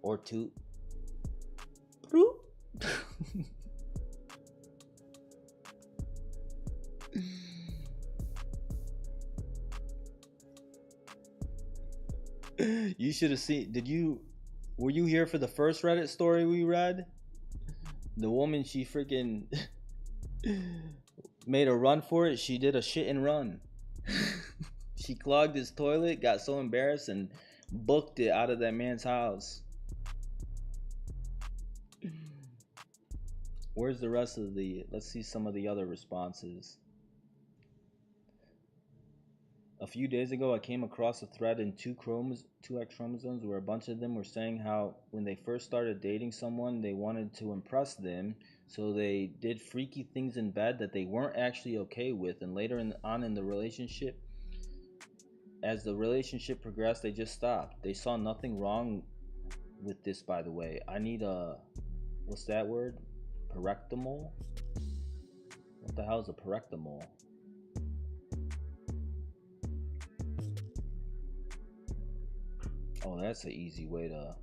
or toot. You should have seen. Were you here for the first Reddit story we read? The woman, she freaking made a run for it. She did a shit and run. She clogged his toilet, got so embarrassed, and booked it out of that man's house. Where's the rest of let's see some of the other responses. A few days ago, I came across a thread in 2X chromosomes where a bunch of them were saying how when they first started dating someone, they wanted to impress them, so they did freaky things in bed that they weren't actually okay with, and later on in the relationship, as the relationship progressed, they just stopped. They saw nothing wrong with this, by the way. I need a... what's that word? Parectomal? What the hell is a parectomal? Oh, that's an easy way to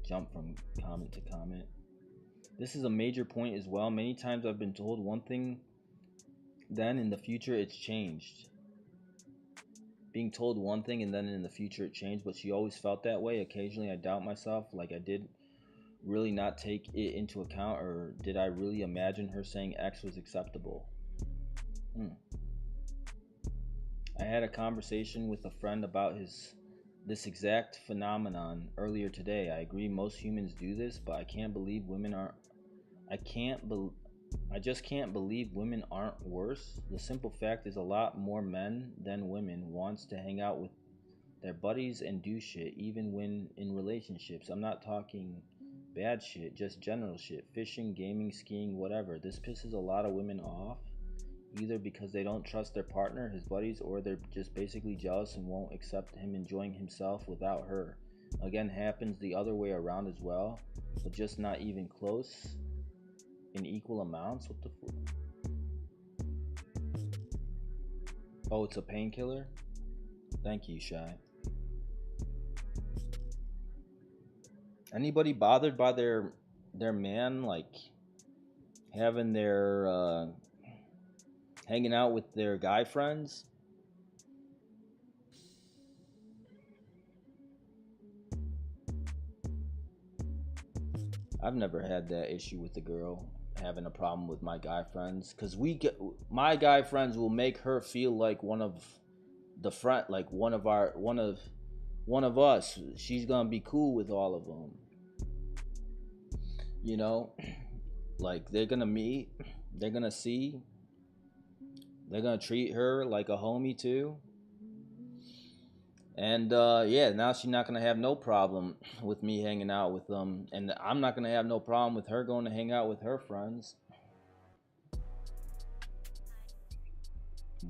jump from comment to comment. This is a major point as well. Many times I've been told one thing, then in the future it's changed. Being told one thing and then in the future it changed, but she always felt that way. Occasionally I doubt myself, like I did really not take it into account, or did I really imagine her saying X was acceptable? I had a conversation with a friend about this exact phenomenon earlier today. I agree most humans do this, but I just can't believe women aren't worse. The simple fact is a lot more men than women wants to hang out with their buddies and do shit, even when in relationships. I'm not talking bad shit, just general shit. Fishing, gaming, skiing, whatever. This pisses a lot of women off, either because they don't trust their partner, his buddies, or they're just basically jealous and won't accept him enjoying himself without her. Again, happens the other way around as well, but just not even close in equal amounts. What the Oh, it's a painkiller? Thank you, Shy. Anybody bothered by their man, like, having their hanging out with their guy friends. I've never had that issue with the girl having a problem with my guy friends, because my guy friends will make her feel like one of the front, like one of us. She's gonna be cool with all of them, you know. Like they're gonna meet, they're gonna see, they're gonna treat her like a homie too. And yeah, now she's not gonna have no problem with me hanging out with them, and I'm not gonna have no problem with her going to hang out with her friends.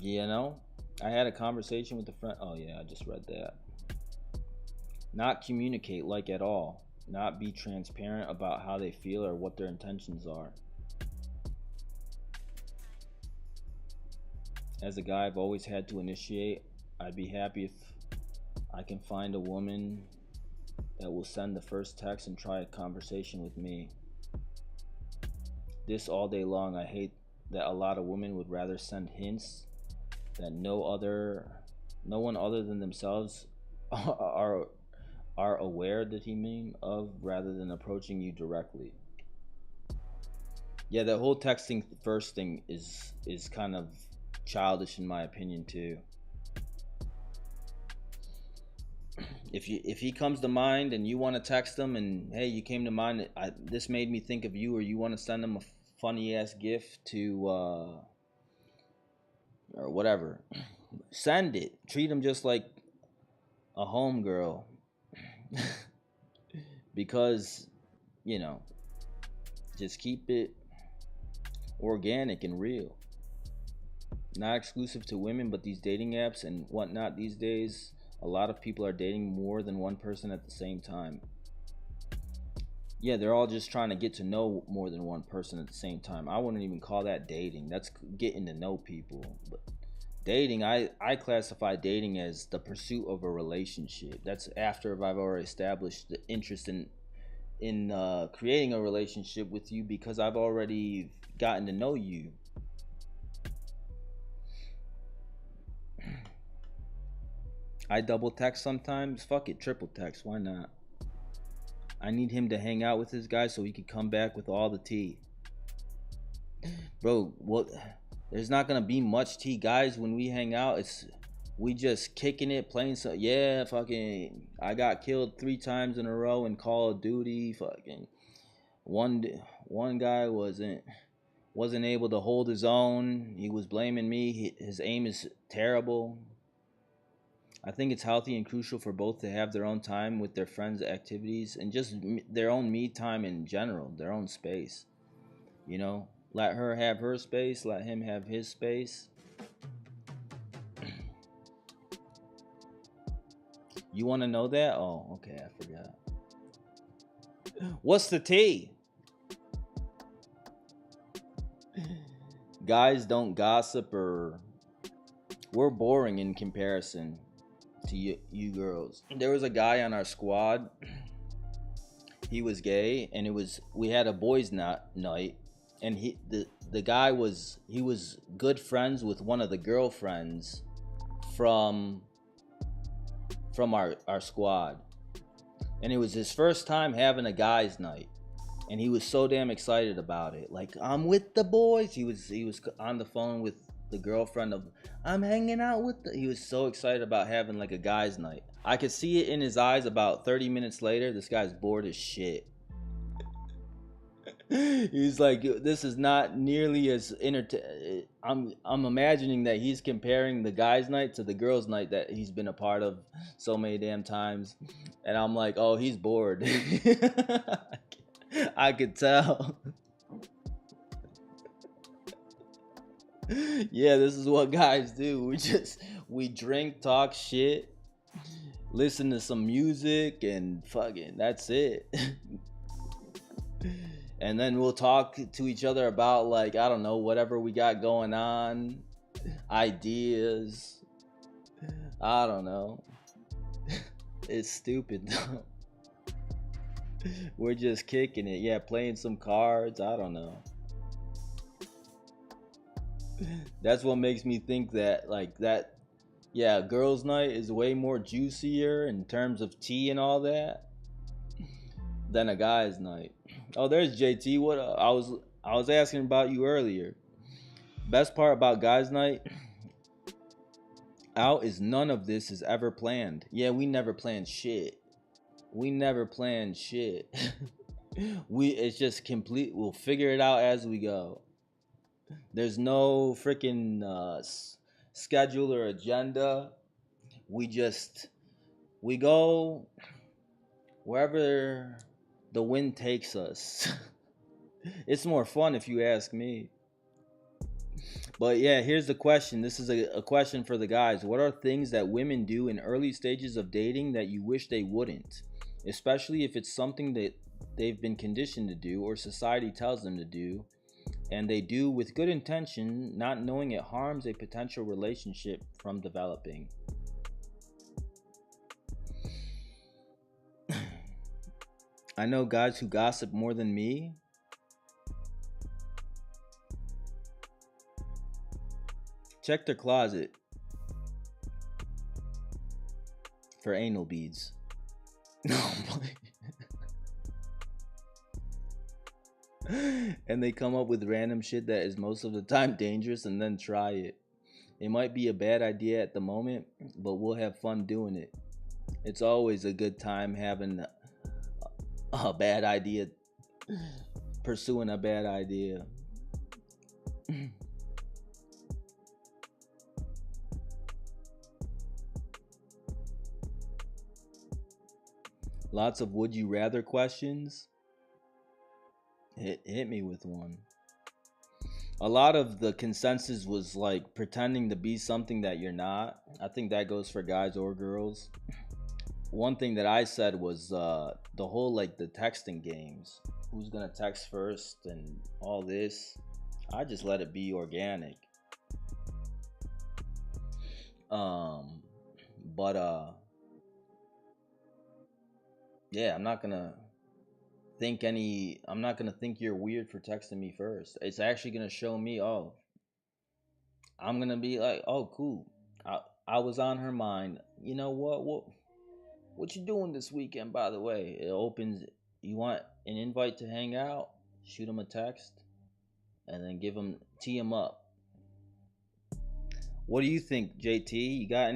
You know, I had a conversation with a friend. Oh yeah, I just read that. Not communicate like at all. Not be transparent about how they feel or what their intentions are. As a guy, I've always had to initiate. I'd be happy if I can find a woman that will send the first text and try a conversation with me. This all day long. I hate that a lot of women would rather send hints that no one other than themselves are aware that he mean of, rather than approaching you directly. Yeah, the whole texting first thing is kind of childish in my opinion too. If he comes to mind and you want to text him and hey, you came to mind, this made me think of you, or you want to send him a funny ass gift to or whatever, send it. Treat him just like a homegirl. Because, you know, just keep it organic and real. Not exclusive to women, but these dating apps and whatnot these days, a lot of people are dating more than one person at the same time. Yeah, they're all just trying to get to know more than one person at the same time. I wouldn't even call that dating. That's getting to know people. But dating, I classify dating as the pursuit of a relationship. That's after I've already established the interest in creating a relationship with you, because I've already gotten to know you. I double text sometimes. Fuck it, triple text. Why not? I need him to hang out with his guy so he could come back with all the tea. Bro, what? There's not gonna be much tea, guys. When we hang out, we just kicking it, playing some. Yeah, fucking. I got killed 3 times in a row in Call of Duty. Fucking. One guy wasn't able to hold his own. He was blaming me. His aim is terrible. I think it's healthy and crucial for both to have their own time with their friends' activities and just their own me time in general, their own space. You know, let her have her space, let him have his space. You want to know that? Oh, okay, I forgot. What's the tea? Guys don't gossip, or we're boring in comparison to you girls. There was a guy on our squad. He was gay, and we had a boys' night, and the guy was good friends with one of the girlfriends from our squad, and it was his first time having a guys' night, and he was so damn excited about it. Like, I'm with the boys. He was on the phone with the girlfriend of, I'm hanging out with he was so excited about having like a guys' night. I could see it in his eyes. About 30 minutes later, this guy's bored as shit. He's like, this is not nearly as I'm imagining that he's comparing the guys' night to the girls' night that he's been a part of so many damn times, and I'm like, oh, he's bored. I could tell. Yeah, this is what guys do. We drink, talk shit, listen to some music, and fucking that's it. And then we'll talk to each other about, like, I don't know, whatever we got going on, ideas. I don't know. It's stupid though. We're just kicking it. Yeah, playing some cards. I don't know. That's what makes me think that, like, that, yeah, girls' night is way more juicier in terms of tea and all that than a guy's night. Oh, there's JT. What I was asking about you earlier. Best part about guys' night out is none of this is ever planned. Yeah, we never planned shit. We never planned shit. It's just complete. We'll figure it out as we go. There's no freaking schedule or agenda. We just we go wherever the wind takes us. It's more fun if you ask me. But yeah, here's the question. This is a question for the guys. What are things that women do in early stages of dating that you wish they wouldn't? Especially if it's something that they've been conditioned to do or society tells them to do, and they do with good intention, not knowing it harms a potential relationship from developing. I know guys who gossip more than me. Check their closet for anal beads. No, and they come up with random shit that is most of the time dangerous and then try it. It might be a bad idea at the moment, but we'll have fun doing it. It's always a good time having a bad idea, pursuing a bad idea. Lots of would you rather questions. Hit me with one. A lot of the consensus was like pretending to be something that you're not. I think that goes for guys or girls. One thing that I said was the whole like the texting games. Who's gonna text first and all this. I just let it be organic. But yeah, I'm not gonna think you're weird for texting me first. It's actually gonna show me, oh, I'm gonna be like, oh, cool. I was on her mind. You know what you doing this weekend, by the way? It opens. You want an invite to hang out? Shoot him a text, and then tee him up. What do you think, JT? You got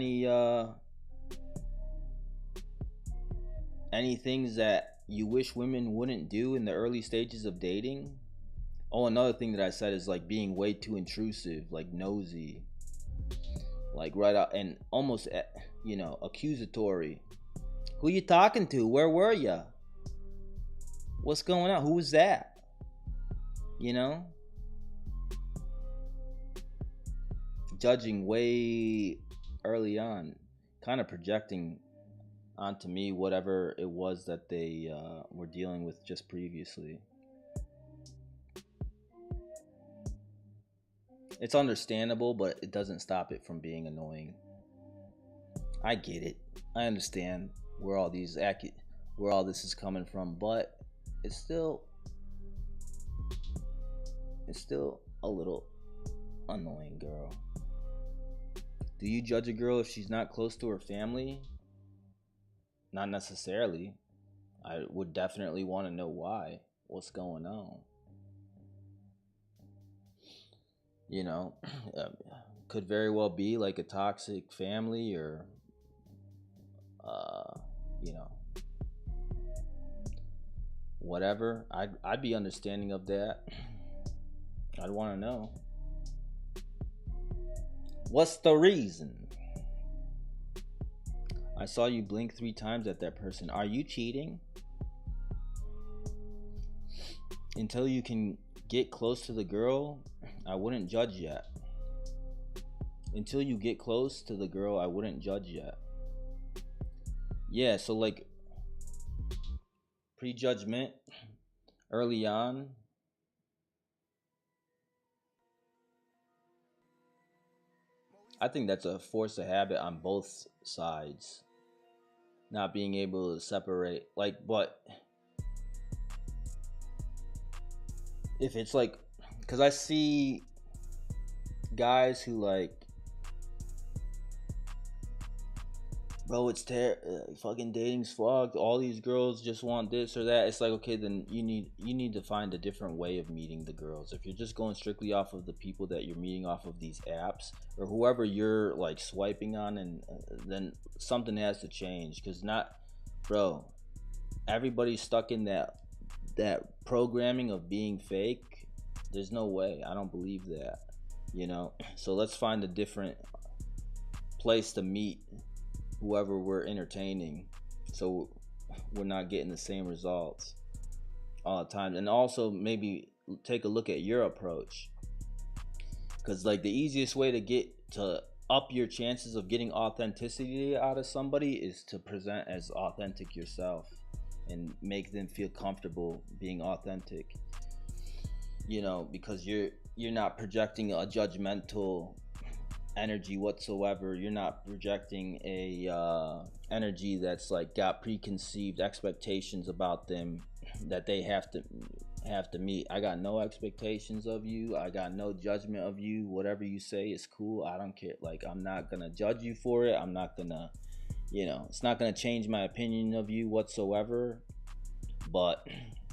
any things that you wish women wouldn't do in the early stages of dating? Oh, another thing that I said is like being way too intrusive, like nosy, like right out and almost, accusatory. Who you talking to? Where were you? What's going on? Who was that? You know? Judging way early on, kind of projecting onto me whatever it was that they were dealing with just previously. It's understandable, but it doesn't stop it from being annoying. I get it. I understand where all this is coming from, but it's still a little annoying, girl. Do you judge a girl if she's not close to her family? Not necessarily. I would definitely want to know why. What's going on? Could very well be like a toxic family or, whatever. I'd be understanding of that. I'd want to know. What's the reason? I saw you blink 3 times at that person. Are you cheating? Until you can get close to the girl, I wouldn't judge yet. Until you get close to the girl, I wouldn't judge yet. Yeah, so like prejudgment early on. I think that's a force of habit on both sides. Not being able to separate, but if it's like, because I see guys who like, bro, it's fucking dating's fucked. All these girls just want this or that. It's like, okay, then you need to find a different way of meeting the girls. If you're just going strictly off of the people that you're meeting off of these apps or whoever you're like swiping on, and then something has to change. Because not, bro, everybody's stuck in that programming of being fake. There's no way. I don't believe that. So let's find a different place to meet whoever we're entertaining, so we're not getting the same results all the time. And also maybe take a look at your approach, because like the easiest way to get to up your chances of getting authenticity out of somebody is to present as authentic yourself and make them feel comfortable being authentic, because you're not projecting a judgmental energy whatsoever. You're not projecting a energy that's like got preconceived expectations about them that they have to meet. I got no expectations of you. I got no judgment of you. Whatever you say is cool. I don't care. Like, I'm not gonna judge you for it. I'm not gonna, it's not gonna change my opinion of you whatsoever.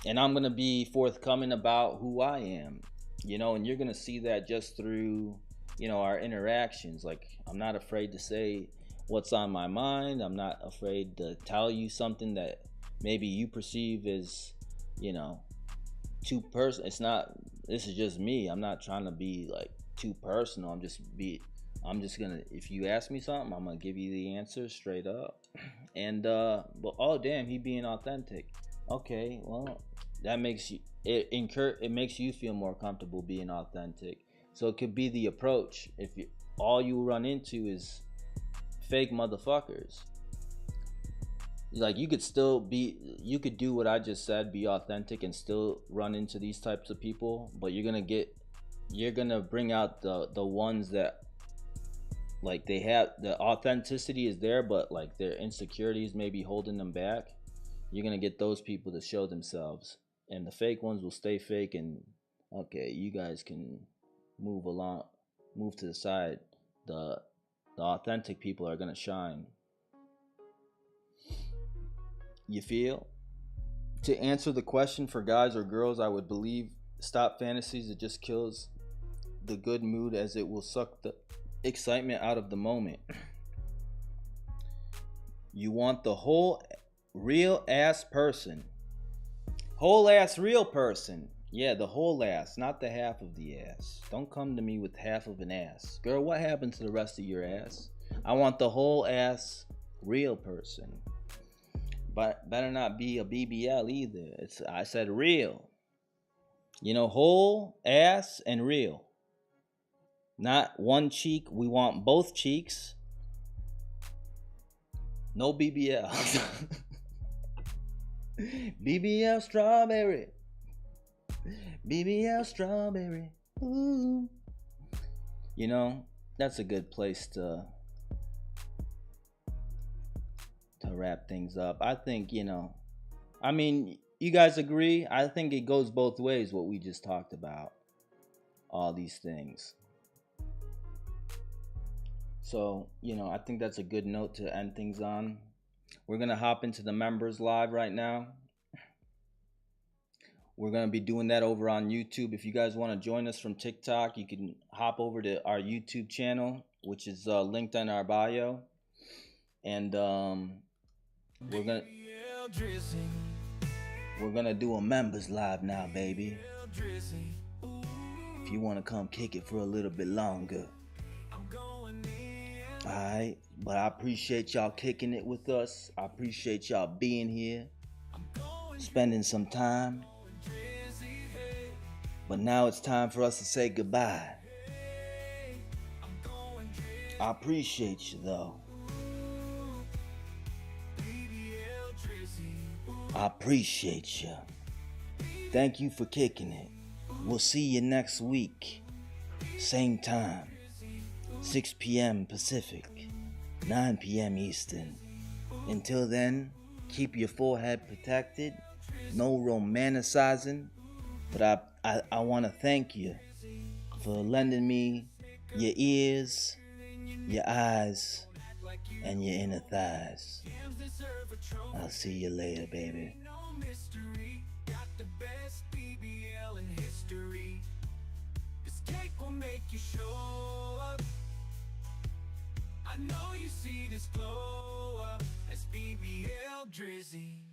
And I'm gonna be forthcoming about who I am, and you're gonna see that just through our interactions. Like, I'm not afraid to say what's on my mind. I'm not afraid to tell you something that maybe you perceive as too personal. This is just me. I'm not trying to be like too personal. I'm just gonna, if you ask me something, I'm gonna give you the answer straight up. And but oh damn, he being authentic. Okay, well, that makes you it makes you feel more comfortable being authentic. So it could be the approach. If all you run into is fake motherfuckers, like you could do what I just said, be authentic, and still run into these types of people. But you're gonna bring out the ones that like they have the authenticity is there, but like their insecurities may be holding them back. You're gonna get those people to show themselves, and the fake ones will stay fake. And okay, you guys can move to the side. The authentic people are gonna shine. You feel? To answer the question for guys or girls, I would believe stop fantasies. It just kills the good mood, as it will suck the excitement out of the moment. You want the whole real ass person. Whole ass real person. Yeah, the whole ass, not the half of the ass. Don't come to me with half of an ass. Girl, what happened to the rest of your ass? I want the whole ass real person. But better not be a BBL either. I said real. Whole ass and real. Not one cheek. We want both cheeks. No BBL. BBL strawberry. BBL strawberry. Ooh. That's a good place to wrap things up. I think, I mean, you guys agree? I think it goes both ways, what we just talked about. All these things. So, I think that's a good note to end things on. We're going to hop into the members live right now. We're going to be doing that over on YouTube. If you guys want to join us from TikTok, you can hop over to our YouTube channel, which is linked in our bio. And we're gonna do a members live now, baby. If you want to come kick it for a little bit longer. Alright, but I appreciate y'all kicking it with us. I appreciate y'all being here, spending some time. But now it's time for us to say goodbye. I appreciate you though. I appreciate you. Thank you for kicking it. We'll see you next week. Same time. 6 p.m. Pacific. 9 p.m. Eastern. Until then, keep your forehead protected. No romanticizing. But I want to thank you for lending me your ears, your eyes, and your inner thighs. I'll see you later, baby. Got the best BBL in history. This cake will make you show up. I know you see this glow up as BBL Drizzy.